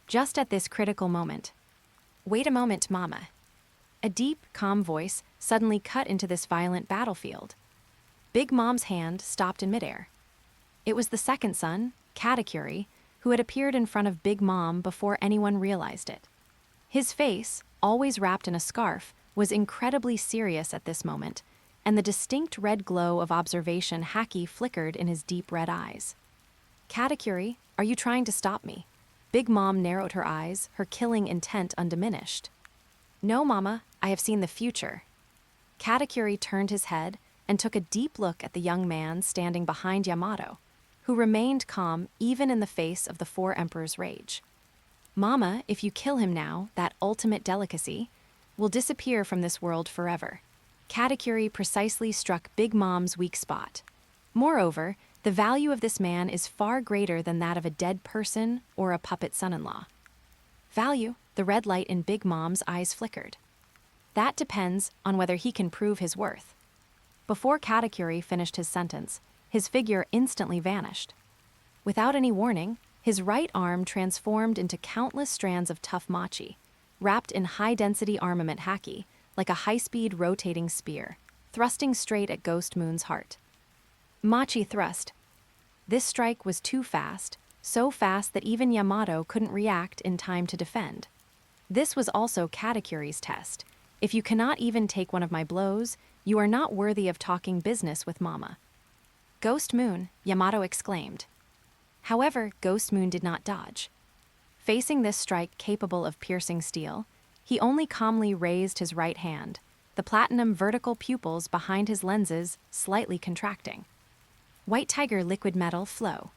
Just at this critical moment, "Wait a moment, Mama." A deep, calm voice suddenly cut into this violent battlefield. Big Mom's hand stopped in midair. It was the second son, Katakuri, who had appeared in front of Big Mom before anyone realized it. His face, always wrapped in a scarf, was incredibly serious at this moment, and the distinct red glow of observation Haki flickered in his deep red eyes. "Katakuri, are you trying to stop me?" Big Mom narrowed her eyes, her killing intent undiminished. "No, Mama, I have seen the future." Katakuri turned his head and took a deep look at the young man standing behind Yamato, who remained calm even in the face of the four emperors' rage. "Mama, if you kill him now, that ultimate delicacy will disappear from this world forever." Katakuri precisely struck Big Mom's weak spot. Moreover, the value of this man is far greater than that of a dead person or a puppet son-in-law. Value? The red light in Big Mom's eyes flickered. That depends on whether he can prove his worth. Before Katakuri finished his sentence, his figure instantly vanished. Without any warning, his right arm transformed into countless strands of tough machi, wrapped in high-density armament Haki, like a high-speed rotating spear, thrusting straight at Ghost Moon's heart. Machi thrust. This strike was too fast, so fast that even Yamato couldn't react in time to defend. This was also Katakuri's test. If you cannot even take one of my blows, you are not worthy of talking business with Mama. "Ghost Moon," Yamato exclaimed. However, Ghost Moon did not dodge. Facing this strike capable of piercing steel, he only calmly raised his right hand, the platinum vertical pupils behind his lenses slightly contracting. White Tiger liquid metal flow.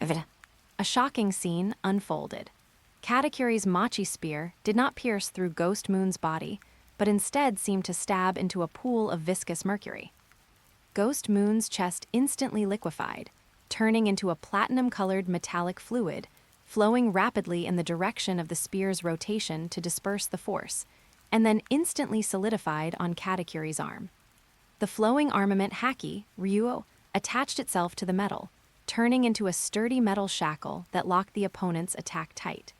A shocking scene unfolded. Katakuri's machi spear did not pierce through Ghost Moon's body, but instead seemed to stab into a pool of viscous mercury. Ghost Moon's chest instantly liquefied, turning into a platinum-colored metallic fluid, flowing rapidly in the direction of the spear's rotation to disperse the force, and then instantly solidified on Katakuri's arm. The flowing armament Haki, Ryuo, attached itself to the metal, turning into a sturdy metal shackle that locked the opponent's attack tight.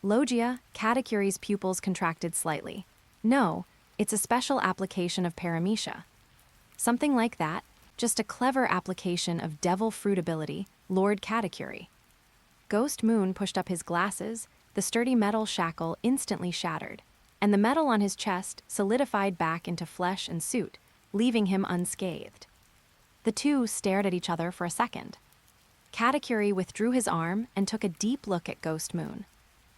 Logia, Katakuri's pupils contracted slightly. No, it's a special application of paramecia. Something like that, just a clever application of devil fruit ability, Lord Katakuri. Ghost Moon pushed up his glasses, the sturdy metal shackle instantly shattered, and the metal on his chest solidified back into flesh and suit, leaving him unscathed. The two stared at each other for a second. Katakuri withdrew his arm and took a deep look at Ghost Moon.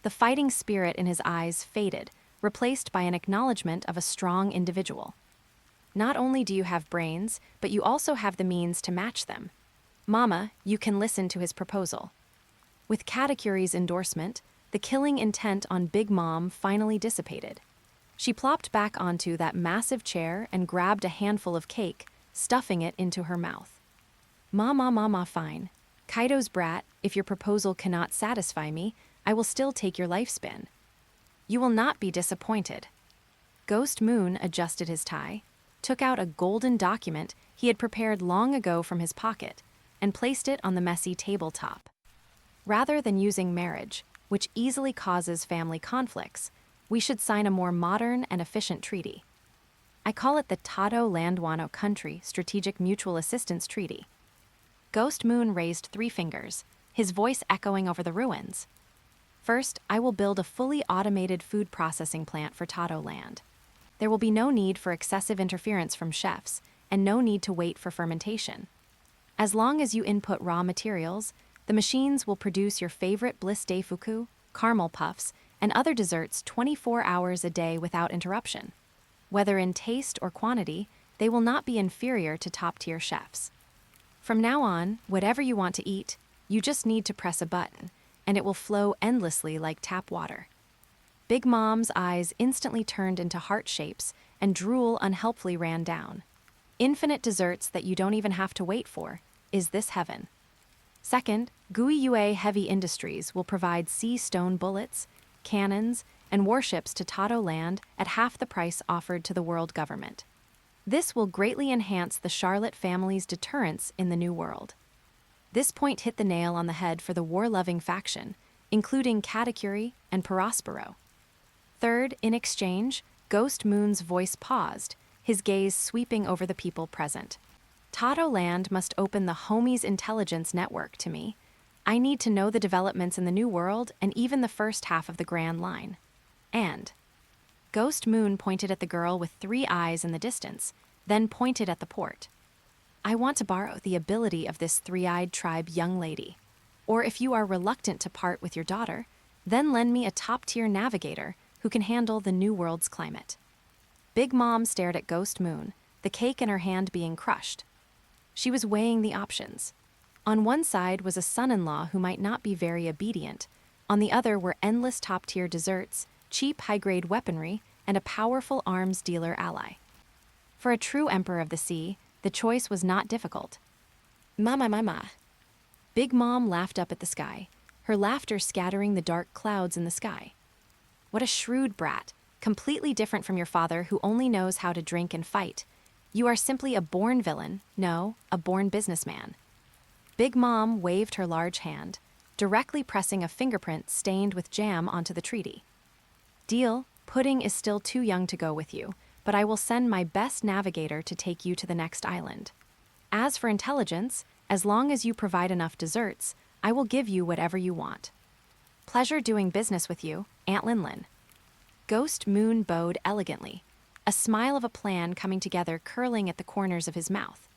The fighting spirit in his eyes faded, replaced by an acknowledgement of a strong individual. Not only do you have brains, but you also have the means to match them. Mama, you can listen to his proposal. With Katakuri's endorsement, the killing intent on Big Mom finally dissipated. She plopped back onto that massive chair and grabbed a handful of cake, stuffing it into her mouth. Mama, fine. Kaido's Brat, if your proposal cannot satisfy me, I will still take your lifespan. You will not be disappointed. Ghost Moon adjusted his tie, took out a golden document he had prepared long ago from his pocket, and placed it on the messy tabletop. Rather than using marriage, which easily causes family conflicts, we should sign a more modern and efficient treaty. I call it the Tato Land Wano Country Strategic Mutual Assistance Treaty. Ghost Moon raised 3 fingers, his voice echoing over the ruins. First, I will build a fully automated food processing plant for Tato Land. There will be no need for excessive interference from chefs, and no need to wait for fermentation. As long as you input raw materials, the machines will produce your favorite bliss deifuku, caramel puffs, and other desserts 24 hours a day without interruption. Whether in taste or quantity, they will not be inferior to top-tier chefs. From now on, whatever you want to eat, you just need to press a button, and it will flow endlessly like tap water. Big Mom's eyes instantly turned into heart shapes, and drool unhelpfully ran down. Infinite desserts that you don't even have to wait for. Is this heaven? Second, Guiyue Heavy Industries will provide sea stone bullets, cannons, and warships to Tato Land at half the price offered to the world government. This will greatly enhance the Charlotte family's deterrence in the New World. This point hit the nail on the head for the war-loving faction, including Katakuri and Prospero. Third, in exchange, Ghost Moon's voice paused, his gaze sweeping over the people present. Tato Land must open the Homies Intelligence Network to me. I need to know the developments in the New World and even the first half of the Grand Line. And Ghost Moon pointed at the girl with 3 eyes in the distance, then pointed at the port. I want to borrow the ability of this 3-eyed tribe young lady. Or if you are reluctant to part with your daughter, then lend me a top-tier navigator who can handle the New World's climate. Big Mom stared at Ghost Moon, the cake in her hand being crushed. She was weighing the options. On one side was a son-in-law who might not be very obedient. On the other were endless top-tier desserts, cheap high-grade weaponry, and a powerful arms dealer ally. For a true Emperor of the Sea, the choice was not difficult. Mama. Big Mom laughed up at the sky, her laughter scattering the dark clouds in the sky. What a shrewd brat, completely different from your father who only knows how to drink and fight. You are simply a born villain, no, a born businessman. Big Mom waved her large hand, directly pressing a fingerprint stained with jam onto the treaty. Deal, Pudding is still too young to go with you, but I will send my best navigator to take you to the next island. As for intelligence, as long as you provide enough desserts, I will give you whatever you want. Pleasure doing business with you, Aunt Linlin. Ghost Moon bowed elegantly, a smile of a plan coming together curling at the corners of his mouth.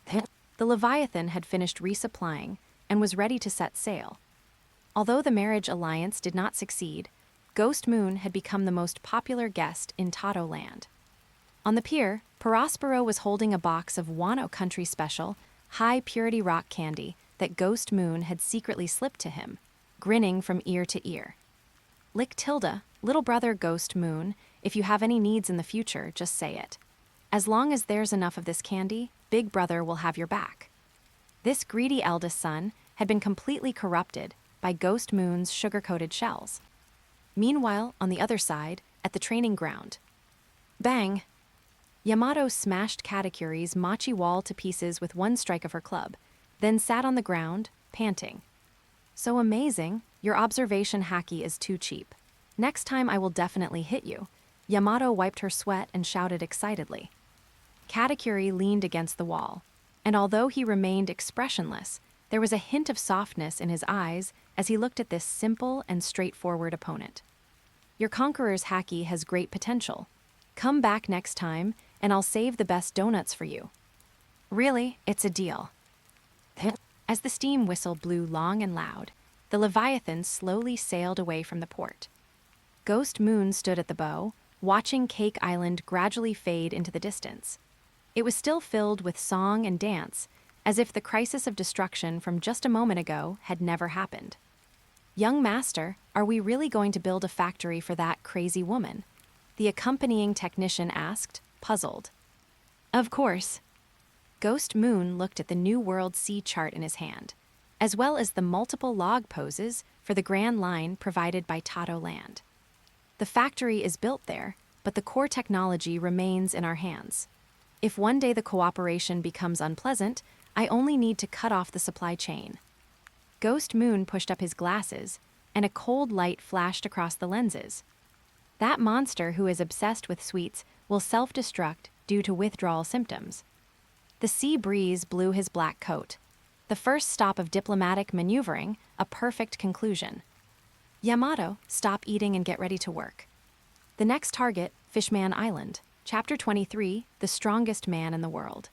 The Leviathan had finished resupplying and was ready to set sail. Although the marriage alliance did not succeed, Ghost Moon had become the most popular guest in Tato Land. On the pier, Prospero was holding a box of Wano Country special, high-purity rock candy that Ghost Moon had secretly slipped to him, grinning from ear to ear. Lick Tilda, little brother Ghost Moon, if you have any needs in the future, just say it. As long as there's enough of this candy, Big Brother will have your back. This greedy eldest son had been completely corrupted by Ghost Moon's sugar-coated shells. Meanwhile, on the other side, at the training ground. Bang! Yamato smashed Katakuri's machi wall to pieces with one strike of her club, then sat on the ground, panting. So amazing, your observation Haki is too cheap. Next time I will definitely hit you. Yamato wiped her sweat and shouted excitedly. Katakuri leaned against the wall, and although he remained expressionless, there was a hint of softness in his eyes as he looked at this simple and straightforward opponent. Your Conqueror's Haki has great potential. Come back next time, and I'll save the best donuts for you. Really, it's a deal. As the steam whistle blew long and loud, the Leviathan slowly sailed away from the port. Ghost Moon stood at the bow, watching Cake Island gradually fade into the distance. It was still filled with song and dance, as if the crisis of destruction from just a moment ago had never happened. Young master, are we really going to build a factory for that crazy woman? The accompanying technician asked, puzzled. Of course. Ghost Moon looked at the New World Sea chart in his hand, as well as the multiple log poses for the Grand Line provided by Tato Land. The factory is built there, but the core technology remains in our hands. If one day the cooperation becomes unpleasant, I only need to cut off the supply chain. Ghost Moon pushed up his glasses, and a cold light flashed across the lenses. That monster who is obsessed with sweets will self-destruct due to withdrawal symptoms. The sea breeze blew his black coat. The first stop of diplomatic maneuvering, a perfect conclusion. Yamato, stop eating and get ready to work. The next target, Fishman Island. Chapter 23, The Strongest Man in the World.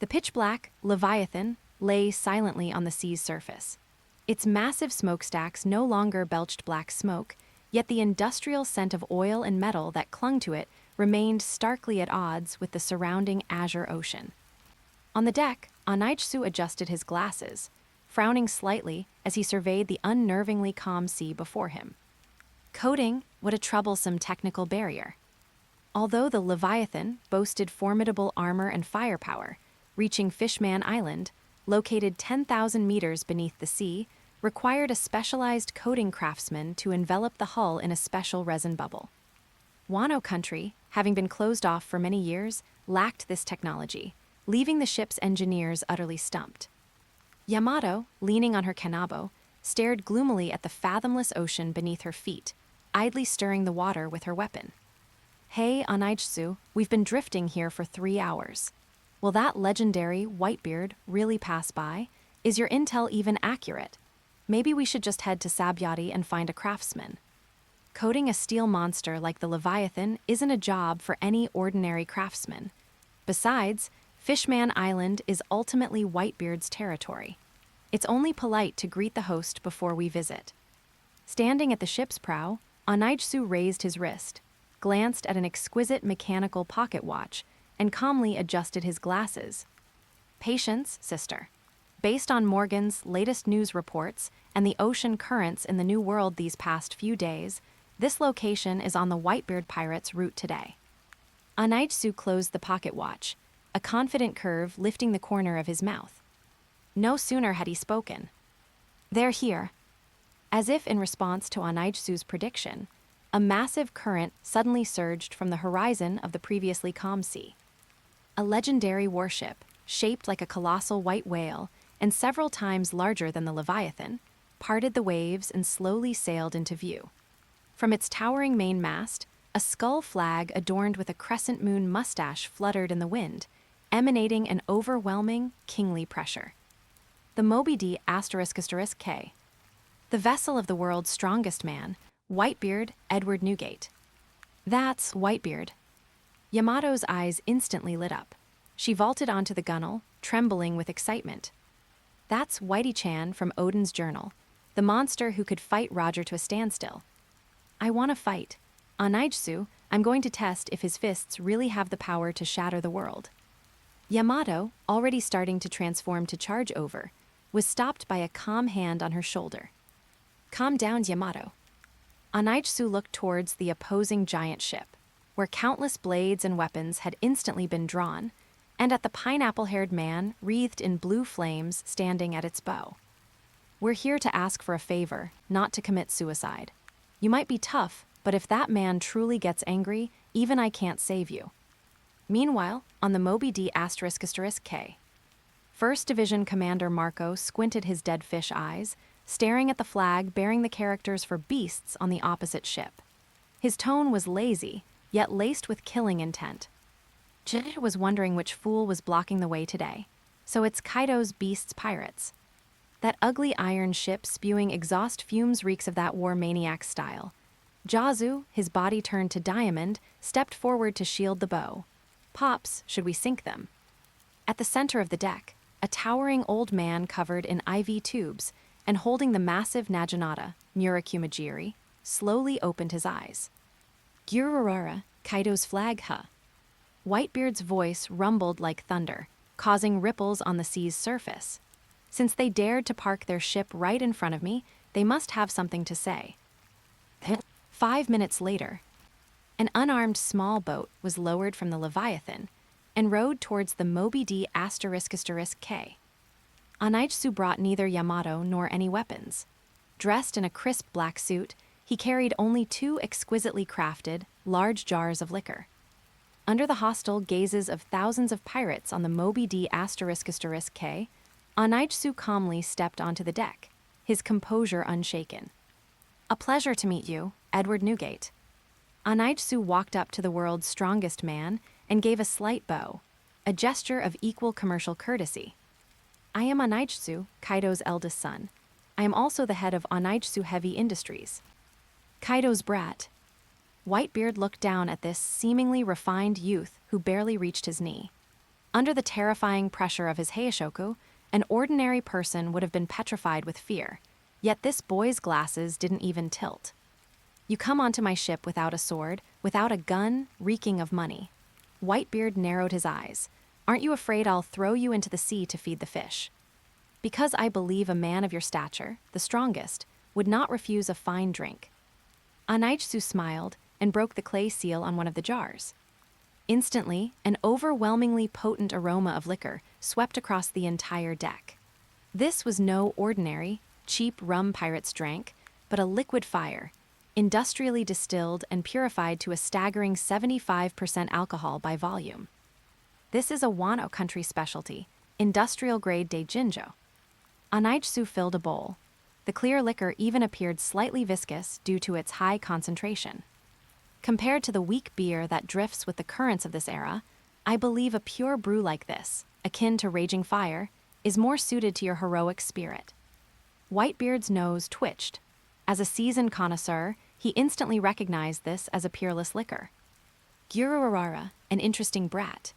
The pitch-black Leviathan lay silently on the sea's surface. Its massive smokestacks no longer belched black smoke, yet the industrial scent of oil and metal that clung to it remained starkly at odds with the surrounding azure ocean. On the deck, Anaitsu adjusted his glasses, frowning slightly as he surveyed the unnervingly calm sea before him. Coding, what a troublesome technical barrier. Although the Leviathan boasted formidable armor and firepower, reaching Fishman Island, located 10,000 meters beneath the sea, required a specialized coating craftsman to envelop the hull in a special resin bubble. Wano Country, having been closed off for many years, lacked this technology, leaving the ship's engineers utterly stumped. Yamato, leaning on her kanabo, stared gloomily at the fathomless ocean beneath her feet, idly stirring the water with her weapon. Hey, Anaitsu, we've been drifting here for 3 hours. Will that legendary Whitebeard really pass by? Is your intel even accurate? Maybe we should just head to Sabyati and find a craftsman. Coating a steel monster like the Leviathan isn't a job for any ordinary craftsman. Besides, Fishman Island is ultimately Whitebeard's territory. It's only polite to greet the host before we visit. Standing at the ship's prow, Anaitsu raised his wrist, glanced at an exquisite mechanical pocket watch, and calmly adjusted his glasses. Patience, sister. Based on Morgan's latest news reports and the ocean currents in the New World these past few days, this location is on the Whitebeard pirates' route today. Anaitsu closed the pocket watch, a confident curve lifting the corner of his mouth. No sooner had he spoken. They're here. As if in response to Anaitsu's prediction, a massive current suddenly surged from the horizon of the previously calm sea. A legendary warship, shaped like a colossal white whale and several times larger than the Leviathan, parted the waves and slowly sailed into view. From its towering mainmast, a skull flag adorned with a crescent moon mustache fluttered in the wind, emanating an overwhelming, kingly pressure. The Moby D **K. The vessel of the world's strongest man, Whitebeard Edward Newgate. That's Whitebeard. Yamato's eyes instantly lit up. She vaulted onto the gunwale, trembling with excitement. That's Whitey-chan from Odin's Journal, the monster who could fight Roger to a standstill. I want to fight. Anaitsu, I'm going to test if his fists really have the power to shatter the world. Yamato, already starting to transform to charge over, was stopped by a calm hand on her shoulder. Calm down, Yamato. Anaitsu looked towards the opposing giant ship, where countless blades and weapons had instantly been drawn, and at the pineapple-haired man wreathed in blue flames standing at its bow. We're here to ask for a favor, not to commit suicide. You might be tough, but if that man truly gets angry, even I can't save you. Meanwhile, on the Moby D **K. 1st Division Commander Marco squinted his dead fish eyes, staring at the flag bearing the characters for beasts on the opposite ship. His tone was lazy, yet laced with killing intent. Jit was wondering which fool was blocking the way today. So it's Kaido's Beasts Pirates. That ugly iron ship spewing exhaust fumes reeks of that war maniac style. Jazu, his body turned to diamond, stepped forward to shield the bow. Pops, should we sink them? At the center of the deck, a towering old man covered in IV tubes and holding the massive Naginata, Murakumajiri, slowly opened his eyes. Gyururara, Kaido's flag, huh? Whitebeard's voice rumbled like thunder, causing ripples on the sea's surface. Since they dared to park their ship right in front of me, they must have something to say. 5 minutes later, an unarmed small boat was lowered from the Leviathan and rowed towards the Moby D **K. Anaitsu brought neither Yamato nor any weapons. Dressed in a crisp black suit, he carried only 2 exquisitely crafted, large jars of liquor. Under the hostile gazes of thousands of pirates on the Moby D **K, Anaitsu calmly stepped onto the deck, his composure unshaken. A pleasure to meet you, Edward Newgate. Anaijsu walked up to the world's strongest man and gave a slight bow, a gesture of equal commercial courtesy. I am Anaijsu, Kaido's eldest son. I am also the head of Anaijsu Heavy Industries. Kaido's Brat. Whitebeard looked down at this seemingly refined youth who barely reached his knee. Under the terrifying pressure of his heishoku, an ordinary person would have been petrified with fear, yet this boy's glasses didn't even tilt. You come onto my ship without a sword, without a gun, reeking of money. Whitebeard narrowed his eyes. Aren't you afraid I'll throw you into the sea to feed the fish? Because I believe a man of your stature, the strongest, would not refuse a fine drink. Anaijsu smiled and broke the clay seal on one of the jars. Instantly, an overwhelmingly potent aroma of liquor swept across the entire deck. This was no ordinary, cheap rum pirates drank, but a liquid fire, industrially distilled and purified to a staggering 75% alcohol by volume. This is a Wano Country specialty, industrial-grade Daijinjo. Anaijsu filled a bowl. The clear liquor even appeared slightly viscous due to its high concentration. Compared to the weak beer that drifts with the currents of this era, I believe a pure brew like this, akin to raging fire, is more suited to your heroic spirit. Whitebeard's nose twitched. As a seasoned connoisseur, he instantly recognized this as a peerless liquor. Guiyue, an interesting brat.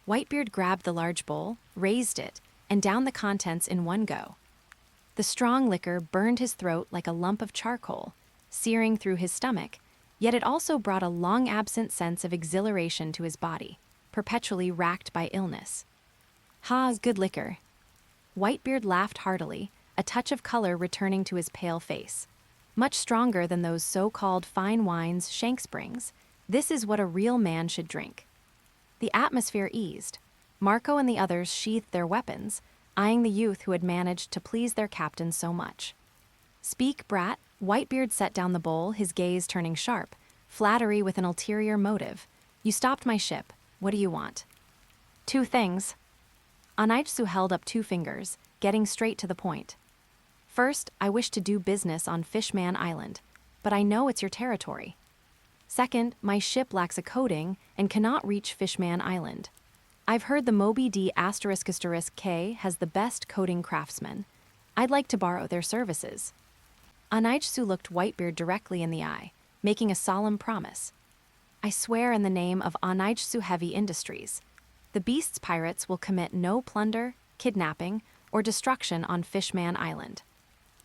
Whitebeard grabbed the large bowl, raised it, and downed the contents in one go. The strong liquor burned his throat like a lump of charcoal, searing through his stomach, yet it also brought a long-absent sense of exhilaration to his body, perpetually racked by illness. Ha, good liquor. Whitebeard laughed heartily, a touch of color returning to his pale face. Much stronger than those so-called fine wines Shanks brings, this is what a real man should drink. The atmosphere eased. Marco and the others sheathed their weapons, eyeing the youth who had managed to please their captain so much. Speak, Brat. Whitebeard set down the bowl, his gaze turning sharp, flattery with an ulterior motive. You stopped my ship. What do you want? 2 things. Anaijsu held up 2 fingers, getting straight to the point. First, I wish to do business on Fishman Island, but I know it's your territory. Second, my ship lacks a coating and cannot reach Fishman Island. I've heard the Moby D **K has the best coating craftsmen. I'd like to borrow their services. Anaijsu looked Whitebeard directly in the eye, making a solemn promise. I swear in the name of Anaijsu Heavy Industries, the Beast's pirates will commit no plunder, kidnapping, or destruction on Fishman Island.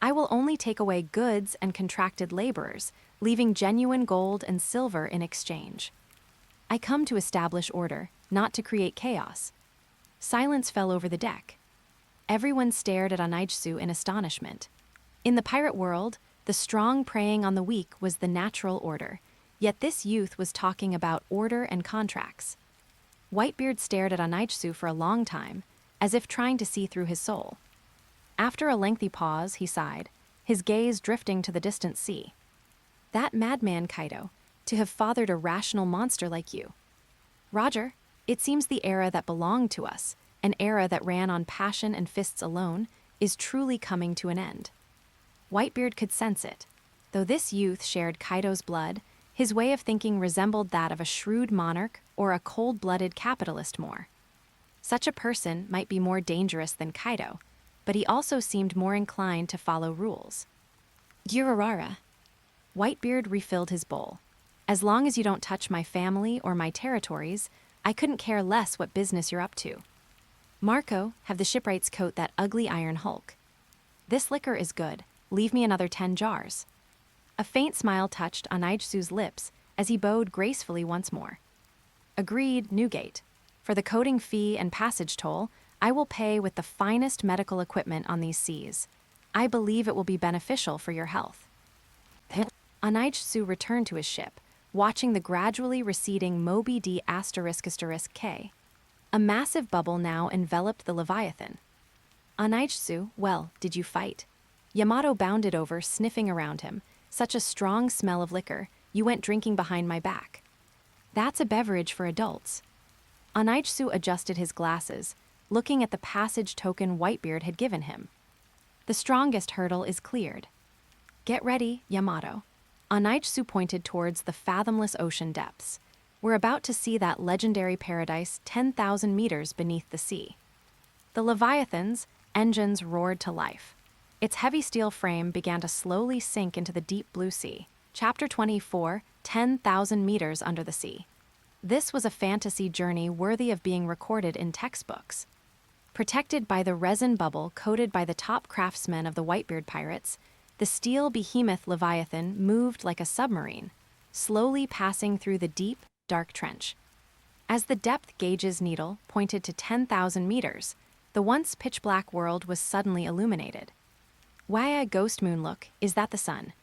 I will only take away goods and contracted laborers, leaving genuine gold and silver in exchange. I come to establish order, not to create chaos. Silence fell over the deck. Everyone stared at Anaijsu in astonishment. In the pirate world, the strong preying on the weak was the natural order, yet this youth was talking about order and contracts. Whitebeard stared at Anaijsu for a long time, as if trying to see through his soul. After a lengthy pause, he sighed, his gaze drifting to the distant sea. That madman, Kaido, to have fathered a rational monster like you. Roger, it seems the era that belonged to us, an era that ran on passion and fists alone, is truly coming to an end. Whitebeard could sense it. Though this youth shared Kaido's blood, his way of thinking resembled that of a shrewd monarch or a cold-blooded capitalist more. Such a person might be more dangerous than Kaido, but he also seemed more inclined to follow rules. Guiyue. Whitebeard refilled his bowl. As long as you don't touch my family or my territories, I couldn't care less what business you're up to. Marco, have the shipwrights coat that ugly iron hulk. This liquor is good. Leave me another 10 jars. A faint smile touched Anaijsu's lips as he bowed gracefully once more. Agreed, Newgate. For the coating fee and passage toll, I will pay with the finest medical equipment on these seas. I believe it will be beneficial for your health. Anaijsu returned to his ship, watching the gradually receding Moby D **K. A massive bubble now enveloped the Leviathan. Anaijsu, well, did you fight? Yamato bounded over, sniffing around him. Such a strong smell of liquor, you went drinking behind my back. That's a beverage for adults. Anaijsu adjusted his glasses, looking at the passage token Whitebeard had given him. The strongest hurdle is cleared. Get ready, Yamato. Anaitsu pointed towards the fathomless ocean depths. We're about to see that legendary paradise 10,000 meters beneath the sea. The Leviathan's engines roared to life. Its heavy steel frame began to slowly sink into the deep blue sea. Chapter 24, 10,000 meters under the sea. This was a fantasy journey worthy of being recorded in textbooks. Protected by the resin bubble coated by the top craftsmen of the Whitebeard pirates, the steel behemoth Leviathan moved like a submarine, slowly passing through the deep, dark trench. As the depth gauge's needle pointed to 10,000 meters, the once pitch-black world was suddenly illuminated. Why ghost moon look, is that the sun?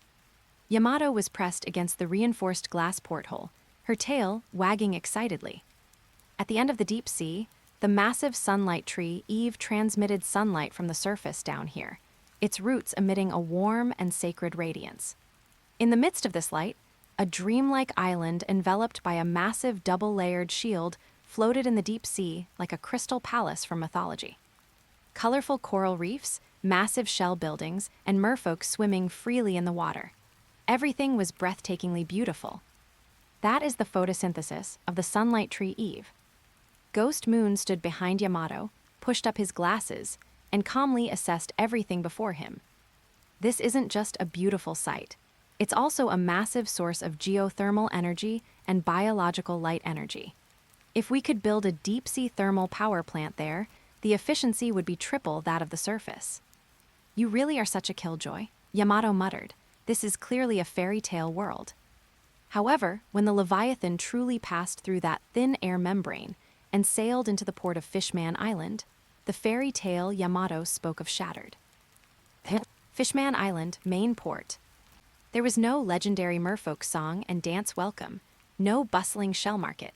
Yamato was pressed against the reinforced glass porthole, her tail wagging excitedly. At the end of the deep sea, the massive sunlight tree Eve transmitted sunlight from the surface down here, its roots emitting a warm and sacred radiance. In the midst of this light, a dreamlike island enveloped by a massive double-layered shield floated in the deep sea like a crystal palace from mythology. Colorful coral reefs, massive shell buildings, and merfolk swimming freely in the water. Everything was breathtakingly beautiful. That is the photosynthesis of the sunlight tree Eve. Ghost Moon stood behind Yamato, pushed up his glasses, and calmly assessed everything before him. This isn't just a beautiful sight. It's also a massive source of geothermal energy and biological light energy. If we could build a deep-sea thermal power plant there, the efficiency would be triple that of the surface. You really are such a killjoy, Yamato muttered. This is clearly a fairy tale world. However, when the Leviathan truly passed through that thin air membrane and sailed into the port of Fishman Island, the fairy tale Yamato spoke of shattered. Fishman Island, main port. There was no legendary merfolk song and dance welcome, no bustling shell market.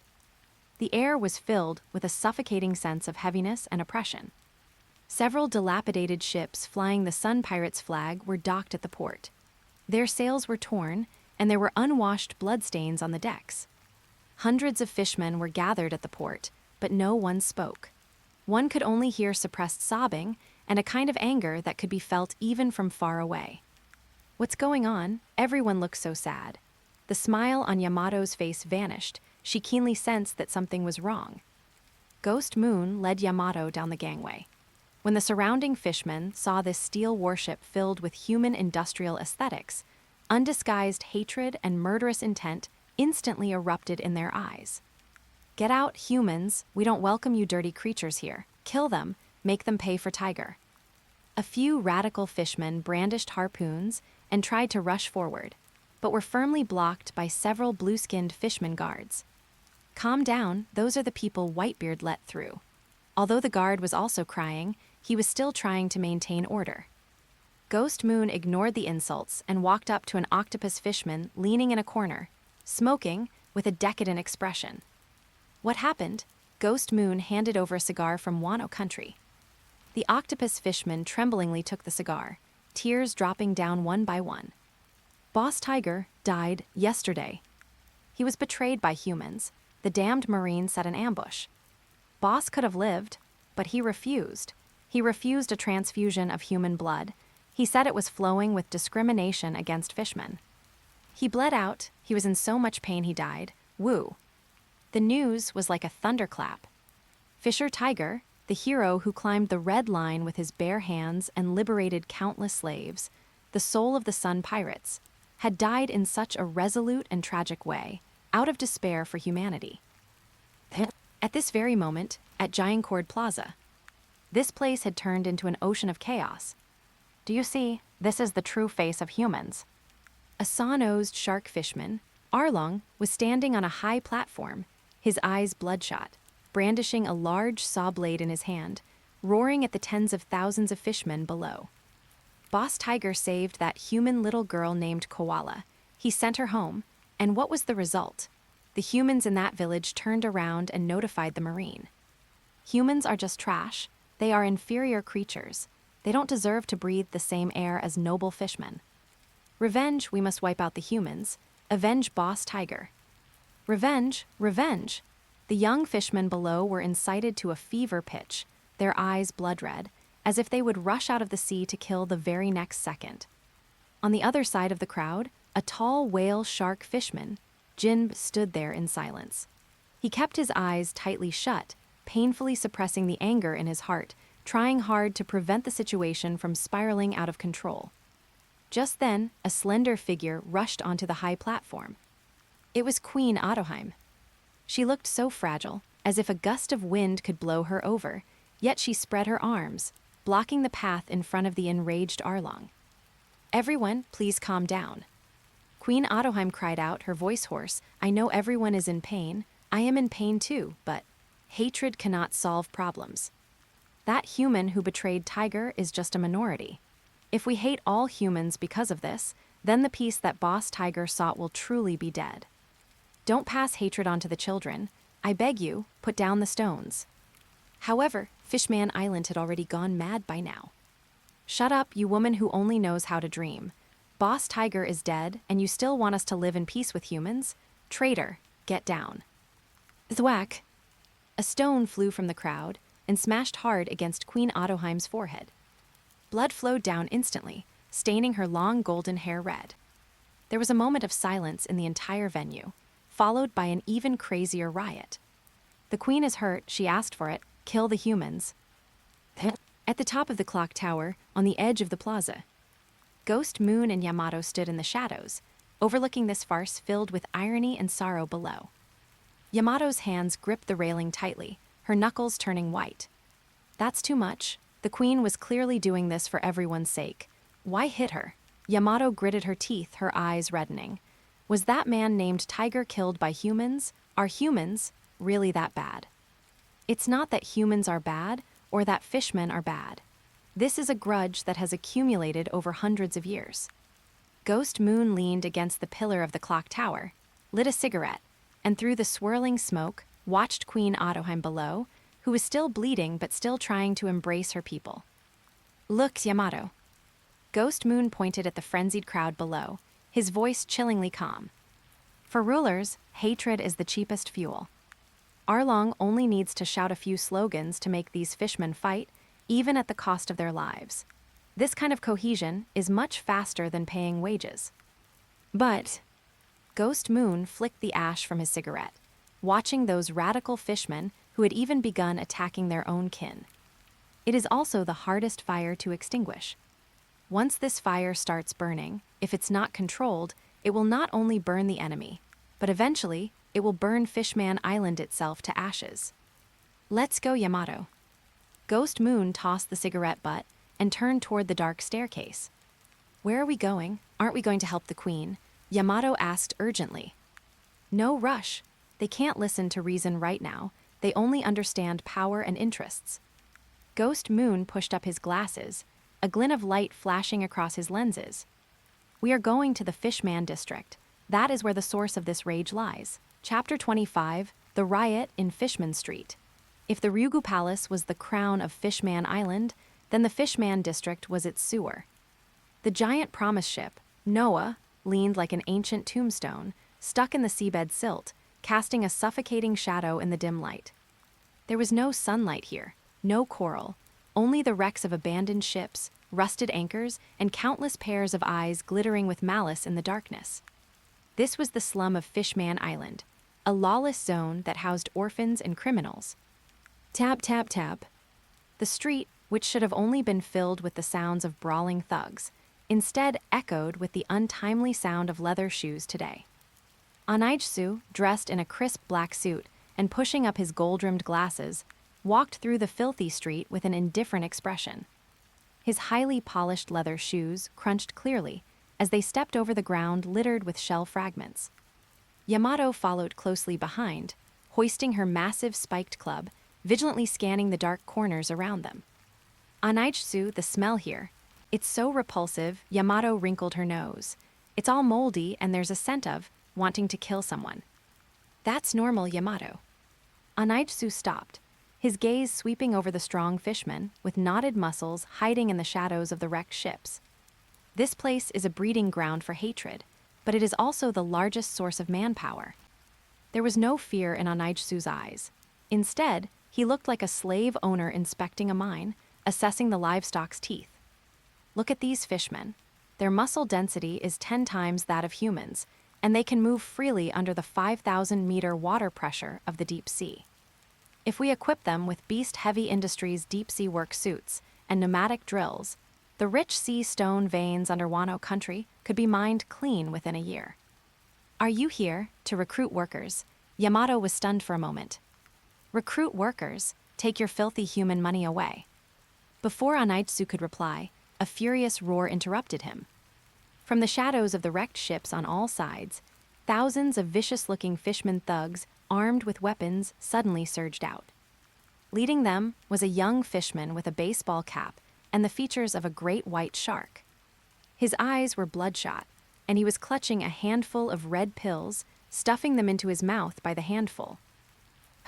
The air was filled with a suffocating sense of heaviness and oppression. Several dilapidated ships flying the Sun Pirates flag were docked at the port. Their sails were torn, and there were unwashed bloodstains on the decks. Hundreds of fishmen were gathered at the port, but no one spoke. One could only hear suppressed sobbing and a kind of anger that could be felt even from far away. What's going on? Everyone looked so sad. The smile on Yamato's face vanished. She keenly sensed that something was wrong. Ghost Moon led Yamato down the gangway. When the surrounding fishmen saw this steel warship filled with human industrial aesthetics, undisguised hatred and murderous intent instantly erupted in their eyes. Get out, humans. We don't welcome you dirty creatures here. Kill them. Make them pay for Tiger. A few radical fishmen brandished harpoons and tried to rush forward, but were firmly blocked by several blue-skinned fishman guards. Calm down, those are the people Whitebeard let through. Although the guard was also crying, he was still trying to maintain order. Ghost Moon ignored the insults and walked up to an octopus fishman leaning in a corner, smoking with a decadent expression. What happened? Ghost Moon handed over a cigar from Wano Country. The octopus fishman tremblingly took the cigar, tears dropping down one by one. Boss Tiger died yesterday. He was betrayed by humans. The damned Marine set an ambush. Boss could have lived, but he refused. He refused a transfusion of human blood. He said it was flowing with discrimination against fishmen. He bled out. He was in so much pain he died. Woo. The news was like a thunderclap. Fisher Tiger, the hero who climbed the red line with his bare hands and liberated countless slaves, the soul of the Sun Pirates, had died in such a resolute and tragic way, out of despair for humanity. At this very moment, at Giantcord Plaza, this place had turned into an ocean of chaos. Do you see? This is the true face of humans. A saw-nosed shark fishman, Arlong, was standing on a high platform, his eyes bloodshot, brandishing a large saw blade in his hand, roaring at the tens of thousands of fishmen below. Boss Tiger saved that human little girl named Koala. He sent her home, and what was the result? The humans in that village turned around and notified the Marine. Humans are just trash. They are inferior creatures. They don't deserve to breathe the same air as noble fishmen. Revenge, we must wipe out the humans. Avenge Boss Tiger. Revenge, revenge. The young fishmen below were incited to a fever pitch, their eyes blood red, as if they would rush out of the sea to kill the very next second. On the other side of the crowd, a tall whale shark fishman, Jin, stood there in silence. He kept his eyes tightly shut, painfully suppressing the anger in his heart, trying hard to prevent the situation from spiraling out of control. Just then, a slender figure rushed onto the high platform. It was Queen Otoheim. She looked so fragile, as if a gust of wind could blow her over, yet she spread her arms, blocking the path in front of the enraged Arlong. "Everyone, please calm down." Queen Otoheim cried out, her voice hoarse. "I know everyone is in pain. I am in pain too, but hatred cannot solve problems. That human who betrayed Tiger is just a minority. If we hate all humans because of this, then the peace that Boss Tiger sought will truly be dead. Don't pass hatred on to the children. I beg you, put down the stones." However, Fishman Island had already gone mad by now. "Shut up, you woman who only knows how to dream. Boss Tiger is dead, and you still want us to live in peace with humans? Traitor, get down." Thwack! A stone flew from the crowd and smashed hard against Queen Otoheim's forehead. Blood flowed down instantly, staining her long golden hair red. There was a moment of silence in the entire venue, followed by an even crazier riot. "The queen is hurt, she asked for it. Kill the humans." At the top of the clock tower, on the edge of the plaza, Ghost, Moon, and Yamato stood in the shadows, overlooking this farce filled with irony and sorrow below. Yamato's hands gripped the railing tightly, her knuckles turning white. That's too much. The queen was clearly doing this for everyone's sake. Why hit her? Yamato gritted her teeth, her eyes reddening. Was that man named Tiger killed by humans? Are humans really that bad? It's not that humans are bad or that fishmen are bad. This is a grudge that has accumulated over hundreds of years. Ghost Moon leaned against the pillar of the clock tower, lit a cigarette, and through the swirling smoke, watched Queen Otoheim below, who was still bleeding but still trying to embrace her people. "Look, Yamato." Ghost Moon pointed at the frenzied crowd below, his voice chillingly calm. "For rulers, hatred is the cheapest fuel. Arlong only needs to shout a few slogans to make these fishmen fight, even at the cost of their lives. This kind of cohesion is much faster than paying wages." But Ghost Moon flicked the ash from his cigarette, watching those radical fishmen who had even begun attacking their own kin. It is also the hardest fire to extinguish. Once this fire starts burning, if it's not controlled, it will not only burn the enemy, but eventually it will burn Fishman Island itself to ashes. "Let's go, Yamato." Ghost Moon tossed the cigarette butt and turned toward the dark staircase. "Where are we going? Aren't we going to help the queen?" Yamato asked urgently. "No rush. They can't listen to reason right now. They only understand power and interests." Ghost Moon pushed up his glasses, a glint of light flashing across his lenses. "We are going to the Fishman district. That is where the source of this rage lies." Chapter 25, The Riot in Fishman Street. If the Ryugu Palace was the crown of Fishman Island, then the Fishman district was its sewer. The giant promise ship, Noah, leaned like an ancient tombstone, stuck in the seabed silt, casting a suffocating shadow in the dim light. There was no sunlight here, no coral, only the wrecks of abandoned ships, rusted anchors, and countless pairs of eyes glittering with malice in the darkness. This was the slum of Fishman Island, a lawless zone that housed orphans and criminals. Tap, tap, tap. The street, which should have only been filled with the sounds of brawling thugs, instead echoed with the untimely sound of leather shoes today. Anaijsu, dressed in a crisp black suit and pushing up his gold-rimmed glasses, walked through the filthy street with an indifferent expression. His highly polished leather shoes crunched clearly as they stepped over the ground littered with shell fragments. Yamato followed closely behind, hoisting her massive spiked club, vigilantly scanning the dark corners around them. Anaijsu, the smell here. It's so repulsive, Yamato wrinkled her nose. It's all moldy and there's a scent of wanting to kill someone. That's normal, Yamato. Anaijsu stopped, his gaze sweeping over the strong fishman with knotted muscles hiding in the shadows of the wrecked ships. This place is a breeding ground for hatred, but it is also the largest source of manpower. There was no fear in Anaijsu's eyes. Instead, he looked like a slave owner inspecting a mine, assessing the livestock's teeth. Look at these fishmen. Their muscle density is 10 times that of humans, and they can move freely under the 5,000-meter water pressure of the deep sea. If we equip them with Beast Heavy Industries deep-sea work suits and pneumatic drills, the rich sea stone veins under Wano Country could be mined clean within a year. Are you here to recruit workers? Yamato was stunned for a moment. Recruit workers? Take your filthy human money away. Before Anaitsu could reply, a furious roar interrupted him. From the shadows of the wrecked ships on all sides, thousands of vicious-looking Fishman thugs, armed with weapons, suddenly surged out. Leading them was a young Fishman with a baseball cap and the features of a great white shark. His eyes were bloodshot, and he was clutching a handful of red pills, stuffing them into his mouth by the handful.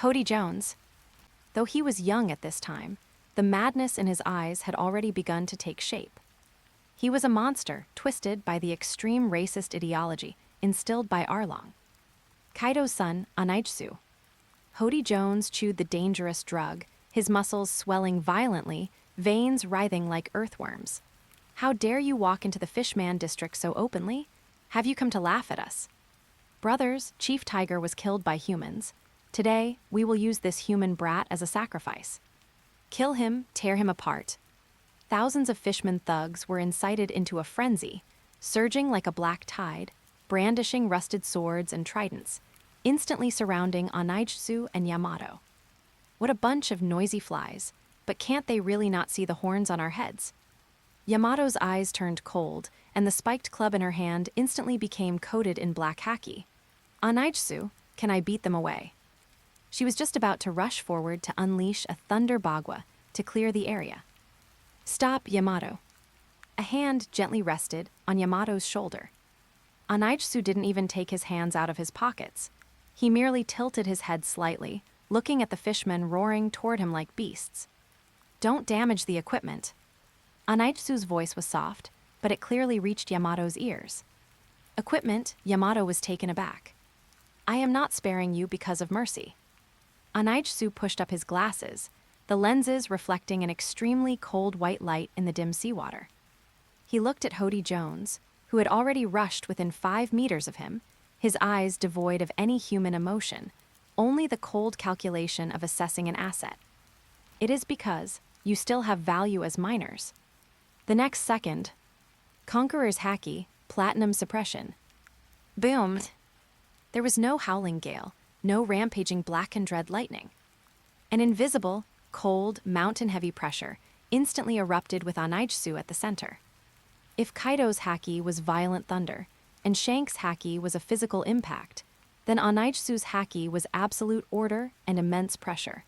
Hody Jones. Though he was young at this time, the madness in his eyes had already begun to take shape. He was a monster twisted by the extreme racist ideology instilled by Arlong. Kaido's son, Anaitsu. Hody Jones chewed the dangerous drug, his muscles swelling violently, veins writhing like earthworms. How dare you walk into the Fishman district so openly? Have you come to laugh at us? Brothers, Chief Tiger was killed by humans. Today, we will use this human brat as a sacrifice. Kill him, tear him apart. Thousands of Fishman thugs were incited into a frenzy, surging like a black tide, brandishing rusted swords and tridents, instantly surrounding Anaitsu and Yamato. What a bunch of noisy flies, but can't they really not see the horns on our heads? Yamato's eyes turned cold, and the spiked club in her hand instantly became coated in black haki. Anaitsu, can I beat them away? She was just about to rush forward to unleash a thunder bagua to clear the area. Stop, Yamato. A hand gently rested on Yamato's shoulder. Anaitsu didn't even take his hands out of his pockets. He merely tilted his head slightly, looking at the fishmen roaring toward him like beasts. Don't damage the equipment. Anaitsu's voice was soft, but it clearly reached Yamato's ears. Equipment, Yamato was taken aback. I am not sparing you because of mercy. Anaitsu pushed up his glasses, the lenses reflecting an extremely cold white light in the dim seawater. He looked at Hody Jones, who had already rushed within 5 meters of him, his eyes devoid of any human emotion, only the cold calculation of assessing an asset. It is because you still have value as miners. The next second, Conqueror's Haki, platinum suppression. Boomed. There was no howling gale, no rampaging black and dread lightning. An invisible, cold, mountain-heavy pressure instantly erupted with Anaitsu at the center. If Kaido's Haki was violent thunder, and Shank's Haki was a physical impact, then Anaitsu's Haki was absolute order and immense pressure.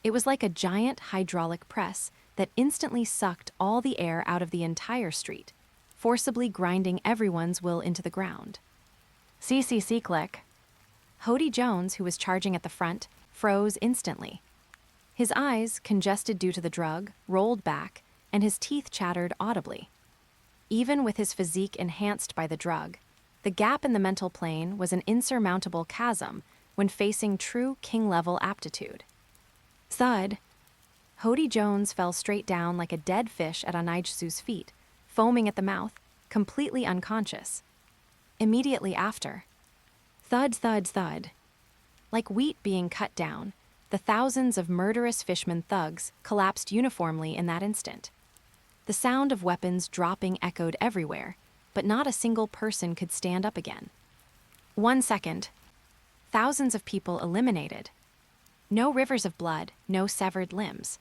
It was like a giant hydraulic press that instantly sucked all the air out of the entire street, forcibly grinding everyone's will into the ground. CCC click. Hody Jones, who was charging at the front, froze instantly. His eyes, congested due to the drug, rolled back, and his teeth chattered audibly. Even with his physique enhanced by the drug, the gap in the mental plane was an insurmountable chasm when facing true king-level aptitude. Thud. Hody Jones fell straight down like a dead fish at Anaitsu's feet, foaming at the mouth, completely unconscious. Immediately after, thud, thud, thud. Like wheat being cut down, the thousands of murderous Fishman thugs collapsed uniformly in that instant. The sound of weapons dropping echoed everywhere, but not a single person could stand up again. 1 second. Thousands of people eliminated. No rivers of blood, no severed limbs.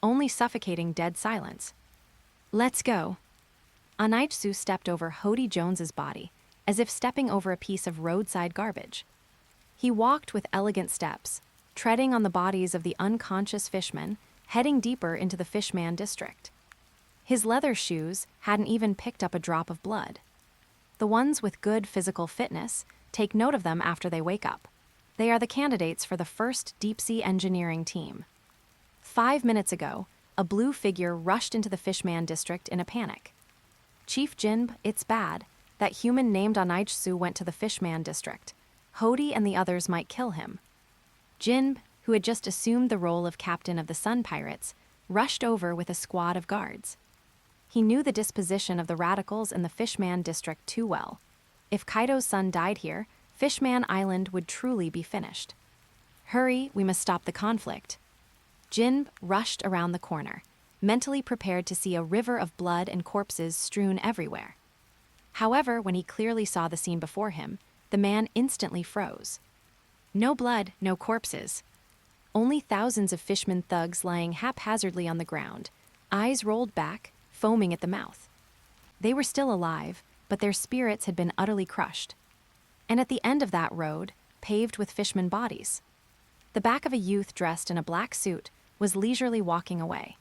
Only suffocating dead silence. Let's go. Anaitsu stepped over Hody Jones's body, as if stepping over a piece of roadside garbage. He walked with elegant steps, treading on the bodies of the unconscious fishmen, heading deeper into the Fishman district. His leather shoes hadn't even picked up a drop of blood. The ones with good physical fitness, take note of them after they wake up. They are the candidates for the first deep-sea engineering team. 5 minutes ago, a blue figure rushed into the Fishman district in a panic. Chief Jinb, it's bad. That human named Anaitsu went to the Fishman district. Hody and the others might kill him. Jinb, who had just assumed the role of captain of the Sun Pirates, rushed over with a squad of guards. He knew the disposition of the radicals in the Fishman district too well. If Kaido's son died here, Fishman Island would truly be finished. Hurry, we must stop the conflict. Jin rushed around the corner, mentally prepared to see a river of blood and corpses strewn everywhere. However, when he clearly saw the scene before him, the man instantly froze. No blood, no corpses. Only thousands of Fishman thugs lying haphazardly on the ground, eyes rolled back, foaming at the mouth. They were still alive, but their spirits had been utterly crushed. And at the end of that road, paved with Fishman bodies, the back of a youth dressed in a black suit was leisurely walking away.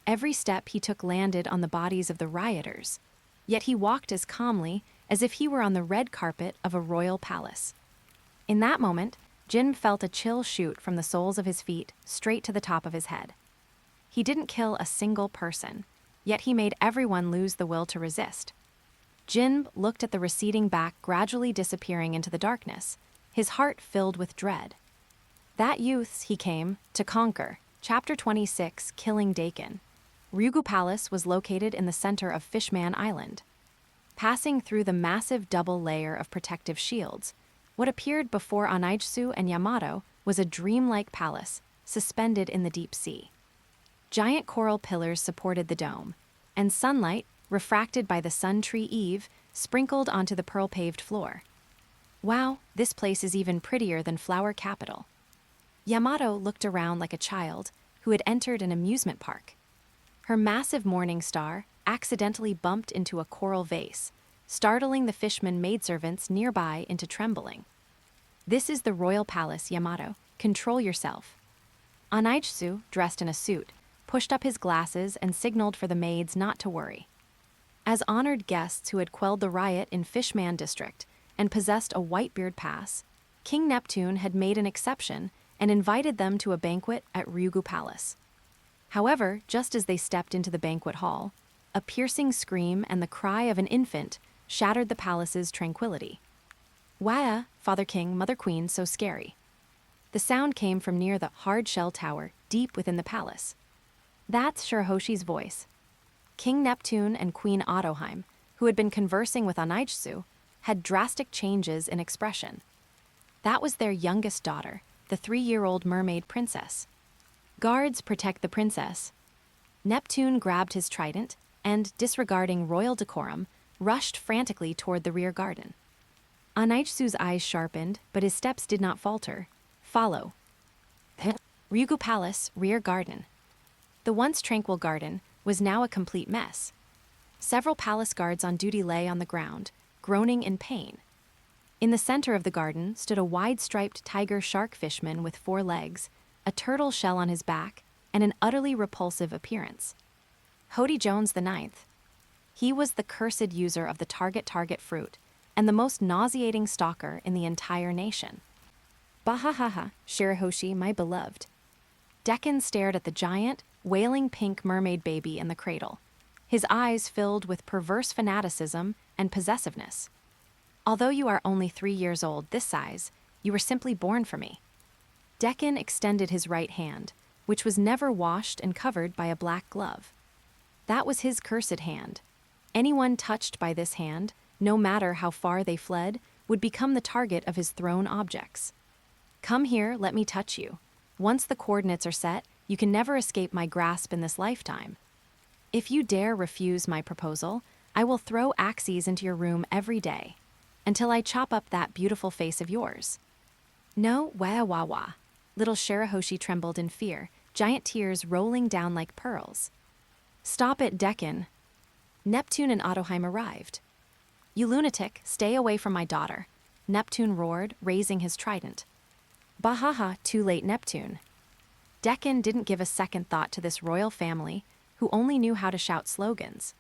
Every step he took landed on the bodies of the rioters, yet he walked as calmly as if he were on the red carpet of a royal palace. In that moment, Jin felt a chill shoot from the soles of his feet straight to the top of his head. He didn't kill a single person, yet he made everyone lose the will to resist. Jin looked at the receding back gradually disappearing into the darkness, his heart filled with dread. That youth he came to conquer. Chapter 26, Killing Daken. Ryugu Palace was located in the center of Fishman Island. Passing through the massive double layer of protective shields, what appeared before Anaijsu and Yamato was a dreamlike palace suspended in the deep sea. Giant coral pillars supported the dome, and sunlight, refracted by the sun tree eave, sprinkled onto the pearl-paved floor. Wow, this place is even prettier than Flower Capital. Yamato looked around like a child who had entered an amusement park. Her massive morning star accidentally bumped into a coral vase, startling the Fishman maidservants nearby into trembling. This is the royal palace, Yamato. Control yourself. Anaijsu, dressed in a suit, pushed up his glasses and signaled for the maids not to worry. As honored guests who had quelled the riot in Fishman district and possessed a Whitebeard pass, King Neptune had made an exception and invited them to a banquet at Ryugu Palace. However, just as they stepped into the banquet hall, a piercing scream and the cry of an infant shattered the palace's tranquility. Wah, Father King, Mother Queen, so scary. The sound came from near the hard shell tower deep within the palace. That's Shirahoshi's voice. King Neptune and Queen Otoheim, who had been conversing with Anaijsu, had drastic changes in expression. That was their youngest daughter, the 3-year-old mermaid princess. Guards, protect the princess. Neptune grabbed his trident and, disregarding royal decorum, rushed frantically toward the rear garden. Anaijsu's eyes sharpened, but his steps did not falter. Follow. Ryugu Palace, rear garden. The once tranquil garden was now a complete mess. Several palace guards on duty lay on the ground, groaning in pain. In the center of the garden stood a wide-striped tiger shark fishman with 4 legs, a turtle shell on his back, and an utterly repulsive appearance. Hody Jones IX. He was the cursed user of the target fruit, and the most nauseating stalker in the entire nation. Bahahaha, Shirahoshi, my beloved. Daken stared at the giant, wailing pink mermaid baby in the cradle, his eyes filled with perverse fanaticism and possessiveness. Although you are only 3 years old this size, you were simply born for me. Daken extended his right hand, which was never washed and covered by a black glove. That was his cursed hand. Anyone touched by this hand, no matter how far they fled, would become the target of his thrown objects. Come here, let me touch you. Once the coordinates are set, you can never escape my grasp in this lifetime. If you dare refuse my proposal, I will throw axes into your room every day, until I chop up that beautiful face of yours. No, wah. Little Shirahoshi trembled in fear, giant tears rolling down like pearls. Stop it, Daken. Neptune and Otoheim arrived. You lunatic, stay away from my daughter, Neptune roared, raising his trident. Bahaha, too late, Neptune. Daken didn't give a second thought to this royal family, who only knew how to shout slogans.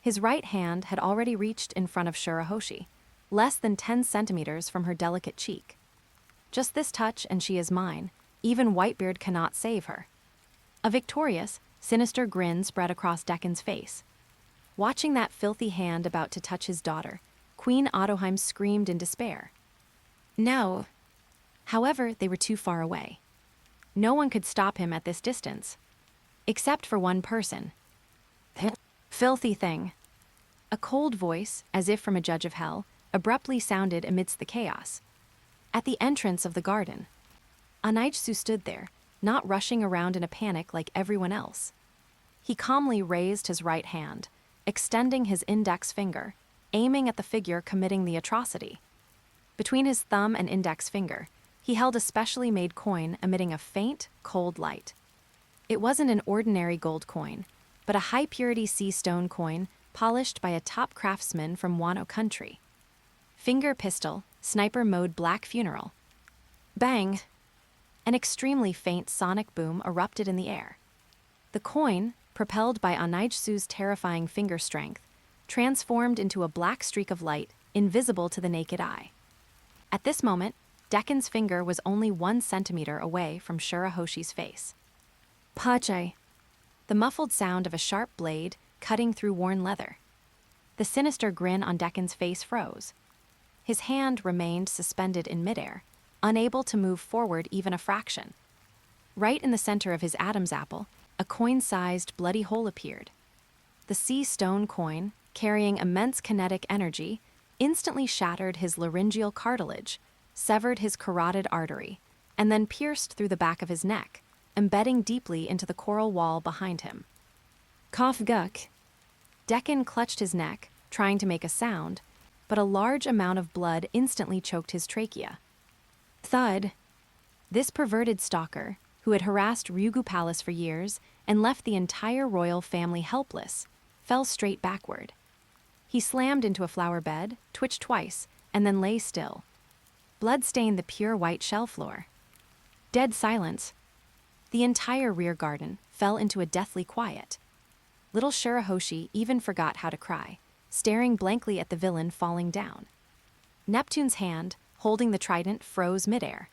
His right hand had already reached in front of Shirahoshi, less than 10 centimeters from her delicate cheek. Just this touch and she is mine. Even Whitebeard cannot save her. A victorious, sinister grin spread across Daken's face. Watching that filthy hand about to touch his daughter, Queen Otoheim screamed in despair. No. However, they were too far away. No one could stop him at this distance. Except for one person. Filthy thing. A cold voice, as if from a judge of hell, abruptly sounded amidst the chaos. At the entrance of the garden, Anaitsu stood there, not rushing around in a panic like everyone else. He calmly raised his right hand, extending his index finger, aiming at the figure committing the atrocity. Between his thumb and index finger, he held a specially made coin emitting a faint, cold light. It wasn't an ordinary gold coin, but a high-purity sea stone coin polished by a top craftsman from Wano Country. Finger pistol, sniper mode black funeral. Bang! An extremely faint sonic boom erupted in the air. The coin, propelled by Anaitsu's terrifying finger strength, transformed into a black streak of light invisible to the naked eye. At this moment, Daken's finger was only 1 centimeter away from Shirahoshi's face. Pache! The muffled sound of a sharp blade cutting through worn leather. The sinister grin on Daken's face froze. His hand remained suspended in midair, unable to move forward even a fraction. Right in the center of his Adam's apple, a coin-sized bloody hole appeared. The sea stone coin, carrying immense kinetic energy, instantly shattered his laryngeal cartilage, severed his carotid artery, and then pierced through the back of his neck, embedding deeply into the coral wall behind him. Cough guck. Daken clutched his neck, trying to make a sound, but a large amount of blood instantly choked his trachea. Thud. This perverted stalker, who had harassed Ryugu Palace for years and left the entire royal family helpless, fell straight backward. He slammed into a flower bed, twitched twice, and then lay still. Blood stained the pure white shell floor. Dead silence. The entire rear garden fell into a deathly quiet. Little Shirahoshi even forgot how to cry, staring blankly at the villain falling down. Neptune's hand, holding the trident, froze midair.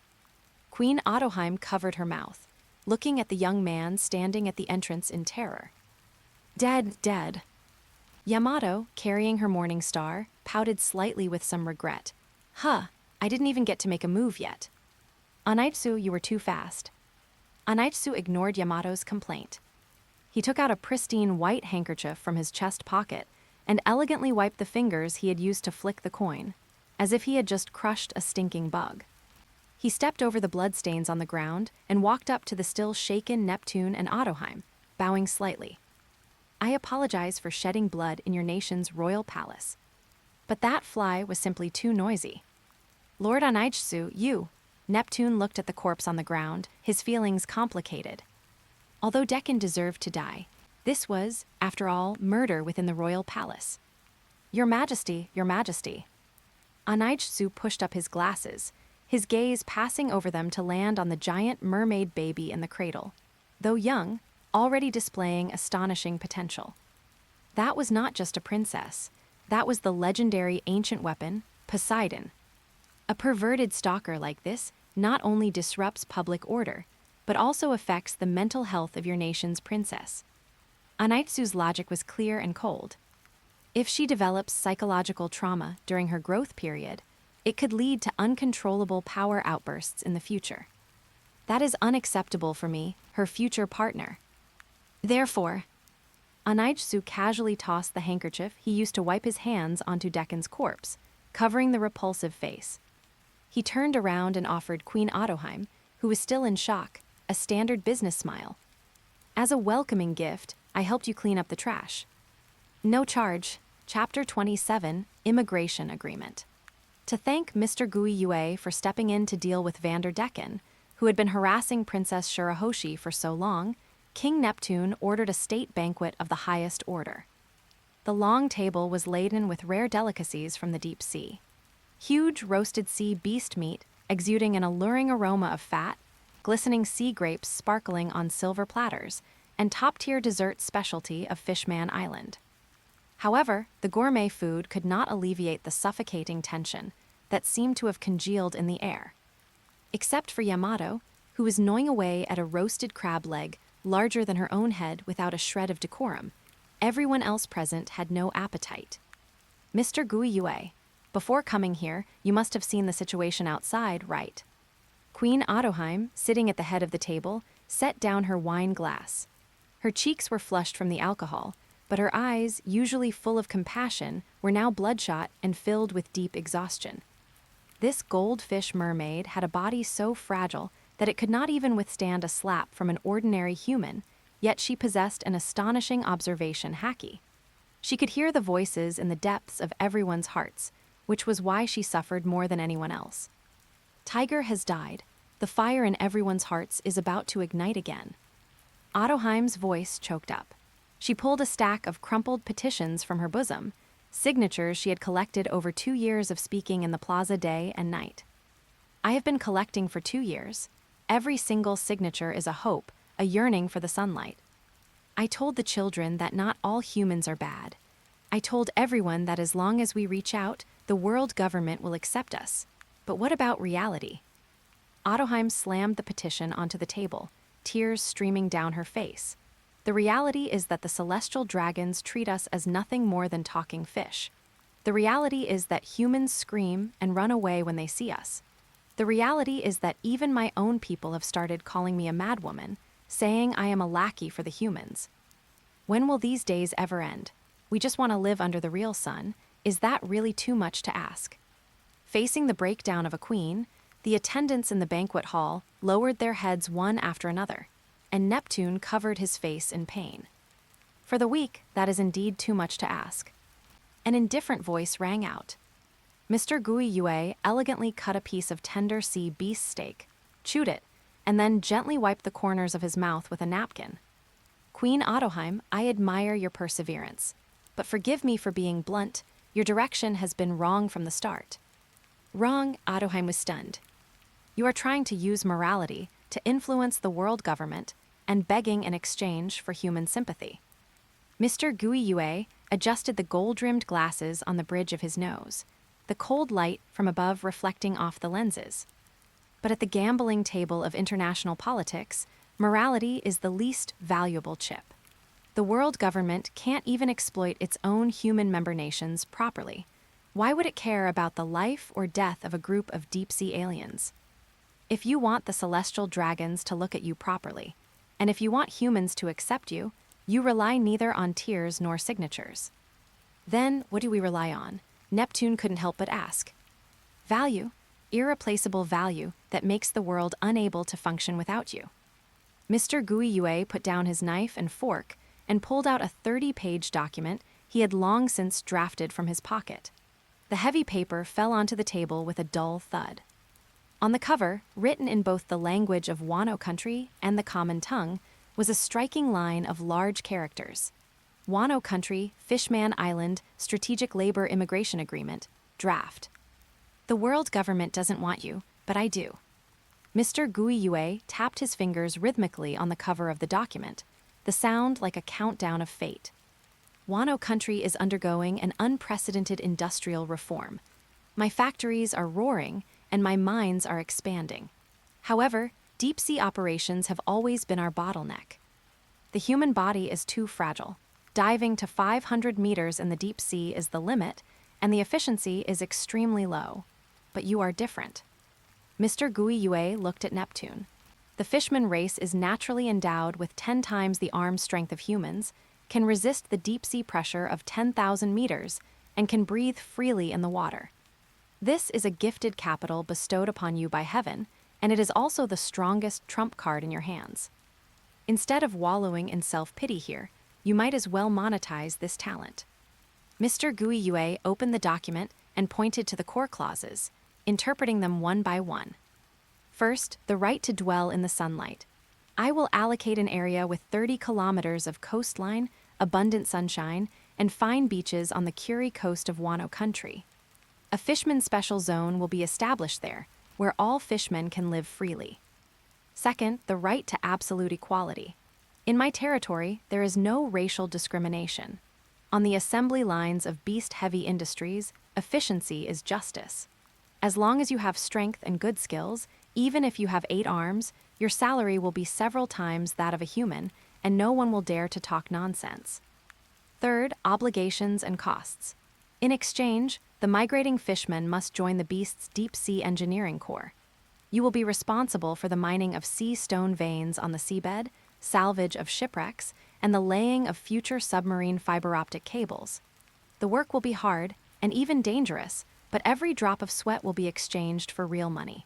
Queen Otoheim covered her mouth, looking at the young man standing at the entrance in terror. Dead, dead. Yamato, carrying her morning star, pouted slightly with some regret. Huh, I didn't even get to make a move yet. Anaitsu, you were too fast. Anaitsu ignored Yamato's complaint. He took out a pristine white handkerchief from his chest pocket and elegantly wiped the fingers he had used to flick the coin, as if he had just crushed a stinking bug. He stepped over the bloodstains on the ground and walked up to the still shaken Neptune and Otoheim, bowing slightly. I apologize for shedding blood in your nation's royal palace. But that fly was simply too noisy. Lord Anaitsu, you. Neptune looked at the corpse on the ground, his feelings complicated. Although Daken deserved to die, this was, after all, murder within the royal palace. Your Majesty, Your Majesty. Anaitsu pushed up his glasses, his gaze passing over them to land on the giant mermaid baby in the cradle. Though young, already displaying astonishing potential. That was not just a princess. That was the legendary ancient weapon, Poseidon. A perverted stalker like this not only disrupts public order, but also affects the mental health of your nation's princess. Anaitsu's logic was clear and cold. If she develops psychological trauma during her growth period, it could lead to uncontrollable power outbursts in the future. That is unacceptable for me, her future partner. Therefore, Anaitsu casually tossed the handkerchief he used to wipe his hands onto Daken's corpse, covering the repulsive face. He turned around and offered Queen Otoheim, who was still in shock, a standard business smile. As a welcoming gift, I helped you clean up the trash. No charge. Chapter 27, Immigration Agreement. To thank Mr. Guiyue for stepping in to deal with Vander Daken, who had been harassing Princess Shirahoshi for so long, King Neptune ordered a state banquet of the highest order. The long table was laden with rare delicacies from the deep sea. Huge roasted sea beast meat, exuding an alluring aroma of fat, glistening sea grapes sparkling on silver platters, and top-tier dessert specialty of Fishman Island. However, the gourmet food could not alleviate the suffocating tension that seemed to have congealed in the air. Except for Yamato, who was gnawing away at a roasted crab leg larger than her own head without a shred of decorum, everyone else present had no appetite. Mr. Guiyue, before coming here, you must have seen the situation outside, right? Queen Otoheim, sitting at the head of the table, set down her wine glass. Her cheeks were flushed from the alcohol, but her eyes, usually full of compassion, were now bloodshot and filled with deep exhaustion. This goldfish mermaid had a body so fragile that it could not even withstand a slap from an ordinary human, yet she possessed an astonishing observation Haki. She could hear the voices in the depths of everyone's hearts, which was why she suffered more than anyone else. Tiger has died. The fire in everyone's hearts is about to ignite again. Ottoheim's voice choked up. She pulled a stack of crumpled petitions from her bosom, signatures she had collected over 2 years of speaking in the plaza day and night. I have been collecting for 2 years. Every single signature is a hope, a yearning for the sunlight. I told the children that not all humans are bad. I told everyone that as long as we reach out, the world government will accept us. But what about reality? Ottoheim slammed the petition onto the table, tears streaming down her face. The reality is that the celestial dragons treat us as nothing more than talking fish. The reality is that humans scream and run away when they see us. The reality is that even my own people have started calling me a madwoman, saying I am a lackey for the humans. When will these days ever end? We just want to live under the real sun. Is that really too much to ask? Facing the breakdown of a queen, the attendants in the banquet hall lowered their heads one after another, and Neptune covered his face in pain. For the weak, that is indeed too much to ask. An indifferent voice rang out. Mr. Guiyue elegantly cut a piece of tender sea beef steak, chewed it, and then gently wiped the corners of his mouth with a napkin. Queen Ottoheim, I admire your perseverance, but forgive me for being blunt, your direction has been wrong from the start. Wrong, Ottoheim was stunned. You are trying to use morality to influence the world government and begging in exchange for human sympathy. Mr. Guiyue adjusted the gold-rimmed glasses on the bridge of his nose, the cold light from above reflecting off the lenses. But at the gambling table of international politics, morality is the least valuable chip. The world government can't even exploit its own human member nations properly. Why would it care about the life or death of a group of deep-sea aliens? If you want the celestial dragons to look at you properly, and if you want humans to accept you, you rely neither on tears nor signatures. Then, what do we rely on? Neptune couldn't help but ask. Value, irreplaceable value that makes the world unable to function without you. Mr. Guiyue put down his knife and fork and pulled out a 30-page document he had long since drafted from his pocket. The heavy paper fell onto the table with a dull thud. On the cover, written in both the language of Wano Country and the common tongue, was a striking line of large characters. Wano Country, Fishman Island, Strategic Labor Immigration Agreement, Draft. The world government doesn't want you, but I do. Mr. Guiyue tapped his fingers rhythmically on the cover of the document, the sound like a countdown of fate. Wano Country is undergoing an unprecedented industrial reform. My factories are roaring, and my mines are expanding. However, deep-sea operations have always been our bottleneck. The human body is too fragile. Diving to 500 meters in the deep sea is the limit, and the efficiency is extremely low. But you are different. Mr. Guiyue looked at Neptune. The Fishman race is naturally endowed with 10 times the arm strength of humans, can resist the deep-sea pressure of 10,000 meters, and can breathe freely in the water. This is a gifted capital bestowed upon you by heaven, and it is also the strongest trump card in your hands. Instead of wallowing in self-pity here, you might as well monetize this talent. Mr. Guiyue opened the document and pointed to the core clauses, interpreting them one by one. First, the right to dwell in the sunlight. I will allocate an area with 30 kilometers of coastline, abundant sunshine, and fine beaches on the Curie coast of Wano Country. A Fishman special zone will be established there, where all fishmen can live freely. Second, the right to absolute equality. In my territory, there is no racial discrimination. On the assembly lines of beast-heavy industries, efficiency is justice. As long as you have strength and good skills, even if you have 8 arms, your salary will be several times that of a human, and no one will dare to talk nonsense. Third, obligations and costs. In exchange, the migrating fishmen must join the beast's deep-sea engineering corps. You will be responsible for the mining of sea stone veins on the seabed, salvage of shipwrecks, and the laying of future submarine fiber optic cables. The work will be hard and even dangerous, but every drop of sweat will be exchanged for real money.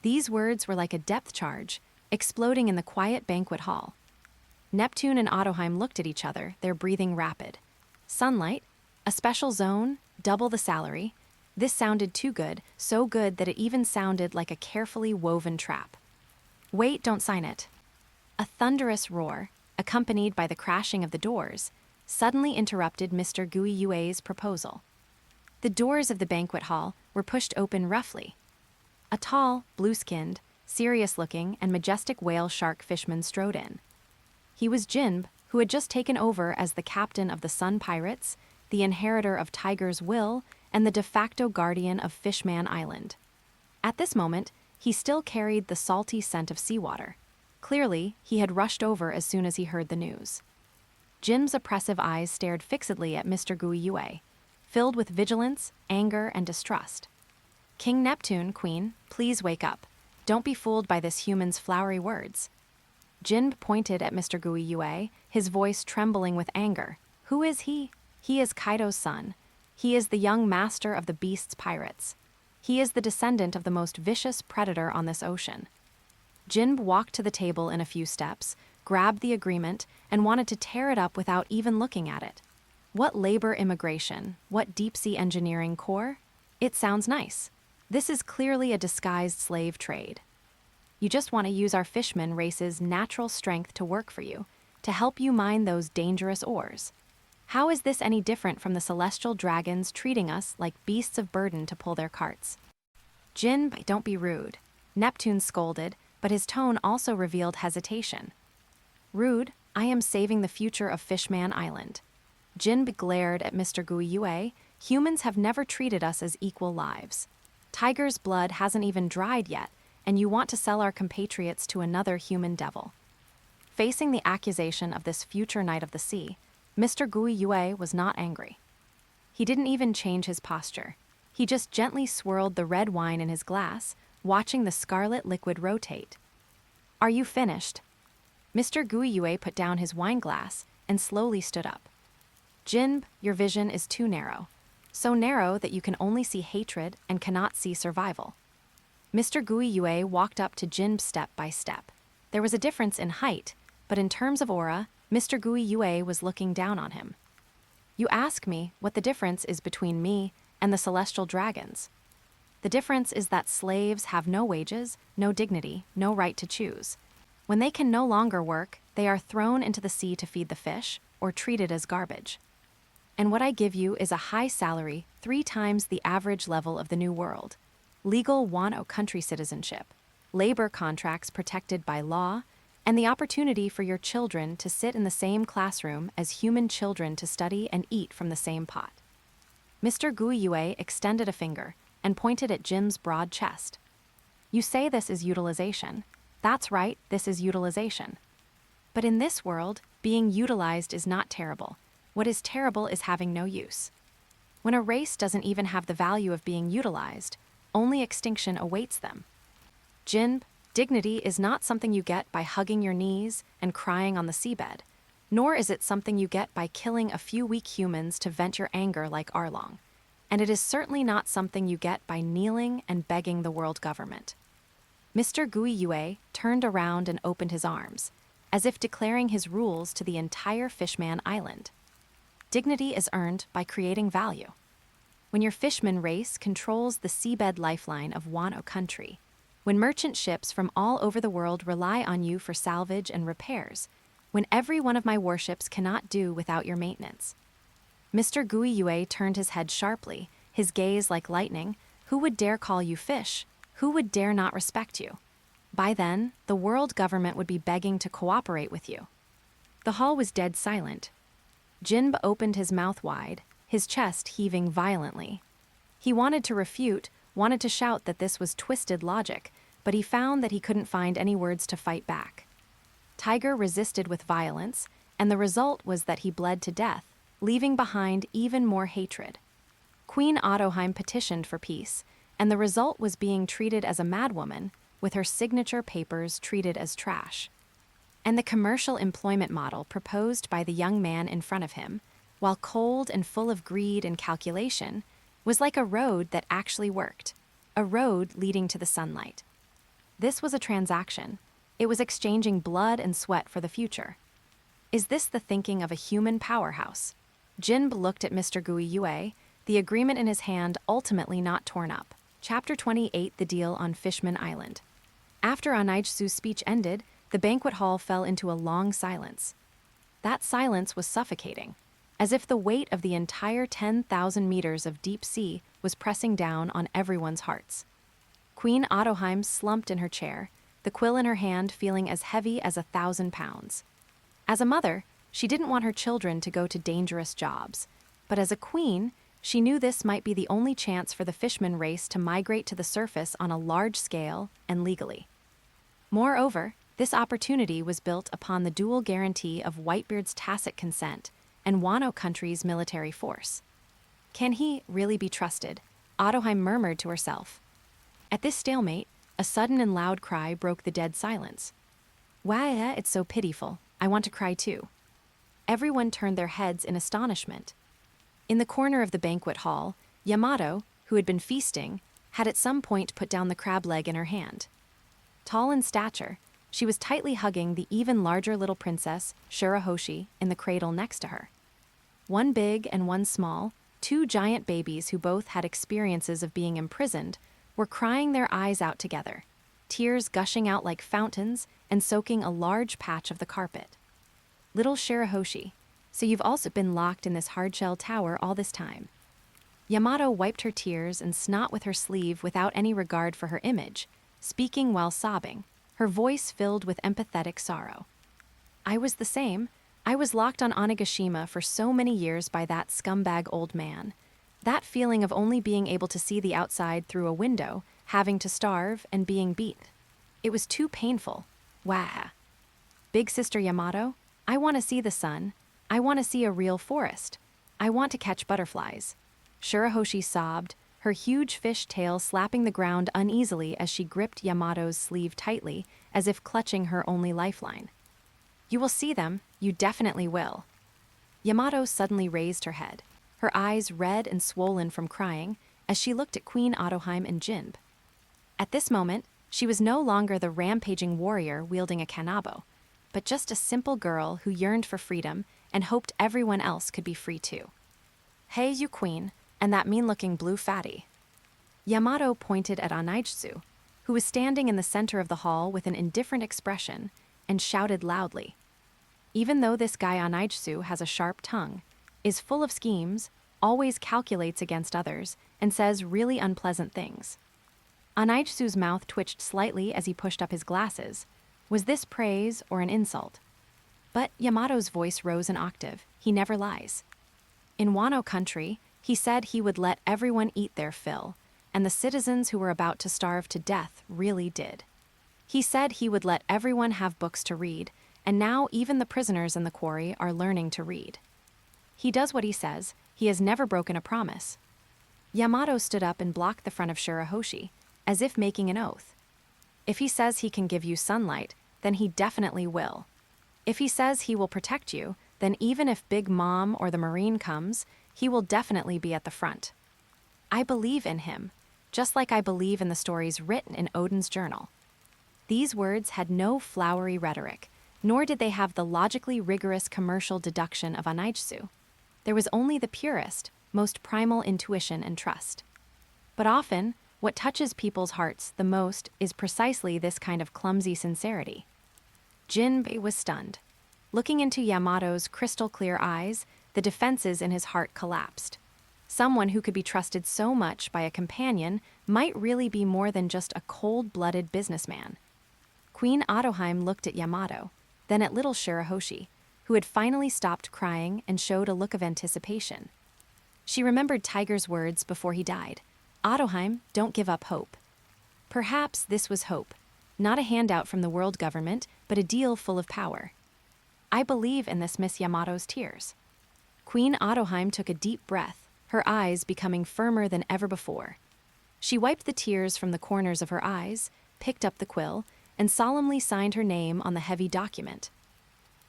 These words were like a depth charge, exploding in the quiet banquet hall. Neptune and Ottoheim looked at each other, their breathing rapid. Sunlight, a special zone, double the salary. This sounded too good, so good that it even sounded like a carefully woven trap. Wait, don't sign it. A thunderous roar, accompanied by the crashing of the doors, suddenly interrupted Mr. Guiyue's proposal. The doors of the banquet hall were pushed open roughly. A tall, blue-skinned, serious-looking, and majestic whale shark fishman strode in. He was Jinb, who had just taken over as the captain of the Sun Pirates, the inheritor of Tiger's Will, and the de facto guardian of Fishman Island. At this moment, he still carried the salty scent of seawater. Clearly, he had rushed over as soon as he heard the news. Jinb's oppressive eyes stared fixedly at Mr. Guiyue, filled with vigilance, anger, and distrust. King Neptune, Queen, please wake up. Don't be fooled by this human's flowery words. Jinb pointed at Mr. Guiyue, his voice trembling with anger. Who is he? He is Kaido's son. He is the young master of the beast's pirates. He is the descendant of the most vicious predator on this ocean. Jinb walked to the table in a few steps, grabbed the agreement, and wanted to tear it up without even looking at it. What labor immigration? What deep-sea engineering core? It sounds nice. This is clearly a disguised slave trade. You just want to use our fishman race's natural strength to work for you, to help you mine those dangerous ores. How is this any different from the celestial dragons treating us like beasts of burden to pull their carts? Jinb, don't be rude. Neptune scolded, but his tone also revealed hesitation. Rude, I am saving the future of Fishman Island. Jinb glared at Mr. Guiyue. Humans have never treated us as equal lives. Tiger's blood hasn't even dried yet, and you want to sell our compatriots to another human devil. Facing the accusation of this future knight of the sea, Mr. Guiyue was not angry. He didn't even change his posture. He just gently swirled the red wine in his glass, watching the scarlet liquid rotate. Are you finished? Mr. Guiyue put down his wine glass and slowly stood up. Jinb, your vision is too narrow. So narrow that you can only see hatred and cannot see survival. Mr. Guiyue walked up to Jinb step by step. There was a difference in height, but in terms of aura, Mr. Guiyue was looking down on him. You ask me what the difference is between me and the celestial dragons. The difference is that slaves have no wages, no dignity, no right to choose. When they can no longer work, they are thrown into the sea to feed the fish or treated as garbage. And what I give you is a high salary, 3 times the average level of the New World, legal Wano Country citizenship, labor contracts protected by law, and the opportunity for your children to sit in the same classroom as human children to study and eat from the same pot. Mr. Guiyue extended a finger and pointed at Jin's broad chest. You say this is utilization. That's right, this is utilization. But in this world, being utilized is not terrible. What is terrible is having no use. When a race doesn't even have the value of being utilized, only extinction awaits them. Jin, dignity is not something you get by hugging your knees and crying on the seabed, nor is it something you get by killing a few weak humans to vent your anger like Arlong. And it is certainly not something you get by kneeling and begging the world government. Mr. Guiyue turned around and opened his arms, as if declaring his rules to the entire Fishman Island. Dignity is earned by creating value. When your fishman race controls the seabed lifeline of Wano Country, when merchant ships from all over the world rely on you for salvage and repairs, when every one of my warships cannot do without your maintenance. Mr. Guiyue turned his head sharply, his gaze like lightning. Who would dare call you fish? Who would dare not respect you? By then, the world government would be begging to cooperate with you. The hall was dead silent. Jinb opened his mouth wide, his chest heaving violently. He wanted to refute, wanted to shout that this was twisted logic, but he found that he couldn't find any words to fight back. Tiger resisted with violence, and the result was that he bled to death, leaving behind even more hatred. Queen Ottoheim petitioned for peace, and the result was being treated as a madwoman, with her signature papers treated as trash. and the commercial employment model proposed by the young man in front of him, while cold and full of greed and calculation, was like a road that actually worked, a road leading to the sunlight. This was a transaction. It was exchanging blood and sweat for the future. Is this the thinking of a human powerhouse? Jinbe looked at Mr. Guiyue, the agreement in his hand ultimately not torn up. Chapter 28, The Deal on Fishman Island. After Anaijsu's speech ended, the banquet hall fell into a long silence. That silence was suffocating, as if the weight of the entire 10,000 meters of deep sea was pressing down on everyone's hearts. Queen Ottoheim slumped in her chair, the quill in her hand feeling as heavy as 1,000 pounds. As a mother, she didn't want her children to go to dangerous jobs, but as a queen, she knew this might be the only chance for the Fishman race to migrate to the surface on a large scale and legally. Moreover, this opportunity was built upon the dual guarantee of Whitebeard's tacit consent and Wano Country's military force. Can he really be trusted? Ottoheim murmured to herself. At this stalemate, a sudden and loud cry broke the dead silence. Wah, it's so pitiful. I want to cry too. Everyone turned their heads in astonishment. In the corner of the banquet hall, Yamato, who had been feasting, had at some point put down the crab leg in her hand. Tall in stature, she was tightly hugging the even larger little princess, Shirahoshi, in the cradle next to her. One big and one small, two giant babies who both had experiences of being imprisoned, were crying their eyes out together, tears gushing out like fountains and soaking a large patch of the carpet. Little Shirahoshi, so you've also been locked in this hardshell tower all this time. Yamato wiped her tears and snot with her sleeve without any regard for her image, speaking while sobbing, her voice filled with empathetic sorrow. I was the same. I was locked on Onigashima for so many years by that scumbag old man. That feeling of only being able to see the outside through a window, having to starve, and being beat. It was too painful. Wah. Big sister Yamato, I want to see the sun. I want to see a real forest. I want to catch butterflies. Shirahoshi sobbed, her huge fish tail slapping the ground uneasily as she gripped Yamato's sleeve tightly, as if clutching her only lifeline. You will see them, you definitely will. Yamato suddenly raised her head, her eyes red and swollen from crying, as she looked at Queen Ottoheim and Jinbe. At this moment, she was no longer the rampaging warrior wielding a kanabo, but just a simple girl who yearned for freedom and hoped everyone else could be free too. Hey, you queen, and that mean-looking blue fatty. Yamato pointed at Anaijsu, who was standing in the center of the hall with an indifferent expression, and shouted loudly. Even though this guy Anaijsu has a sharp tongue, is full of schemes, always calculates against others, and says really unpleasant things. Anaijsu's mouth twitched slightly as he pushed up his glasses. Was this praise or an insult? But Yamato's voice rose an octave. He never lies. In Wano Country, he said he would let everyone eat their fill, and the citizens who were about to starve to death really did. He said he would let everyone have books to read, and now even the prisoners in the quarry are learning to read. He does what he says. He has never broken a promise. Yamato stood up and blocked the front of Shirahoshi, as if making an oath. If he says he can give you sunlight, then he definitely will. If he says he will protect you, then even if Big Mom or the Marine comes, he will definitely be at the front. I believe in him, just like I believe in the stories written in Odin's journal. These words had no flowery rhetoric, nor did they have the logically rigorous commercial deduction of Anaijsu. There was only the purest, most primal intuition and trust. But often, what touches people's hearts the most is precisely this kind of clumsy sincerity. Jinbe was stunned. Looking into Yamato's crystal-clear eyes, the defenses in his heart collapsed. Someone who could be trusted so much by a companion might really be more than just a cold-blooded businessman. Queen Ottoheim looked at Yamato, then at little Shirahoshi, who had finally stopped crying and showed a look of anticipation. She remembered Tiger's words before he died. Ottoheim, don't give up hope. Perhaps this was hope, not a handout from the world government, but a deal full of power. I believe in this, Miss Yamato's tears. Queen Ottoheim took a deep breath, her eyes becoming firmer than ever before. She wiped the tears from the corners of her eyes, picked up the quill, and solemnly signed her name on the heavy document.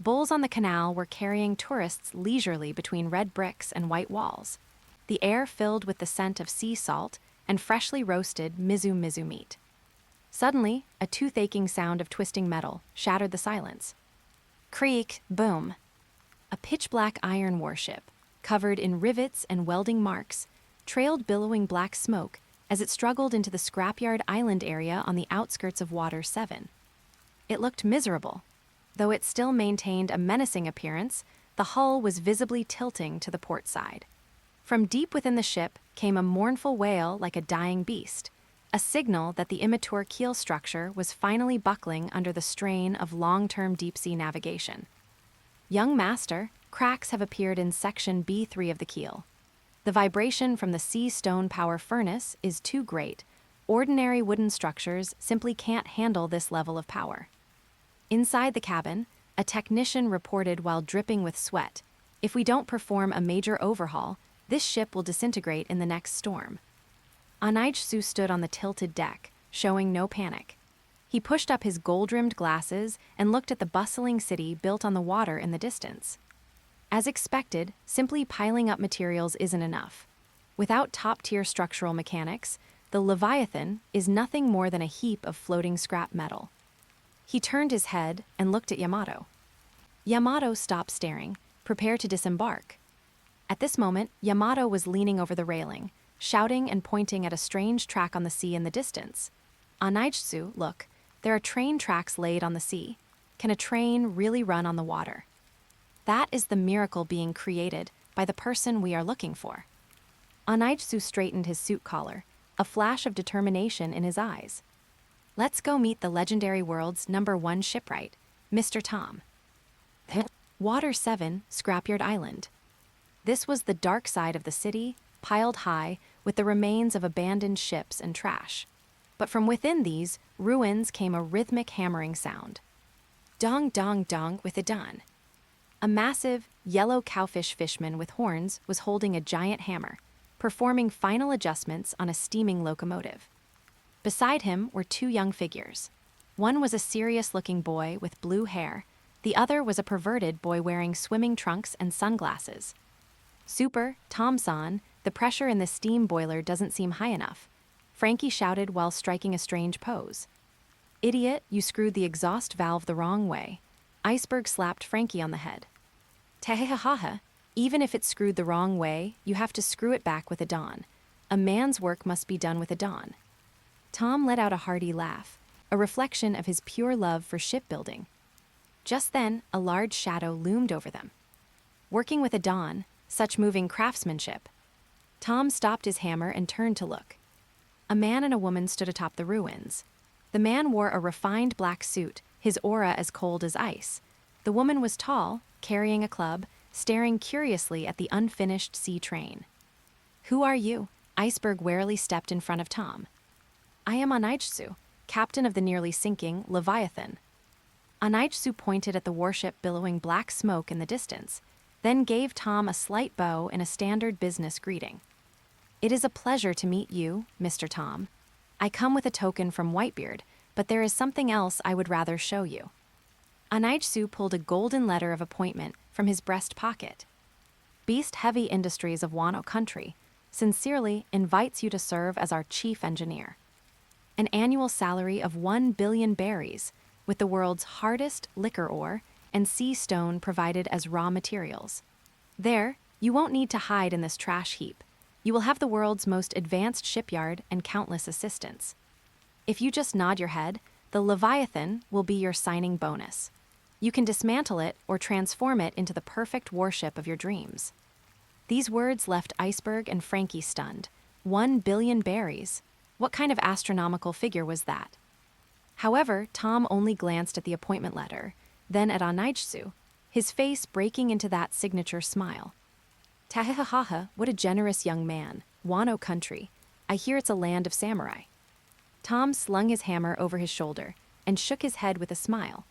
Bulls on the canal were carrying tourists leisurely between red bricks and white walls, the air filled with the scent of sea salt and freshly roasted mizu meat. Suddenly, a tooth-aching sound of twisting metal shattered the silence. Creak, boom. A pitch-black iron warship, covered in rivets and welding marks, trailed billowing black smoke as it struggled into the scrapyard island area on the outskirts of Water 7. It looked miserable. Though it still maintained a menacing appearance, the hull was visibly tilting to the port side. From deep within the ship came a mournful wail like a dying beast, a signal that the immature keel structure was finally buckling under the strain of long-term deep-sea navigation. Young master, cracks have appeared in section B3 of the keel. The vibration from the sea stone power furnace is too great. Ordinary wooden structures simply can't handle this level of power. Inside the cabin, a technician reported while dripping with sweat, "If we don't perform a major overhaul, this ship will disintegrate in the next storm." Anaijsu stood on the tilted deck, showing no panic. He pushed up his gold-rimmed glasses and looked at the bustling city built on the water in the distance. As expected, simply piling up materials isn't enough. Without top-tier structural mechanics, the Leviathan is nothing more than a heap of floating scrap metal. He turned his head and looked at Yamato. Yamato stopped staring, prepared to disembark. At this moment, Yamato was leaning over the railing, shouting and pointing at a strange track on the sea in the distance. Anaijsu, look, there are train tracks laid on the sea. Can a train really run on the water? That is the miracle being created by the person we are looking for. Anaijsu straightened his suit collar, a flash of determination in his eyes. Let's go meet the legendary world's #1 shipwright, Mr. Tom. Water 7, Scrapyard Island. This was the dark side of the city, piled high with the remains of abandoned ships and trash. But from within these ruins came a rhythmic hammering sound. Dong dong dong with a don. A massive, yellow cowfish fishman with horns was holding a giant hammer, performing final adjustments on a steaming locomotive. Beside him were two young figures. One was a serious-looking boy with blue hair. The other was a perverted boy wearing swimming trunks and sunglasses. Super, Tom-san, the pressure in the steam boiler doesn't seem high enough, Frankie shouted while striking a strange pose. Idiot, you screwed the exhaust valve the wrong way. Iceberg slapped Frankie on the head. Tehehaha, even if it's screwed the wrong way, you have to screw it back with a don. A man's work must be done with a don. Tom let out a hearty laugh, a reflection of his pure love for shipbuilding. Just then, a large shadow loomed over them. Working with a don, such moving craftsmanship. Tom stopped his hammer and turned to look. A man and a woman stood atop the ruins. The man wore a refined black suit, his aura as cold as ice. The woman was tall, carrying a club, staring curiously at the unfinished sea train. Who are you? Iceberg warily stepped in front of Tom. I am Anaijsu, captain of the nearly sinking Leviathan. Anaijsu pointed at the warship billowing black smoke in the distance, then gave Tom a slight bow in a standard business greeting. It is a pleasure to meet you, Mr. Tom. I come with a token from Whitebeard, but there is something else I would rather show you. Anaijsu pulled a golden letter of appointment from his breast pocket. Beast Heavy Industries of Wano Country sincerely invites you to serve as our chief engineer. An annual salary of 1 billion berries, with the world's hardest liquor ore and sea stone provided as raw materials. There, you won't need to hide in this trash heap. You will have the world's most advanced shipyard and countless assistants. If you just nod your head, the Leviathan will be your signing bonus. You can dismantle it or transform it into the perfect warship of your dreams. These words left Iceberg and Frankie stunned. 1 billion berries. What kind of astronomical figure was that? However, Tom only glanced at the appointment letter, then at Anaijsu, his face breaking into that signature smile. Tahehaha, what a generous young man. Wano Country. I hear it's a land of samurai. Tom slung his hammer over his shoulder and shook his head with a smile.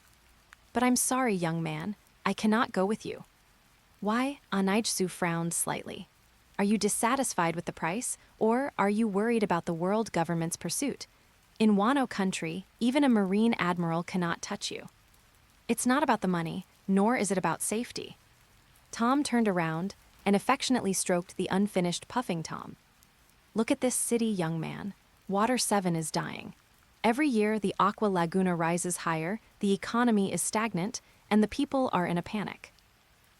But I'm sorry, young man. I cannot go with you. Why? Anaijsu frowned slightly. Are you dissatisfied with the price, or are you worried about the world government's pursuit? In Wano Country, even a marine admiral cannot touch you. It's not about the money. nor is it about safety. Tom turned around and affectionately stroked the unfinished puffing Tom. Look at this city, young man. Water 7 is dying. Every year, the Aqua Laguna rises higher, the economy is stagnant, and the people are in a panic.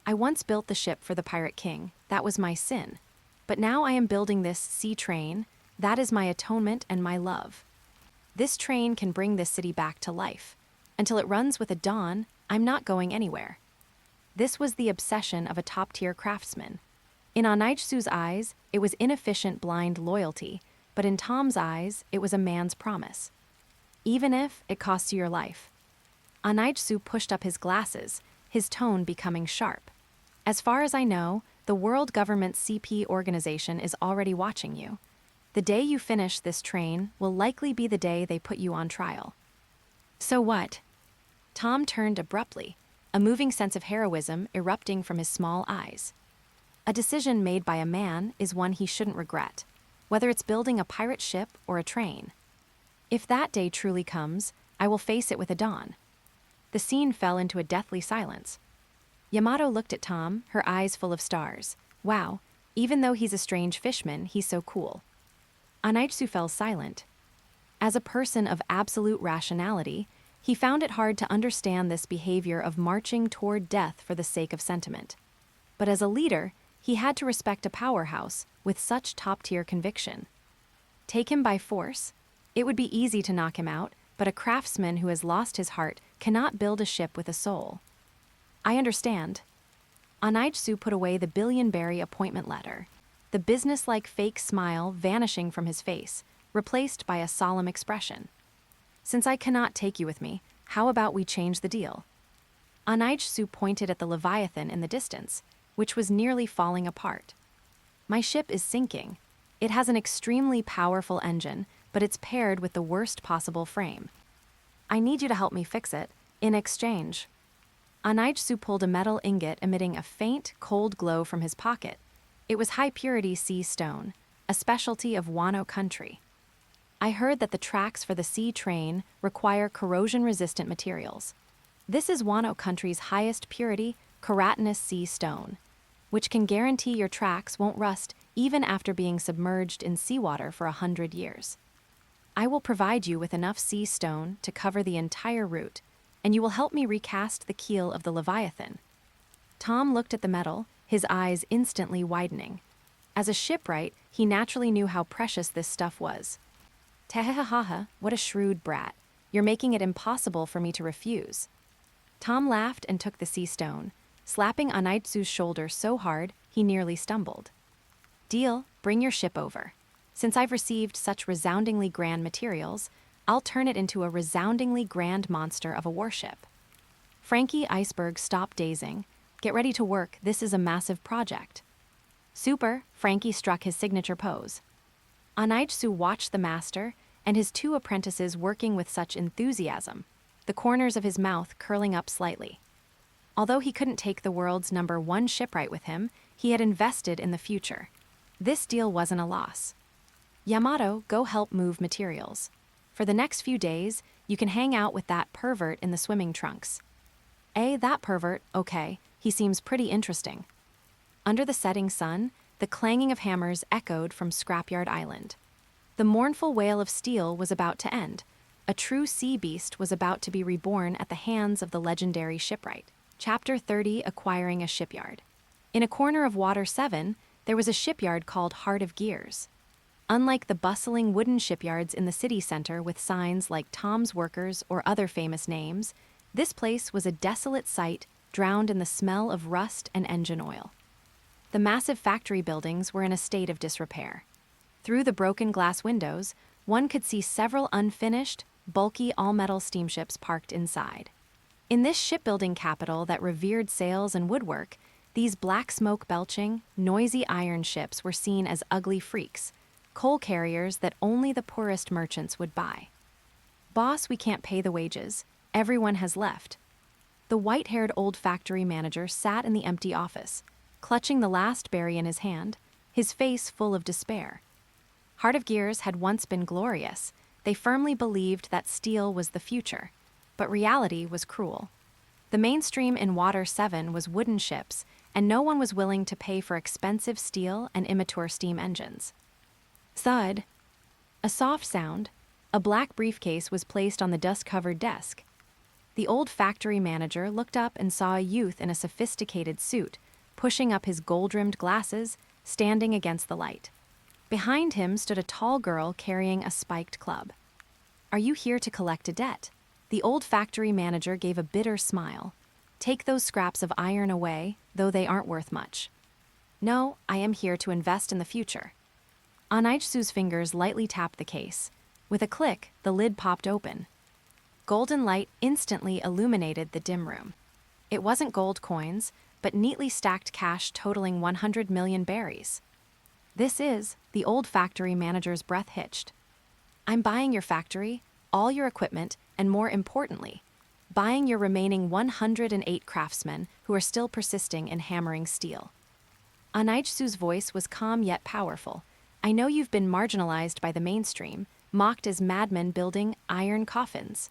I once built the ship for the Pirate King. That was my sin. But now I am building this sea train. That is my atonement and my love. This train can bring this city back to life. Until it runs with a dawn, I'm not going anywhere. This was the obsession of a top-tier craftsman. In Anaijsu's eyes, it was inefficient, blind loyalty, but in Tom's eyes, it was a man's promise. Even if it costs you your life. Anaijsu pushed up his glasses, his tone becoming sharp. As far as I know, the world government's CP organization is already watching you. The day you finish this train will likely be the day they put you on trial. So what? Tom turned abruptly, a moving sense of heroism erupting from his small eyes. A decision made by a man is one he shouldn't regret, whether it's building a pirate ship or a train. If that day truly comes, I will face it with a dawn. The scene fell into a deathly silence. Yamato looked at Tom, her eyes full of stars. Wow, even though he's a strange fishman, he's so cool. Anaijsu fell silent. As a person of absolute rationality, he found it hard to understand this behavior of marching toward death for the sake of sentiment. But as a leader, he had to respect a powerhouse with such top-tier conviction. Take him by force? It would be easy to knock him out, but a craftsman who has lost his heart cannot build a ship with a soul. I understand. Anaijsu put away the billion-berry appointment letter, the business-like fake smile vanishing from his face, replaced by a solemn expression. Since I cannot take you with me, how about we change the deal? Anaijsu pointed at the Leviathan in the distance, which was nearly falling apart. My ship is sinking. It has an extremely powerful engine, but it's paired with the worst possible frame. I need you to help me fix it. In exchange. Anaijsu pulled a metal ingot emitting a faint, cold glow from his pocket. It was high-purity sea stone, a specialty of Wano Country. I heard that the tracks for the sea train require corrosion-resistant materials. This is Wano Country's highest purity, keratinous sea stone, which can guarantee your tracks won't rust even after being submerged in seawater for 100 years. I will provide you with enough sea stone to cover the entire route, and you will help me recast the keel of the Leviathan. Tom looked at the metal, his eyes instantly widening. As a shipwright, he naturally knew how precious this stuff was. Tehehaha, what a shrewd brat. You're making it impossible for me to refuse. Tom laughed and took the sea stone, slapping Anaijsu's shoulder so hard he nearly stumbled. Deal, bring your ship over. Since I've received such resoundingly grand materials, I'll turn it into a resoundingly grand monster of a warship. Frankie Iceberg stopped dazing. Get ready to work, this is a massive project. Super, Frankie struck his signature pose. Anaijsu watched the master and his two apprentices working with such enthusiasm, the corners of his mouth curling up slightly. Although he couldn't take the world's #1 shipwright with him, he had invested in the future. This deal wasn't a loss. Yamato, go help move materials. For the next few days, you can hang out with that pervert in the swimming trunks. That pervert, okay, he seems pretty interesting. Under the setting sun, the clanging of hammers echoed from Scrapyard Island. The mournful wail of steel was about to end. A true sea beast was about to be reborn at the hands of the legendary Shipwright. Chapter 30, Acquiring a Shipyard. In a corner of Water 7, there was a shipyard called Heart of Gears. Unlike the bustling wooden shipyards in the city center with signs like Tom's Workers or other famous names, this place was a desolate site drowned in the smell of rust and engine oil. The massive factory buildings were in a state of disrepair. Through the broken glass windows, one could see several unfinished, bulky all-metal steamships parked inside. In this shipbuilding capital that revered sails and woodwork, these black smoke-belching, noisy iron ships were seen as ugly freaks, coal carriers that only the poorest merchants would buy. Boss, we can't pay the wages. Everyone has left. The white-haired old factory manager sat in the empty office, clutching the last berry in his hand, his face full of despair. Heart of Gears had once been glorious. They firmly believed that steel was the future, but reality was cruel. The mainstream in Water 7 was wooden ships, and no one was willing to pay for expensive steel and immature steam engines. Thud. A soft sound. A black briefcase was placed on the dust-covered desk. The old factory manager looked up and saw a youth in a sophisticated suit, pushing up his gold-rimmed glasses, standing against the light. Behind him stood a tall girl carrying a spiked club. "Are you here to collect a debt?" The old factory manager gave a bitter smile. "Take those scraps of iron away, though they aren't worth much." "No, I am here to invest in the future." Anaitsu's fingers lightly tapped the case. With a click, the lid popped open. Golden light instantly illuminated the dim room. It wasn't gold coins, but neatly stacked cash totaling 100 million berries. "This is," the old factory manager's breath hitched. "I'm buying your factory, all your equipment, and more importantly, buying your remaining 108 craftsmen who are still persisting in hammering steel." Anaitsu's voice was calm yet powerful. "I know you've been marginalized by the mainstream, mocked as madmen building iron coffins.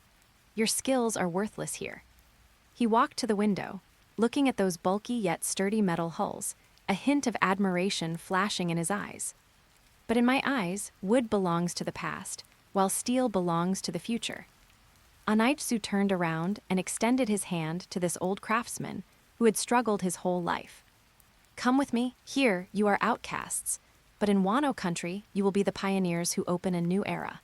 Your skills are worthless here." He walked to the window, looking at those bulky yet sturdy metal hulls, a hint of admiration flashing in his eyes. "But in my eyes, wood belongs to the past, while steel belongs to the future." Anaitsu turned around and extended his hand to this old craftsman who had struggled his whole life. "Come with me. Here, you are outcasts, but in Wano Country, you will be the pioneers who open a new era."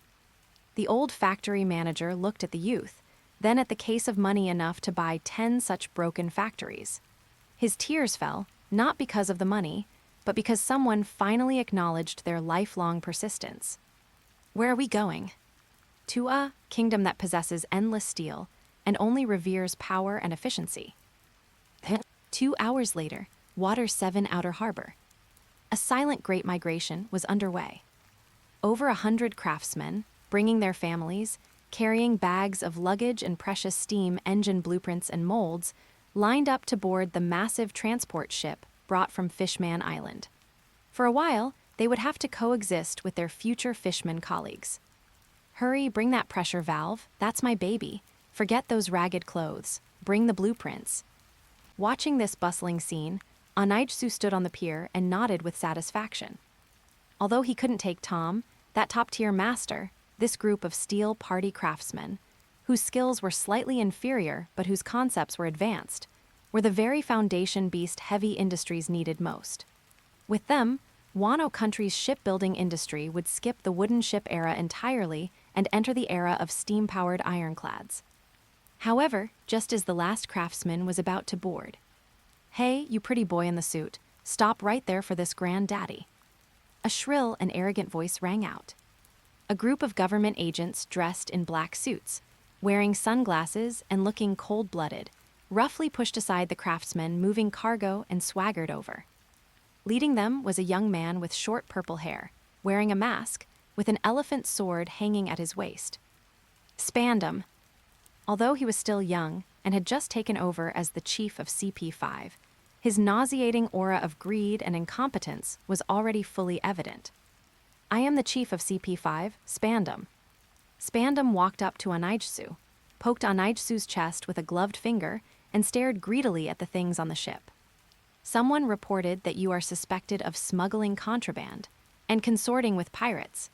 The old factory manager looked at the youth, then at the case of money enough to buy 10 such broken factories. His tears fell, not because of the money, but because someone finally acknowledged their lifelong persistence. "Where are we going?" "To a kingdom that possesses endless steel and only reveres power and efficiency." 2 hours later, Water 7 Outer Harbor. A silent Great Migration was underway. Over 100 craftsmen, bringing their families, carrying bags of luggage and precious steam engine blueprints and molds, lined up to board the massive transport ship brought from Fishman Island. For a while, they would have to coexist with their future Fishman colleagues. "Hurry, bring that pressure valve. That's my baby. Forget those ragged clothes. Bring the blueprints." Watching this bustling scene, Anaitsu stood on the pier and nodded with satisfaction. Although he couldn't take Tom, that top-tier master, this group of steel party craftsmen, whose skills were slightly inferior but whose concepts were advanced, were the very foundation beast heavy industries needed most. With them, Wano Country's shipbuilding industry would skip the wooden ship era entirely and enter the era of steam-powered ironclads. However, just as the last craftsman was about to board, "Hey, you pretty boy in the suit, stop right there for this granddaddy." A shrill and arrogant voice rang out. A group of government agents dressed in black suits, wearing sunglasses and looking cold-blooded, roughly pushed aside the craftsmen moving cargo and swaggered over. Leading them was a young man with short purple hair, wearing a mask, with an elephant sword hanging at his waist. Spandam. Although he was still young and had just taken over as the chief of CP5, his nauseating aura of greed and incompetence was already fully evident. "I am the chief of CP5, Spandam." Spandam walked up to Anaitsu, poked Anaitsu's chest with a gloved finger, and stared greedily at the things on the ship. "Someone reported that you are suspected of smuggling contraband and consorting with pirates.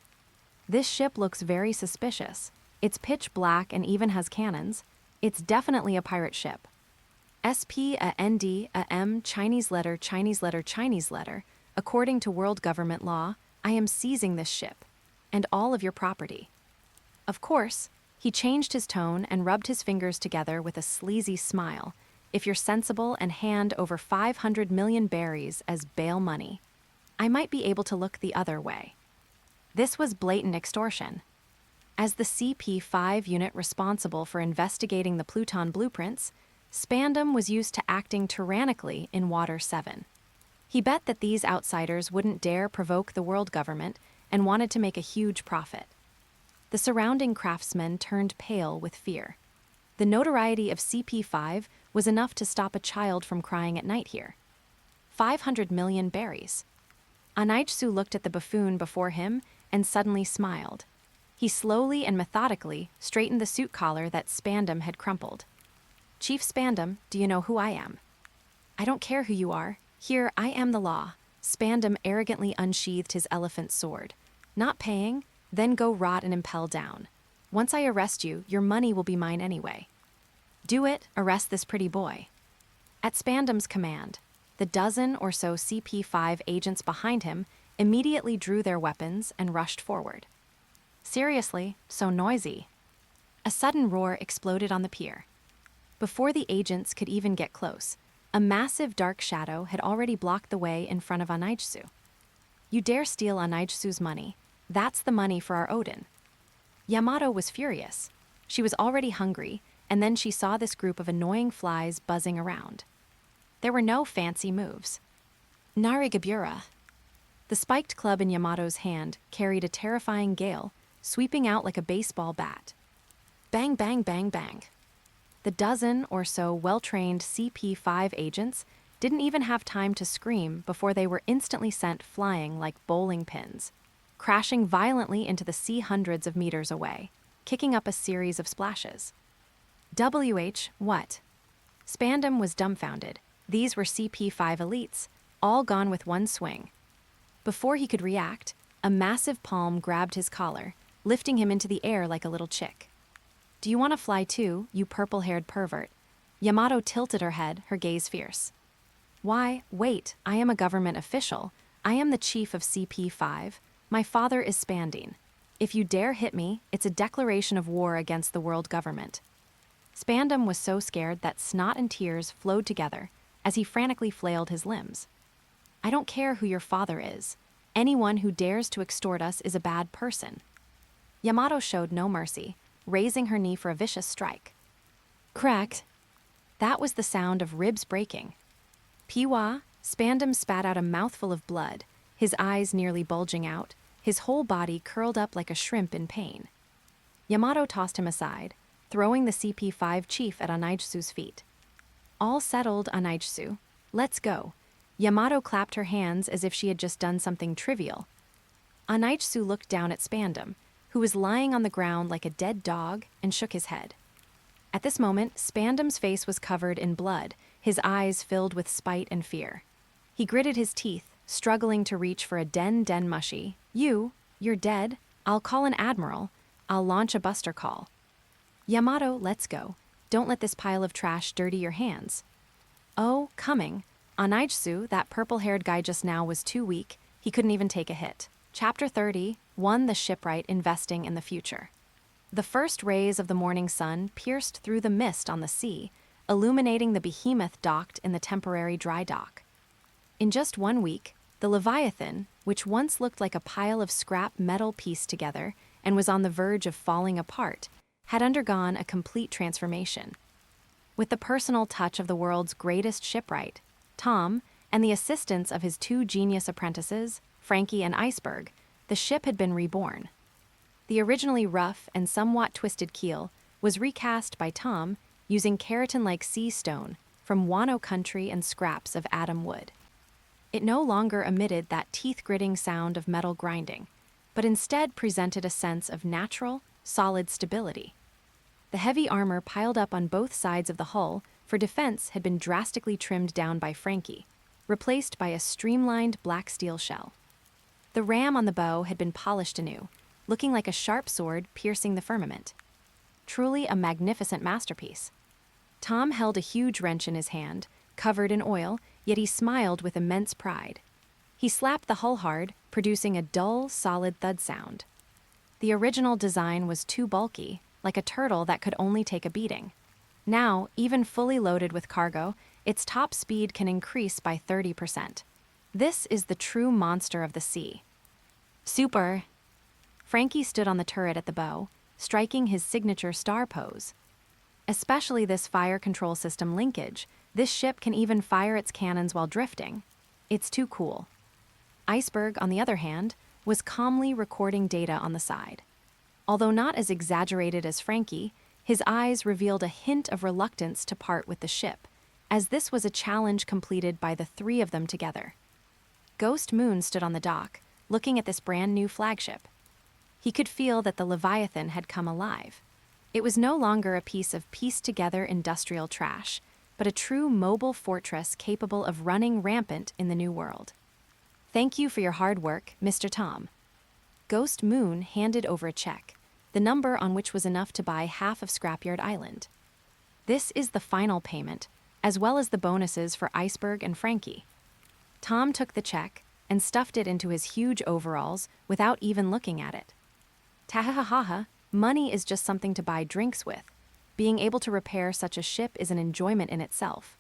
This ship looks very suspicious. It's pitch black and even has cannons. It's definitely a pirate ship. SP-a-ND-a-M Chinese letter Chinese letter Chinese letter. According to world government law, I am seizing this ship and all of your property." Of course, he changed his tone and rubbed his fingers together with a sleazy smile. "If you're sensible and hand over 500 million berries as bail money, I might be able to look the other way." This was blatant extortion. As the CP5 unit responsible for investigating the Pluton blueprints, Spandam was used to acting tyrannically in Water 7. He bet that these outsiders wouldn't dare provoke the world government and wanted to make a huge profit. The surrounding craftsmen turned pale with fear. The notoriety of CP5 was enough to stop a child from crying at night here. 500 million berries. Anaitsu looked at the buffoon before him and suddenly smiled. He slowly and methodically straightened the suit collar that Spandam had crumpled. Chief Spandam, do you know who I am? I don't care who you are. Here, I am the law. Spandam arrogantly unsheathed his elephant sword. Not paying? Then go rot and impel down. Once I arrest you, your money will be mine anyway. Do it, arrest this pretty boy. At Spandam's command, the dozen or so CP5 agents behind him immediately drew their weapons and rushed forward. Seriously, so noisy. A sudden roar exploded on the pier. Before the agents could even get close, a massive dark shadow had already blocked the way in front of Anaijsu. You dare steal Anaijsu's money. That's the money for our Odin. Yamato was furious. She was already hungry, and then she saw this group of annoying flies buzzing around. There were no fancy moves. Narigabura. The spiked club in Yamato's hand carried a terrifying gale, sweeping out like a baseball bat. Bang, bang, bang, bang. The dozen or so well-trained CP5 agents didn't even have time to scream before they were instantly sent flying like bowling pins, crashing violently into the sea hundreds of meters away, kicking up a series of splashes. What? Spandam was dumbfounded. These were CP5 elites, all gone with one swing. Before he could react, a massive palm grabbed his collar, lifting him into the air like a little chick. Do you want to fly too, you purple-haired pervert? Yamato tilted her head, her gaze fierce. Why, wait, I am a government official. I am the chief of CP5. My father is Spandine. If you dare hit me, it's a declaration of war against the world government. Spandam was so scared that snot and tears flowed together as he frantically flailed his limbs. I don't care who your father is. Anyone who dares to extort us is a bad person. Yamato showed no mercy, raising her knee for a vicious strike. Cracked. That was the sound of ribs breaking. Piwa, Spandam spat out a mouthful of blood, his eyes nearly bulging out, his whole body curled up like a shrimp in pain. Yamato tossed him aside, throwing the CP5 chief at Anaijsu's feet. All settled, Anaijsu. Let's go. Yamato clapped her hands as if she had just done something trivial. Anaijsu looked down at Spandam, who was lying on the ground like a dead dog, and shook his head. At this moment, Spandam's face was covered in blood, his eyes filled with spite and fear. He gritted his teeth, struggling to reach for a den mushy. You're dead. I'll call an admiral. I'll launch a buster call. Yamato, let's go. Don't let this pile of trash dirty your hands. Oh, coming. Anaijsu, that purple-haired guy just now, was too weak. He couldn't even take a hit. Chapter 30, the Shipwright investing in the future. The first rays of the morning sun pierced through the mist on the sea, illuminating the behemoth docked in the temporary dry dock. In just 1 week, the Leviathan, which once looked like a pile of scrap metal pieced together and was on the verge of falling apart, had undergone a complete transformation. With the personal touch of the world's greatest shipwright, Tom, and the assistance of his 2 genius apprentices, Frankie and Iceberg, the ship had been reborn. The originally rough and somewhat twisted keel was recast by Tom using keratin-like sea stone from Wano Country and scraps of atom wood. It no longer emitted that teeth-gritting sound of metal grinding, but instead presented a sense of natural, solid stability. The heavy armor piled up on both sides of the hull for defense had been drastically trimmed down by Frankie, replaced by a streamlined black steel shell. The ram on the bow had been polished anew, looking like a sharp sword piercing the firmament. Truly a magnificent masterpiece. Tom held a huge wrench in his hand, covered in oil, yet he smiled with immense pride. He slapped the hull hard, producing a dull, solid thud sound. The original design was too bulky, like a turtle that could only take a beating. Now, even fully loaded with cargo, its top speed can increase by 30%. This is the true monster of the sea. Super! Frankie stood on the turret at the bow, striking his signature star pose. Especially this fire control system linkage, this ship can even fire its cannons while drifting. It's too cool. Iceberg, on the other hand, was calmly recording data on the side. Although not as exaggerated as Frankie, his eyes revealed a hint of reluctance to part with the ship, as this was a challenge completed by the 3 of them together. Ghost Moon stood on the dock, looking at this brand new flagship. He could feel that the Leviathan had come alive. It was no longer a piece of pieced-together industrial trash, but a true mobile fortress capable of running rampant in the new world. Thank you for your hard work, Mr. Tom. Ghost Moon handed over a check, the number on which was enough to buy half of Scrapyard Island. This is the final payment, as well as the bonuses for Iceberg and Frankie. Tom took the check and stuffed it into his huge overalls without even looking at it. Tahahaha, money is just something to buy drinks with. Being able to repair such a ship is an enjoyment in itself.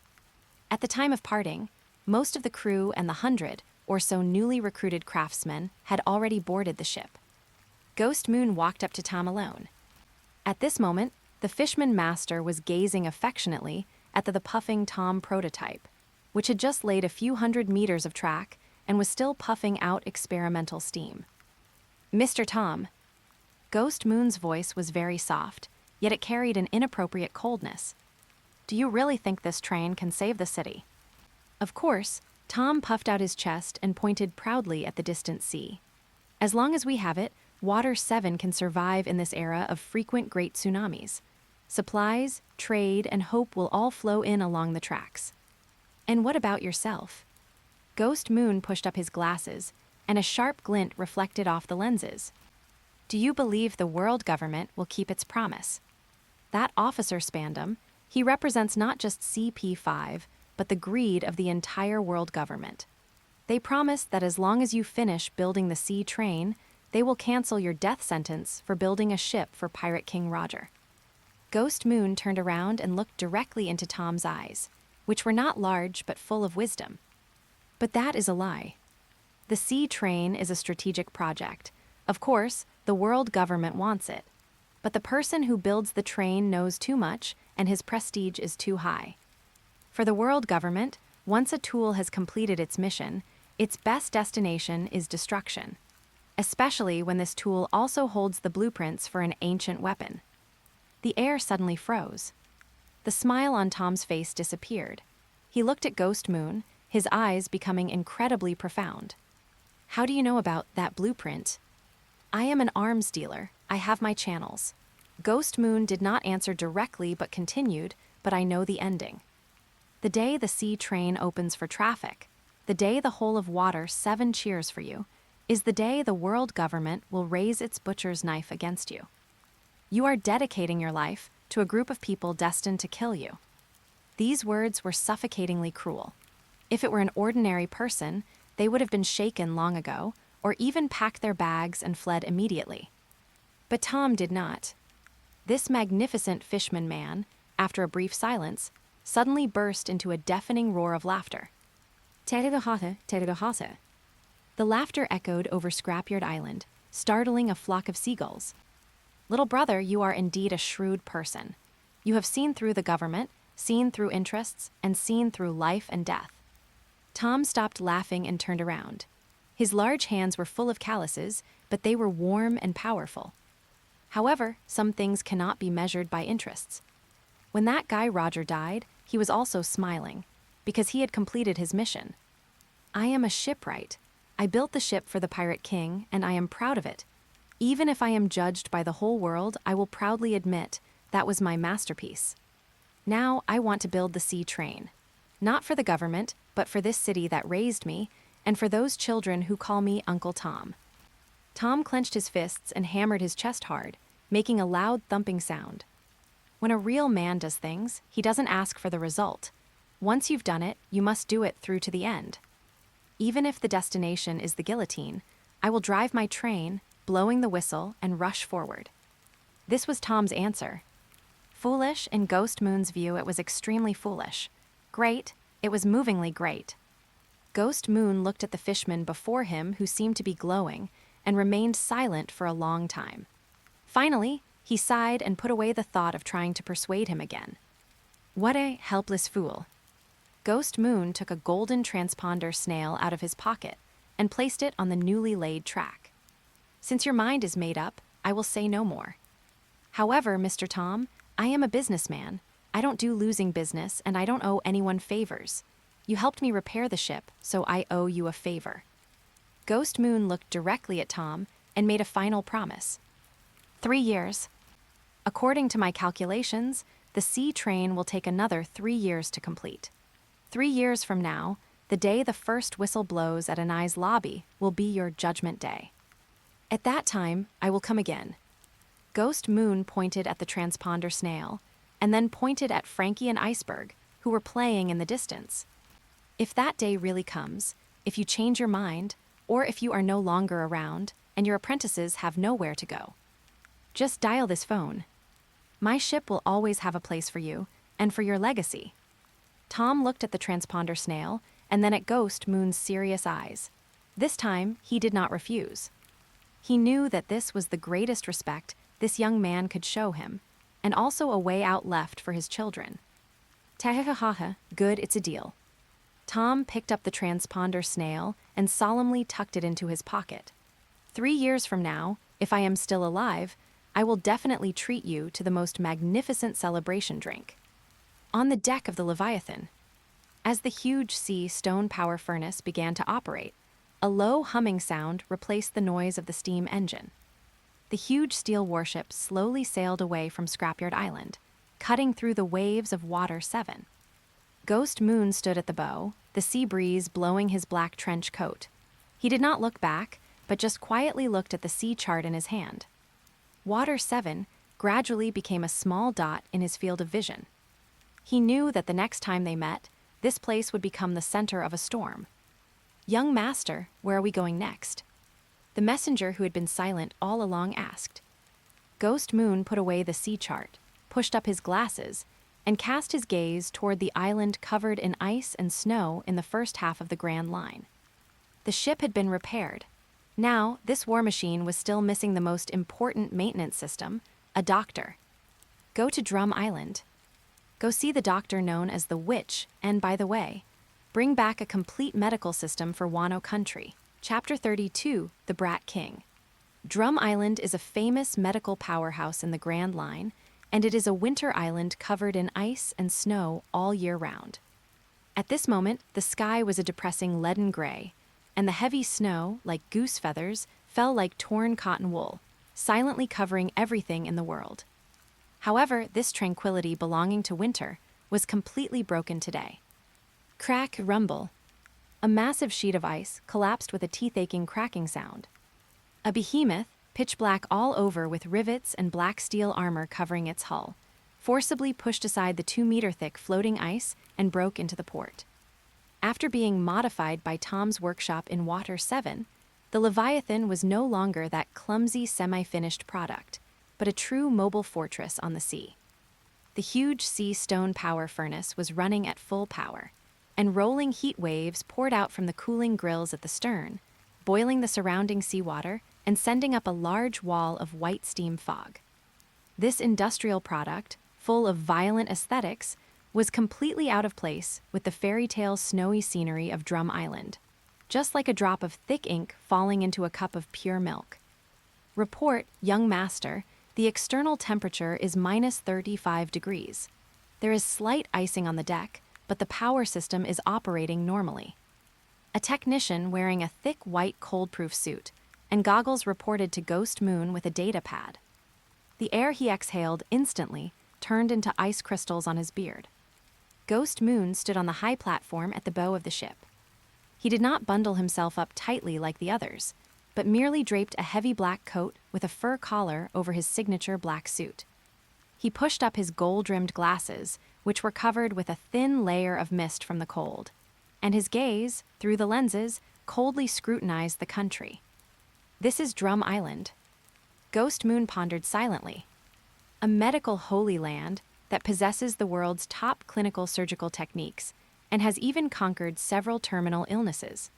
At the time of parting, most of the crew and the 100 or so newly recruited craftsmen had already boarded the ship. Ghost Moon walked up to Tom alone. At this moment, the Fishman master was gazing affectionately at the puffing Tom prototype, which had just laid a few hundred meters of track and was still puffing out experimental steam. Mr. Tom. Ghost Moon's voice was very soft, yet it carried an inappropriate coldness. Do you really think this train can save the city? Of course, Tom puffed out his chest and pointed proudly at the distant sea. As long as we have it, Water 7 can survive in this era of frequent great tsunamis. Supplies, trade, and hope will all flow in along the tracks. And what about yourself? Ghost Moon pushed up his glasses, and a sharp glint reflected off the lenses. Do you believe the world government will keep its promise? That officer Spandam, he represents not just CP5, but the greed of the entire world government. They promised that as long as you finish building the sea train, they will cancel your death sentence for building a ship for Pirate King Roger. Ghost Moon turned around and looked directly into Tom's eyes, which were not large but full of wisdom. But that is a lie. The sea train is a strategic project. Of course, the world government wants it. But the person who builds the train knows too much, and his prestige is too high. For the world government, once a tool has completed its mission, its best destination is destruction, especially when this tool also holds the blueprints for an ancient weapon. The air suddenly froze. The smile on Tom's face disappeared. He looked at Ghost Moon, his eyes becoming incredibly profound. How do you know about that blueprint? I am an arms dealer. I have my channels. Ghost Moon did not answer directly but continued, but I know the ending. The day the sea train opens for traffic, the day the whole of Water 7 cheers for you, is the day the world government will raise its butcher's knife against you. You are dedicating your life to a group of people destined to kill you. These words were suffocatingly cruel. If it were an ordinary person, they would have been shaken long ago, or even packed their bags and fled immediately. But Tom did not. This magnificent Fishman man, after a brief silence, suddenly burst into a deafening roar of laughter. Terigahata, terigahata. The laughter echoed over Scrapyard Island, startling a flock of seagulls. Little brother, you are indeed a shrewd person. You have seen through the government, seen through interests, and seen through life and death. Tom stopped laughing and turned around. His large hands were full of calluses, but they were warm and powerful. However, some things cannot be measured by interests. When that guy Roger died, he was also smiling, because he had completed his mission. I am a shipwright. I built the ship for the Pirate King, and I am proud of it. Even if I am judged by the whole world, I will proudly admit that was my masterpiece. Now I want to build the sea train. Not for the government, but for this city that raised me, and for those children who call me Uncle Tom. Tom clenched his fists and hammered his chest hard, making a loud thumping sound. When a real man does things, he doesn't ask for the result. Once you've done it, you must do it through to the end. Even if the destination is the guillotine, I will drive my train, blowing the whistle, and rush forward. This was Tom's answer. Foolish, in Ghost Moon's view, it was extremely foolish. Great, it was movingly great. Ghost Moon looked at the Fishman before him, who seemed to be glowing, and remained silent for a long time. Finally, he sighed and put away the thought of trying to persuade him again. What a helpless fool. Ghost Moon took a golden transponder snail out of his pocket and placed it on the newly laid track. Since your mind is made up, I will say no more. However, Mr. Tom, I am a businessman. I don't do losing business, and I don't owe anyone favors. You helped me repair the ship, so I owe you a favor. Ghost Moon looked directly at Tom and made a final promise. 3 years. According to my calculations, the sea train will take another 3 years to complete. 3 years from now, the day the first whistle blows at Anai's lobby will be your judgment day. At that time, I will come again. Ghost Moon pointed at the transponder snail, and then pointed at Frankie and Iceberg, who were playing in the distance. If that day really comes, if you change your mind, or if you are no longer around, and your apprentices have nowhere to go, just dial this phone. My ship will always have a place for you, and for your legacy. Tom looked at the transponder snail, and then at Ghost Moon's serious eyes. This time, he did not refuse. He knew that this was the greatest respect this young man could show him, and also a way out left for his children. Tahahaha, good, it's a deal. Tom picked up the transponder snail and solemnly tucked it into his pocket. 3 years from now, if I am still alive, I will definitely treat you to the most magnificent celebration drink. On the deck of the Leviathan, as the huge sea stone power furnace began to operate, a low humming sound replaced the noise of the steam engine. The huge steel warship slowly sailed away from Scrapyard Island, cutting through the waves of Water 7. Ghost Moon stood at the bow, the sea breeze blowing his black trench coat. He did not look back, but just quietly looked at the sea chart in his hand. Water 7 gradually became a small dot in his field of vision. He knew that the next time they met, this place would become the center of a storm. Young Master, where are we going next? The messenger who had been silent all along asked. Ghost Moon put away the sea chart, pushed up his glasses, and cast his gaze toward the island covered in ice and snow in the first half of the Grand Line. The ship had been repaired. Now, this war machine was still missing the most important maintenance system, a doctor. Go to Drum Island. Go see the doctor known as the Witch, and by the way, bring back a complete medical system for Wano Country. Chapter 32, The Brat King. Drum Island is a famous medical powerhouse in the Grand Line, and it is a winter island covered in ice and snow all year round. At this moment, the sky was a depressing leaden gray, and the heavy snow, like goose feathers, fell like torn cotton wool, silently covering everything in the world. However, this tranquility belonging to winter was completely broken today. Crack, rumble. A massive sheet of ice collapsed with a teeth-aching cracking sound. A behemoth, pitch black all over with rivets and black steel armor covering its hull, forcibly pushed aside the 2-meter-thick floating ice and broke into the port. After being modified by Tom's workshop in Water 7, the Leviathan was no longer that clumsy semi-finished product, but a true mobile fortress on the sea. The huge sea stone power furnace was running at full power, and rolling heat waves poured out from the cooling grills at the stern, boiling the surrounding seawater and sending up a large wall of white steam fog. This industrial product, full of violent aesthetics, was completely out of place with the fairy tale snowy scenery of Drum Island, just like a drop of thick ink falling into a cup of pure milk. Report, young master, the external temperature is minus 35 degrees. There is slight icing on the deck, but the power system is operating normally. A technician wearing a thick white cold-proof suit and goggles reported to Ghost Moon with a data pad. The air he exhaled instantly turned into ice crystals on his beard. Ghost Moon stood on the high platform at the bow of the ship. He did not bundle himself up tightly like the others, but merely draped a heavy black coat with a fur collar over his signature black suit. He pushed up his gold-rimmed glasses, which were covered with a thin layer of mist from the cold, and his gaze, through the lenses, coldly scrutinized the country. This is Drum Island. Ghost Moon pondered silently. A medical holy land that possesses the world's top clinical surgical techniques and has even conquered several terminal illnesses.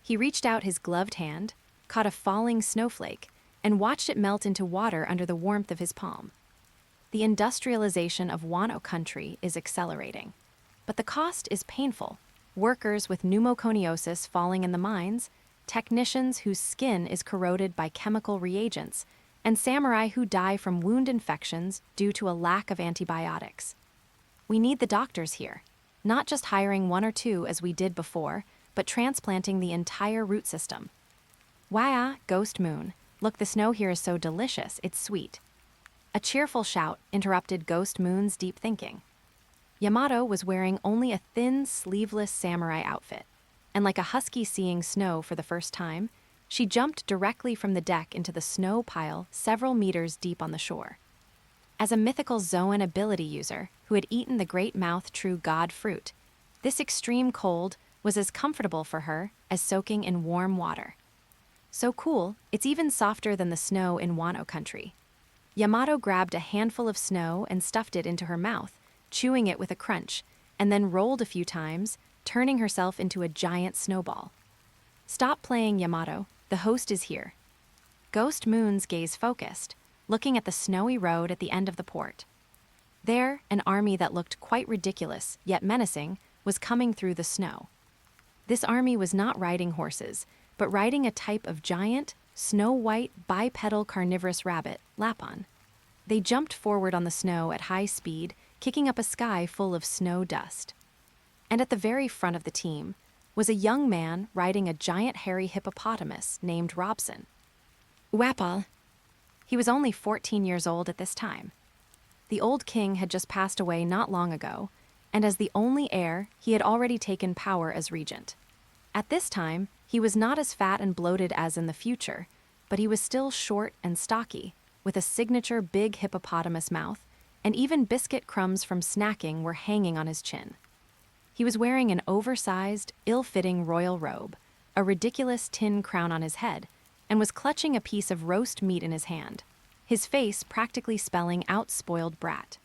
He reached out his gloved hand, caught a falling snowflake, and watched it melt into water under the warmth of his palm. The industrialization of Wano Country is accelerating, but the cost is painful. Workers with pneumoconiosis falling in the mines, technicians whose skin is corroded by chemical reagents, and samurai who die from wound infections due to a lack of antibiotics. We need the doctors here, not just hiring 1 or 2 as we did before, but transplanting the entire root system. Wah, Ghost Moon, look, the snow here is so delicious, it's sweet. A cheerful shout interrupted Ghost Moon's deep thinking. Yamato was wearing only a thin, sleeveless samurai outfit, and like a husky seeing snow for the first time, she jumped directly from the deck into the snow pile several meters deep on the shore. As a mythical Zoan ability user who had eaten the great mouth true god fruit, this extreme cold was as comfortable for her as soaking in warm water. So cool, it's even softer than the snow in Wano Country. Yamato grabbed a handful of snow and stuffed it into her mouth, chewing it with a crunch, and then rolled a few times, turning herself into a giant snowball. Stop playing, Yamato. The host is here. Ghost Moon's gaze focused, looking at the snowy road at the end of the port. There, an army that looked quite ridiculous, yet menacing, was coming through the snow. This army was not riding horses, but riding a type of giant, snow-white, bipedal carnivorous rabbit, Lapon. They jumped forward on the snow at high speed, kicking up a sky full of snow dust. And at the very front of the team was a young man riding a giant hairy hippopotamus named Robson. Wapol. He was only 14 years old at this time. The old king had just passed away not long ago, and as the only heir, he had already taken power as regent. At this time, he was not as fat and bloated as in the future, but he was still short and stocky, with a signature big hippopotamus mouth, and even biscuit crumbs from snacking were hanging on his chin. He was wearing an oversized, ill-fitting royal robe, a ridiculous tin crown on his head, and was clutching a piece of roast meat in his hand, his face practically spelling out spoiled brat.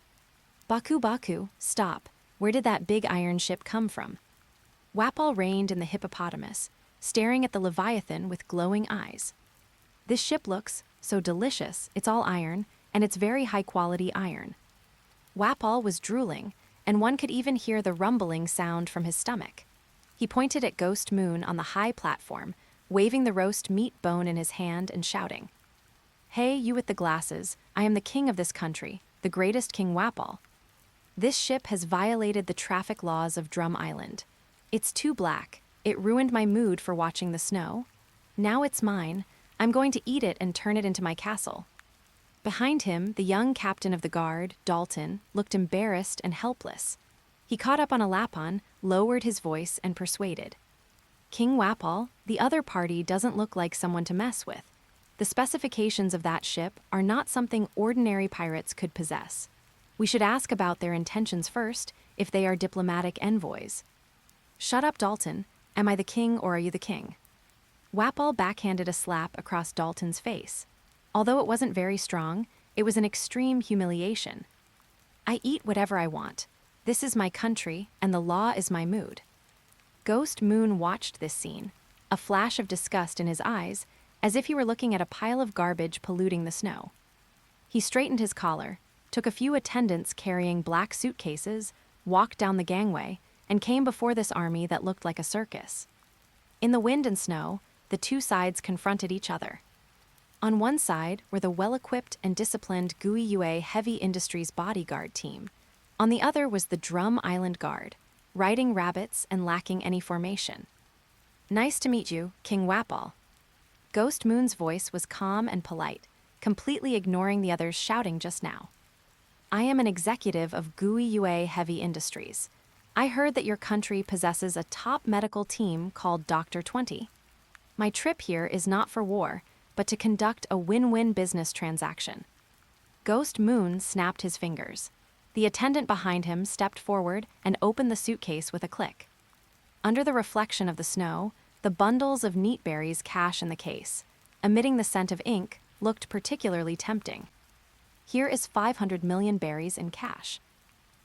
Baku Baku, stop. Where did that big iron ship come from? Wapol reined in the hippopotamus, staring at the Leviathan with glowing eyes. This ship looks so delicious, it's all iron, and it's very high-quality iron. Wapol was drooling, and one could even hear the rumbling sound from his stomach. He pointed at Ghost Moon on the high platform, waving the roast meat bone in his hand and shouting, "Hey, you with the glasses, I am the king of this country, the greatest King Wapol. This ship has violated the traffic laws of Drum Island. It's too black. It ruined my mood for watching the snow. Now it's mine. I'm going to eat it and turn it into my castle." Behind him, the young captain of the guard, Dalton, looked embarrassed and helpless. He caught up on a Lapon, lowered his voice, and persuaded. "King Wapol, the other party doesn't look like someone to mess with. The specifications of that ship are not something ordinary pirates could possess. We should ask about their intentions first, if they are diplomatic envoys." "Shut up, Dalton. Am I the king or are you the king?" Wapol backhanded a slap across Dalton's face. Although it wasn't very strong, it was an extreme humiliation. "I eat whatever I want. This is my country, and the law is my mood." Ghost Moon watched this scene, a flash of disgust in his eyes, as if he were looking at a pile of garbage polluting the snow. He straightened his collar, took a few attendants carrying black suitcases, walked down the gangway, and came before this army that looked like a circus. In the wind and snow, the two sides confronted each other. On one side were the well-equipped and disciplined Guiyue Heavy Industries bodyguard team. On the other was the Drum Island Guard, riding rabbits and lacking any formation. "Nice to meet you, King Wapol." Ghost Moon's voice was calm and polite, completely ignoring the others shouting just now. "I am an executive of Guiyue Heavy Industries. I heard that your country possesses a top medical team called Dr. 20. My trip here is not for war, but to conduct a win-win business transaction." Ghost Moon snapped his fingers. The attendant behind him stepped forward and opened the suitcase with a click. Under the reflection of the snow, the bundles of neat berries cache in the case, emitting the scent of ink, looked particularly tempting. "Here is 500 million berries in cash."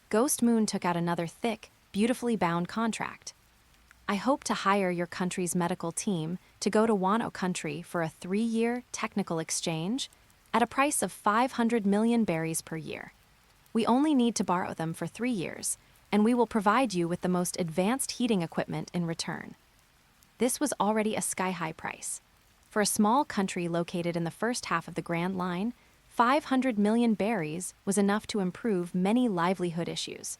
Ghost Moon took out another thick, beautifully bound contract. "I hope to hire your country's medical team to go to Wano Country for a 3-year technical exchange at a price of 500 million berries per year. We only need to borrow them for 3 years, and we will provide you with the most advanced heating equipment in return." This was already a sky-high price. For a small country located in the first half of the Grand Line, 500 million berries was enough to improve many livelihood issues.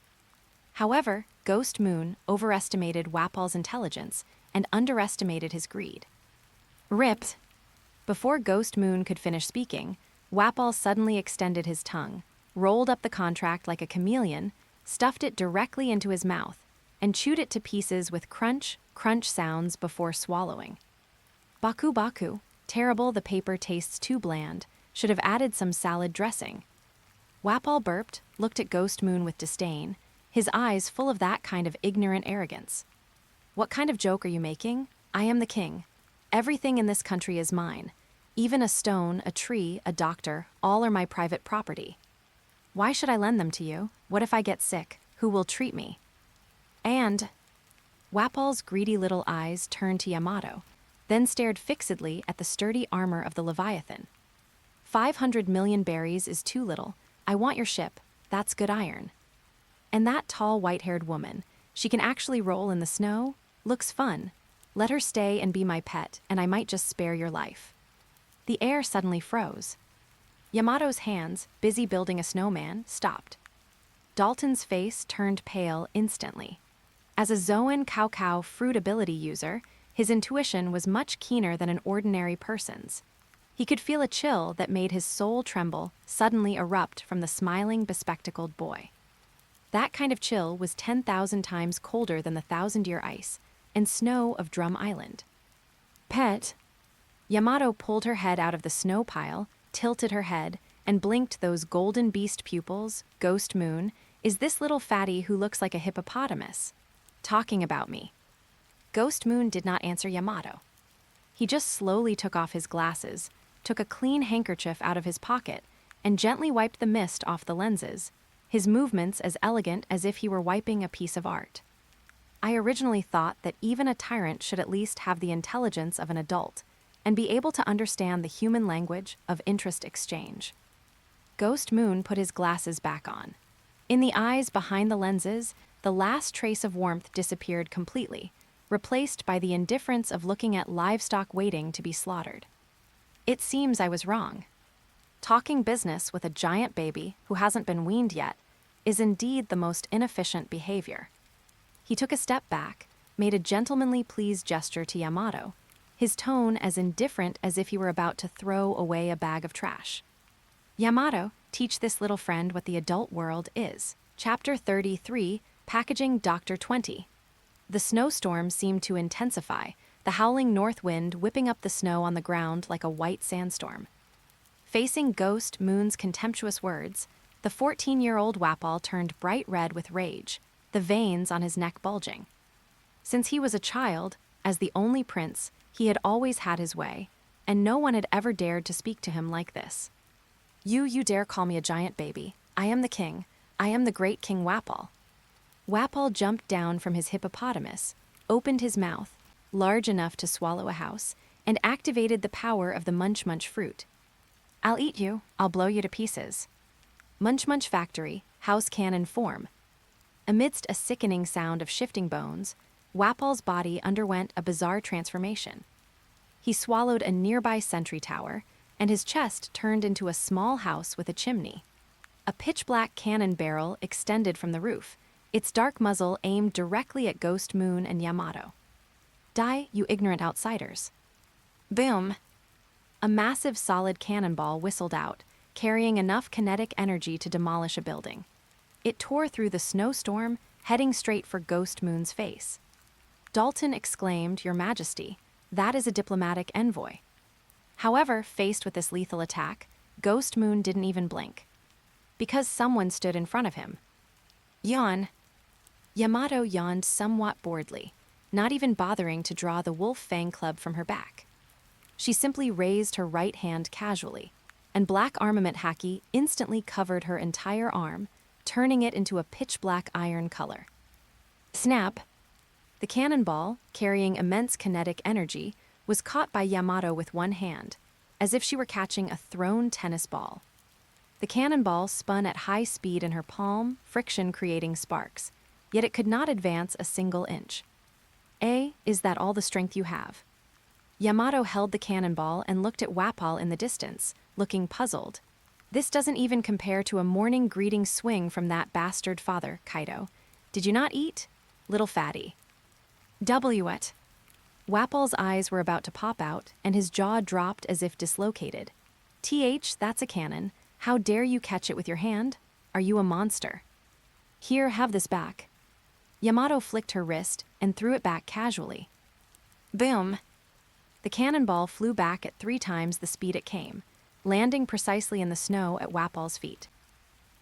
However, Ghost Moon overestimated Wapol's intelligence and underestimated his greed. "Ripped." Before Ghost Moon could finish speaking, Wapol suddenly extended his tongue, rolled up the contract like a chameleon, stuffed it directly into his mouth, and chewed it to pieces with crunch, crunch sounds before swallowing. Baku baku, terrible, the paper tastes too bland, should have added some salad dressing. Wapol burped, looked at Ghost Moon with disdain, his eyes full of that kind of ignorant arrogance. What kind of joke are you making? I am the king. Everything in this country is mine. Even a stone, a tree, a doctor, all are my private property. Why should I lend them to you? What if I get sick? Who will treat me? And Wapol's greedy little eyes turned to Yamato, then stared fixedly at the sturdy armor of the Leviathan. 500 million berries is too little. I want your ship. That's good iron. And that tall white-haired woman, she can actually roll in the snow? Looks fun. Let her stay and be my pet, and I might just spare your life. The air suddenly froze. Yamato's hands, busy building a snowman, stopped. Dalton's face turned pale instantly. As a Zoan Cow fruit ability user, his intuition was much keener than an ordinary person's. He could feel a chill that made his soul tremble suddenly erupt from the smiling, bespectacled boy. That kind of chill was 10,000 times colder than the thousand-year ice and snow of Drum Island. Pet. Yamato pulled her head out of the snow pile, tilted her head, and blinked those golden beast pupils. Ghost Moon, is this little fatty who looks like a hippopotamus talking about me? Ghost Moon did not answer Yamato. He just slowly took off his glasses, took a clean handkerchief out of his pocket, and gently wiped the mist off the lenses, his movements as elegant as if he were wiping a piece of art. I originally thought that even a tyrant should at least have the intelligence of an adult and be able to understand the human language of interest exchange. Ghost Moon put his glasses back on. In the eyes behind the lenses, the last trace of warmth disappeared completely, replaced by the indifference of looking at livestock waiting to be slaughtered. It seems I was wrong. Talking business with a giant baby who hasn't been weaned yet is indeed the most inefficient behavior. He took a step back, made a gentlemanly pleased gesture to Yamato, his tone as indifferent as if he were about to throw away a bag of trash. Yamato, teach this little friend what the adult world is. Chapter 33, Packaging Dr. 20. The snowstorm seemed to intensify, the howling north wind whipping up the snow on the ground like a white sandstorm. Facing Ghost Moon's contemptuous words, the 14-year-old Wapol turned bright red with rage, the veins on his neck bulging. Since he was a child, as the only prince, he had always had his way, and no one had ever dared to speak to him like this. You dare call me a giant baby. I am the king. I am the great King Wapol. Wapol jumped down from his hippopotamus, opened his mouth, large enough to swallow a house, and activated the power of the Munch Munch fruit. I'll eat you. I'll blow you to pieces. Munch Munch Factory, house cannon form. Amidst a sickening sound of shifting bones, Wapol's body underwent a bizarre transformation. He swallowed a nearby sentry tower, and his chest turned into a small house with a chimney. A pitch-black cannon barrel extended from the roof, its dark muzzle aimed directly at Ghost Moon and Yamato. Die, you ignorant outsiders. Boom! A massive solid cannonball whistled out, carrying enough kinetic energy to demolish a building. It tore through the snowstorm, heading straight for Ghost Moon's face. Dalton exclaimed, "Your Majesty, that is a diplomatic envoy." However, faced with this lethal attack, Ghost Moon didn't even blink. Because someone stood in front of him. Yawn. Yamato yawned somewhat boredly, not even bothering to draw the wolf fang club from her back. She simply raised her right hand casually, and black armament Haki instantly covered her entire arm, turning it into a pitch-black iron color. Snap! The cannonball, carrying immense kinetic energy, was caught by Yamato with one hand, as if she were catching a thrown tennis ball. The cannonball spun at high speed in her palm, friction creating sparks, yet it could not advance a single inch. Is that all the strength you have? Yamato held the cannonball and looked at Wapol in the distance, looking puzzled. This doesn't even compare to a morning greeting swing from that bastard father, Kaido. Did you not eat? Little fatty. It. Wapol's eyes were about to pop out, and his jaw dropped as if dislocated. That's a cannon. How dare you catch it with your hand? Are you a monster? Here, have this back. Yamato flicked her wrist and threw it back casually. Boom! The cannonball flew back at 3 times the speed it came, landing precisely in the snow at Wapol's feet.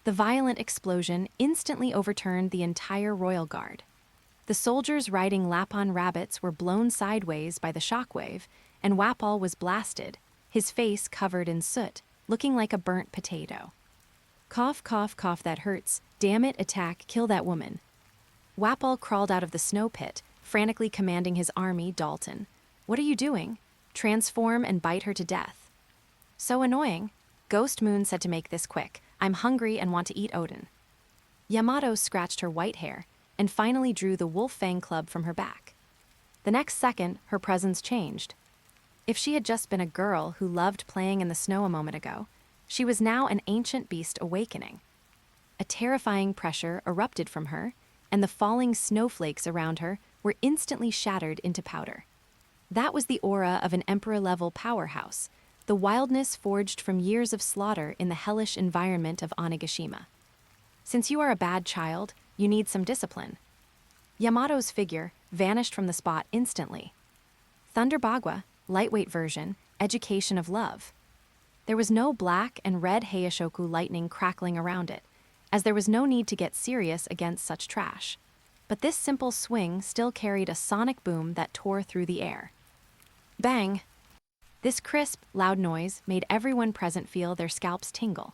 The violent explosion instantly overturned the entire royal guard. The soldiers riding Lapon rabbits were blown sideways by the shockwave, and Wapol was blasted, his face covered in soot, looking like a burnt potato. Cough, cough, cough, that hurts. Damn it, attack, kill that woman. Wapol crawled out of the snow pit, frantically commanding his army, Dalton. What are you doing? Transform and bite her to death. So annoying. Ghost Moon said to make this quick. I'm hungry and want to eat Odin. Yamato scratched her white hair and finally drew the wolf fang club from her back. The next second, her presence changed. If she had just been a girl who loved playing in the snow a moment ago, she was now an ancient beast awakening. A terrifying pressure erupted from her, and the falling snowflakes around her were instantly shattered into powder. That was the aura of an emperor-level powerhouse, the wildness forged from years of slaughter in the hellish environment of Onigashima. Since you are a bad child, you need some discipline. Yamato's figure vanished from the spot instantly. Thunder Bagua, lightweight version, education of love. There was no black and red Heishoku lightning crackling around it, as there was no need to get serious against such trash. But this simple swing still carried a sonic boom that tore through the air. Bang! This crisp, loud noise made everyone present feel their scalps tingle.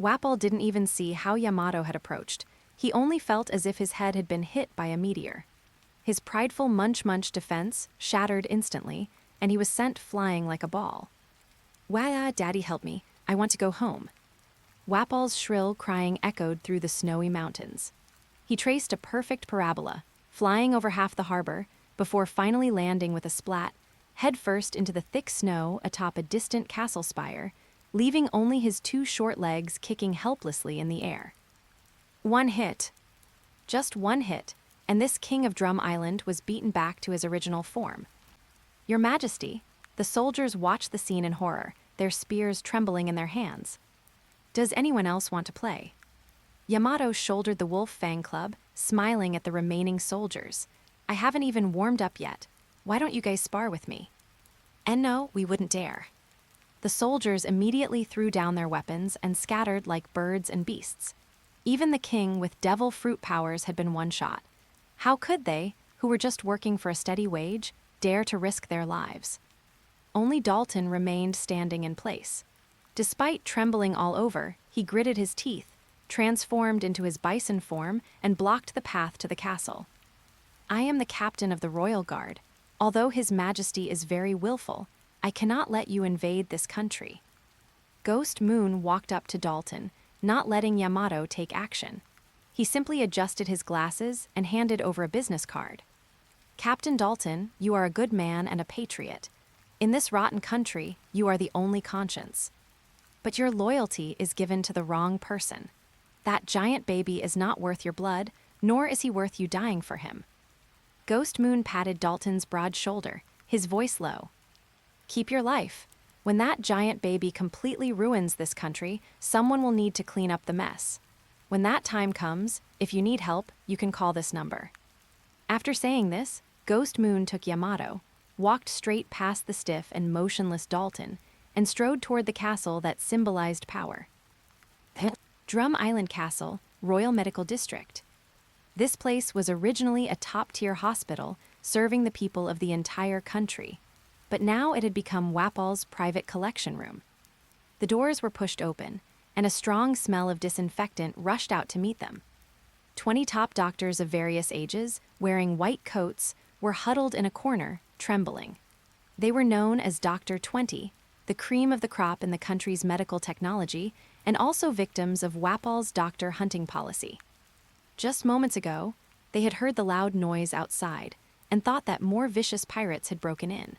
Wapol didn't even see how Yamato had approached. He only felt as if his head had been hit by a meteor. His prideful munch-munch defense shattered instantly, and he was sent flying like a ball. Wah, Daddy, help me. I want to go home. Wapol's shrill crying echoed through the snowy mountains. He traced a perfect parabola, flying over half the harbor, before finally landing with a splat, headfirst into the thick snow atop a distant castle spire, leaving only his 2 short legs kicking helplessly in the air. One hit. Just one hit, and this king of Drum Island was beaten back to his original form. Your Majesty, the soldiers watched the scene in horror, their spears trembling in their hands. Does anyone else want to play? Yamato shouldered the wolf fang club, smiling at the remaining soldiers. I haven't even warmed up yet. Why don't you guys spar with me? And no, we wouldn't dare. The soldiers immediately threw down their weapons and scattered like birds and beasts. Even the king with devil fruit powers had been one shot. How could they, who were just working for a steady wage, dare to risk their lives? Only Dalton remained standing in place. Despite trembling all over, he gritted his teeth, transformed into his bison form, and blocked the path to the castle. I am the captain of the royal guard. Although His Majesty is very willful, I cannot let you invade this country. Ghost Moon walked up to Dalton, not letting Yamato take action. He simply adjusted his glasses and handed over a business card. Captain Dalton, you are a good man and a patriot. In this rotten country, you are the only conscience. But your loyalty is given to the wrong person. That giant baby is not worth your blood, nor is he worth you dying for him. Ghost Moon patted Dalton's broad shoulder, his voice low. Keep your life. When that giant baby completely ruins this country, someone will need to clean up the mess. When that time comes, if you need help, you can call this number. After saying this, Ghost Moon took Yamato, walked straight past the stiff and motionless Dalton, and strode toward the castle that symbolized power. Drum Island Castle, Royal Medical District. This place was originally a top-tier hospital serving the people of the entire country, but now it had become Wapol's private collection room. The doors were pushed open, and a strong smell of disinfectant rushed out to meet them. 20 top doctors of various ages, wearing white coats, were huddled in a corner, trembling. They were known as Dr. 20, the cream of the crop in the country's medical technology, and also victims of Wapol's doctor hunting policy. Just moments ago, they had heard the loud noise outside and thought that more vicious pirates had broken in.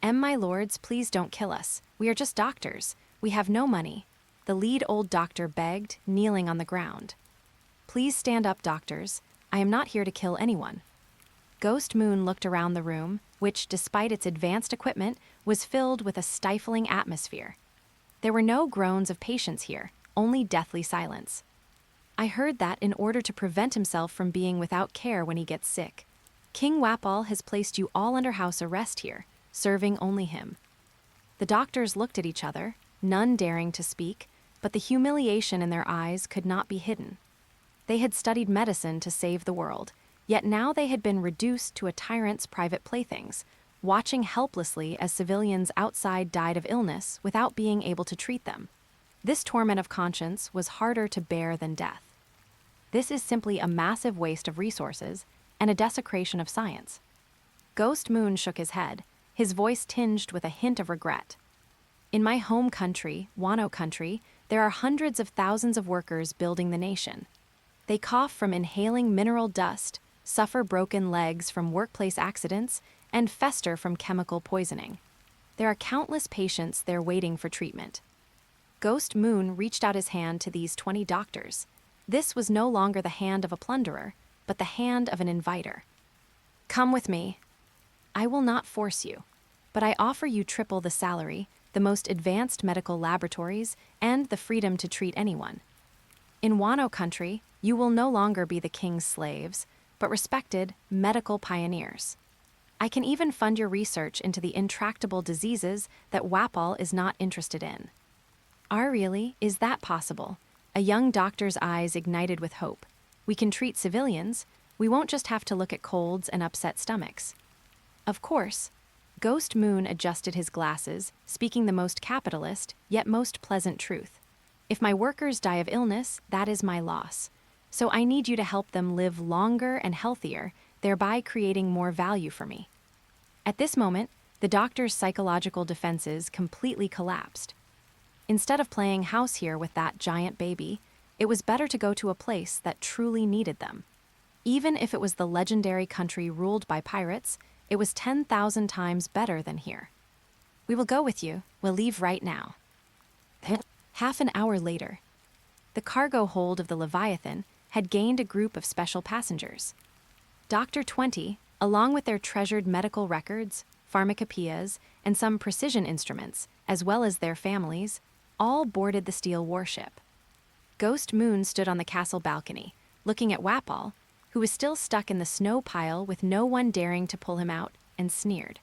My lords, please don't kill us. We are just doctors. We have no money. The lead old doctor begged, kneeling on the ground. Please stand up, doctors. I am not here to kill anyone. Ghost Moon looked around the room, which, despite its advanced equipment, was filled with a stifling atmosphere. There were no groans of patience here, only deathly silence. I heard that in order to prevent himself from being without care when he gets sick, King Wapol has placed you all under house arrest here, serving only him. The doctors looked at each other, none daring to speak, but the humiliation in their eyes could not be hidden. They had studied medicine to save the world, yet now they had been reduced to a tyrant's private playthings, watching helplessly as civilians outside died of illness without being able to treat them. This torment of conscience was harder to bear than death. This is simply a massive waste of resources and a desecration of science. Ghost Moon shook his head, his voice tinged with a hint of regret. In my home country, Wano Country, there are hundreds of thousands of workers building the nation. They cough from inhaling mineral dust, suffer broken legs from workplace accidents, and fester from chemical poisoning. There are countless patients there waiting for treatment. Ghost Moon reached out his hand to these 20 doctors. This was no longer the hand of a plunderer, but the hand of an inviter. Come with me. I will not force you, but I offer you triple the salary, the most advanced medical laboratories, and the freedom to treat anyone. In Wano Country, you will no longer be the king's slaves, but respected medical pioneers. I can even fund your research into the intractable diseases that Wapol is not interested in. Really? Is that possible? A young doctor's eyes ignited with hope. We can treat civilians. We won't just have to look at colds and upset stomachs. Of course. Ghost Moon adjusted his glasses, speaking the most capitalist, yet most pleasant truth. If my workers die of illness, that is my loss. So I need you to help them live longer and healthier, thereby creating more value for me. At this moment, the doctor's psychological defenses completely collapsed. Instead of playing house here with that giant baby, it was better to go to a place that truly needed them. Even if it was the legendary country ruled by pirates, it was 10,000 times better than here. We will go with you. We'll leave right now. Half an hour later, the cargo hold of the Leviathan had gained a group of special passengers. Dr. 20, along with their treasured medical records, pharmacopoeias, and some precision instruments, as well as their families, all boarded the steel warship. Ghost Moon stood on the castle balcony, looking at Wapol, who was still stuck in the snow pile with no one daring to pull him out, and sneered.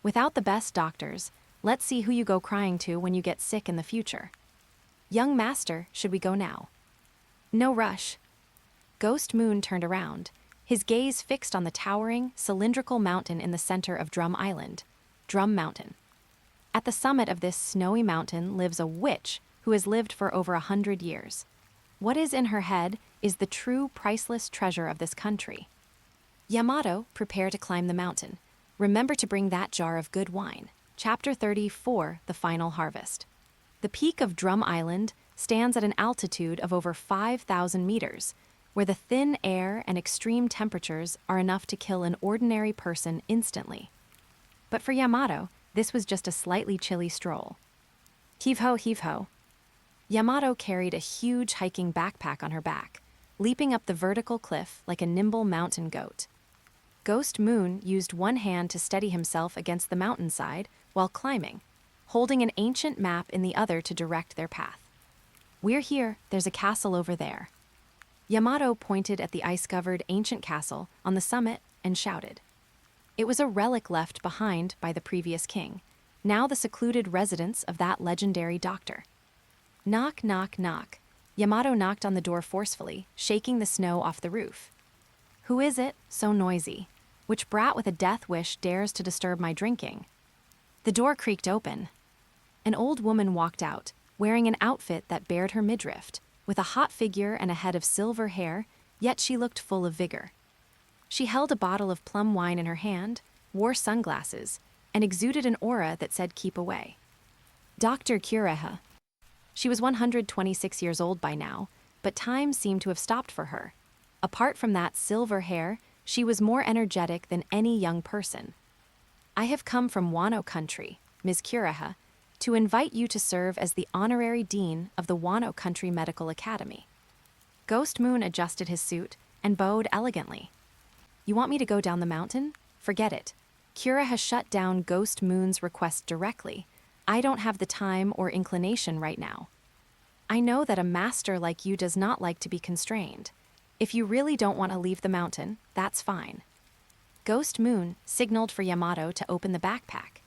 Without the best doctors, let's see who you go crying to when you get sick in the future. Young master, should we go now? No rush. Ghost Moon turned around, his gaze fixed on the towering, cylindrical mountain in the center of Drum Island, Drum Mountain. At the summit of this snowy mountain lives a witch who has lived for over 100 years. What is in her head is the true priceless treasure of this country. Yamato, prepare to climb the mountain. Remember to bring that jar of good wine. Chapter 34, The Final Harvest. The peak of Drum Island stands at an altitude of over 5,000 meters, where the thin air and extreme temperatures are enough to kill an ordinary person instantly. But for Yamato, this was just a slightly chilly stroll. Heave-ho, heave-ho. Yamato carried a huge hiking backpack on her back, leaping up the vertical cliff like a nimble mountain goat. Ghost Moon used one hand to steady himself against the mountainside while climbing, holding an ancient map in the other to direct their path. We're here, there's a castle over there. Yamato pointed at the ice-covered ancient castle on the summit and shouted. It was a relic left behind by the previous king, now the secluded residence of that legendary doctor. Knock, knock, knock. Yamato knocked on the door forcefully, shaking the snow off the roof. Who is it, so noisy? Which brat with a death wish dares to disturb my drinking? The door creaked open. An old woman walked out, wearing an outfit that bared her midriff, with a hot figure and a head of silver hair, yet she looked full of vigor. She held a bottle of plum wine in her hand, wore sunglasses, and exuded an aura that said keep away. Dr. Kureha. She was 126 years old by now, but time seemed to have stopped for her. Apart from that silver hair, she was more energetic than any young person. I have come from Wano Country, Ms. Kureha, to invite you to serve as the honorary dean of the Wano Country Medical Academy. Ghost Moon adjusted his suit and bowed elegantly. You want me to go down the mountain? Forget it. Kureha shut down Ghost Moon's request directly, I don't have the time or inclination right now. I know that a master like you does not like to be constrained. If you really don't want to leave the mountain, that's fine. Ghost Moon signaled for Yamato to open the backpack.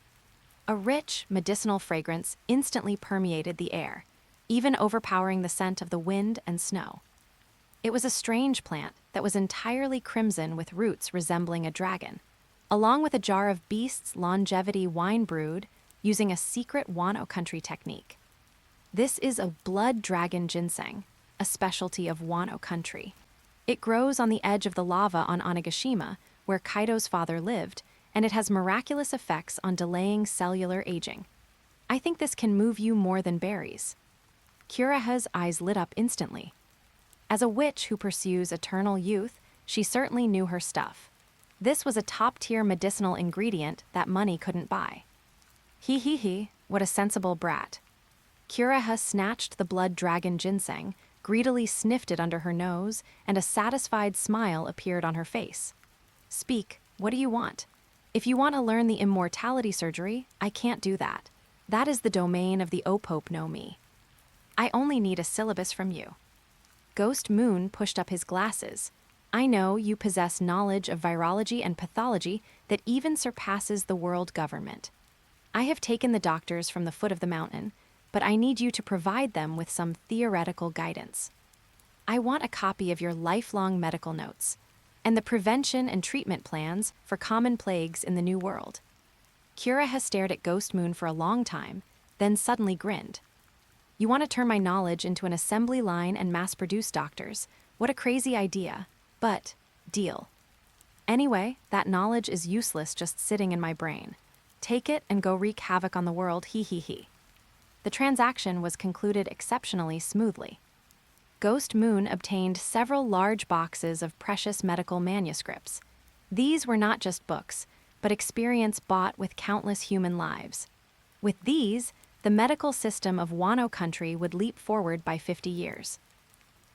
A rich, medicinal fragrance instantly permeated the air, even overpowering the scent of the wind and snow. It was a strange plant that was entirely crimson with roots resembling a dragon, along with a jar of Beast's longevity wine brewed using a secret Wano Country technique. This is a blood dragon ginseng, a specialty of Wano Country. It grows on the edge of the lava on Onigashima, where Kaido's father lived, and it has miraculous effects on delaying cellular aging. I think this can move you more than berries. Kuraha's eyes lit up instantly. As a witch who pursues eternal youth, she certainly knew her stuff. This was a top-tier medicinal ingredient that money couldn't buy. He, what a sensible brat. Kuraha snatched the blood dragon ginseng, greedily sniffed it under her nose, and a satisfied smile appeared on her face. Speak, what do you want? If you want to learn the immortality surgery, I can't do that. That is the domain of the Opope no Mi. I only need a syllabus from you. Ghost Moon pushed up his glasses. I know you possess knowledge of virology and pathology that even surpasses the world government. I have taken the doctors from the foot of the mountain, but I need you to provide them with some theoretical guidance. I want a copy of your lifelong medical notes and the prevention and treatment plans for common plagues in the New World. Kuraha stared at Ghost Moon for a long time, then suddenly grinned. You want to turn my knowledge into an assembly line and mass-produce doctors? What a crazy idea. But, deal. Anyway, that knowledge is useless just sitting in my brain. Take it and go wreak havoc on the world, he. The transaction was concluded exceptionally smoothly. Ghost Moon obtained several large boxes of precious medical manuscripts. These were not just books, but experience bought with countless human lives. With these, the medical system of Wano Country would leap forward by 50 years.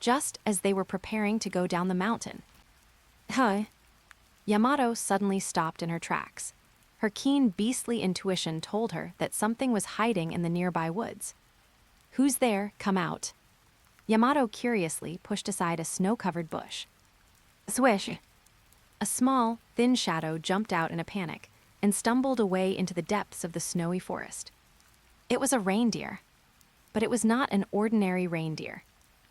Just as they were preparing to go down the mountain. Yamato suddenly stopped in her tracks. Her keen beastly intuition told her that something was hiding in the nearby woods. Who's there? Come out. Yamato curiously pushed aside a snow-covered bush. Swish! A small, thin shadow jumped out in a panic and stumbled away into the depths of the snowy forest. It was a reindeer. But it was not an ordinary reindeer.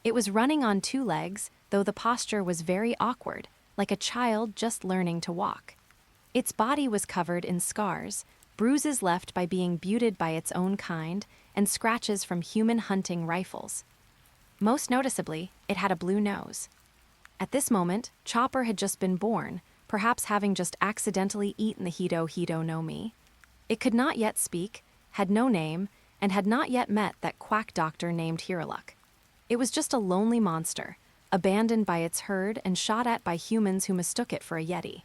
It was running on 2 legs, though the posture was very awkward, like a child just learning to walk. Its body was covered in scars, bruises left by being butted by its own kind, and scratches from human hunting rifles. Most noticeably, it had a blue nose. At this moment, Chopper had just been born, perhaps having just accidentally eaten the Hido no Mi. It could not yet speak, had no name, and had not yet met that quack doctor named Hiruluck. It was just a lonely monster, abandoned by its herd and shot at by humans who mistook it for a yeti.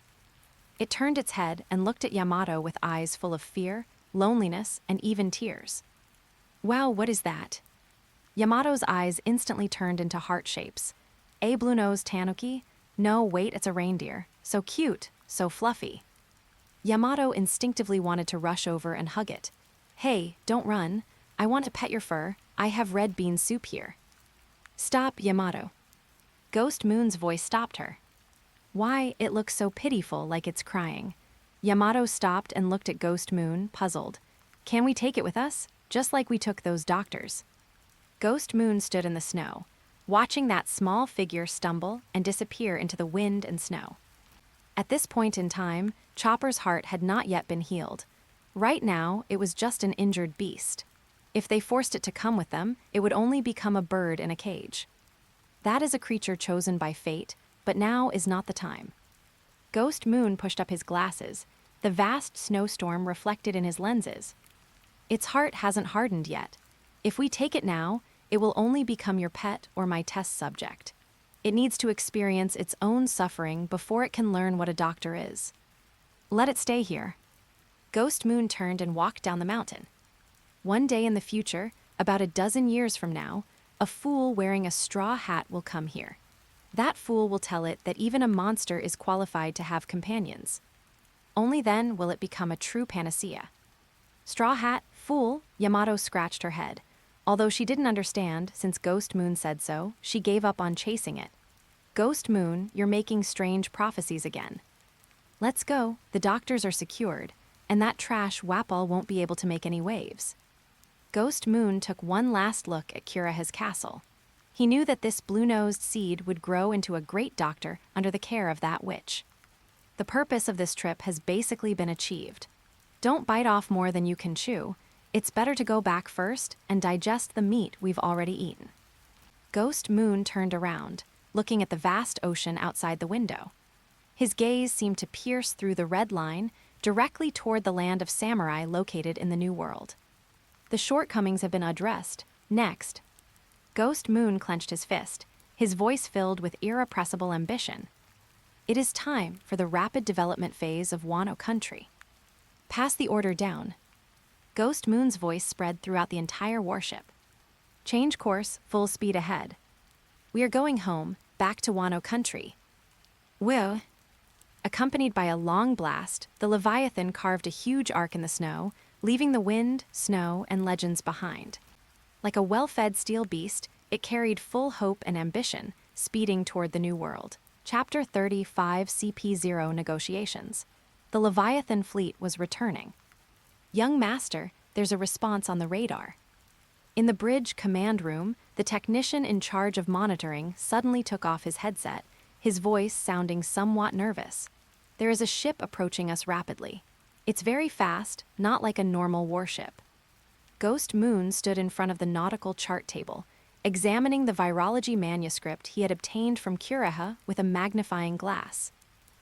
It turned its head and looked at Yamato with eyes full of fear, loneliness, and even tears. Wow, what is that? Yamato's eyes instantly turned into heart shapes. A blue-nosed tanuki? No, wait, it's a reindeer. So cute, so fluffy. Yamato instinctively wanted to rush over and hug it. Hey, don't run. I want to pet your fur. I have red bean soup here. Stop, Yamato. Ghost Moon's voice stopped her. Why, it looks so pitiful, like it's crying. Yamato stopped and looked at Ghost Moon, puzzled. Can we take it with us? Just like we took those doctors. Ghost Moon stood in the snow, watching that small figure stumble and disappear into the wind and snow. At this point in time, Chopper's heart had not yet been healed. Right now, it was just an injured beast. If they forced it to come with them, it would only become a bird in a cage. That is a creature chosen by fate, but now is not the time. Ghost Moon pushed up his glasses, the vast snowstorm reflected in his lenses. Its heart hasn't hardened yet. If we take it now, it will only become your pet or my test subject. It needs to experience its own suffering before it can learn what a doctor is. Let it stay here. Ghost Moon turned and walked down the mountain. One day in the future, about a dozen years from now, a fool wearing a straw hat will come here. That fool will tell it that even a monster is qualified to have companions. Only then will it become a true panacea. Straw Hat, fool, Yamato scratched her head. Although she didn't understand, since Ghost Moon said so, she gave up on chasing it. Ghost Moon, you're making strange prophecies again. Let's go, the doctors are secured, and that trash Wapol won't be able to make any waves. Ghost Moon took one last look at Kuraha's castle. He knew that this blue-nosed seed would grow into a great doctor under the care of that witch. The purpose of this trip has basically been achieved. Don't bite off more than you can chew. It's better to go back first and digest the meat we've already eaten. Ghost Moon turned around, looking at the vast ocean outside the window. His gaze seemed to pierce through the red line directly toward the land of samurai located in the New World. The shortcomings have been addressed. Next. Ghost Moon clenched his fist, his voice filled with irrepressible ambition. It is time for the rapid development phase of Wano Country. Pass the order down. Ghost Moon's voice spread throughout the entire warship. Change course, full speed ahead. We are going home, back to Wano Country. Well. Accompanied by a long blast, the Leviathan carved a huge arc in the snow, leaving the wind, snow, and legends behind. Like a well-fed steel beast, it carried full hope and ambition, speeding toward the New World. Chapter 35 CP0 Negotiations. The Leviathan fleet was returning. Young Master, there's a response on the radar. In the bridge command room, the technician in charge of monitoring suddenly took off his headset, his voice sounding somewhat nervous. There is a ship approaching us rapidly. It's very fast, not like a normal warship. Ghost Moon stood in front of the nautical chart table, examining the virology manuscript he had obtained from Kuraha with a magnifying glass.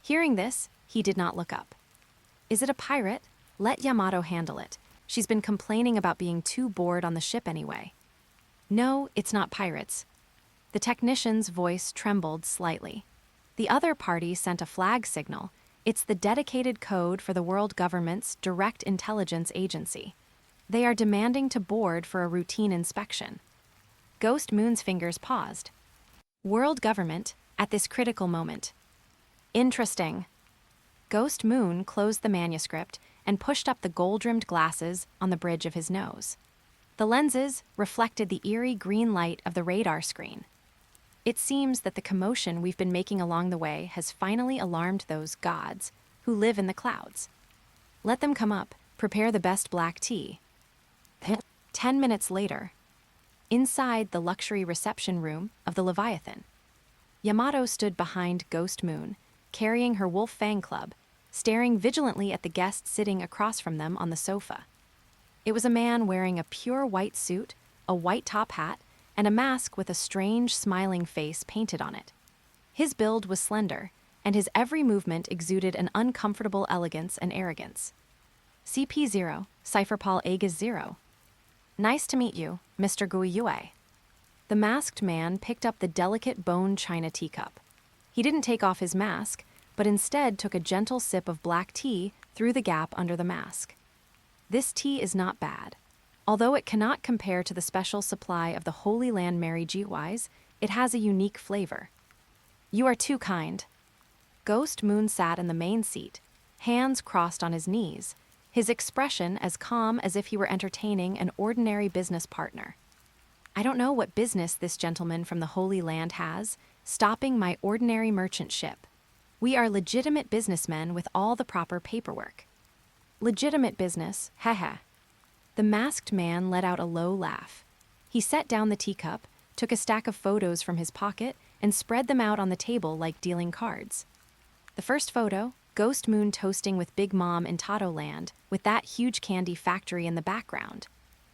Hearing this, he did not look up. Is it a pirate? Let Yamato handle it. She's been complaining about being too bored on the ship anyway. No, it's not pirates. The technician's voice trembled slightly. The other party sent a flag signal. It's the dedicated code for the world government's direct intelligence agency. They are demanding to board for a routine inspection. Ghost Moon's fingers paused. World government, at this critical moment. Interesting. Ghost Moon closed the manuscript and pushed up the gold-rimmed glasses on the bridge of his nose. The lenses reflected the eerie green light of the radar screen. It seems that the commotion we've been making along the way has finally alarmed those gods who live in the clouds. Let them come up, prepare the best black tea. 10 minutes later, inside the luxury reception room of the Leviathan, Yamato stood behind Ghost Moon, carrying her wolf fang club, staring vigilantly at the guest sitting across from them on the sofa. It was a man wearing a pure white suit, a white top hat, and a mask with a strange, smiling face painted on it. His build was slender, and his every movement exuded an uncomfortable elegance and arrogance. CP0, Cypherpol Aegis 0. Nice to meet you, Mr. Guiyue. The masked man picked up the delicate bone china teacup. He didn't take off his mask, but instead took a gentle sip of black tea through the gap under the mask. This tea is not bad. Although it cannot compare to the special supply of the Holy Land Mary Jiwais, it has a unique flavor. You are too kind. Ghost Moon sat in the main seat, hands crossed on his knees, his expression as calm as if he were entertaining an ordinary business partner. I don't know what business this gentleman from the Holy Land has, stopping my ordinary merchant ship. We are legitimate businessmen with all the proper paperwork. Legitimate business, haha. The masked man let out a low laugh. He set down the teacup, took a stack of photos from his pocket, and spread them out on the table like dealing cards. The first photo, Ghost Moon toasting with Big Mom in Tato Land, with that huge candy factory in the background.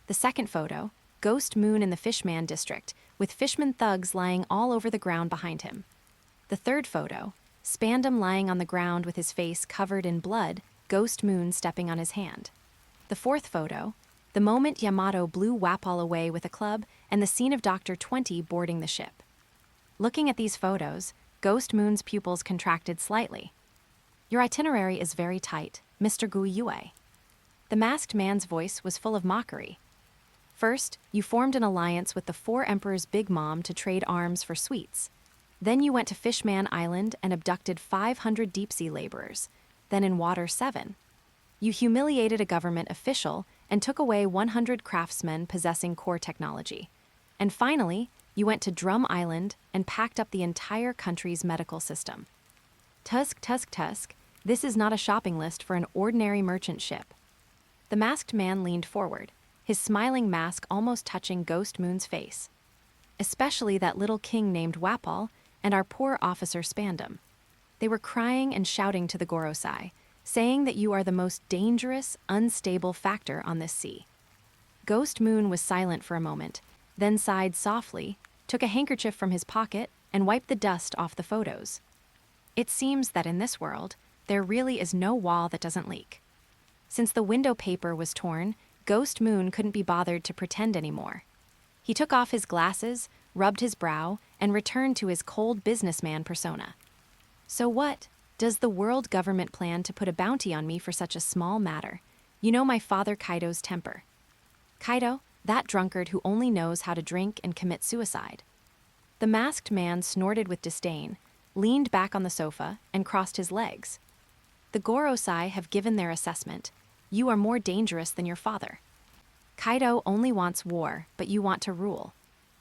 The second photo, Ghost Moon in the Fishman district, with Fishman thugs lying all over the ground behind him. The third photo, Spandam lying on the ground with his face covered in blood, Ghost Moon stepping on his hand. The fourth photo, the moment Yamato blew Wapol away with a club, and the scene of Dr. 20 boarding the ship. Looking at these photos, Ghost Moon's pupils contracted slightly. Your itinerary is very tight, Mr. Guiyue. The masked man's voice was full of mockery. First, you formed an alliance with the Four Emperors' Big Mom to trade arms for sweets. Then you went to Fishman Island and abducted 500 deep-sea laborers. Then in Water 7. You humiliated a government official and took away 100 craftsmen possessing core technology. And finally, you went to Drum Island and packed up the entire country's medical system. Tusk, tusk, tusk, this is not a shopping list for an ordinary merchant ship. The masked man leaned forward, his smiling mask almost touching Ghost Moon's face. Especially that little king named Wapol and our poor officer Spandam. They were crying and shouting to the Gorosei, saying that you are the most dangerous, unstable factor on this sea. Ghost Moon was silent for a moment, then sighed softly, took a handkerchief from his pocket, and wiped the dust off the photos. It seems that in this world, there really is no wall that doesn't leak. Since the window paper was torn, Ghost Moon couldn't be bothered to pretend anymore. He took off his glasses, rubbed his brow, and returned to his cold businessman persona. So what? Does the world government plan to put a bounty on me for such a small matter? You know my father Kaido's temper. Kaido, that drunkard who only knows how to drink and commit suicide. The masked man snorted with disdain, leaned back on the sofa, and crossed his legs. The Gorosei have given their assessment. You are more dangerous than your father. Kaido only wants war, but you want to rule.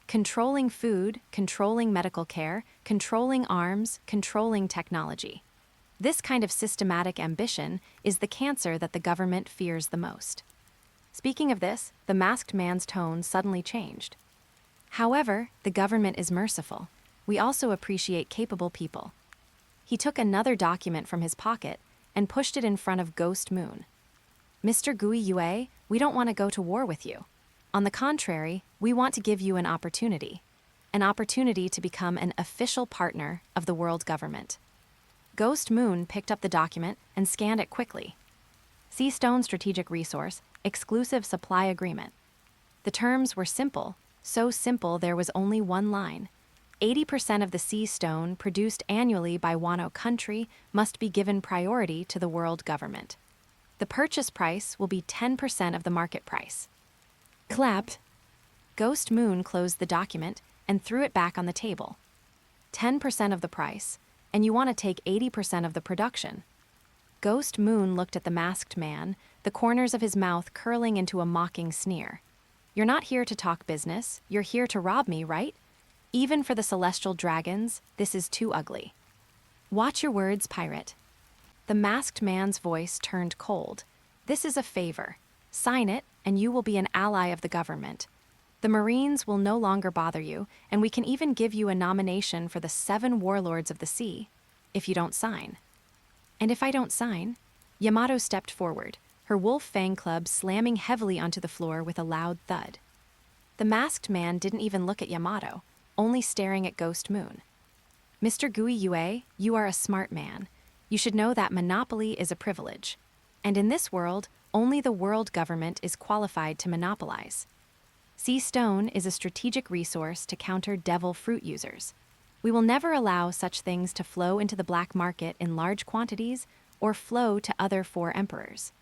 Controlling food, controlling medical care, controlling arms, controlling technology. This kind of systematic ambition is the cancer that the government fears the most. Speaking of this, the masked man's tone suddenly changed. However, the government is merciful. We also appreciate capable people. He took another document from his pocket and pushed it in front of Ghost Moon. Mr. Guiyue, we don't want to go to war with you. On the contrary, we want to give you an opportunity to become an official partner of the world government. Ghost Moon picked up the document and scanned it quickly. Seastone Strategic Resource, Exclusive Supply Agreement. The terms were simple, so simple there was only one line. 80% of the sea stone produced annually by Wano Country must be given priority to the world government. The purchase price will be 10% of the market price. Clapped. Ghost Moon closed the document and threw it back on the table. 10% of the price, and you want to take 80% of the production. Ghost Moon looked at the masked man, the corners of his mouth curling into a mocking sneer. You're not here to talk business, you're here to rob me, right? Even for the celestial dragons, this is too ugly. Watch your words, pirate. The masked man's voice turned cold. This is a favor. Sign it, and you will be an ally of the government. The Marines will no longer bother you, and we can even give you a nomination for the 7 warlords of the sea, if you don't sign. And if I don't sign? Yamato stepped forward, her wolf fang club slamming heavily onto the floor with a loud thud. The masked man didn't even look at Yamato, only staring at Ghost Moon. Mr. Guiyue, you are a smart man. You should know that monopoly is a privilege. And in this world, only the world government is qualified to monopolize. Sea stone is a strategic resource to counter devil fruit users. We will never allow such things to flow into the black market in large quantities or flow to other 4 emperors.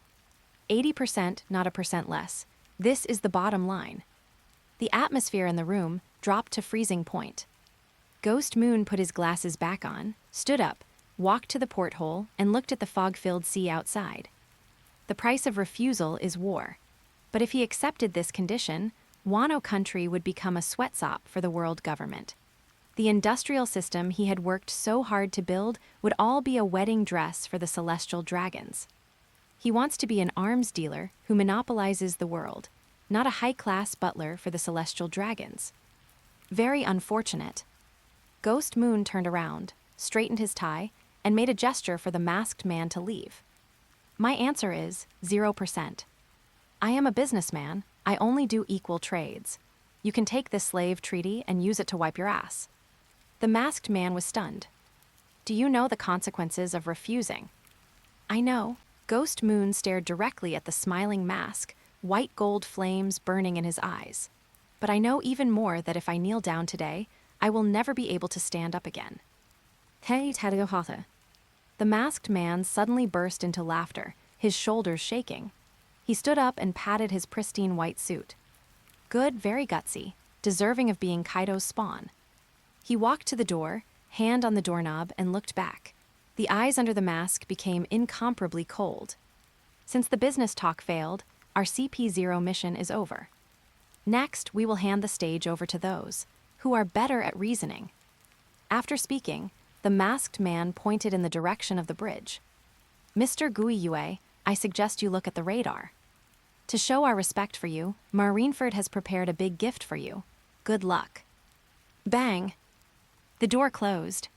80%, not a percent less. This is the bottom line. The atmosphere in the room dropped to freezing point. Ghost Moon put his glasses back on, stood up, walked to the porthole, and looked at the fog-filled sea outside. The price of refusal is war. But if he accepted this condition, Wano Country would become a sweatshop for the world government. The industrial system he had worked so hard to build would all be a wedding dress for the celestial dragons. He wants to be an arms dealer who monopolizes the world, not a high-class butler for the celestial dragons. Very unfortunate. Ghost Moon turned around, straightened his tie, and made a gesture for the masked man to leave. My answer is 0%. I am a businessman. I only do equal trades. You can take this slave treaty and use it to wipe your ass. The masked man was stunned. Do you know the consequences of refusing? I know. Ghost Moon stared directly at the smiling mask, white gold flames burning in his eyes. But I know even more that if I kneel down today, I will never be able to stand up again. Hey, Tadiohata. The masked man suddenly burst into laughter, his shoulders shaking. He stood up and patted his pristine white suit. Good, very gutsy, deserving of being Kaido's spawn. He walked to the door, hand on the doorknob, and looked back. The eyes under the mask became incomparably cold. Since the business talk failed, our CP0 mission is over. Next, we will hand the stage over to those who are better at reasoning. After speaking, the masked man pointed in the direction of the bridge. Mr. Guiyue, I suggest you look at the radar. To show our respect for you, Marineford has prepared a big gift for you. Good luck. Bang! The door closed.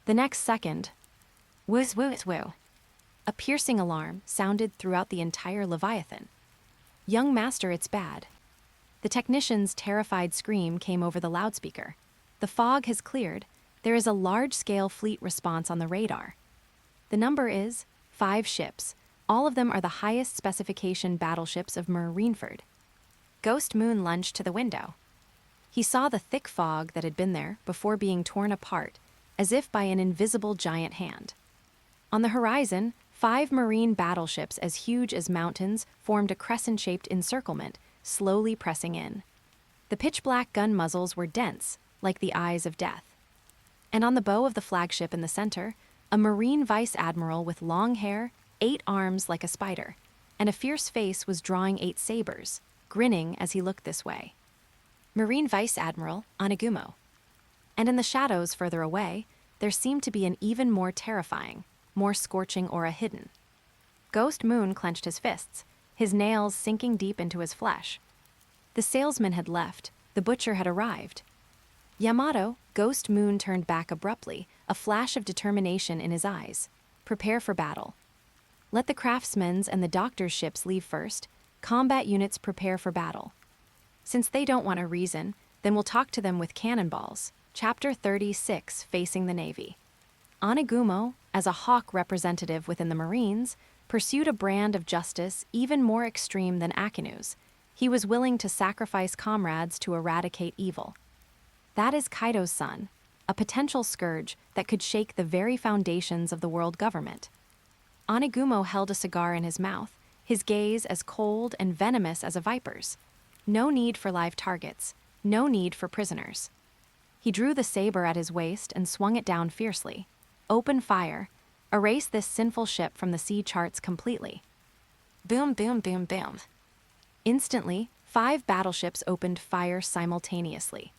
The next second, wooz wooz woo. A piercing alarm sounded throughout the entire Leviathan. Young master, it's bad. The technician's terrified scream came over the loudspeaker. The fog has cleared. There is a large-scale fleet response on the radar. The number is 5 ships. All of them are the highest specification battleships of Marineford. Ghost Moon lunged to the window. He saw the thick fog that had been there before being torn apart, as if by an invisible giant hand. On the horizon, 5 marine battleships as huge as mountains formed a crescent-shaped encirclement, slowly pressing in. The pitch-black gun muzzles were dense, like the eyes of death. And on the bow of the flagship in the center, a marine vice-admiral with long hair, 8 arms like a spider, and a fierce face was drawing 8 sabers, grinning as he looked this way. Marine Vice-Admiral Anagumo. And in the shadows further away, there seemed to be an even more terrifying, more scorching aura hidden. Ghost Moon clenched his fists, his nails sinking deep into his flesh. The salesman had left, the butcher had arrived. Yamato, Ghost Moon turned back abruptly, a flash of determination in his eyes. Prepare for battle. Let the craftsmen's and the doctor's ships leave first. Combat units prepare for battle. Since they don't want to reason, then we'll talk to them with cannonballs. Chapter 36, Facing the Navy. Anagumo, as a hawk representative within the Marines, pursued a brand of justice even more extreme than Akainu's. He was willing to sacrifice comrades to eradicate evil. That is Kaido's son, a potential scourge that could shake the very foundations of the world government. Anagumo held a cigar in his mouth, his gaze as cold and venomous as a viper's. No need for live targets, no need for prisoners. He drew the saber at his waist and swung it down fiercely. Open fire. Erase this sinful ship from the sea charts completely. Boom, boom, boom, boom. Instantly, 5 battleships opened fire simultaneously.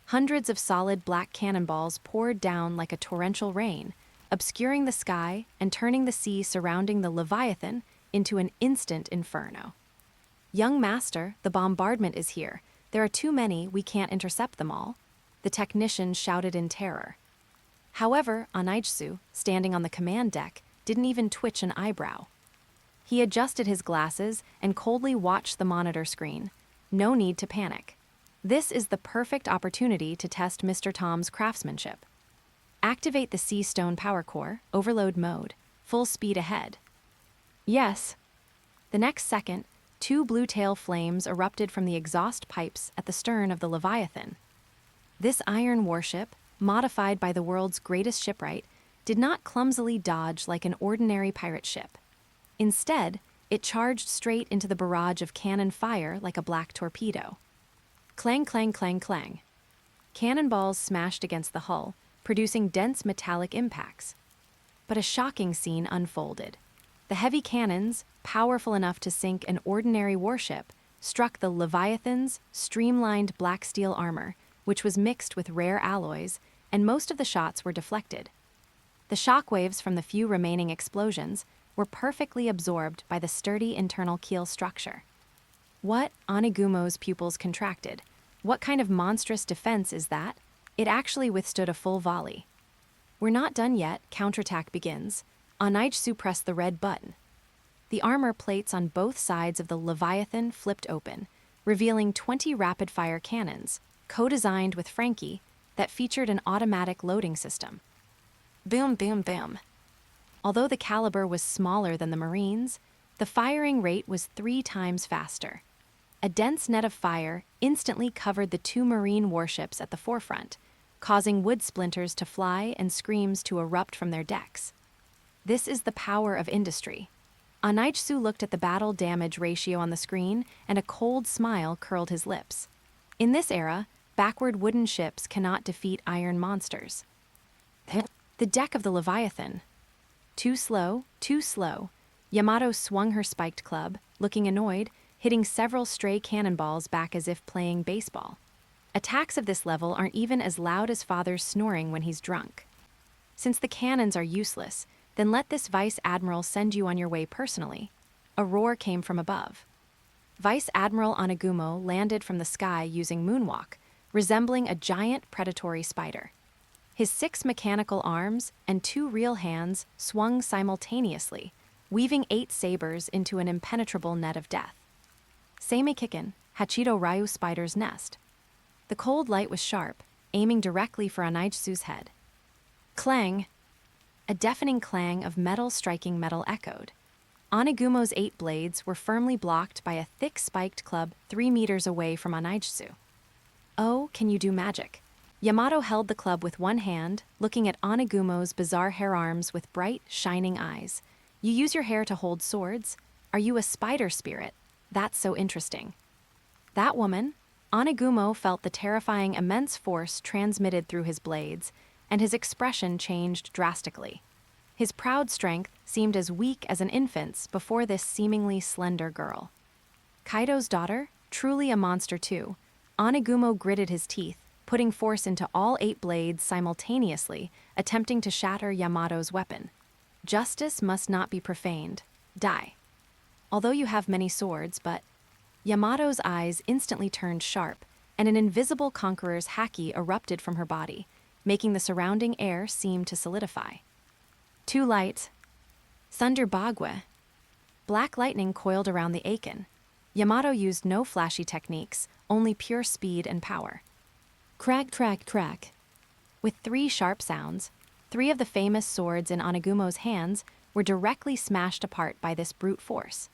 Hundreds of solid black cannonballs poured down like a torrential rain, obscuring the sky and turning the sea surrounding the Leviathan into an instant inferno. Young master, the bombardment is here. There are too many, we can't intercept them all. The technician shouted in terror. However, Anaitsu, standing on the command deck, didn't even twitch an eyebrow. He adjusted his glasses and coldly watched the monitor screen. No need to panic. This is the perfect opportunity to test Mr. Tom's craftsmanship. Activate the Sea Stone Power Core, overload mode, full speed ahead. Yes. The next second, 2 blue tail flames erupted from the exhaust pipes at the stern of the Leviathan. This iron warship, modified by the world's greatest shipwright, did not clumsily dodge like an ordinary pirate ship. Instead, it charged straight into the barrage of cannon fire like a black torpedo. Clang, clang, clang, clang. Cannonballs smashed against the hull, producing dense metallic impacts. But a shocking scene unfolded. The heavy cannons, powerful enough to sink an ordinary warship, struck the Leviathan's streamlined black steel armor, which was mixed with rare alloys, and most of the shots were deflected. The shockwaves from the few remaining explosions were perfectly absorbed by the sturdy internal keel structure. What? Anagumo's pupils contracted. What kind of monstrous defense is that? It actually withstood a full volley. We're not done yet, counterattack begins. Anaitsu pressed the red button. The armor plates on both sides of the Leviathan flipped open, revealing 20 rapid-fire cannons, co-designed with Frankie, that featured an automatic loading system. Boom, boom, boom. Although the caliber was smaller than the Marines, the firing rate was 3 times faster. A dense net of fire instantly covered the 2 Marine warships at the forefront, causing wood splinters to fly and screams to erupt from their decks. This is the power of industry. Anaitsu looked at the battle damage ratio on the screen, and a cold smile curled his lips. In this era, backward wooden ships cannot defeat iron monsters. The deck of the Leviathan. Too slow, too slow. Yamato swung her spiked club, looking annoyed, hitting several stray cannonballs back as if playing baseball. Attacks of this level aren't even as loud as Father's snoring when he's drunk. Since the cannons are useless, then let this Vice Admiral send you on your way personally. A roar came from above. Vice Admiral Onagumo landed from the sky using moonwalk, resembling a giant predatory spider. His 6 mechanical arms and 2 real hands swung simultaneously, weaving 8 sabers into an impenetrable net of death. Seime Kiken, Hachido Ryu Spider's nest. The cold light was sharp, aiming directly for Anaijsu's head. Clang! A deafening clang of metal striking metal echoed. Onagumo's 8 blades were firmly blocked by a thick spiked club 3 meters away from Anaijsu. Oh, can you do magic? Yamato held the club with one hand, looking at Onagumo's bizarre hair arms with bright, shining eyes. You use your hair to hold swords? Are you a spider spirit? That's so interesting. That woman? Onagumo felt the terrifying immense force transmitted through his blades, and his expression changed drastically. His proud strength seemed as weak as an infant's before this seemingly slender girl. Kaido's daughter? Truly a monster too. Onagumo gritted his teeth, putting force into all 8 blades simultaneously, attempting to shatter Yamato's weapon. Justice must not be profaned. Die. Although you have many swords, but... Yamato's eyes instantly turned sharp, and an invisible Conqueror's Haki erupted from her body, making the surrounding air seem to solidify. Too light. Thunder Bagwe. Black lightning coiled around the Daken. Yamato used no flashy techniques, only pure speed and power. Crack, crack, crack. With 3 sharp sounds, 3 of the famous swords in Onagumo's hands were directly smashed apart by this brute force.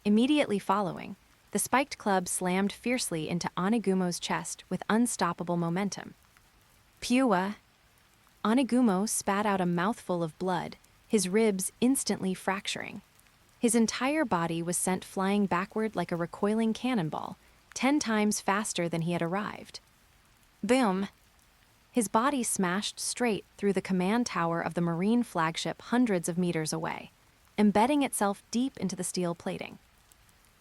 Immediately following, the spiked club slammed fiercely into Onagumo's chest with unstoppable momentum. Pua! Onagumo spat out a mouthful of blood, his ribs instantly fracturing. His entire body was sent flying backward like a recoiling cannonball, 10 times faster than he had arrived. Boom! His body smashed straight through the command tower of the Marine flagship hundreds of meters away, embedding itself deep into the steel plating.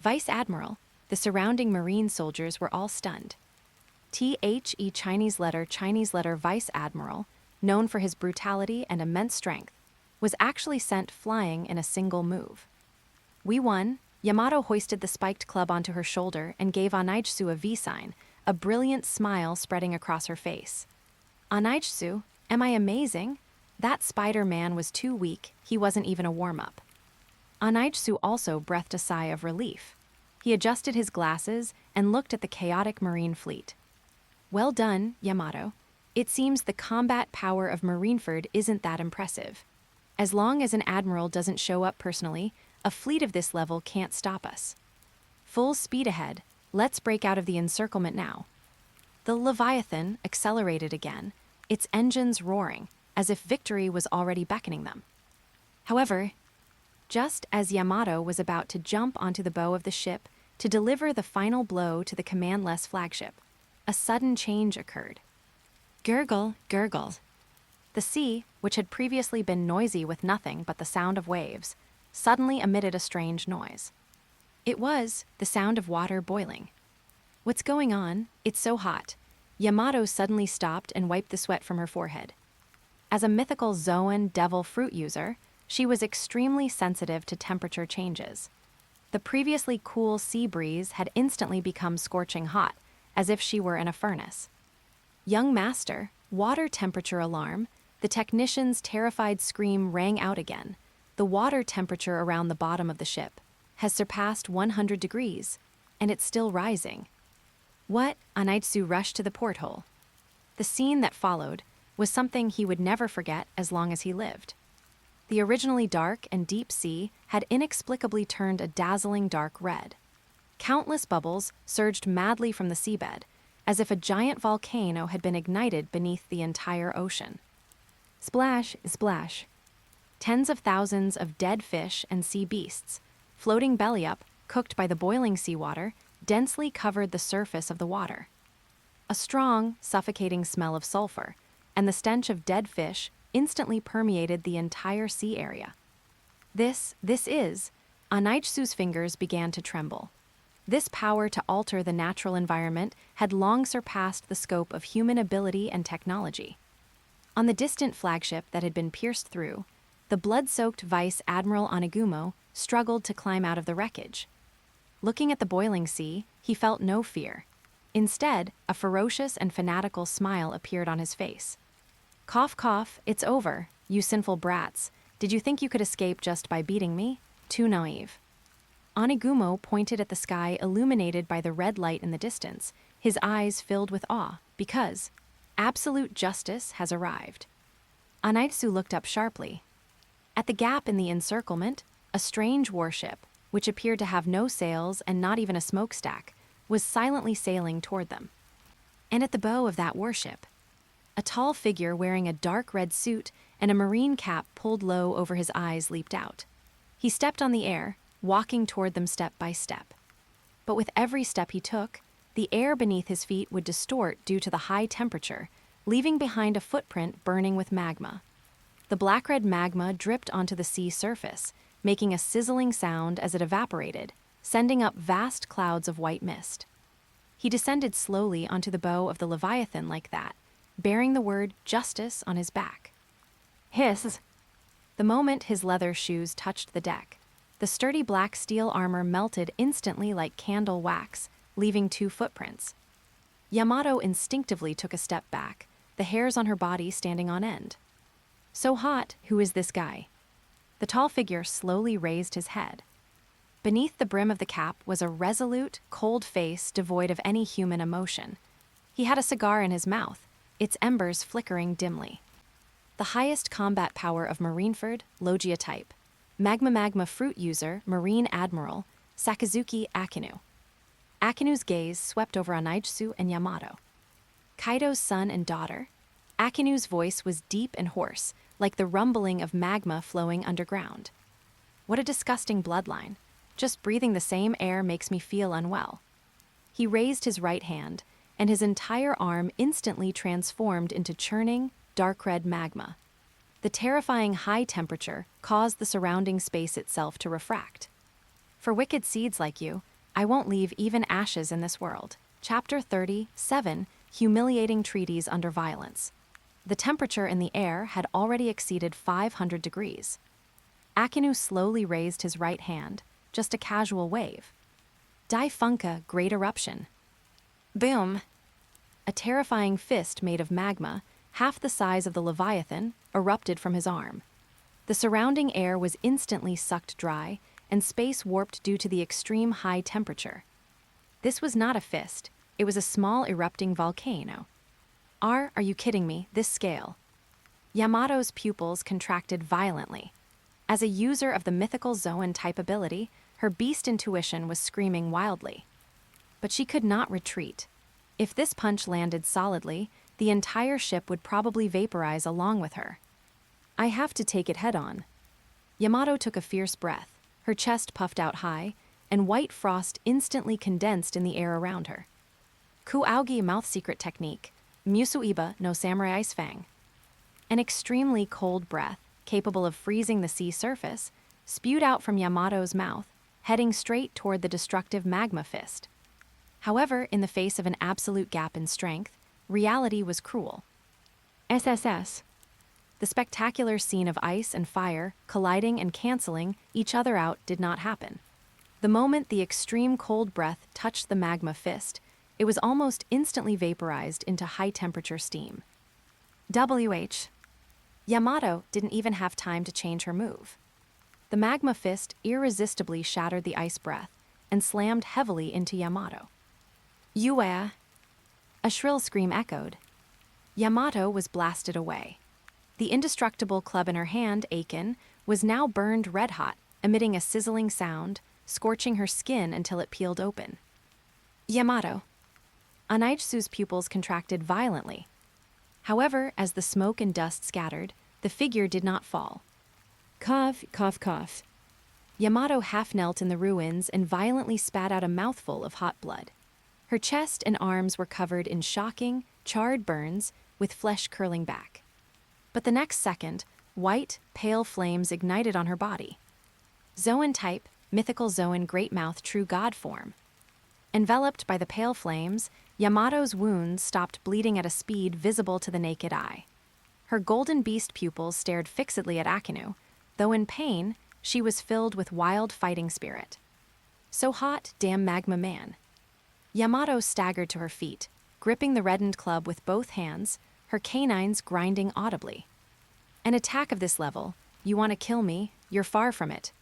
Vice Admiral, the surrounding Marine soldiers were all stunned. The Chinese letter Vice Admiral, known for his brutality and immense strength, was actually sent flying in a single move. We won. Yamato hoisted the spiked club onto her shoulder and gave Anaijsu a V sign, a brilliant smile spreading across her face. Anaijsu, am I amazing? That Spider-Man was too weak, he wasn't even a warm-up. Anaijsu also breathed a sigh of relief. He adjusted his glasses and looked at the chaotic Marine fleet. Well done, Yamato. It seems the combat power of Marineford isn't that impressive. As long as an admiral doesn't show up personally, a fleet of this level can't stop us. Full speed ahead, let's break out of the encirclement now. The Leviathan accelerated again, its engines roaring, as if victory was already beckoning them. However, just as Yamato was about to jump onto the bow of the ship to deliver the final blow to the commandless flagship, a sudden change occurred. Gurgle, gurgle. The sea, which had previously been noisy with nothing but the sound of waves, suddenly emitted a strange noise. It was the sound of water boiling. What's going on? It's so hot. Yamato suddenly stopped and wiped the sweat from her forehead. As a mythical Zoan devil fruit user, she was extremely sensitive to temperature changes. The previously cool sea breeze had instantly become scorching hot, as if she were in a furnace. Young master, water temperature alarm, the technician's terrified scream rang out again. The water temperature around the bottom of the ship has surpassed 100 degrees, and it's still rising. What? Anaitsu rushed to the porthole. The scene that followed was something he would never forget as long as he lived. The originally dark and deep sea had inexplicably turned a dazzling dark red. Countless bubbles surged madly from the seabed, as if a giant volcano had been ignited beneath the entire ocean. Splash, splash. Tens of thousands of dead fish and sea beasts, floating belly up, cooked by the boiling seawater, densely covered the surface of the water. A strong, suffocating smell of sulfur, and the stench of dead fish instantly permeated the entire sea area. This is. Anaitsu's fingers began to tremble. This power to alter the natural environment had long surpassed the scope of human ability and technology. On the distant flagship that had been pierced through, the blood-soaked Vice Admiral Onigumo struggled to climb out of the wreckage. Looking at the boiling sea, he felt no fear. Instead, a ferocious and fanatical smile appeared on his face. Cough, cough, it's over, you sinful brats. Did you think you could escape just by beating me? Too naive. Onigumo pointed at the sky illuminated by the red light in the distance, his eyes filled with awe, because absolute justice has arrived. Anaitsu looked up sharply. At the gap in the encirclement, a strange warship, which appeared to have no sails and not even a smokestack, was silently sailing toward them. And at the bow of that warship, a tall figure wearing a dark red suit and a marine cap pulled low over his eyes leaped out. He stepped on the air, walking toward them step by step. But with every step he took, the air beneath his feet would distort due to the high temperature, leaving behind a footprint burning with magma. The black-red magma dripped onto the sea surface, making a sizzling sound as it evaporated, sending up vast clouds of white mist. He descended slowly onto the bow of the Leviathan like that, bearing the word justice on his back. Hiss! The moment his leather shoes touched the deck, the sturdy black steel armor melted instantly like candle wax, leaving 2 footprints. Yamato instinctively took a step back, the hairs on her body standing on end. So hot, who is this guy? The tall figure slowly raised his head. Beneath the brim of the cap was a resolute, cold face devoid of any human emotion. He had a cigar in his mouth, its embers flickering dimly. The highest combat power of Marineford, Logia type. Magma fruit user, Marine Admiral, Sakazuki Akainu. Akainu's gaze swept over Anaitsu and Yamato. Kaido's son and daughter? Akainu's voice was deep and hoarse, like the rumbling of magma flowing underground. What a disgusting bloodline. Just breathing the same air makes me feel unwell. He raised his right hand, and his entire arm instantly transformed into churning, dark red magma. The terrifying high temperature caused the surrounding space itself to refract. For wicked seeds like you, I won't leave even ashes in this world. Chapter 37, Humiliating Treaties Under Violence. The temperature in the air had already exceeded 500 degrees. Akainu slowly raised his right hand, just a casual wave. Daifunka, Great Eruption. Boom! A terrifying fist made of magma, half the size of the Leviathan, erupted from his arm. The surrounding air was instantly sucked dry, and space warped due to the extreme high temperature. This was not a fist, it was a small erupting volcano. Are you kidding me, this scale? Yamato's pupils contracted violently. As a user of the mythical Zoan type ability, her beast intuition was screaming wildly. But she could not retreat. If this punch landed solidly, the entire ship would probably vaporize along with her. I have to take it head-on. Yamato took a fierce breath, her chest puffed out high, and white frost instantly condensed in the air around her. Kuaugi mouth secret technique, Musuiba no Samurai Ice Fang. An extremely cold breath, capable of freezing the sea surface, spewed out from Yamato's mouth, heading straight toward the destructive magma fist. However, in the face of an absolute gap in strength, reality was cruel. SSS. The spectacular scene of ice and fire colliding and canceling each other out did not happen. The moment the extreme cold breath touched the magma fist, it was almost instantly vaporized into high-temperature steam. WH. Yamato didn't even have time to change her move. The magma fist irresistibly shattered the ice breath and slammed heavily into Yamato. Yue! A shrill scream echoed. Yamato was blasted away. The indestructible club in her hand, Daken, was now burned red-hot, emitting a sizzling sound, scorching her skin until it peeled open. Yamato. Anaitsu's pupils contracted violently. However, as the smoke and dust scattered, the figure did not fall. Cough, cough, cough. Yamato half-knelt in the ruins and violently spat out a mouthful of hot blood. Her chest and arms were covered in shocking, charred burns, with flesh curling back. But the next second, white, pale flames ignited on her body. Zoan type, mythical Zoan greatmouth true god form. Enveloped by the pale flames, Yamato's wounds stopped bleeding at a speed visible to the naked eye. Her golden beast pupils stared fixedly at Akainu, though in pain, she was filled with wild fighting spirit. So hot, damn magma man. Yamato staggered to her feet, gripping the reddened club with both hands, her canines grinding audibly. An attack of this level, you want to kill me, you're far from it.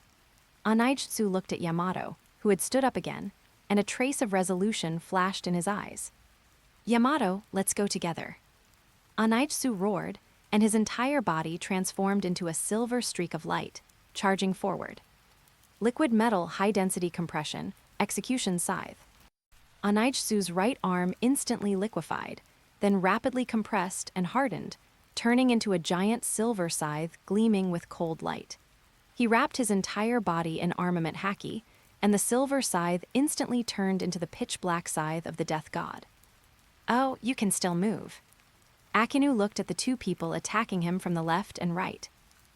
Anaijutsu looked at Yamato, who had stood up again, and a trace of resolution flashed in his eyes. Yamato, let's go together. Anaijutsu roared, and his entire body transformed into a silver streak of light, charging forward. Liquid metal high-density compression, execution scythe. Anaijutsu's right arm instantly liquefied, then rapidly compressed and hardened, turning into a giant silver scythe gleaming with cold light. He wrapped his entire body in armament Haki, and the silver scythe instantly turned into the pitch-black scythe of the death god. Oh, you can still move. Akainu looked at the two people attacking him from the left and right.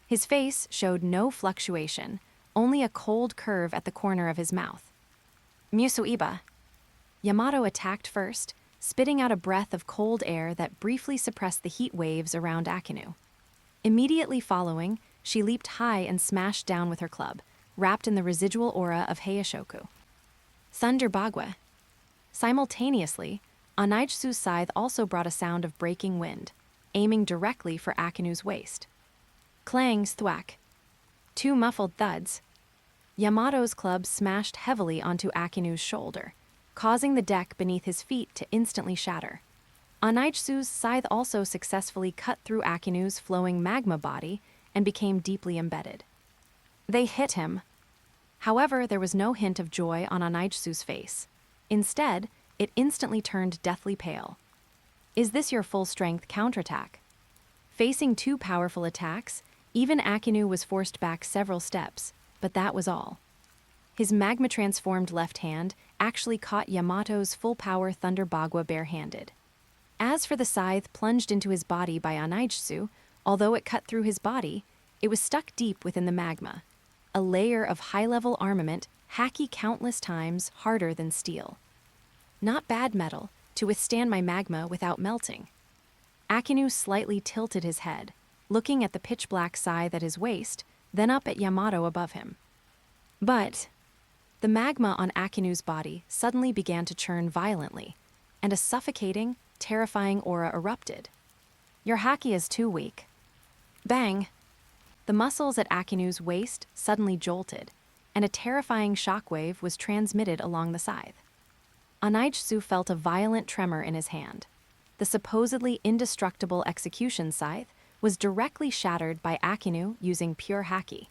His face showed no fluctuation, only a cold curve at the corner of his mouth. Musuiba. Yamato attacked first, spitting out a breath of cold air that briefly suppressed the heat waves around Akainu. Immediately following, she leaped high and smashed down with her club, wrapped in the residual aura of Heishoku. Thunder Bagua. Simultaneously, Anaijutsu's scythe also brought a sound of breaking wind, aiming directly for Akainu's waist. Clangs thwack. Two muffled thuds. Yamato's club smashed heavily onto Akainu's shoulder, causing the deck beneath his feet to instantly shatter. Anaijutsu's scythe also successfully cut through Akainu's flowing magma body and became deeply embedded. They hit him. However, there was no hint of joy on Anaijutsu's face. Instead, it instantly turned deathly pale. Is this your full-strength counterattack? Facing two powerful attacks, even Akainu was forced back several steps, but that was all. His magma-transformed left hand actually caught Yamato's full-power Thunder Bagua bare-handed. As for the scythe plunged into his body by Anaijutsu, although it cut through his body, it was stuck deep within the magma, a layer of high-level armament Haki countless times harder than steel. Not bad metal, to withstand my magma without melting. Akainu slightly tilted his head, looking at the pitch-black scythe at his waist, then up at Yamato above him. But the magma on Akainu's body suddenly began to churn violently, and a suffocating, terrifying aura erupted. Your Haki is too weak. Bang! The muscles at Akainu's waist suddenly jolted, and a terrifying shockwave was transmitted along the scythe. Anaijutsu felt a violent tremor in his hand. The supposedly indestructible execution scythe was directly shattered by Akainu using pure Haki.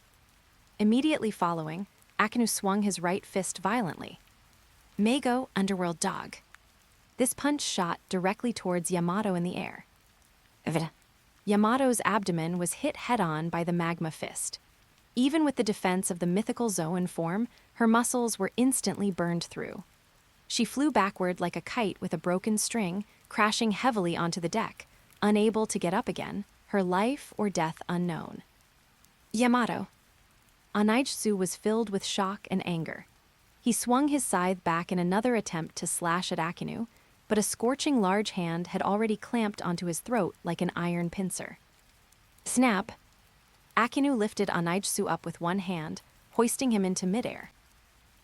Immediately following, Akainu swung his right fist violently. Meigo, underworld dog. This punch shot directly towards Yamato in the air. Yamato's abdomen was hit head-on by the magma fist. Even with the defense of the mythical Zoan form, her muscles were instantly burned through. She flew backward like a kite with a broken string, crashing heavily onto the deck, unable to get up again, her life or death unknown. Yamato. Anaijutsu was filled with shock and anger. He swung his scythe back in another attempt to slash at Akainu, but a scorching large hand had already clamped onto his throat like an iron pincer. Snap! Akainu lifted Anaijutsu up with one hand, hoisting him into midair.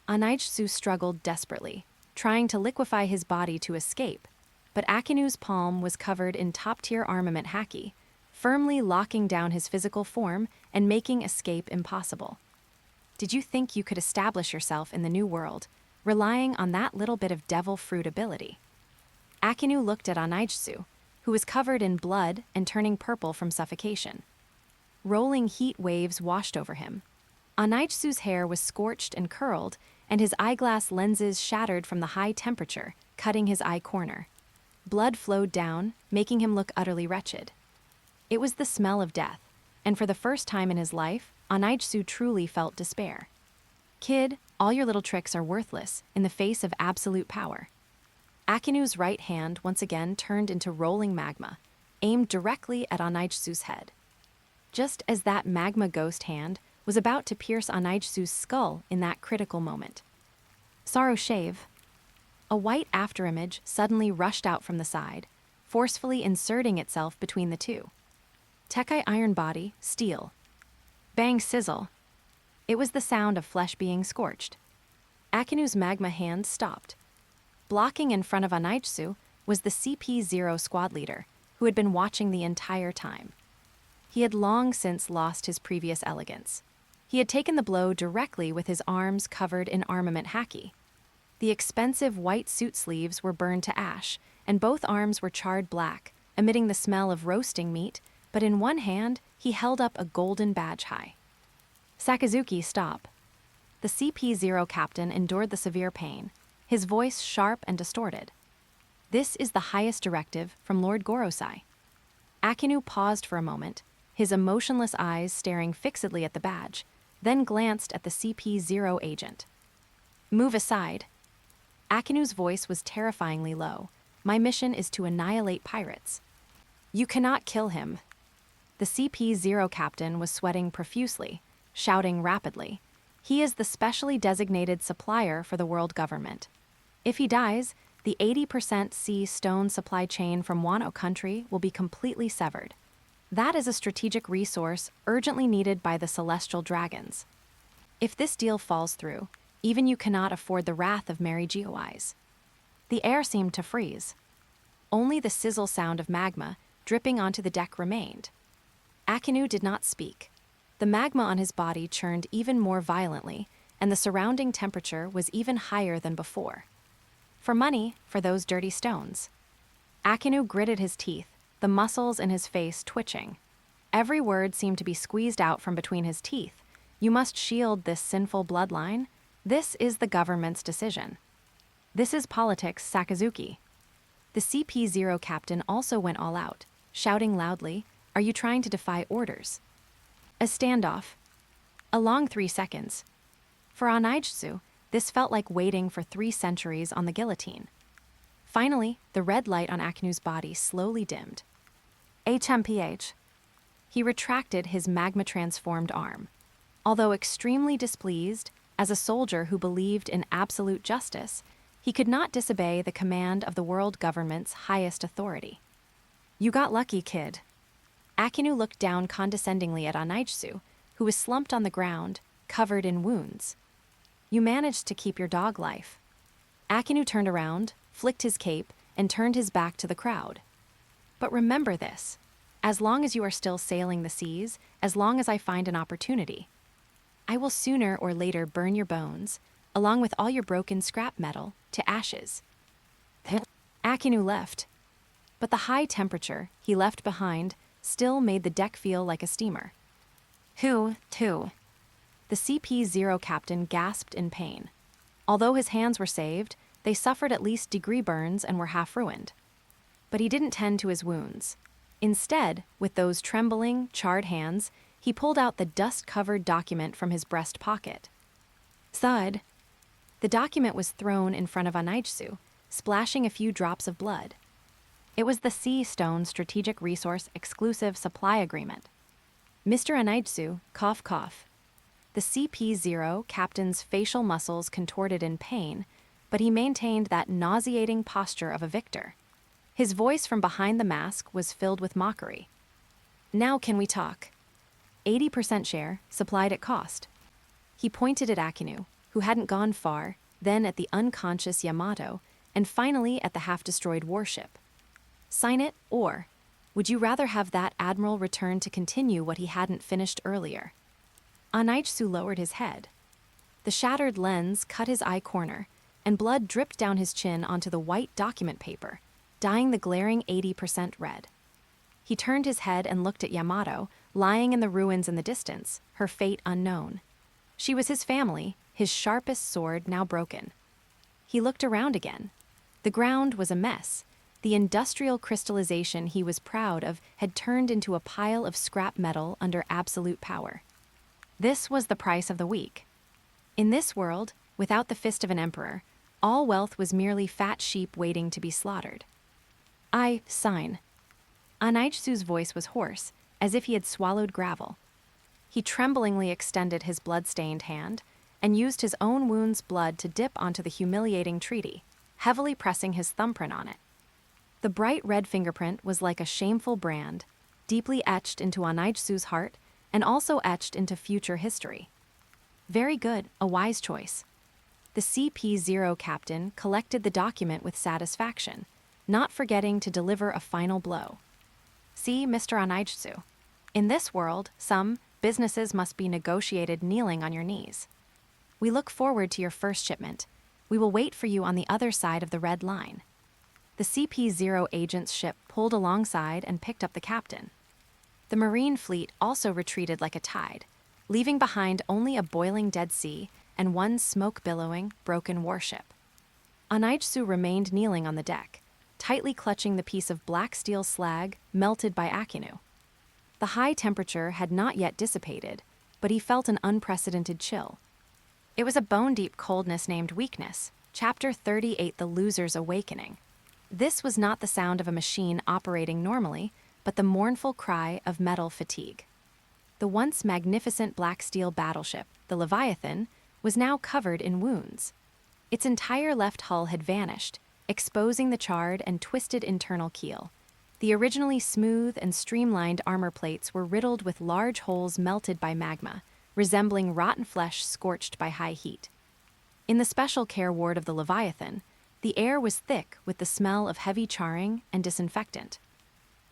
Anaijutsu struggled desperately, trying to liquefy his body to escape, but Akainu's palm was covered in top-tier armament Haki, firmly locking down his physical form and making escape impossible. Did you think you could establish yourself in the new world, relying on that little bit of devil fruit ability? Akainu looked at Anaijutsu, who was covered in blood and turning purple from suffocation. Rolling heat waves washed over him. Anaijutsu's hair was scorched and curled, and his eyeglass lenses shattered from the high temperature, cutting his eye corner. Blood flowed down, making him look utterly wretched. It was the smell of death, and for the first time in his life, Anaijutsu truly felt despair. Kid, all your little tricks are worthless in the face of absolute power. Akainu's right hand once again turned into rolling magma, aimed directly at Anaijutsu's head. Just as that magma ghost hand was about to pierce Anaijsu's skull in that critical moment. Sorrow shave. A white afterimage suddenly rushed out from the side, forcefully inserting itself between the two. Tekai iron body, steel. Bang sizzle. It was the sound of flesh being scorched. Akainu's magma hand stopped. Blocking in front of Anaijsu was the CP0 squad leader, who had been watching the entire time. He had long since lost his previous elegance. He had taken the blow directly with his arms covered in armament haki. The expensive white suit sleeves were burned to ash, and both arms were charred black, emitting the smell of roasting meat, but in one hand he held up a golden badge high. Sakazuki, stop. The CP0 captain endured the severe pain, his voice sharp and distorted. This is the highest directive from Lord Gorosei. Akainu paused for a moment, his emotionless eyes staring fixedly at the badge, then glanced at the CP0 agent. Move aside. Akainu's voice was terrifyingly low. My mission is to annihilate pirates. You cannot kill him. The CP0 captain was sweating profusely, shouting rapidly. He is the specially designated supplier for the world government. If he dies, the 80% sea stone supply chain from Wano Country will be completely severed. That is a strategic resource urgently needed by the celestial dragons. If this deal falls through, even you cannot afford the wrath of Mary Geoeyes. The air seemed to freeze. Only the sizzle sound of magma dripping onto the deck remained. Akainu did not speak. The magma on his body churned even more violently, and the surrounding temperature was even higher than before. For money, for those dirty stones. Akainu gritted his teeth, the muscles in his face twitching. Every word seemed to be squeezed out from between his teeth. You must shield this sinful bloodline. This is the government's decision. This is politics, Sakazuki. The CP0 captain also went all out, shouting loudly, "Are you trying to defy orders?" A standoff. A long 3 seconds. For Anaijsu, this felt like waiting for 3 centuries on the guillotine. Finally, the red light on Akainu's body slowly dimmed. HMPH. He retracted his magma-transformed arm. Although extremely displeased, as a soldier who believed in absolute justice, he could not disobey the command of the world government's highest authority. You got lucky, kid. Akainu looked down condescendingly at Anaijsu, who was slumped on the ground, covered in wounds. You managed to keep your dog life. Akainu turned around, flicked his cape, and turned his back to the crowd. But remember this, as long as you are still sailing the seas, as long as I find an opportunity, I will sooner or later burn your bones, along with all your broken scrap metal, to ashes. Akainu left. But the high temperature he left behind still made the deck feel like a steamer. Who? The CP0 captain gasped in pain. Although his hands were saved, they suffered at least degree burns and were half ruined. But he didn't tend to his wounds. Instead, with those trembling, charred hands, he pulled out the dust-covered document from his breast pocket. Thud. The document was thrown in front of Anaijsu, splashing a few drops of blood. It was the Sea Stone Strategic Resource Exclusive Supply Agreement. Mr. Anaijsu, cough cough. The CP0 captain's facial muscles contorted in pain, but he maintained that nauseating posture of a victor. His voice from behind the mask was filled with mockery. Now can we talk? 80% share, supplied at cost. He pointed at Akainu, who hadn't gone far, then at the unconscious Yamato, and finally at the half-destroyed warship. Sign it, or would you rather have that admiral return to continue what he hadn't finished earlier? Anaijsu lowered his head. The shattered lens cut his eye corner, and blood dripped down his chin onto the white document paper, dyeing the glaring 80% red. He turned his head and looked at Yamato, lying in the ruins in the distance, her fate unknown. She was his family, his sharpest sword now broken. He looked around again. The ground was a mess. The industrial crystallization he was proud of had turned into a pile of scrap metal under absolute power. This was the price of the week. In this world, without the fist of an emperor, all wealth was merely fat sheep waiting to be slaughtered. I sign. Anaijsu's voice was hoarse, as if he had swallowed gravel. He tremblingly extended his blood-stained hand and used his own wound's blood to dip onto the humiliating treaty, heavily pressing his thumbprint on it. The bright red fingerprint was like a shameful brand, deeply etched into Anaitsu's heart and also etched into future history. Very good, a wise choice. The CP0 captain collected the document with satisfaction, not forgetting to deliver a final blow. See, Mr. Anaitsu. In this world, some businesses must be negotiated kneeling on your knees. We look forward to your first shipment. We will wait for you on the other side of the red line. The CP0 agent's ship pulled alongside and picked up the captain. The Marine fleet also retreated like a tide, leaving behind only a boiling Dead Sea and one smoke-billowing, broken warship. Anaitsu remained kneeling on the deck, tightly clutching the piece of black steel slag melted by Akainu. The high temperature had not yet dissipated, but he felt an unprecedented chill. It was a bone-deep coldness named weakness, Chapter 38, The Loser's Awakening. This was not the sound of a machine operating normally, but the mournful cry of metal fatigue. The once magnificent black steel battleship, the Leviathan, was now covered in wounds. Its entire left hull had vanished, exposing the charred and twisted internal keel. The originally smooth and streamlined armor plates were riddled with large holes melted by magma, resembling rotten flesh scorched by high heat. In the special care ward of the Leviathan, the air was thick with the smell of heavy charring and disinfectant.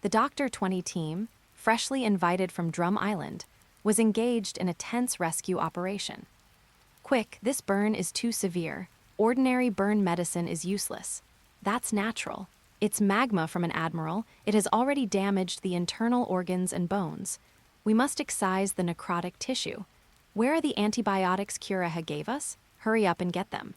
The Dr. 20 team, freshly invited from Drum Island, was engaged in a tense rescue operation. Quick, this burn is too severe. Ordinary burn medicine is useless. That's natural. It's magma from an admiral. It has already damaged the internal organs and bones. We must excise the necrotic tissue. Where are the antibiotics Kureha gave us? Hurry up and get them.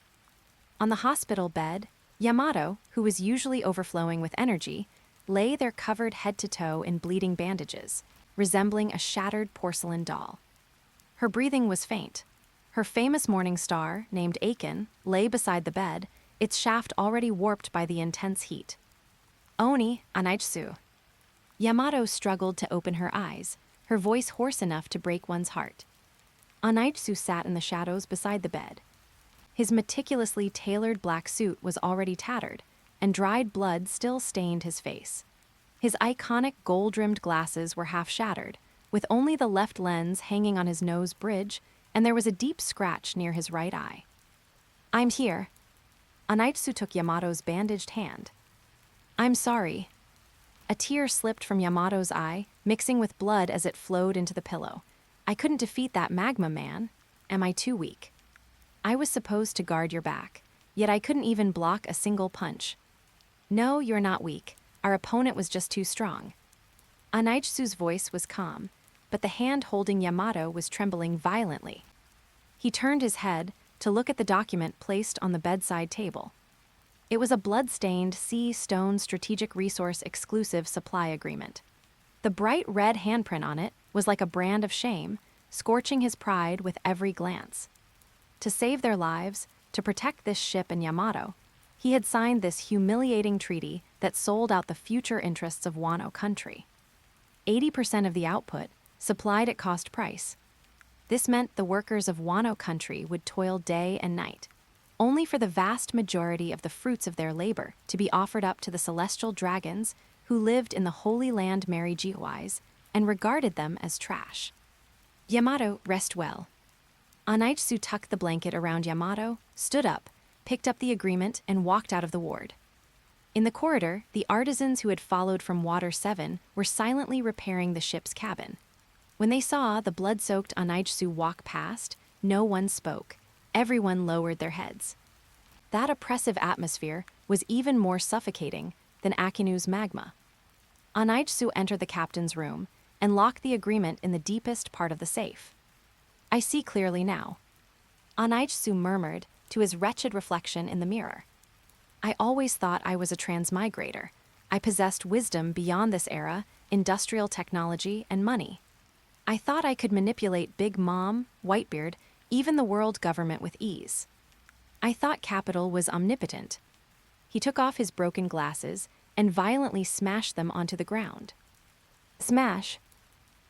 On the hospital bed, Yamato, who was usually overflowing with energy, lay there covered head to toe in bleeding bandages, resembling a shattered porcelain doll. Her breathing was faint. Her famous morning star, named Daken, lay beside the bed, its shaft already warped by the intense heat. Oni, Anaitsu. Yamato struggled to open her eyes, her voice hoarse enough to break one's heart. Anaitsu sat in the shadows beside the bed. His meticulously tailored black suit was already tattered, and dried blood still stained his face. His iconic gold-rimmed glasses were half shattered, with only the left lens hanging on his nose bridge, and there was a deep scratch near his right eye. I'm here. Anaitsu took Yamato's bandaged hand. I'm sorry. A tear slipped from Yamato's eye, mixing with blood as it flowed into the pillow. I couldn't defeat that magma man. Am I too weak? I was supposed to guard your back, yet I couldn't even block a single punch. No, you're not weak. Our opponent was just too strong. Anaitsu's voice was calm, but the hand holding Yamato was trembling violently. He turned his head to look at the document placed on the bedside table. It was a blood-stained Sea Stone Strategic Resource Exclusive Supply Agreement. The bright red handprint on it was like a brand of shame, scorching his pride with every glance. To save their lives, to protect this ship and Yamato, he had signed this humiliating treaty that sold out the future interests of Wano Country. 80% of the output, supplied at cost price. This meant the workers of Wano Country would toil day and night, only for the vast majority of the fruits of their labor to be offered up to the celestial dragons who lived in the Holy Land Mary Giwais and regarded them as trash. Yamato, rest well. Anaitsu tucked the blanket around Yamato, stood up, picked up the agreement, and walked out of the ward. In the corridor, the artisans who had followed from Water 7 were silently repairing the ship's cabin. When they saw the blood-soaked Anaitsu walk past, no one spoke. Everyone lowered their heads. That oppressive atmosphere was even more suffocating than Akainu's magma. Anaitsu entered the captain's room and locked the agreement in the deepest part of the safe. I see clearly now. Anaitsu murmured to his wretched reflection in the mirror. I always thought I was a transmigrator. I possessed wisdom beyond this era, industrial technology, and money. I thought I could manipulate Big Mom, Whitebeard, even the world government with ease. I thought capital was omnipotent. He took off his broken glasses and violently smashed them onto the ground. Smash!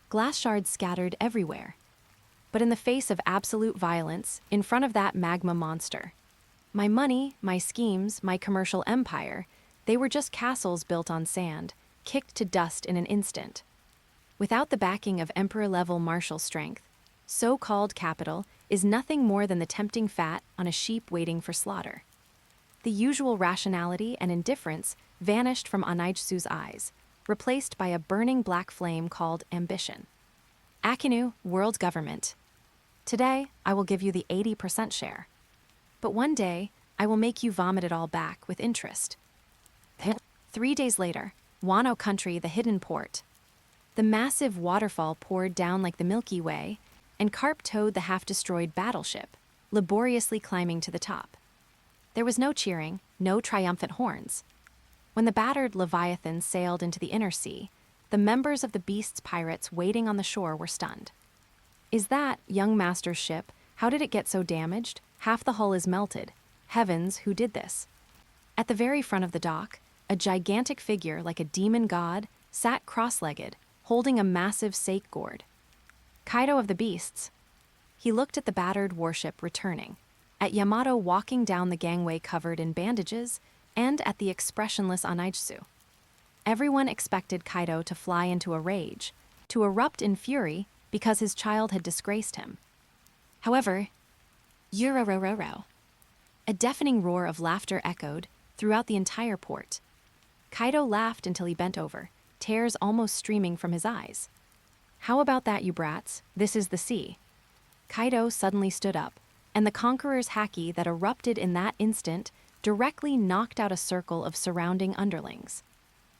Glass shards scattered everywhere, but in the face of absolute violence, in front of that magma monster. My money, my schemes, my commercial empire, they were just castles built on sand, kicked to dust in an instant. Without the backing of emperor-level martial strength, so-called capital is nothing more than the tempting fat on a sheep waiting for slaughter. The usual rationality and indifference vanished from Anaijsu's eyes, replaced by a burning black flame called ambition. Akainu, world government. Today, I will give you the 80% share. But one day, I will make you vomit it all back with interest. 3 days later, Wano Country, the hidden port. The massive waterfall poured down like the Milky Way, and Carp towed the half-destroyed battleship, laboriously climbing to the top. There was no cheering, no triumphant horns. When the battered Leviathan sailed into the inner sea, the members of the beast's pirates waiting on the shore were stunned. Is that young master's ship? How did it get so damaged? Half the hull is melted. Heavens, who did this? At the very front of the dock, a gigantic figure like a demon god sat cross-legged, holding a massive sake gourd. Kaido of the beasts. He looked at the battered warship returning, at Yamato walking down the gangway covered in bandages, and at the expressionless Anaijsu. Everyone expected Kaido to fly into a rage, to erupt in fury because his child had disgraced him. However, Yurorororo. A deafening roar of laughter echoed throughout the entire port. Kaido laughed until he bent over, tears almost streaming from his eyes. How about that, you brats? This is the sea. Kaido suddenly stood up, and the Conqueror's Haki that erupted in that instant directly knocked out a circle of surrounding underlings.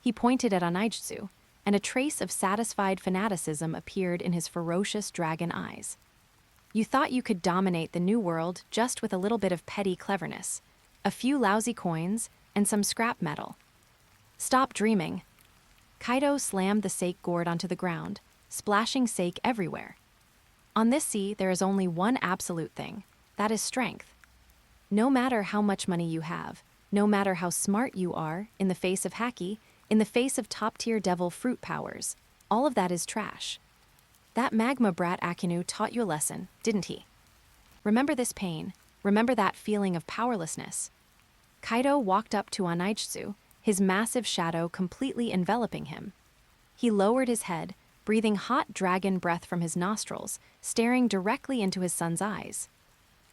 He pointed at Anaijsu, and a trace of satisfied fanaticism appeared in his ferocious dragon eyes. You thought you could dominate the new world just with a little bit of petty cleverness, a few lousy coins, and some scrap metal. Stop dreaming. Kaido slammed the sake gourd onto the ground, splashing sake everywhere. On this sea, there is only one absolute thing. That is strength. No matter how much money you have, no matter how smart you are, in the face of Haki, in the face of top-tier devil fruit powers, all of that is trash. That magma brat Akainu taught you a lesson, didn't he? Remember this pain. Remember that feeling of powerlessness. Kaido walked up to Anaijsu, his massive shadow completely enveloping him. He lowered his head, breathing hot dragon breath from his nostrils, staring directly into his son's eyes.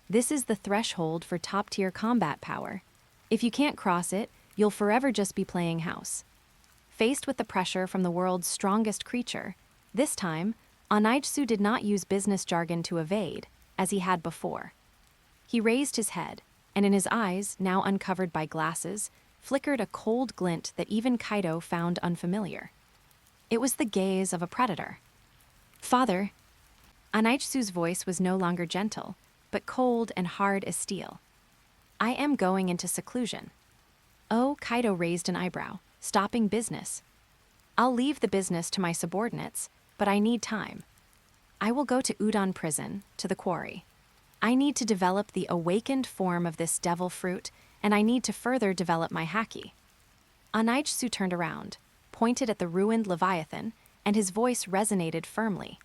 This is the threshold for top-tier combat power. If you can't cross it, you'll forever just be playing house. Faced with the pressure from the world's strongest creature, this time, Anaijsu did not use business jargon to evade, as he had before. He raised his head, and in his eyes, now uncovered by glasses, flickered a cold glint that even Kaido found unfamiliar. It was the gaze of a predator. Father. Anaijsu's voice was no longer gentle, but cold and hard as steel. I am going into seclusion. Oh, Kaido raised an eyebrow, stopping business. I'll leave the business to my subordinates, but I need time. I will go to Udon prison, to the quarry. I need to develop the awakened form of this devil fruit, and I need to further develop my Haki. Anaijsu turned around, pointed at the ruined Leviathan, and his voice resonated firmly.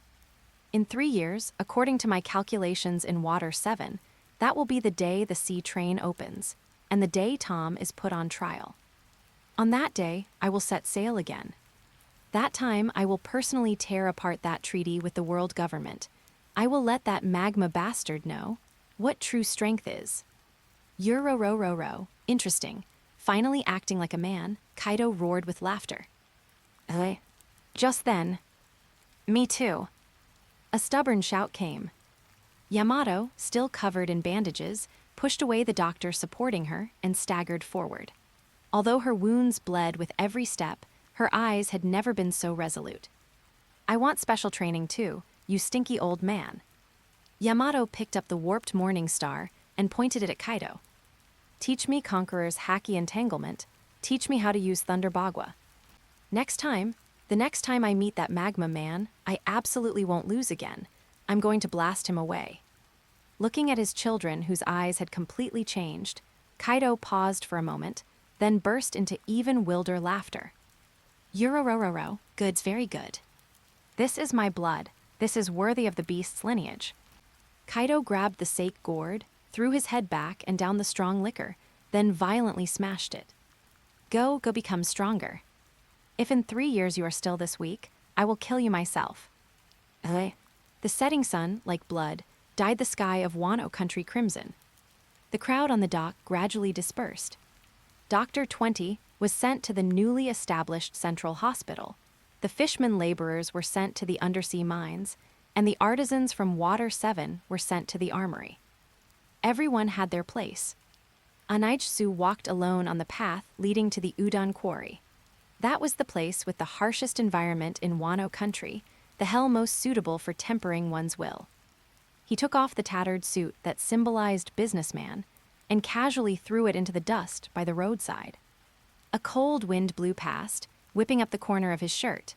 In 3 years, according to my calculations in Water 7, that will be the day the sea train opens, and the day Tom is put on trial. On that day, I will set sail again. That time, I will personally tear apart that treaty with the world government. I will let that magma bastard know what true strength is. Yurorororo. Interesting. Finally acting like a man, Kaido roared with laughter. Just then. Me too. A stubborn shout came. Yamato, still covered in bandages, pushed away the doctor supporting her and staggered forward. Although her wounds bled with every step, her eyes had never been so resolute. I want special training too, you stinky old man. Yamato picked up the warped morning star and pointed it at Kaido. Teach me Conqueror's Haki entanglement. Teach me how to use Thunder Bagua. The next time I meet that magma man, I absolutely won't lose again. I'm going to blast him away. Looking at his children whose eyes had completely changed, Kaido paused for a moment, then burst into even wilder laughter. Yurorororo, good's very good. This is my blood. This is worthy of the beast's lineage. Kaido grabbed the sake gourd, threw his head back and down the strong liquor, then violently smashed it. Go become stronger. If in 3 years you are still this weak, I will kill you myself. The setting sun, like blood, dyed the sky of Wano Country crimson. The crowd on the dock gradually dispersed. Dr. 20 was sent to the newly established Central Hospital. The Fishman laborers were sent to the undersea mines, and the artisans from Water 7 were sent to the armory. Everyone had their place. Anaijsu walked alone on the path leading to the Udon Quarry. That was the place with the harshest environment in Wano Country, the hell most suitable for tempering one's will. He took off the tattered suit that symbolized businessman and casually threw it into the dust by the roadside. A cold wind blew past, whipping up the corner of his shirt.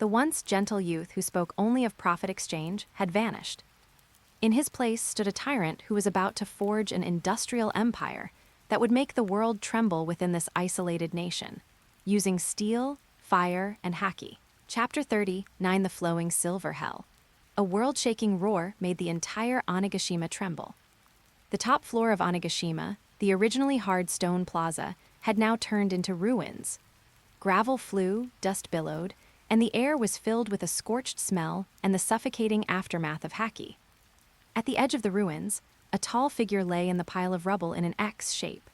The once gentle youth who spoke only of profit exchange had vanished. In his place stood a tyrant who was about to forge an industrial empire that would make the world tremble within this isolated nation, using steel, fire, and haki. Chapter 39, The Flowing Silver Hell. A world-shaking roar made the entire Onigashima tremble. The top floor of Onigashima, the originally hard stone plaza, had now turned into ruins. Gravel flew, dust billowed, and the air was filled with a scorched smell and the suffocating aftermath of Haki. At the edge of the ruins, a tall figure lay in the pile of rubble in an X shape.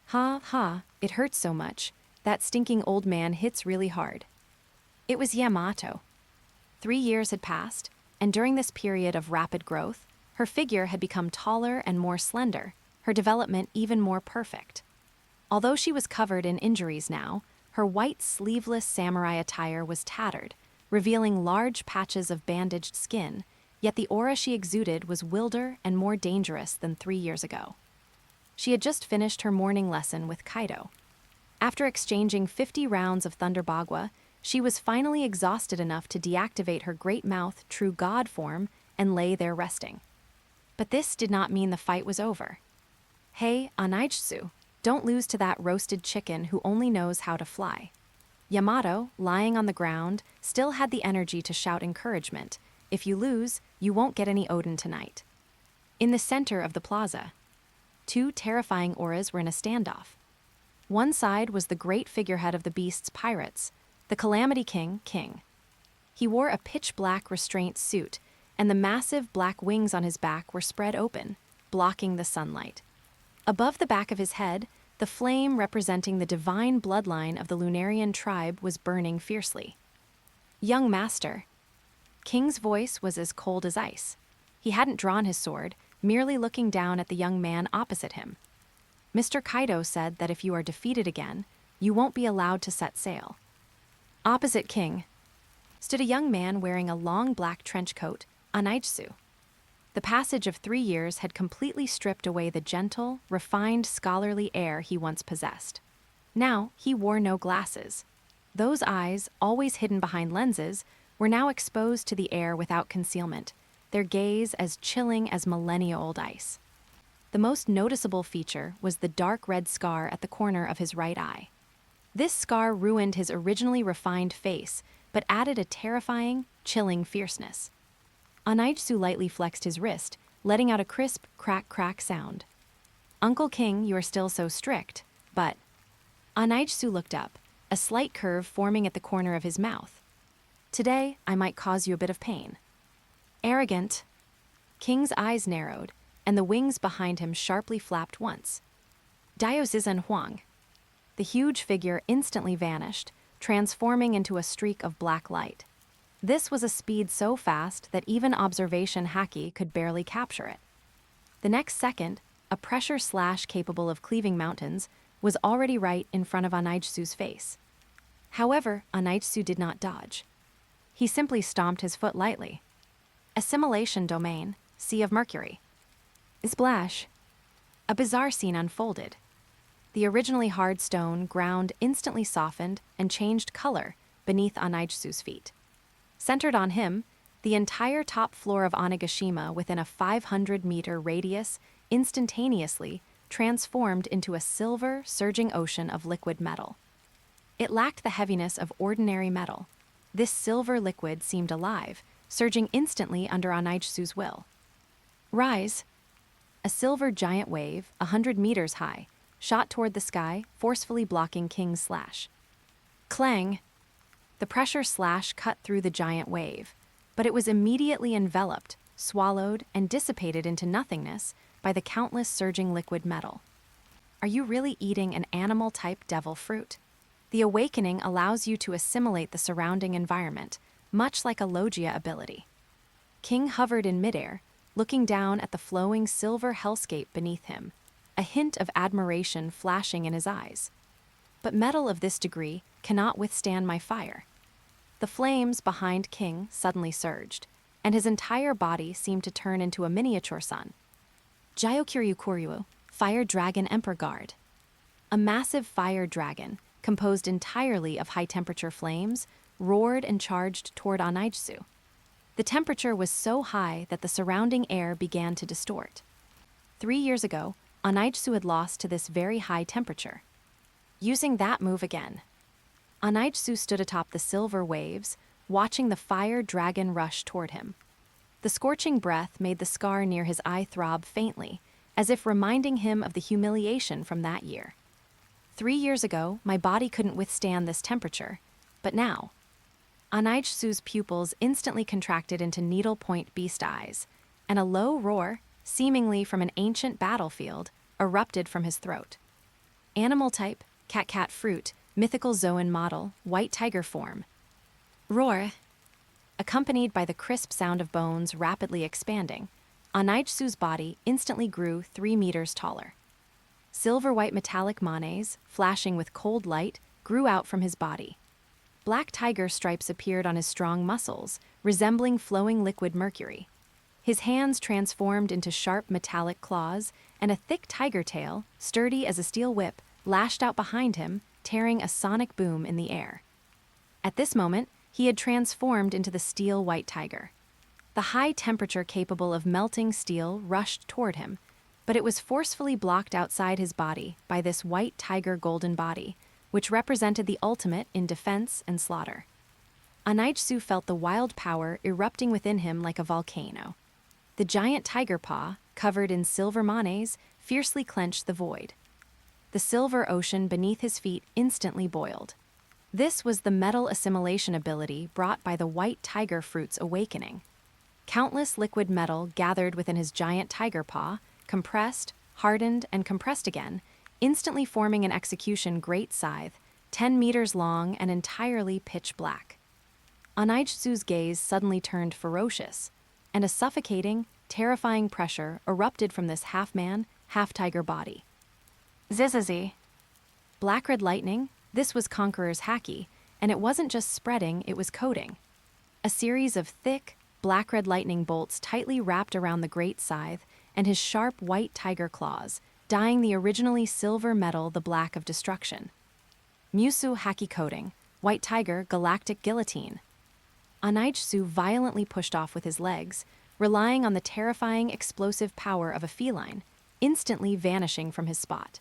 Ha, it hurts so much. That stinking old man hits really hard. It was Yamato. 3 years had passed, and during this period of rapid growth, her figure had become taller and more slender, her development even more perfect. Although she was covered in injuries now, her white sleeveless samurai attire was tattered, revealing large patches of bandaged skin, yet the aura she exuded was wilder and more dangerous than 3 years ago. She had just finished her morning lesson with Kaido. After exchanging 50 rounds of Thunder Bagua, she was finally exhausted enough to deactivate her Great Mouth True God form and lay there resting. But this did not mean the fight was over. Hey, Anaijsu, don't lose to that roasted chicken who only knows how to fly. Yamato, lying on the ground, still had the energy to shout encouragement. If you lose, you won't get any Odin tonight. In the center of the plaza, 2 terrifying auras were in a standoff. One side was the great figurehead of the beast's pirates, the Calamity King. He wore a pitch-black restraint suit, and the massive black wings on his back were spread open, blocking the sunlight. Above the back of his head, the flame representing the divine bloodline of the Lunarian tribe was burning fiercely. Young master. King's voice was as cold as ice. He hadn't drawn his sword, merely looking down at the young man opposite him. Mr. Kaido said that if you are defeated again, you won't be allowed to set sail. Opposite King stood a young man wearing a long black trench coat, Anaijsu. The passage of 3 years had completely stripped away the gentle, refined scholarly air he once possessed. Now he wore no glasses. Those eyes, always hidden behind lenses, were now exposed to the air without concealment, their gaze as chilling as millennia-old ice. The most noticeable feature was the dark red scar at the corner of his right eye. This scar ruined his originally refined face, but added a terrifying, chilling fierceness. Anaijsu lightly flexed his wrist, letting out a crisp crack sound. Uncle King, you are still so strict, but... Anaijsu looked up, a slight curve forming at the corner of his mouth. Today, I might cause you a bit of pain. Arrogant. King's eyes narrowed, and the wings behind him sharply flapped once. Diocezan Huang. The huge figure instantly vanished, transforming into a streak of black light. This was a speed so fast that even observation Haki could barely capture it. The next second, a pressure slash capable of cleaving mountains was already right in front of Anaijsu's face. However, Anaijsu did not dodge. He simply stomped his foot lightly. Assimilation domain, Sea of Mercury. Splash. A bizarre scene unfolded. The originally hard stone ground instantly softened and changed color beneath Anaijsu's feet. Centered on him, the entire top floor of Onigashima within a 500-meter radius instantaneously transformed into a silver, surging ocean of liquid metal. It lacked the heaviness of ordinary metal. This silver liquid seemed alive, surging instantly under Anaijsu's will. Rise! A silver giant wave, 100 meters high, shot toward the sky, forcefully blocking King's slash. Clang! The pressure slash cut through the giant wave, but it was immediately enveloped, swallowed, and dissipated into nothingness by the countless surging liquid metal. Are you really eating an animal-type devil fruit? The awakening allows you to assimilate the surrounding environment, much like a Logia ability. King hovered in midair, looking down at the flowing silver hellscape beneath him, a hint of admiration flashing in his eyes. But metal of this degree cannot withstand my fire. The flames behind King suddenly surged, and his entire body seemed to turn into a miniature sun. Gyokiryu, Fire Dragon Emperor Guard. A massive fire dragon, composed entirely of high-temperature flames, roared and charged toward Anaijsu. The temperature was so high that the surrounding air began to distort. 3 years ago, Anaijsu had lost to this very high temperature. Using that move again. Anaijsu stood atop the silver waves, watching the fire dragon rush toward him. The scorching breath made the scar near his eye throb faintly, as if reminding him of the humiliation from that year. 3 years ago, my body couldn't withstand this temperature, but now. Anaijsu's pupils instantly contracted into needle-point beast eyes, and a low roar, seemingly from an ancient battlefield, erupted from his throat. Animal type, cat fruit, mythical Zoan model, white tiger form. Roar! Accompanied by the crisp sound of bones rapidly expanding, Anaijsu's body instantly grew 3 meters taller. Silver-white metallic manes, flashing with cold light, grew out from his body. Black tiger stripes appeared on his strong muscles, resembling flowing liquid mercury. His hands transformed into sharp metallic claws, and a thick tiger tail, sturdy as a steel whip, lashed out behind him, tearing a sonic boom in the air. At this moment, he had transformed into the steel white tiger. The high temperature capable of melting steel rushed toward him, but it was forcefully blocked outside his body by this white tiger golden body, which represented the ultimate in defense and slaughter. Anaijsu felt the wild power erupting within him like a volcano. The giant tiger paw, covered in silver manes, fiercely clenched the void. The silver ocean beneath his feet instantly boiled. This was the metal assimilation ability brought by the white tiger fruit's awakening. Countless liquid metal gathered within his giant tiger paw, compressed, hardened, and compressed again, instantly forming an execution great scythe, 10 meters long and entirely pitch black. Anaijsu's gaze suddenly turned ferocious, and a suffocating, terrifying pressure erupted from this half-man, half-tiger body. Zizizi. Black-red lightning, this was Conqueror's Haki, and it wasn't just spreading, it was coating. A series of thick, black-red lightning bolts tightly wrapped around the great scythe and his sharp white tiger claws, dyeing the originally silver metal the black of destruction. Musu Haki coating, white tiger galactic guillotine. Anaijsu violently pushed off with his legs, relying on the terrifying explosive power of a feline, instantly vanishing from his spot.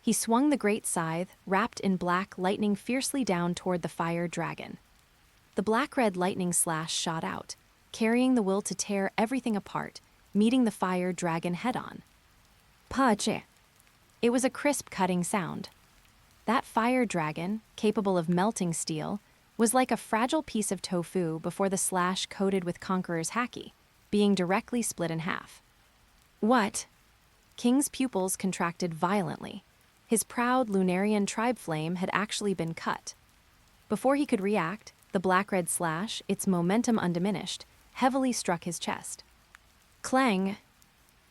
He swung the great scythe, wrapped in black lightning fiercely down toward the fire dragon. The black-red lightning slash shot out, carrying the will to tear everything apart, meeting the fire dragon head-on. Pache. It was a crisp cutting sound. That fire dragon, capable of melting steel, was like a fragile piece of tofu before the slash coated with Conqueror's Haki, being directly split in half. What? King's pupils contracted violently. His proud Lunarian tribe flame had actually been cut. Before he could react, the black-red slash, its momentum undiminished, heavily struck his chest. Clang!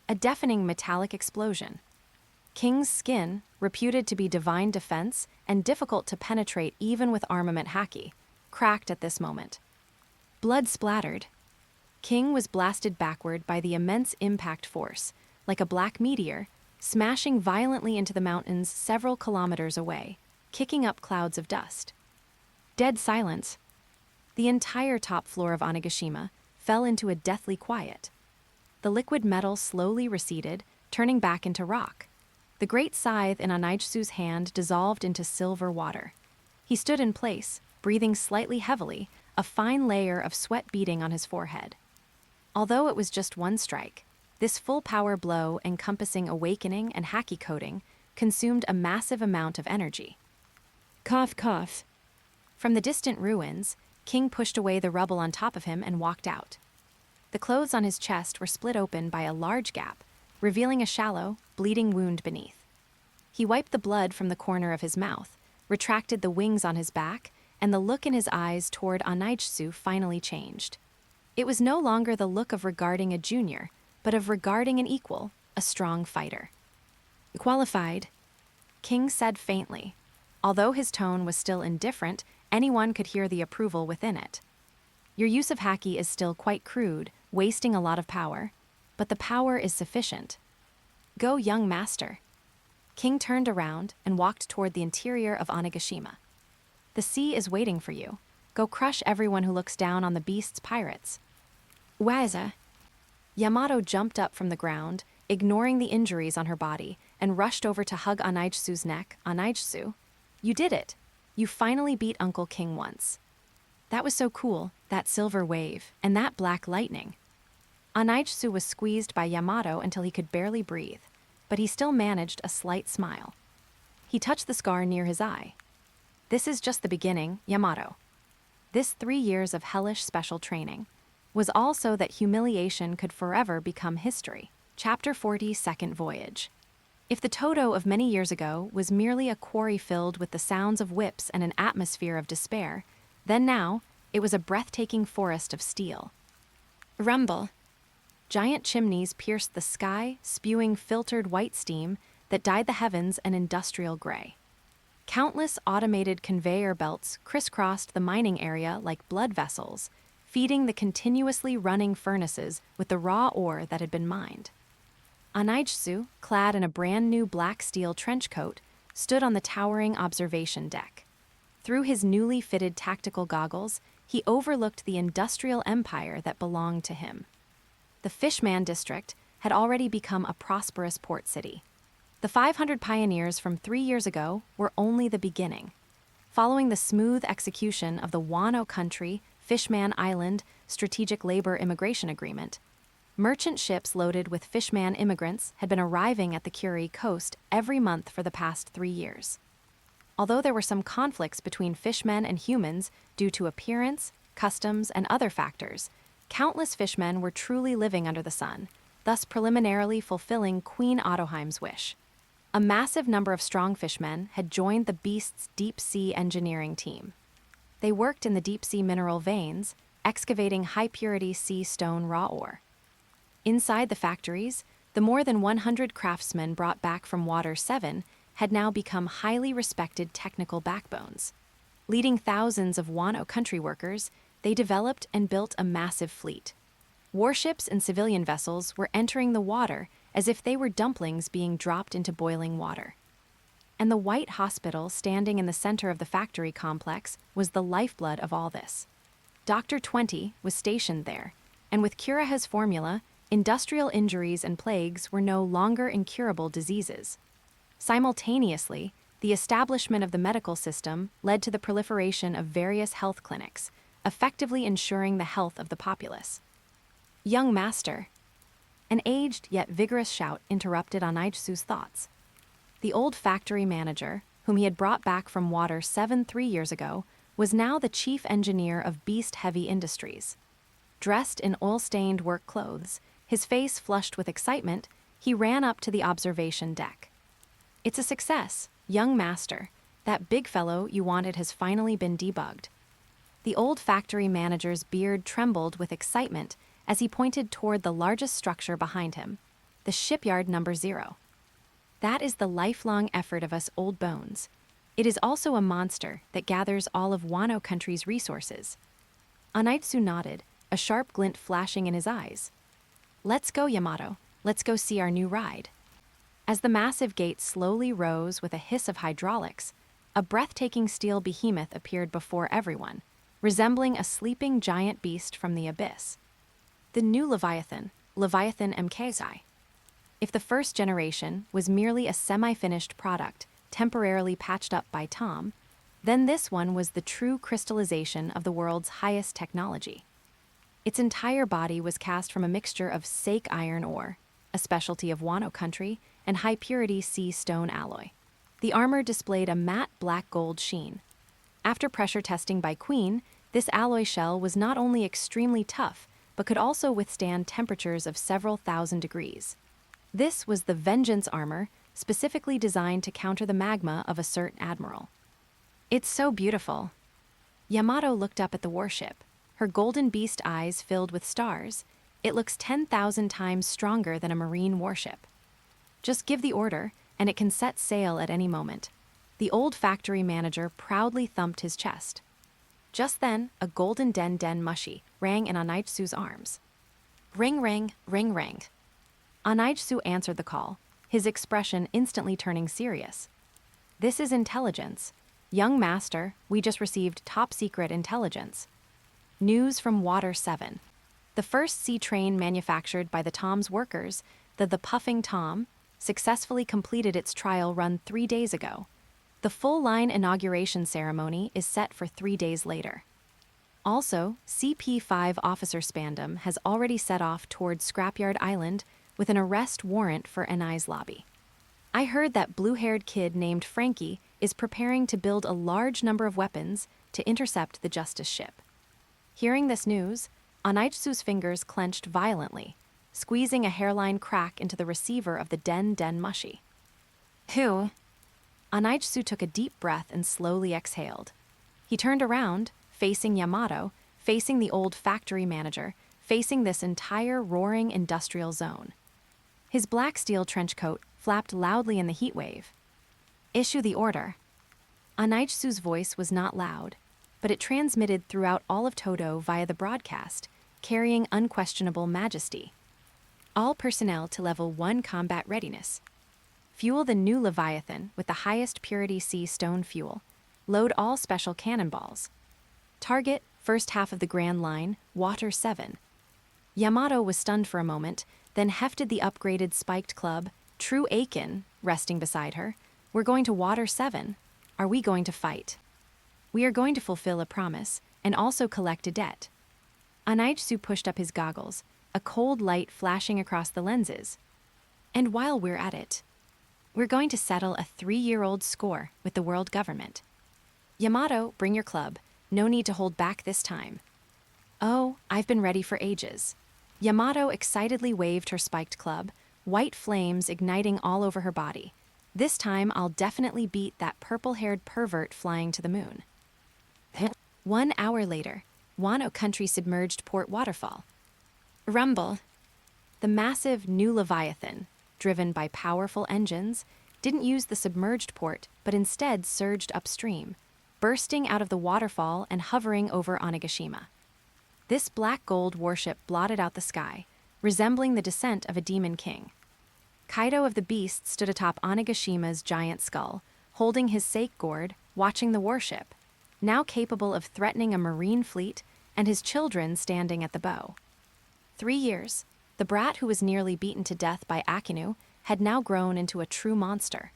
A deafening metallic explosion. King's skin, reputed to be divine defense and difficult to penetrate even with armament Haki, cracked at this moment. Blood splattered. King was blasted backward by the immense impact force, like a black meteor, smashing violently into the mountains several kilometers away, kicking up clouds of dust. Dead silence. The entire top floor of Onigashima fell into a deathly quiet. The liquid metal slowly receded, turning back into rock. The great scythe in Anaijsu's hand dissolved into silver water. He stood in place, breathing slightly heavily, a fine layer of sweat beading on his forehead. Although it was just one strike, This full-power blow, encompassing awakening and Haki coding, consumed a massive amount of energy. Cough, cough. From the distant ruins, King pushed away the rubble on top of him and walked out. The clothes on his chest were split open by a large gap, revealing a shallow, bleeding wound beneath. He wiped the blood from the corner of his mouth, retracted the wings on his back, and the look in his eyes toward Anaitsu finally changed. It was no longer the look of regarding a junior, but of regarding an equal, a strong fighter. Qualified, King said faintly. Although his tone was still indifferent, anyone could hear the approval within it. Your use of Haki is still quite crude, wasting a lot of power, but the power is sufficient. Go, young master. King turned around and walked toward the interior of Onigashima. The sea is waiting for you. Go crush everyone who looks down on the beast's pirates. Waza. Yamato jumped up from the ground, ignoring the injuries on her body, and rushed over to hug Anaitsu's neck. Anaitsu, you did it. You finally beat Uncle King once. That was so cool, that silver wave, and that black lightning. Anaitsu was squeezed by Yamato until he could barely breathe, but he still managed a slight smile. He touched the scar near his eye. This is just the beginning, Yamato. This 3 years of hellish special training was also that humiliation could forever become history. Chapter 40, Second Voyage. If the Toto of many years ago was merely a quarry filled with the sounds of whips and an atmosphere of despair, then now it was a breathtaking forest of steel. Rumble. Giant chimneys pierced the sky, spewing filtered white steam that dyed the heavens an industrial gray. Countless automated conveyor belts crisscrossed the mining area like blood vessels, feeding the continuously running furnaces with the raw ore that had been mined. Anaitsu, clad in a brand-new black steel trench coat, stood on the towering observation deck. Through his newly fitted tactical goggles, he overlooked the industrial empire that belonged to him. The Fishman district had already become a prosperous port city. The 500 pioneers from 3 years ago were only the beginning. Following the smooth execution of the Wano Country, Fishman Island Strategic Labor Immigration Agreement, merchant ships loaded with Fishman immigrants had been arriving at the Guiyue coast every month for the past 3 years. Although there were some conflicts between fishmen and humans due to appearance, customs, and other factors, countless fishmen were truly living under the sun, thus preliminarily fulfilling Queen Otoheim's wish. A massive number of strong fishmen had joined the beast's deep-sea engineering team. They worked in the deep-sea mineral veins, excavating high-purity sea stone raw ore. Inside the factories, the more than 100 craftsmen brought back from Water 7 had now become highly respected technical backbones. Leading thousands of Wano Country workers, they developed and built a massive fleet. Warships and civilian vessels were entering the water as if they were dumplings being dropped into boiling water. And the white hospital standing in the center of the factory complex was the lifeblood of all this. Dr. 20 was stationed there, and with Kuraha's formula, industrial injuries and plagues were no longer incurable diseases. Simultaneously, the establishment of the medical system led to the proliferation of various health clinics, effectively ensuring the health of the populace. Young master. An aged yet vigorous shout interrupted Anaitsu's thoughts. The old factory manager, whom he had brought back from Water 7 3 years ago, was now the chief engineer of Beast Heavy Industries. Dressed in oil-stained work clothes, his face flushed with excitement, he ran up to the observation deck. It's a success, young master. That big fellow you wanted has finally been debugged. The old factory manager's beard trembled with excitement as he pointed toward the largest structure behind him, the Shipyard No. 0. That is the lifelong effort of us old bones. It is also a monster that gathers all of Wano Country's resources. Anaitsu nodded, a sharp glint flashing in his eyes. Let's go, Yamato. Let's go see our new ride. As the massive gate slowly rose with a hiss of hydraulics, a breathtaking steel behemoth appeared before everyone, resembling a sleeping giant beast from the abyss. The new Leviathan, Leviathan MKZI. If the first generation was merely a semi-finished product, temporarily patched up by Tom, then this one was the true crystallization of the world's highest technology. Its entire body was cast from a mixture of sake iron ore, a specialty of Wano Country, and high-purity sea stone alloy. The armor displayed a matte black gold sheen. After pressure testing by Queen, this alloy shell was not only extremely tough, but could also withstand temperatures of several thousand degrees. This was the Vengeance armor, specifically designed to counter the magma of a certain admiral. It's so beautiful. Yamato looked up at the warship, her golden beast eyes filled with stars. It looks 10,000 times stronger than a marine warship. Just give the order, and it can set sail at any moment. The old factory manager proudly thumped his chest. Just then, a golden den mushi rang in Anaitsu's arms. Ring ring, ring ring. Anaitsu answered the call, his expression instantly turning serious. This is intelligence. Young master, we just received top-secret intelligence. News from Water 7. The first sea train manufactured by the Tom's workers, the Puffing Tom, successfully completed its trial run 3 days ago. The full-line inauguration ceremony is set for 3 days later. Also, CP5 Officer Spandam has already set off towards Scrapyard Island with an arrest warrant for NI's lobby. I heard that blue-haired kid named Frankie is preparing to build a large number of weapons to intercept the Justice ship. Hearing this news, Anaitsu's fingers clenched violently, squeezing a hairline crack into the receiver of the den mushi. Who? Anaitsu took a deep breath and slowly exhaled. He turned around, facing Yamato, facing the old factory manager, facing this entire roaring industrial zone. His black steel trench coat flapped loudly in the heat wave. Issue the order. Anaitsu's voice was not loud, but it transmitted throughout all of Todo via the broadcast, carrying unquestionable majesty. All personnel to level 1 combat readiness. Fuel the new Leviathan with the highest purity sea stone fuel. Load all special cannonballs. Target, first half of the Grand Line, Water 7. Yamato was stunned for a moment, then hefted the upgraded spiked club, True Aiken, resting beside her. We're going to Water 7. Are we going to fight? We are going to fulfill a promise, and also collect a debt. Anaitsu pushed up his goggles, a cold light flashing across the lenses. And while we're at it, we're going to settle a 3-year-old score with the world government. Yamato, bring your club. No need to hold back this time. Oh, I've been ready for ages. Yamato excitedly waved her spiked club, white flames igniting all over her body. This time I'll definitely beat that purple-haired pervert flying to the moon. 1 hour later, Wano Country submerged port waterfall. Rumble. The massive new Leviathan, driven by powerful engines, didn't use the submerged port, but instead surged upstream, bursting out of the waterfall and hovering over Onigashima. This black gold warship blotted out the sky, resembling the descent of a demon king. Kaido of the Beast stood atop Onagashima's giant skull, holding his sake gourd, watching the warship, now capable of threatening a marine fleet, and his children standing at the bow. 3 years, the Brat who was nearly beaten to death by Akainu had now grown into a true monster.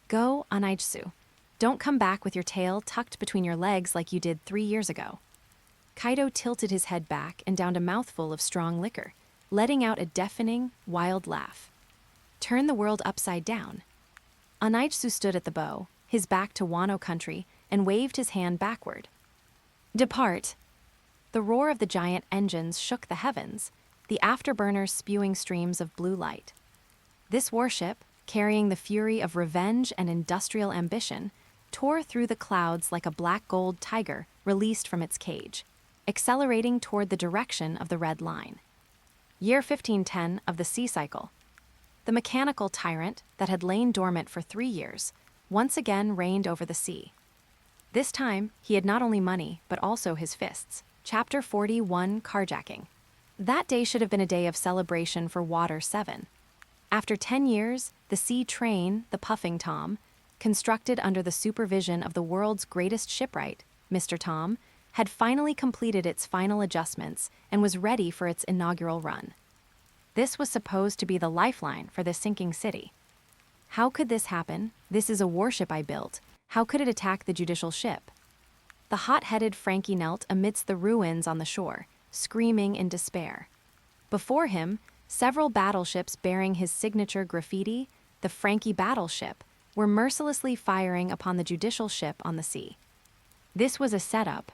Go, Anaitsu. Don't come back with your tail tucked between your legs like you did 3 years ago. Kaido tilted his head back and downed a mouthful of strong liquor, letting out a deafening, wild laugh. Turn the world upside down. Anaitsu stood at the bow, his back to Wano Country, and waved his hand backward. Depart. The roar of the giant engines shook the heavens, the afterburners spewing streams of blue light. This warship, carrying the fury of revenge and industrial ambition, tore through the clouds like a black gold tiger released from its cage, accelerating toward the direction of the Red Line. Year 1510 of the Sea Cycle. The mechanical tyrant that had lain dormant for 3 years once again reigned over the sea. This time, he had not only money, but also his fists. Chapter 41, Carjacking. That day should have been a day of celebration for Water 7. After 10 years, the sea train, the Puffing Tom, constructed under the supervision of the world's greatest shipwright, Mr. Tom, had finally completed its final adjustments and was ready for its inaugural run. This was supposed to be the lifeline for the sinking city. How could this happen? This is a warship I built. How could it attack the judicial ship? The hot-headed Frankie knelt amidst the ruins on the shore, screaming in despair. Before him, Several battleships bearing his signature graffiti, the Frankie battleship, were mercilessly firing upon the judicial ship on the sea. This was a setup.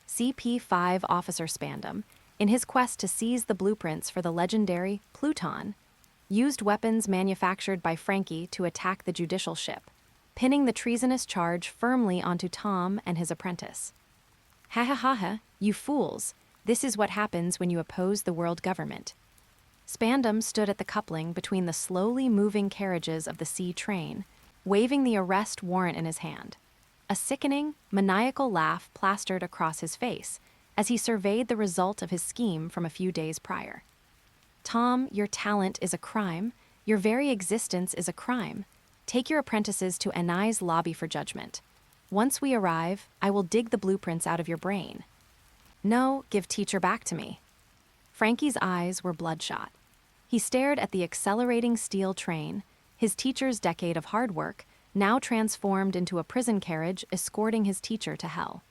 CP5 Officer Spandam, in his quest to seize the blueprints for the legendary Pluton, used weapons manufactured by Frankie to attack the judicial ship, pinning the treasonous charge firmly onto Tom and his apprentice. Ha ha ha ha, you fools, this is what happens when you oppose the world government. Spandam stood at the coupling between the slowly moving carriages of the sea train, waving the arrest warrant in his hand. A sickening, maniacal laugh plastered across his face as he surveyed the result of his scheme from a few days prior. Tom, your talent is a crime. Your very existence is a crime. Take your apprentices to Anai's lobby for judgment. Once we arrive, I will dig the blueprints out of your brain. No, give teacher back to me. Frankie's eyes were bloodshot. He stared at the accelerating steel train, his teacher's decade of hard work, now transformed into a prison carriage escorting his teacher to hell.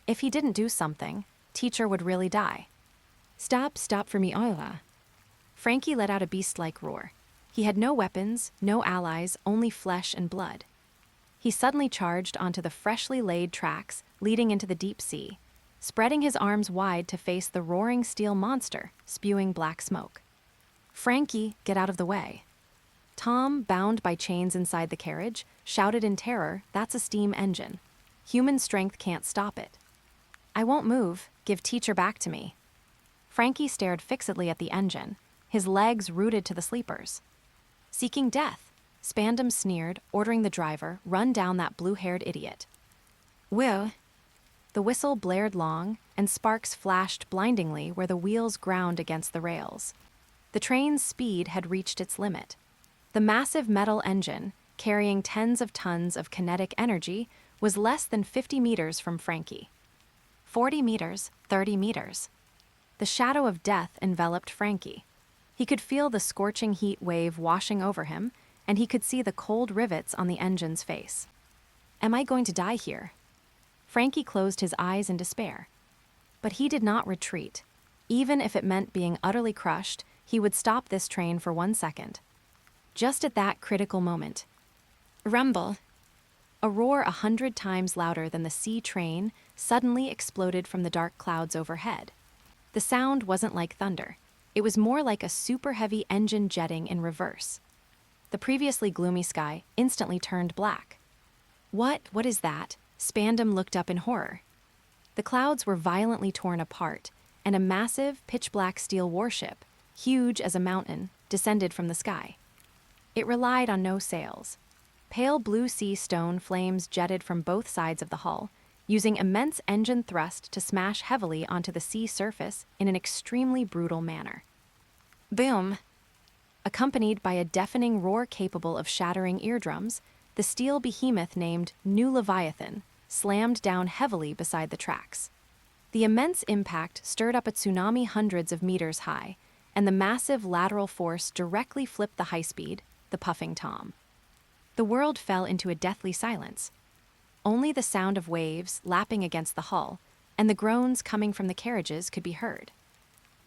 If he didn't do something, teacher would really die. Stop for me, Oila. Frankie let out a beast-like roar. He had no weapons, no allies, only flesh and blood. He suddenly charged onto the freshly laid tracks leading into the deep sea, spreading his arms wide to face the roaring steel monster, spewing black smoke. Frankie, get out of the way. Tom, bound by chains inside the carriage, shouted in terror, that's a steam engine. Human strength can't stop it. I won't move, give teacher back to me. Frankie stared fixedly at the engine, his legs rooted to the sleepers. Seeking death, Spandam sneered, ordering the driver, run down that blue-haired idiot. Will. The whistle blared long, and sparks flashed blindingly where the wheels ground against the rails. The train's speed had reached its limit. The massive metal engine, carrying tens of tons of kinetic energy, was less than 50 meters from Frankie. 40 meters, 30 meters. The shadow of death enveloped Frankie. He could feel the scorching heat wave washing over him, and he could see the cold rivets on the engine's face. Am I going to die here? Frankie closed his eyes in despair. But he did not retreat. Even if it meant being utterly crushed, he would stop this train for 1 second. Just at that critical moment, Rumble. a roar 100 times louder than the sea train suddenly exploded from the dark clouds overhead. The sound wasn't like thunder. It was more like a super-heavy engine jetting in reverse. The previously gloomy sky instantly turned black. What is that? Spandam looked up in horror. The clouds were violently torn apart, and a massive, pitch-black steel warship, huge as a mountain, descended from the sky. It relied on no sails. Pale blue sea stone flames jetted from both sides of the hull, using immense engine thrust to smash heavily onto the sea surface in an extremely brutal manner. Boom. Accompanied by a deafening roar capable of shattering eardrums, the steel behemoth named New Leviathan slammed down heavily beside the tracks. The immense impact stirred up a tsunami hundreds of meters high, and the massive lateral force directly flipped the high-speed, the puffing Tom. The world fell into a deathly silence. Only the sound of waves lapping against the hull and the groans coming from the carriages could be heard.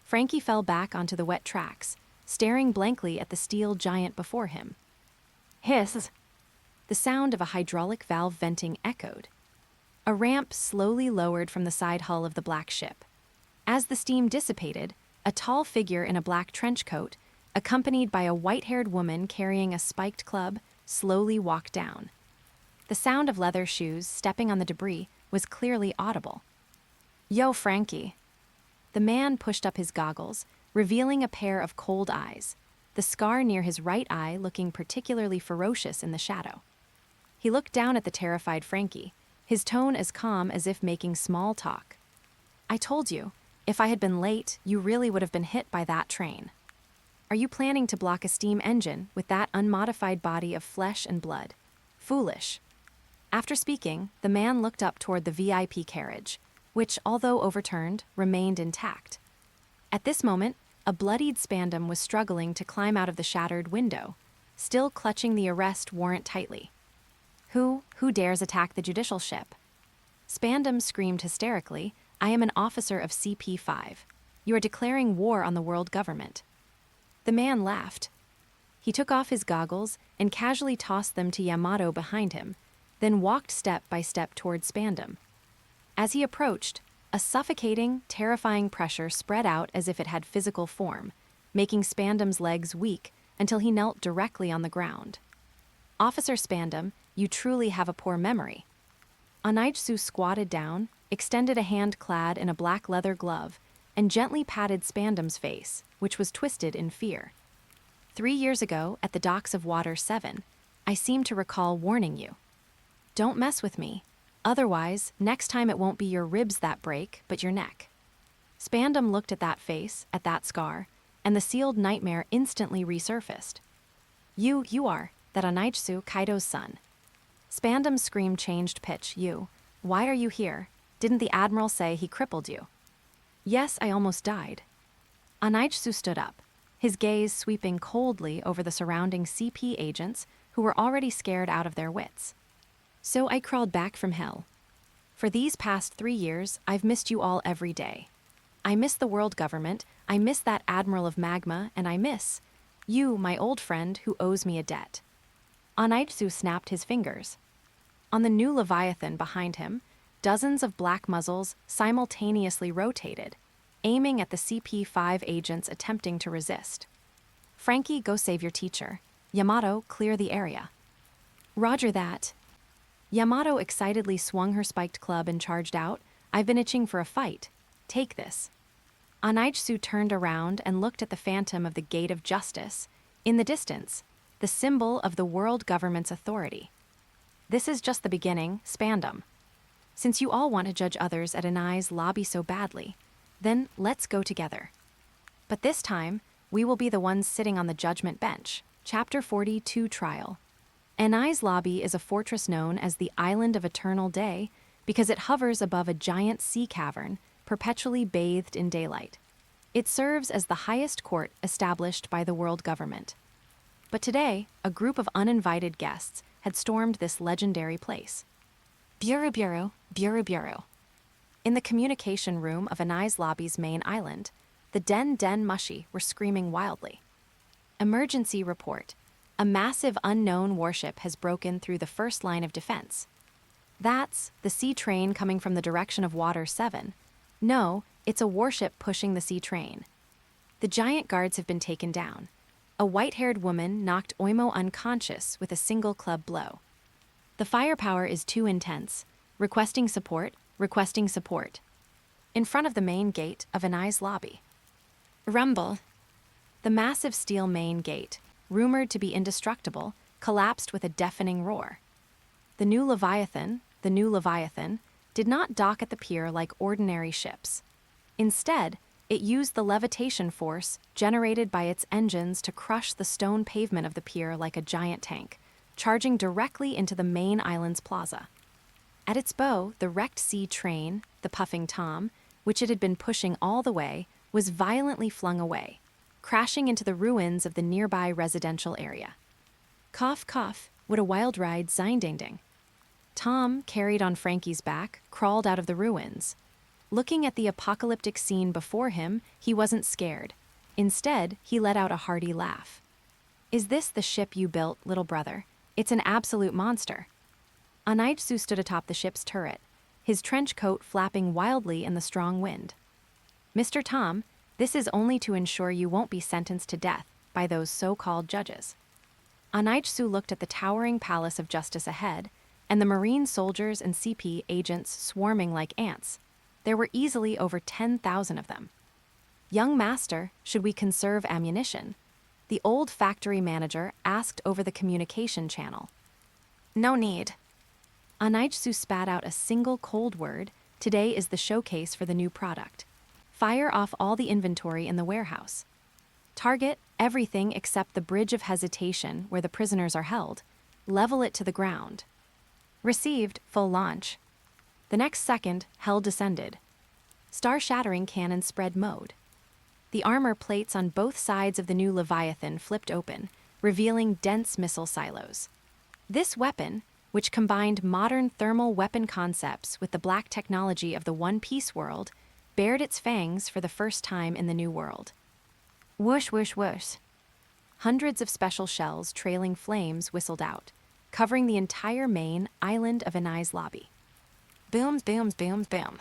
Frankie fell back onto the wet tracks, staring blankly at the steel giant before him. Hiss! The sound of a hydraulic valve venting echoed. A ramp slowly lowered from the side hull of the black ship. As the steam dissipated, a tall figure in a black trench coat, accompanied by a white-haired woman carrying a spiked club, slowly walked down. The sound of leather shoes stepping on the debris was clearly audible. Yo, Frankie. The man pushed up his goggles, revealing a pair of cold eyes, the scar near his right eye looking particularly ferocious in the shadow. He looked down at the terrified Frankie, his tone as calm as if making small talk. I told you, if I had been late, you really would have been hit by that train. Are you planning to block a steam engine with that unmodified body of flesh and blood? Foolish. After speaking, the man looked up toward the VIP carriage, which, although overturned, remained intact. At this moment, a bloodied Spandam was struggling to climb out of the shattered window, still clutching the arrest warrant tightly. Who dares attack the judicial ship? Spandam screamed hysterically, I am an officer of CP5. You are declaring war on the world government. The man laughed. He took off his goggles and casually tossed them to Yamato behind him, then walked step by step toward Spandam. As he approached, a suffocating, terrifying pressure spread out as if it had physical form, making Spandam's legs weak until he knelt directly on the ground. Officer Spandam, you truly have a poor memory. Anaitsu squatted down, extended a hand clad in a black leather glove, and gently patted Spandam's face, which was twisted in fear. 3 years ago, at the docks of Water 7, I seem to recall warning you. Don't mess with me. Otherwise, next time it won't be your ribs that break, but your neck. Spandam looked at that face, at that scar, and the sealed nightmare instantly resurfaced. You are, that Anaitsu, Kaido's son. Spandam's scream changed pitch. You, why are you here? Didn't the Admiral say he crippled you? Yes, I almost died. Anaitsu stood up, his gaze sweeping coldly over the surrounding CP agents who were already scared out of their wits. So I crawled back from hell. For these past 3 years, I've missed you all every day. I miss the world government, I miss that Admiral of Magma, and I miss you, my old friend who owes me a debt. Anaitsu snapped his fingers. On the new Leviathan behind him, dozens of black muzzles simultaneously rotated, aiming at the CP5 agents attempting to resist. Frankie, go save your teacher. Yamato, clear the area. Roger that. Yamato excitedly swung her spiked club and charged out. I've been itching for a fight. Take this. Anaitsu turned around and looked at the phantom of the Gate of Justice, in the distance, the symbol of the world government's authority. This is just the beginning, Spandam. Since you all want to judge others at Anai's lobby so badly, then let's go together. But this time, we will be the ones sitting on the judgment bench. Chapter 42 Trial. Anai's lobby is a fortress known as the Island of Eternal Day because it hovers above a giant sea cavern, perpetually bathed in daylight. It serves as the highest court established by the world government. But today, a group of uninvited guests had stormed this legendary place. Bureau. In the communication room of Anai's lobby's main island, the Den Mushi were screaming wildly. Emergency report. A massive unknown warship has broken through the first line of defense. That's the sea train coming from the direction of Water 7. No, it's a warship pushing the sea train. The giant guards have been taken down. A white-haired woman knocked Oimo unconscious with a single club blow. The firepower is too intense. Requesting support. In front of the main gate of Anai's lobby. Rumble. The massive steel main gate, rumored to be indestructible, collapsed with a deafening roar. The new Leviathan, did not dock at the pier like ordinary ships. Instead, it used the levitation force generated by its engines to crush the stone pavement of the pier like a giant tank, charging directly into the main island's plaza. At its bow, the wrecked sea train, the Puffing Tom, which it had been pushing all the way, was violently flung away, crashing into the ruins of the nearby residential area. Cough, what a wild ride, Ding. Tom, carried on Frankie's back, crawled out of the ruins. Looking at the apocalyptic scene before him, he wasn't scared. Instead, he let out a hearty laugh. Is this the ship you built, little brother? It's an absolute monster. Anaitsu stood atop the ship's turret, his trench coat flapping wildly in the strong wind. Mr. Tom, this is only to ensure you won't be sentenced to death by those so-called judges. Anaitsu looked at the towering palace of justice ahead, and the Marine soldiers and CP agents swarming like ants. There were easily over 10,000 of them. Young master, should we conserve ammunition? The old factory manager asked over the communication channel. No need. Anaitsu spat out a single cold word. Today is the showcase for the new product. Fire off all the inventory in the warehouse. Target everything except the bridge of hesitation where the prisoners are held. Level it to the ground. Received, full launch. The next second, hell descended. Star-shattering cannon spread mode. The armor plates on both sides of the new Leviathan flipped open, revealing dense missile silos. This weapon, which combined modern thermal weapon concepts with the black technology of the One Piece world, bared its fangs for the first time in the new world. Whoosh. Hundreds of special shells trailing flames whistled out, covering the entire main island of Inai's lobby. Boom, boom, boom, boom.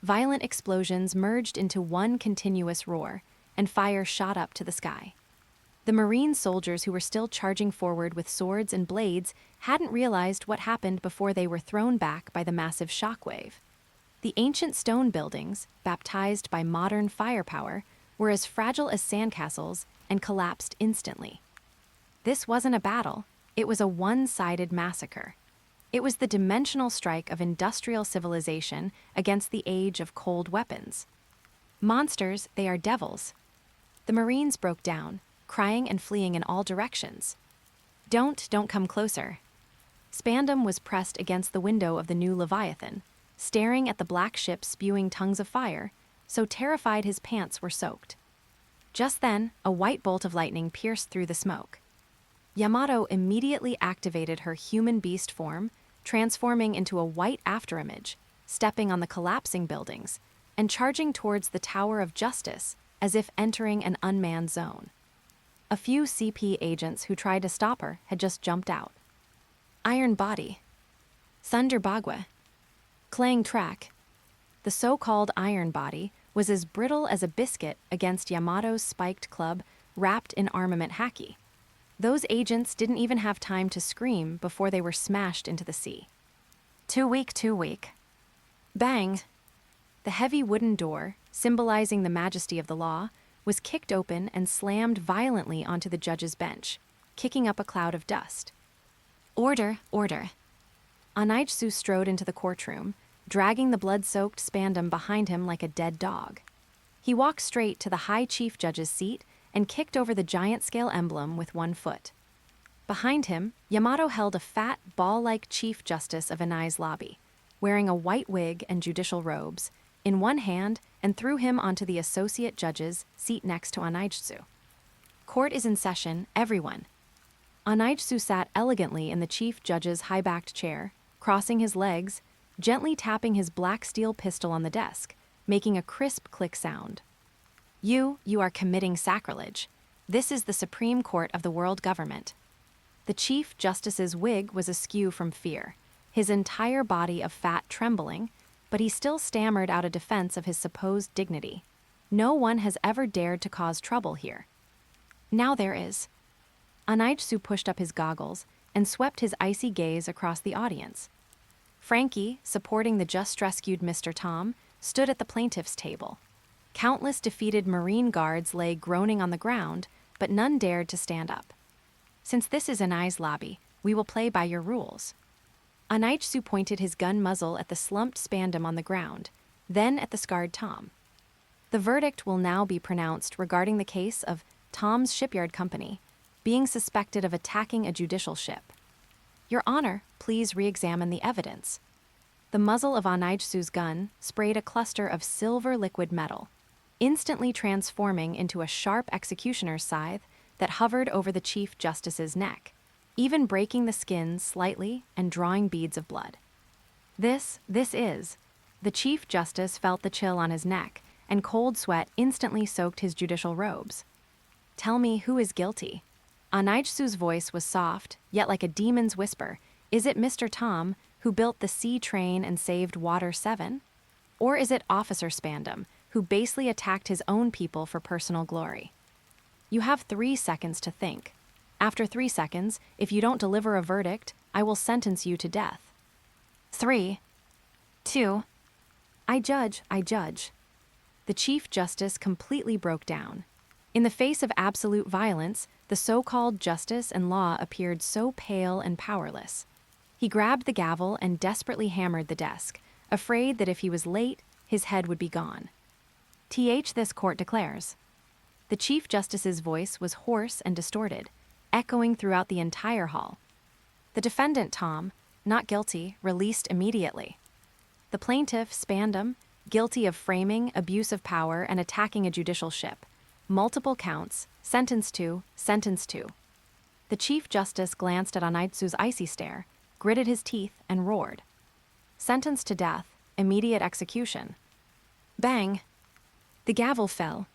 Violent explosions merged into one continuous roar, and fire shot up to the sky. The Marine soldiers who were still charging forward with swords and blades hadn't realized what happened before they were thrown back by the massive shockwave. The ancient stone buildings, baptized by modern firepower, were as fragile as sandcastles and collapsed instantly. This wasn't a battle, it was a one-sided massacre. It was the dimensional strike of industrial civilization against the age of cold weapons. Monsters, they are devils. The Marines broke down, crying and fleeing in all directions. Don't come closer. Spandam was pressed against the window of the new Leviathan, staring at the black ship spewing tongues of fire, so terrified his pants were soaked. Just then, a white bolt of lightning pierced through the smoke. Yamato immediately activated her human beast form, transforming into a white afterimage, stepping on the collapsing buildings, and charging towards the Tower of Justice as if entering an unmanned zone. A few CP agents who tried to stop her had just jumped out. Iron body. Thunder bagua. Clang track. The so-called iron body was as brittle as a biscuit against Yamato's spiked club wrapped in armament Haki. Those agents didn't even have time to scream before they were smashed into the sea. Too weak. Bang! The heavy wooden door, symbolizing the majesty of the law, was kicked open and slammed violently onto the judge's bench, kicking up a cloud of dust. Order. Anaitsu strode into the courtroom, dragging the blood-soaked Spandam behind him like a dead dog. He walked straight to the High Chief Judge's seat and kicked over the giant-scale emblem with one foot. Behind him, Yamato held a fat, ball-like Chief Justice of Inai's lobby, wearing a white wig and judicial robes, in one hand, and threw him onto the Associate Judge's seat next to Anaitsu. Court is in session, everyone. Anaitsu sat elegantly in the Chief Judge's high-backed chair, crossing his legs, gently tapping his black steel pistol on the desk, making a crisp click sound. You are committing sacrilege. This is the Supreme Court of the world government. The Chief Justice's wig was askew from fear, his entire body of fat trembling, but he still stammered out a defense of his supposed dignity. No one has ever dared to cause trouble here. Now there is. Anaitsu pushed up his goggles and swept his icy gaze across the audience. Frankie, supporting the just-rescued Mr. Tom, stood at the plaintiff's table. Countless defeated Marine guards lay groaning on the ground, but none dared to stand up. Since this is Inai's lobby, we will play by your rules. Anaitsu pointed his gun muzzle at the slumped Spandam on the ground, then at the scarred Tom. The verdict will now be pronounced regarding the case of Tom's Shipyard Company, being suspected of attacking a judicial ship. Your Honor, please re-examine the evidence. The muzzle of Anaitsu's gun sprayed a cluster of silver liquid metal, instantly transforming into a sharp executioner's scythe that hovered over the Chief Justice's neck, even breaking the skin slightly and drawing beads of blood. This is. The Chief Justice felt the chill on his neck, and cold sweat instantly soaked his judicial robes. Tell me who is guilty. Anaitsu's voice was soft, yet like a demon's whisper. Is it Mr. Tom, who built the sea train and saved Water 7? Or is it Officer Spandam, who basely attacked his own people for personal glory? You have 3 seconds to think. After 3 seconds, if you don't deliver a verdict, I will sentence you to death. 3, 2. I judge. The Chief Justice completely broke down. In the face of absolute violence, the so-called justice and law appeared so pale and powerless. He grabbed the gavel and desperately hammered the desk, afraid that if he was late, his head would be gone. This court declares. The Chief Justice's voice was hoarse and distorted, echoing throughout the entire hall. The defendant, Tom, not guilty, released immediately. The plaintiff, Spandam, guilty of framing, abuse of power, and attacking a judicial ship. Multiple counts, sentenced to. The Chief Justice glanced at Anaitsu's icy stare, gritted his teeth, and roared. Sentenced to death, immediate execution. Bang! The gavel fell.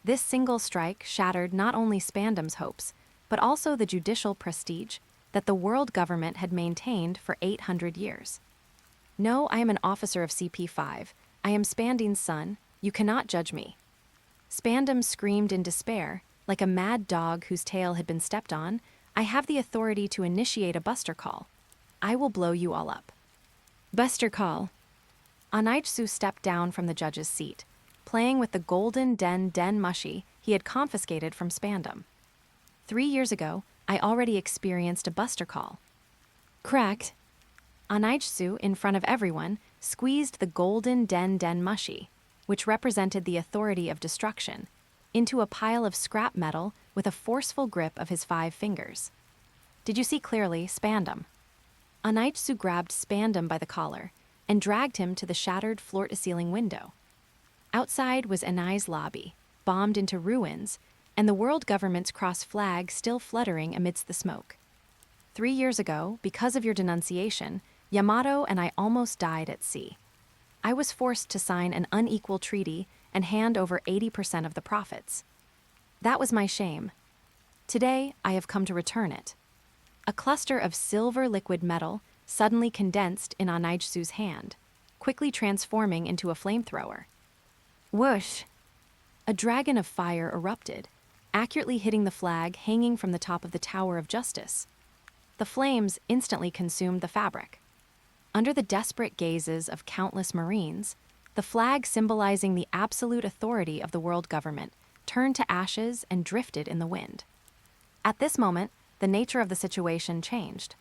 This single strike shattered not only Spandam's hopes, but also the judicial prestige that the world government had maintained for 800 years. No, I am an officer of CP5. I am Spanding's son. You cannot judge me. Spandam screamed in despair, like a mad dog whose tail had been stepped on. I have the authority to initiate a buster call. I will blow you all up. Buster call. Anaitsu stepped down from the judge's seat, playing with the golden den mushi he had confiscated from Spandam. 3 years ago, I already experienced a buster call. Cracked. Anaitsu, in front of everyone, squeezed the golden den mushi, which represented the authority of destruction, into a pile of scrap metal with a forceful grip of his 5 fingers. Did you see clearly, Spandam? Anaitsu grabbed Spandam by the collar and dragged him to the shattered floor-to-ceiling window. Outside was Enai's lobby, bombed into ruins, and the world government's cross flag still fluttering amidst the smoke. 3 years ago, because of your denunciation, Yamato and I almost died at sea. I was forced to sign an unequal treaty and hand over 80% of the profits. That was my shame. Today, I have come to return it. A cluster of silver liquid metal suddenly condensed in Anaitsu's hand, quickly transforming into a flamethrower. Whoosh! A dragon of fire erupted, accurately hitting the flag hanging from the top of the Tower of Justice. The flames instantly consumed the fabric. Under the desperate gazes of countless Marines, the flag symbolizing the absolute authority of the world government turned to ashes and drifted in the wind. At this moment, the nature of the situation changed.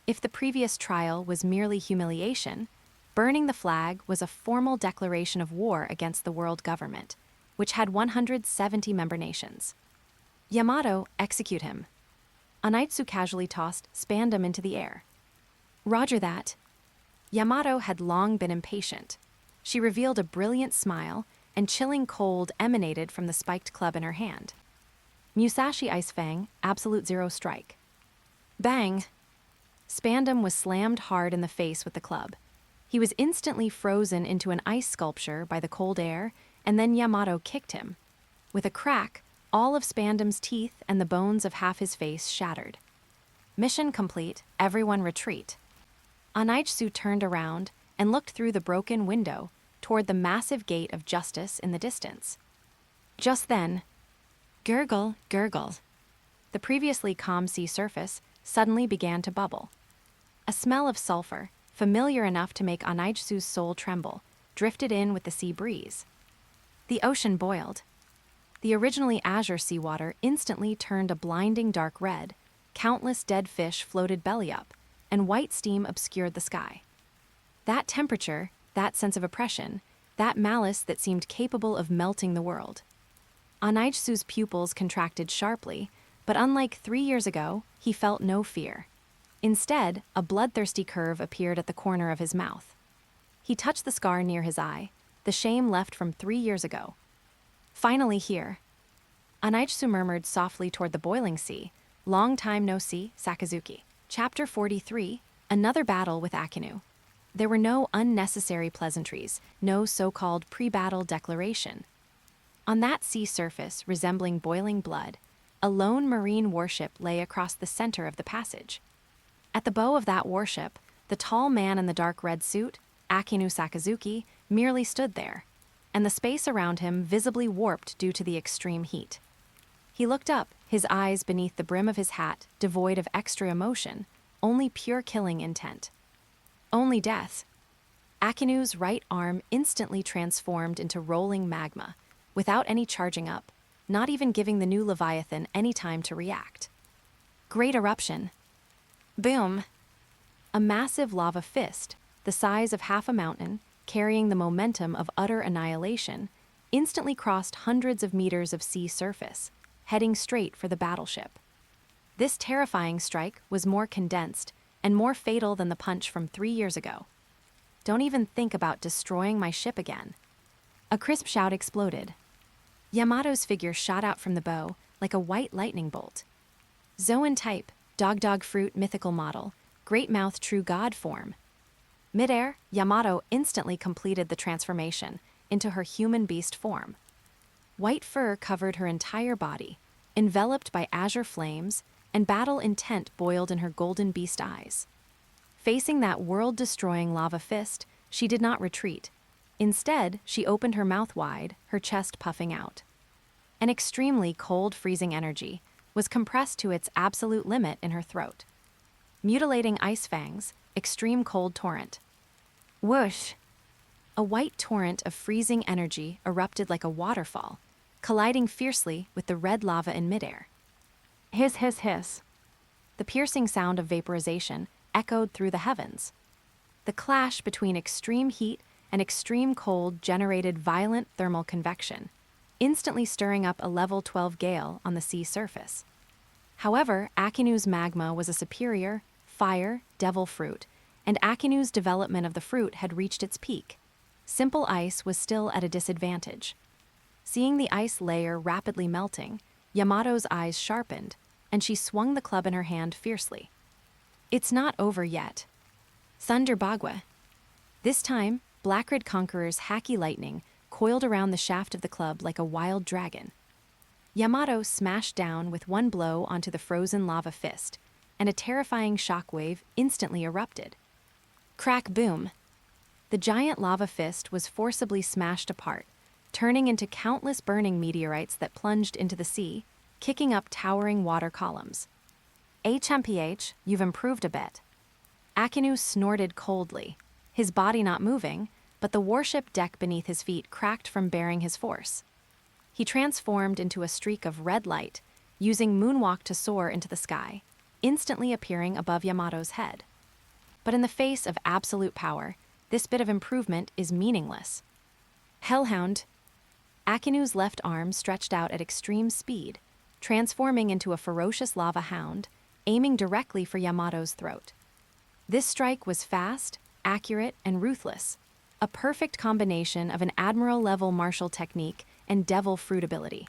If the previous trial was merely humiliation, burning the flag was a formal declaration of war against the world government, which had 170 member nations. Yamato, execute him. Anaitsu casually tossed Spandam into the air. Roger that. Yamato had long been impatient. She revealed a brilliant smile, and chilling cold emanated from the spiked club in her hand. Musashi Ice Fang, Absolute Zero Strike. Bang! Spandam was slammed hard in the face with the club. He was instantly frozen into an ice sculpture by the cold air, and then Yamato kicked him. With a crack, all of Spandam's teeth and the bones of half his face shattered. Mission complete, everyone retreat. Anaitsu turned around and looked through the broken window toward the massive gate of justice in the distance. Just then, gurgle, gurgle. The previously calm sea surface suddenly began to bubble. A smell of sulfur, familiar enough to make Anaitsu's soul tremble, drifted in with the sea breeze. The ocean boiled. The originally azure seawater instantly turned a blinding dark red. Countless dead fish floated belly up, and white steam obscured the sky. That temperature, that sense of oppression, that malice that seemed capable of melting the world. Anaitsu's pupils contracted sharply, but unlike 3 years ago, he felt no fear. Instead, a bloodthirsty curve appeared at the corner of his mouth. He touched the scar near his eye, the shame left from 3 years ago. Finally here. Anaitsu murmured softly toward the boiling sea. Long time no see, Sakazuki. Chapter 43, Another Battle with Akainu. There were no unnecessary pleasantries, no so-called pre-battle declaration. On that sea surface resembling boiling blood, a lone marine warship lay across the center of the passage. At the bow of that warship, the tall man in the dark red suit, Akainu Sakazuki, merely stood there, and the space around him visibly warped due to the extreme heat. He looked up, his eyes beneath the brim of his hat devoid of extra emotion, only pure killing intent. Only death. Akainu's right arm instantly transformed into rolling magma, without any charging up, not even giving the new Leviathan any time to react. Great eruption. Boom! A massive lava fist, the size of half a mountain, carrying the momentum of utter annihilation, instantly crossed hundreds of meters of sea surface, heading straight for the battleship. This terrifying strike was more condensed and more fatal than the punch from 3 years ago. Don't even think about destroying my ship again. A crisp shout exploded. Yamato's figure shot out from the bow like a white lightning bolt. Zoan type, dog fruit mythical model, great mouth true god form. Midair, Yamato instantly completed the transformation into her human beast form. White fur covered her entire body, enveloped by azure flames, and battle intent boiled in her golden beast eyes. Facing that world-destroying lava fist, she did not retreat. Instead, she opened her mouth wide, her chest puffing out. An extremely cold, freezing energy was compressed to its absolute limit in her throat. Mutilating ice fangs, extreme cold torrent. Whoosh! A white torrent of freezing energy erupted like a waterfall, colliding fiercely with the red lava in midair. Hiss, hiss, hiss. The piercing sound of vaporization echoed through the heavens. The clash between extreme heat and extreme cold generated violent thermal convection, instantly stirring up a level 12 gale on the sea surface. However, Akainu's magma was a superior, fire, devil fruit, and Akainu's development of the fruit had reached its peak. Simple ice was still at a disadvantage. Seeing the ice layer rapidly melting, Yamato's eyes sharpened, and she swung the club in her hand fiercely. It's not over yet. Thunder Bagua. This time, Black-Red Conqueror's Haki lightning coiled around the shaft of the club like a wild dragon. Yamato smashed down with one blow onto the frozen lava fist, and a terrifying shockwave instantly erupted. Crack boom. The giant lava fist was forcibly smashed apart, turning into countless burning meteorites that plunged into the sea, kicking up towering water columns. HMPH, you've improved a bit. Akainu snorted coldly, his body not moving, but the warship deck beneath his feet cracked from bearing his force. He transformed into a streak of red light, using moonwalk to soar into the sky, instantly appearing above Yamato's head. But in the face of absolute power, this bit of improvement is meaningless. Hellhound. Akainu's left arm stretched out at extreme speed, transforming into a ferocious lava hound, aiming directly for Yamato's throat. This strike was fast, accurate, and ruthless, a perfect combination of an admiral-level martial technique and devil fruit ability.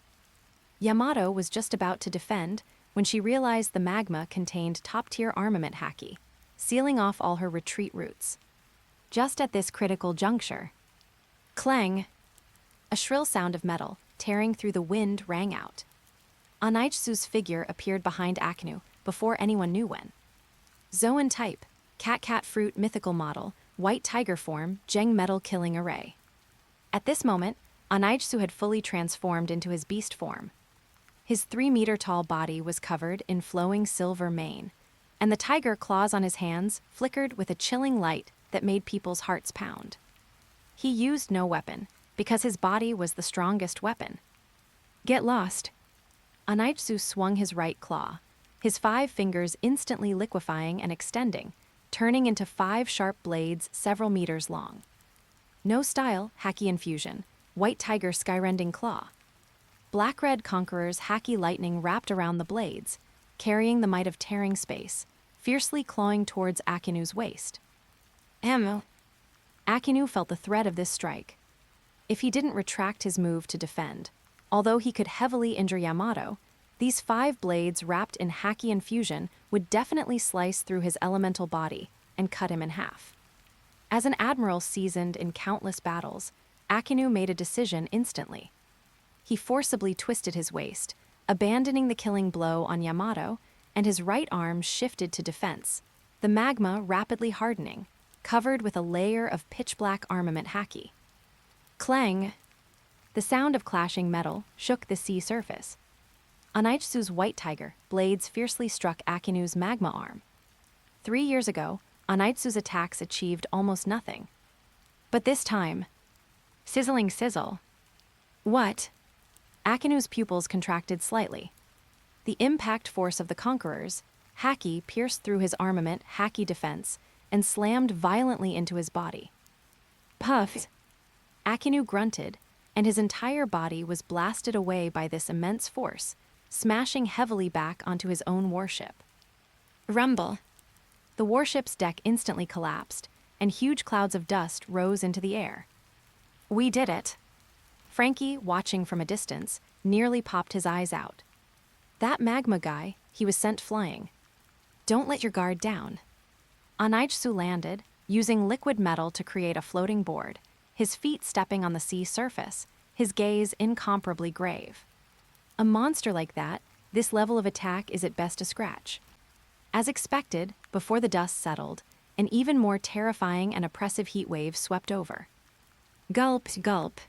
Yamato was just about to defend when she realized the magma contained top-tier armament Haki, sealing off all her retreat routes. Just at this critical juncture, clang! A shrill sound of metal, tearing through the wind, rang out. Anaitsu's figure appeared behind Akainu before anyone knew when. Zoan type, cat fruit mythical model, white tiger form, Jeng metal killing array. At this moment, Anaitsu had fully transformed into his beast form. His 3-meter-tall body was covered in flowing silver mane, and the tiger claws on his hands flickered with a chilling light that made people's hearts pound. He used no weapon, because his body was the strongest weapon. Get lost. Anaitsu swung his right claw, his 5 fingers instantly liquefying and extending, turning into 5 sharp blades several meters long. No style, Haki infusion, white tiger skyrending claw. Black-Red Conqueror's Haki lightning wrapped around the blades, carrying the might of tearing space, fiercely clawing towards Akainu's waist. Akainu felt the threat of this strike. If he didn't retract his move to defend, although he could heavily injure Yamato, these 5 blades wrapped in Haki infusion would definitely slice through his elemental body and cut him in half. As an admiral seasoned in countless battles, Akainu made a decision instantly. He forcibly twisted his waist, abandoning the killing blow on Yamato, and his right arm shifted to defense, the magma rapidly hardening, covered with a layer of pitch-black armament Haki. Clang! The sound of clashing metal shook the sea surface. Anaitsu's white tiger blades fiercely struck Akainu's magma arm. 3 years ago, Anaitsu's attacks achieved almost nothing. But this time, sizzling sizzle. What? Akainu's pupils contracted slightly. The impact force of the Conquerors, Haki pierced through his armament Haki defense and slammed violently into his body. Puffed. Akainu grunted, and his entire body was blasted away by this immense force, smashing heavily back onto his own warship. Rumble. The warship's deck instantly collapsed, and huge clouds of dust rose into the air. We did it. Frankie, watching from a distance, nearly popped his eyes out. That magma guy, he was sent flying. Don't let your guard down. Anaitsu landed, using liquid metal to create a floating board, his feet stepping on the sea surface, his gaze incomparably grave. A monster like that, this level of attack is at best a scratch. As expected, before the dust settled, an even more terrifying and oppressive heat wave swept over. Gulp, gulp.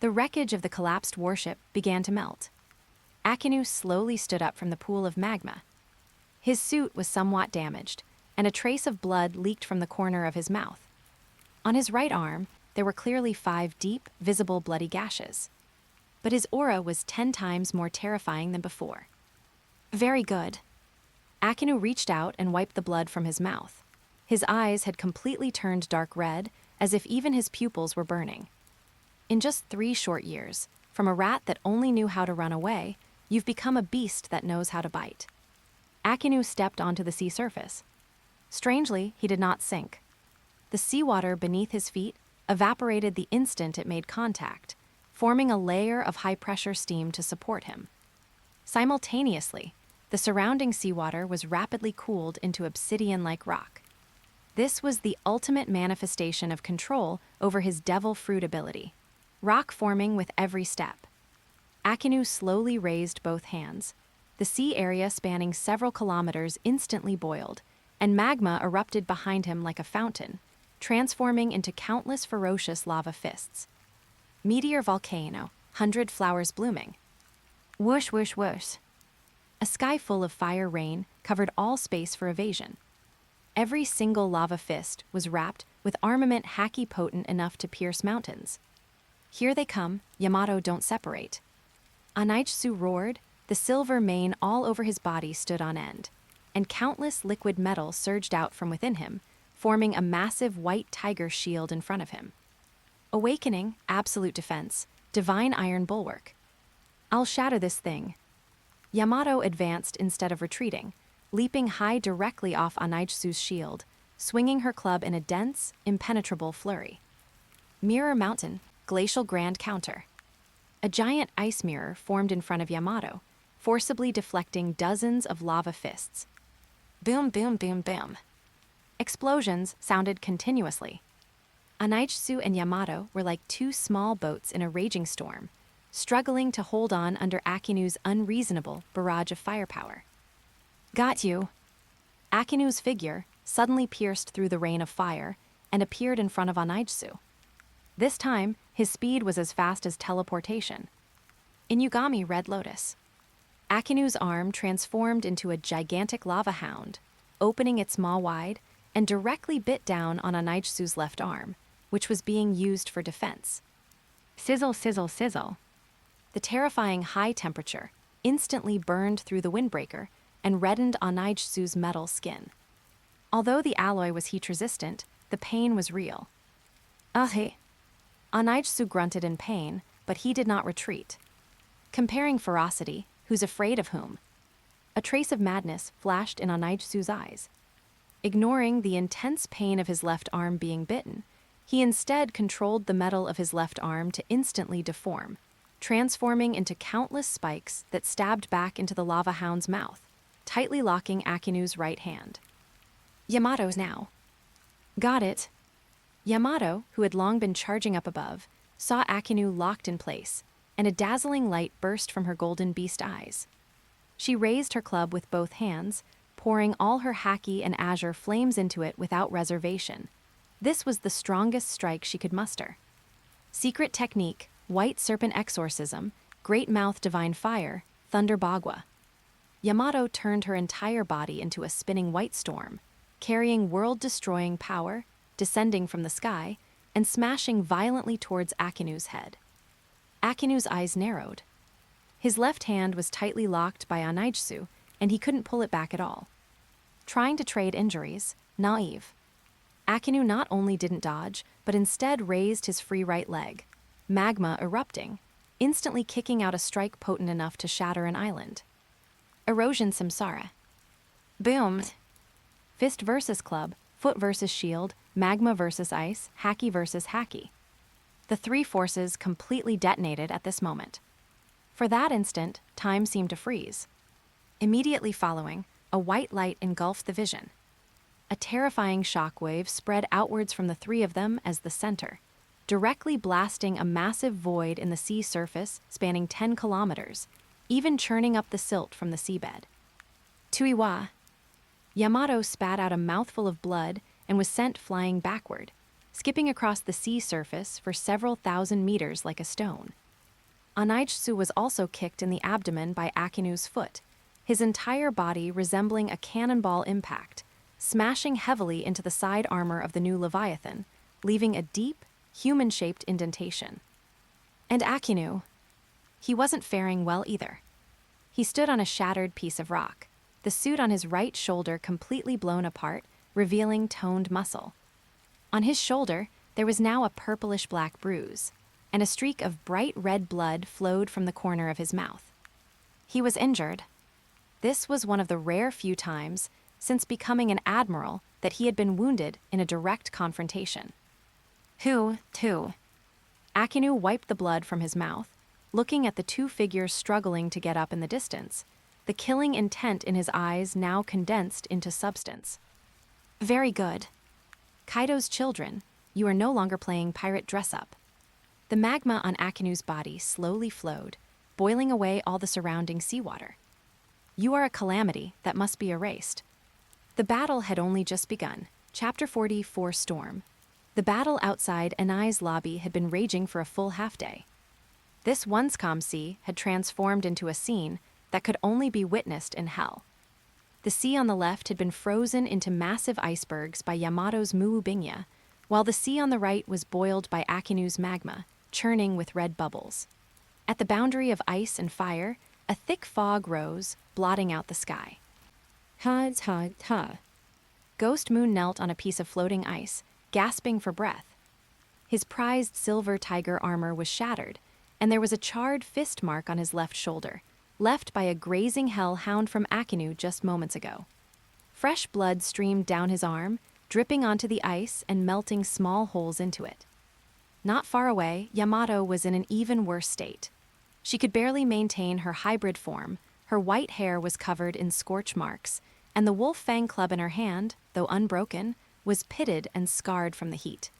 The wreckage of the collapsed warship began to melt. Akainu slowly stood up from the pool of magma. His suit was somewhat damaged, and a trace of blood leaked from the corner of his mouth. On his right arm, there were clearly 5 deep, visible bloody gashes. But his aura was 10 times more terrifying than before. Very good. Akainu reached out and wiped the blood from his mouth. His eyes had completely turned dark red, as if even his pupils were burning. In just 3 short years, from a rat that only knew how to run away, you've become a beast that knows how to bite. Akainu stepped onto the sea surface. Strangely, he did not sink. The seawater beneath his feet evaporated the instant it made contact, forming a layer of high-pressure steam to support him. Simultaneously, the surrounding seawater was rapidly cooled into obsidian-like rock. This was the ultimate manifestation of control over his devil fruit ability, rock forming with every step. Akainu slowly raised both hands. The sea area spanning several kilometers instantly boiled, and magma erupted behind him like a fountain, transforming into countless ferocious lava fists. Meteor volcano, 100 flowers blooming. Whoosh, whoosh, whoosh. A sky full of fire rain covered all space for evasion. Every single lava fist was wrapped with armament Haki potent enough to pierce mountains. Here they come, Yamato don't separate. Anaitsu roared, the silver mane all over his body stood on end, and countless liquid metal surged out from within him, forming a massive white tiger shield in front of him. Awakening, absolute defense, divine iron bulwark. I'll shatter this thing. Yamato advanced instead of retreating, leaping high directly off Anaitsu's shield, swinging her club in a dense, impenetrable flurry. Mirror Mountain, glacial grand counter. A giant ice mirror formed in front of Yamato, forcibly deflecting dozens of lava fists. Boom, boom, boom, boom. Explosions sounded continuously. Anaitsu and Yamato were like 2 small boats in a raging storm, struggling to hold on under Akainu's unreasonable barrage of firepower. Got you. Akainu's figure suddenly pierced through the rain of fire and appeared in front of Anaitsu. This time, his speed was as fast as teleportation. Inugami Red Lotus. Akainu's arm transformed into a gigantic lava hound, opening its maw wide, and directly bit down on Anaitsu's left arm, which was being used for defense. Sizzle, sizzle, sizzle. The terrifying high temperature instantly burned through the windbreaker and reddened Anaitsu's metal skin. Although the alloy was heat-resistant, the pain was real. Hey. Anaitsu grunted in pain, but he did not retreat. Comparing ferocity, who's afraid of whom? A trace of madness flashed in Anaitsu's eyes. Ignoring the intense pain of his left arm being bitten, he instead controlled the metal of his left arm to instantly deform, transforming into countless spikes that stabbed back into the lava hound's mouth, tightly locking Akainu's right hand. Yamato's now. Got it. Yamato, who had long been charging up above, saw Akainu locked in place, and a dazzling light burst from her golden beast eyes. She raised her club with both hands, pouring all her Haki and azure flames into it without reservation. This was the strongest strike she could muster. Secret technique, White Serpent Exorcism, Great Mouth Divine Fire, Thunder Bagua. Yamato turned her entire body into a spinning white storm, carrying world-destroying power, descending from the sky, and smashing violently towards Akainu's head. Akainu's eyes narrowed. His left hand was tightly locked by Anaitsu, and he couldn't pull it back at all. Trying to trade injuries, naive. Akainu not only didn't dodge, but instead raised his free right leg, magma erupting, instantly kicking out a strike potent enough to shatter an island. Erosion Samsara. Boomed. Fist versus club, foot versus shield, magma versus ice, Haki versus Haki. The 3 forces completely detonated at this moment. For that instant, time seemed to freeze. Immediately following, a white light engulfed the vision. A terrifying shockwave spread outwards from the 3 of them as the center. directly blasting a massive void in the sea surface spanning 10 kilometers, even churning up the silt from the seabed. Tuiwa. Yamato spat out a mouthful of blood and was sent flying backward, skipping across the sea surface for several thousand meters like a stone. Anaitsu was also kicked in the abdomen by Akinu's foot, his entire body resembling a cannonball impact, smashing heavily into the side armor of the new Leviathan, leaving a deep, human-shaped indentation. And Akainu, he wasn't faring well either. He stood on a shattered piece of rock, the suit on his right shoulder completely blown apart, revealing toned muscle. On his shoulder, there was now a purplish-black bruise, and a streak of bright red blood flowed from the corner of his mouth. He was injured. This was one of the rare few times since becoming an admiral that he had been wounded in a direct confrontation. Who, too? Akainu wiped the blood from his mouth, looking at the two figures struggling to get up in the distance, the killing intent in his eyes now condensed into substance. Very good. Kaido's children, you are no longer playing pirate dress-up. The magma on Akainu's body slowly flowed, boiling away all the surrounding seawater. You are a calamity that must be erased. The battle had only just begun. Chapter 44 Storm. The battle outside Anai's lobby had been raging for a full half-day. This once-calm sea had transformed into a scene that could only be witnessed in hell. The sea on the left had been frozen into massive icebergs by Yamato's Muubingya, while the sea on the right was boiled by Akainu's magma, churning with red bubbles. At the boundary of ice and fire, a thick fog rose, blotting out the sky. Ha. Ghost Moon knelt on a piece of floating ice, gasping for breath. His prized silver tiger armor was shattered, and there was a charred fist mark on his left shoulder, left by a grazing hellhound from Akainu just moments ago. Fresh blood streamed down his arm, dripping onto the ice and melting small holes into it. Not far away, Yamato was in an even worse state. She could barely maintain her hybrid form, her white hair was covered in scorch marks, and the wolf fang club in her hand, though unbroken, was pitted and scarred from the heat.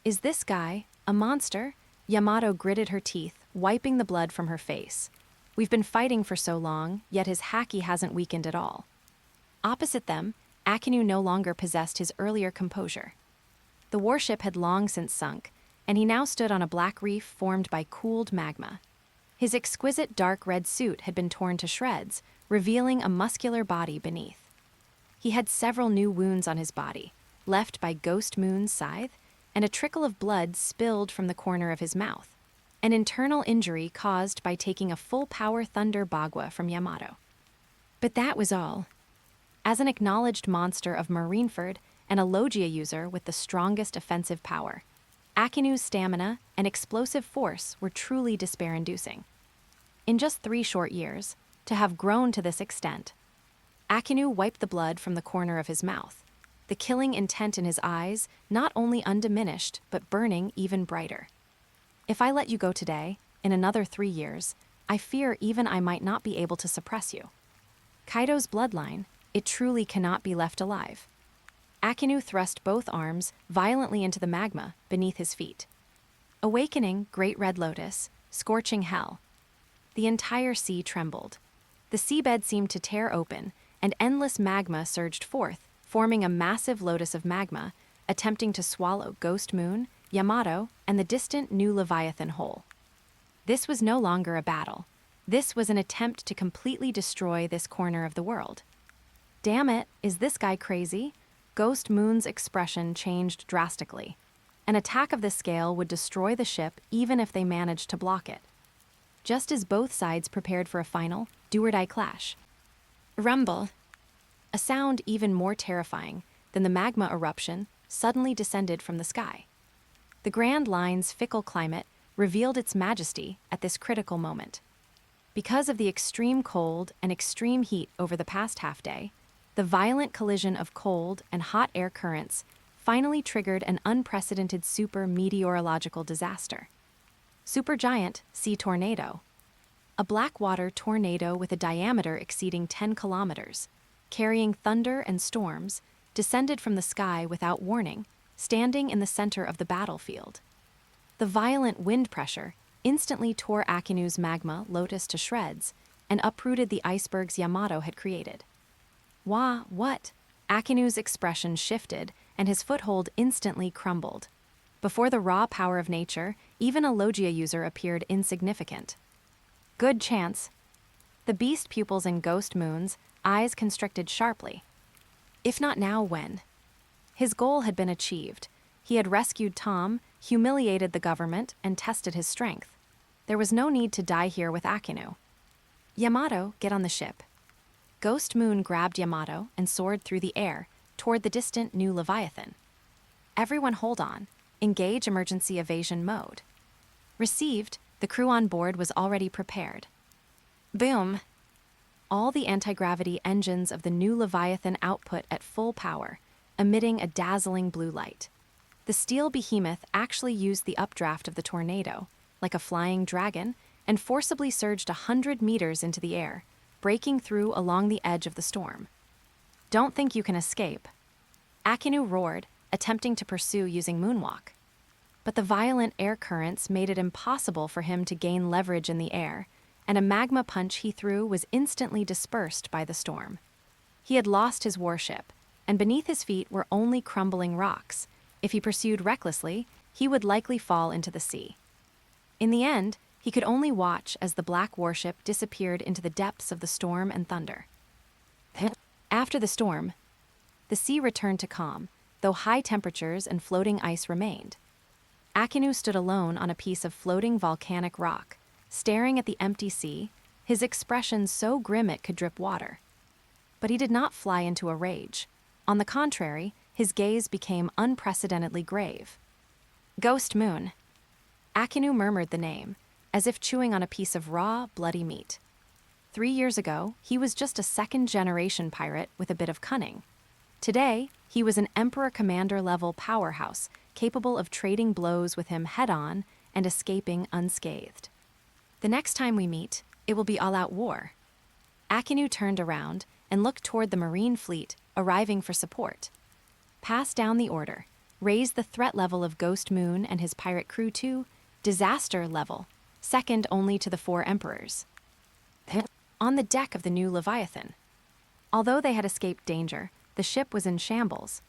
Is this guy a monster? Yamato gritted her teeth, wiping the blood from her face. We've been fighting for so long, yet his Haki hasn't weakened at all. Opposite them, Akainu no longer possessed his earlier composure. The warship had long since sunk, and he now stood on a black reef formed by cooled magma. His exquisite dark red suit had been torn to shreds, revealing a muscular body beneath. He had several new wounds on his body, left by Ghost Moon's scythe, and a trickle of blood spilled from the corner of his mouth, an internal injury caused by taking a full-power Thunder Bagua from Yamato. But that was all. As an acknowledged monster of Marineford and a Logia user with the strongest offensive power, Akainu's stamina and explosive force were truly despair-inducing. In just 3 short years, to have grown to this extent, Akainu wiped the blood from the corner of his mouth, the killing intent in his eyes not only undiminished but burning even brighter. If I let you go today, in another 3 years, I fear even I might not be able to suppress you. Kaido's bloodline, it truly cannot be left alive. Akainu thrust both arms violently into the magma beneath his feet. Awakening Great Red Lotus, scorching hell. The entire sea trembled. The seabed seemed to tear open, and endless magma surged forth, forming a massive lotus of magma, attempting to swallow Ghost Moon, Yamato, and the distant new Leviathan whole. This was no longer a battle. This was an attempt to completely destroy this corner of the world. Damn it, is this guy crazy? Ghost Moon's expression changed drastically. An attack of this scale would destroy the ship even if they managed to block it. Just as both sides prepared for a final, do-or-die clash. Rumble. A sound even more terrifying than the magma eruption suddenly descended from the sky. The Grand Line's fickle climate revealed its majesty at this critical moment. Because of the extreme cold and extreme heat over the past half-day, the violent collision of cold and hot air currents finally triggered an unprecedented super meteorological disaster. Supergiant Sea Tornado. A blackwater tornado with a diameter exceeding 10 kilometers, carrying thunder and storms, descended from the sky without warning, standing in the center of the battlefield. The violent wind pressure instantly tore Akinu's magma lotus to shreds and uprooted the icebergs Yamato had created. Wah, what? Akinu's expression shifted, and his foothold instantly crumbled. Before the raw power of nature, even a Logia user appeared insignificant. Good chance. The beast pupils in Ghost Moon's eyes constricted sharply. If not now, when? His goal had been achieved. He had rescued Tom, humiliated the government, and tested his strength. There was no need to die here with Akainu. Yamato, get on the ship. Ghost Moon grabbed Yamato and soared through the air toward the distant new Leviathan. Everyone hold on. Engage emergency evasion mode. Received, the crew on board was already prepared. Boom! All the anti-gravity engines of the new Leviathan output at full power, emitting a dazzling blue light. The steel behemoth actually used the updraft of the tornado, like a flying dragon, and forcibly surged 100 meters into the air, breaking through along the edge of the storm. Don't think you can escape. Akainu roared, attempting to pursue using moonwalk. But the violent air currents made it impossible for him to gain leverage in the air, and a magma punch he threw was instantly dispersed by the storm. He had lost his warship, and beneath his feet were only crumbling rocks. If he pursued recklessly, he would likely fall into the sea. In the end, he could only watch as the black warship disappeared into the depths of the storm and thunder. After the storm, the sea returned to calm, though high temperatures and floating ice remained. Akainu stood alone on a piece of floating volcanic rock, staring at the empty sea, his expression so grim it could drip water. But he did not fly into a rage. On the contrary, his gaze became unprecedentedly grave. Ghost Moon. Akainu murmured the name, as if chewing on a piece of raw, bloody meat. 3 years ago, he was just a second-generation pirate with a bit of cunning. Today, he was an Emperor Commander-level powerhouse, capable of trading blows with him head-on and escaping unscathed. The next time we meet, it will be all-out war. Akainu turned around and looked toward the Marine fleet, arriving for support. Pass down the order. Raise the threat level of Ghost Moon and his pirate crew to disaster level, second only to the 4 emperors. On the deck of the new Leviathan. Although they had escaped danger, the ship was in shambles.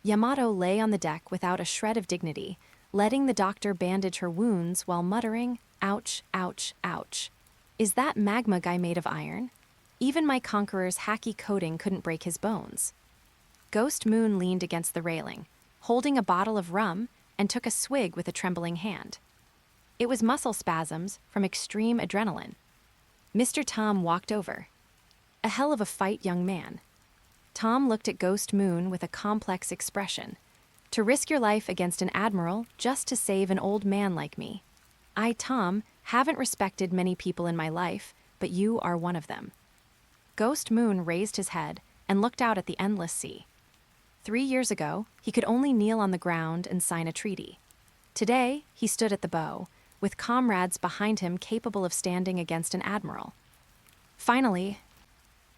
Yamato lay on the deck without a shred of dignity, letting the doctor bandage her wounds while muttering, "Ouch, ouch, ouch. Is that magma guy made of iron? Even my Conqueror's Haki coating couldn't break his bones." Ghost Moon leaned against the railing, holding a bottle of rum, and took a swig with a trembling hand. It was muscle spasms from extreme adrenaline. Mr. Tom walked over. A hell of a fight, young man. Tom looked at Ghost Moon with a complex expression. To risk your life against an admiral just to save an old man like me. I, Tom, haven't respected many people in my life, but you are one of them. Ghost Moon raised his head and looked out at the endless sea. 3 years ago, he could only kneel on the ground and sign a treaty. Today, he stood at the bow, with comrades behind him capable of standing against an admiral. Finally,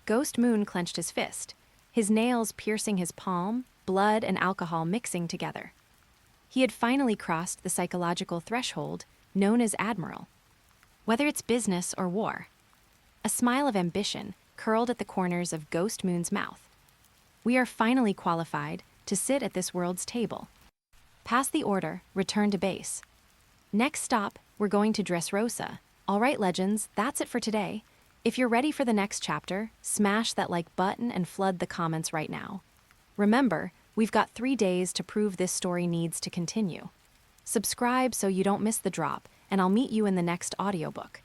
Ghost Moon clenched his fist, his nails piercing his palm, blood and alcohol mixing together. He had finally crossed the psychological threshold known as admiral. Whether it's business or war, a smile of ambition curled at the corners of Ghost Moon's mouth. We are finally qualified to sit at this world's table. Pass the order, return to base. Next stop, we're going to Dressrosa. All right, legends, that's it for today. If you're ready for the next chapter, smash that like button and flood the comments right now. Remember, we've got 3 days to prove this story needs to continue. Subscribe so you don't miss the drop, and I'll meet you in the next audiobook.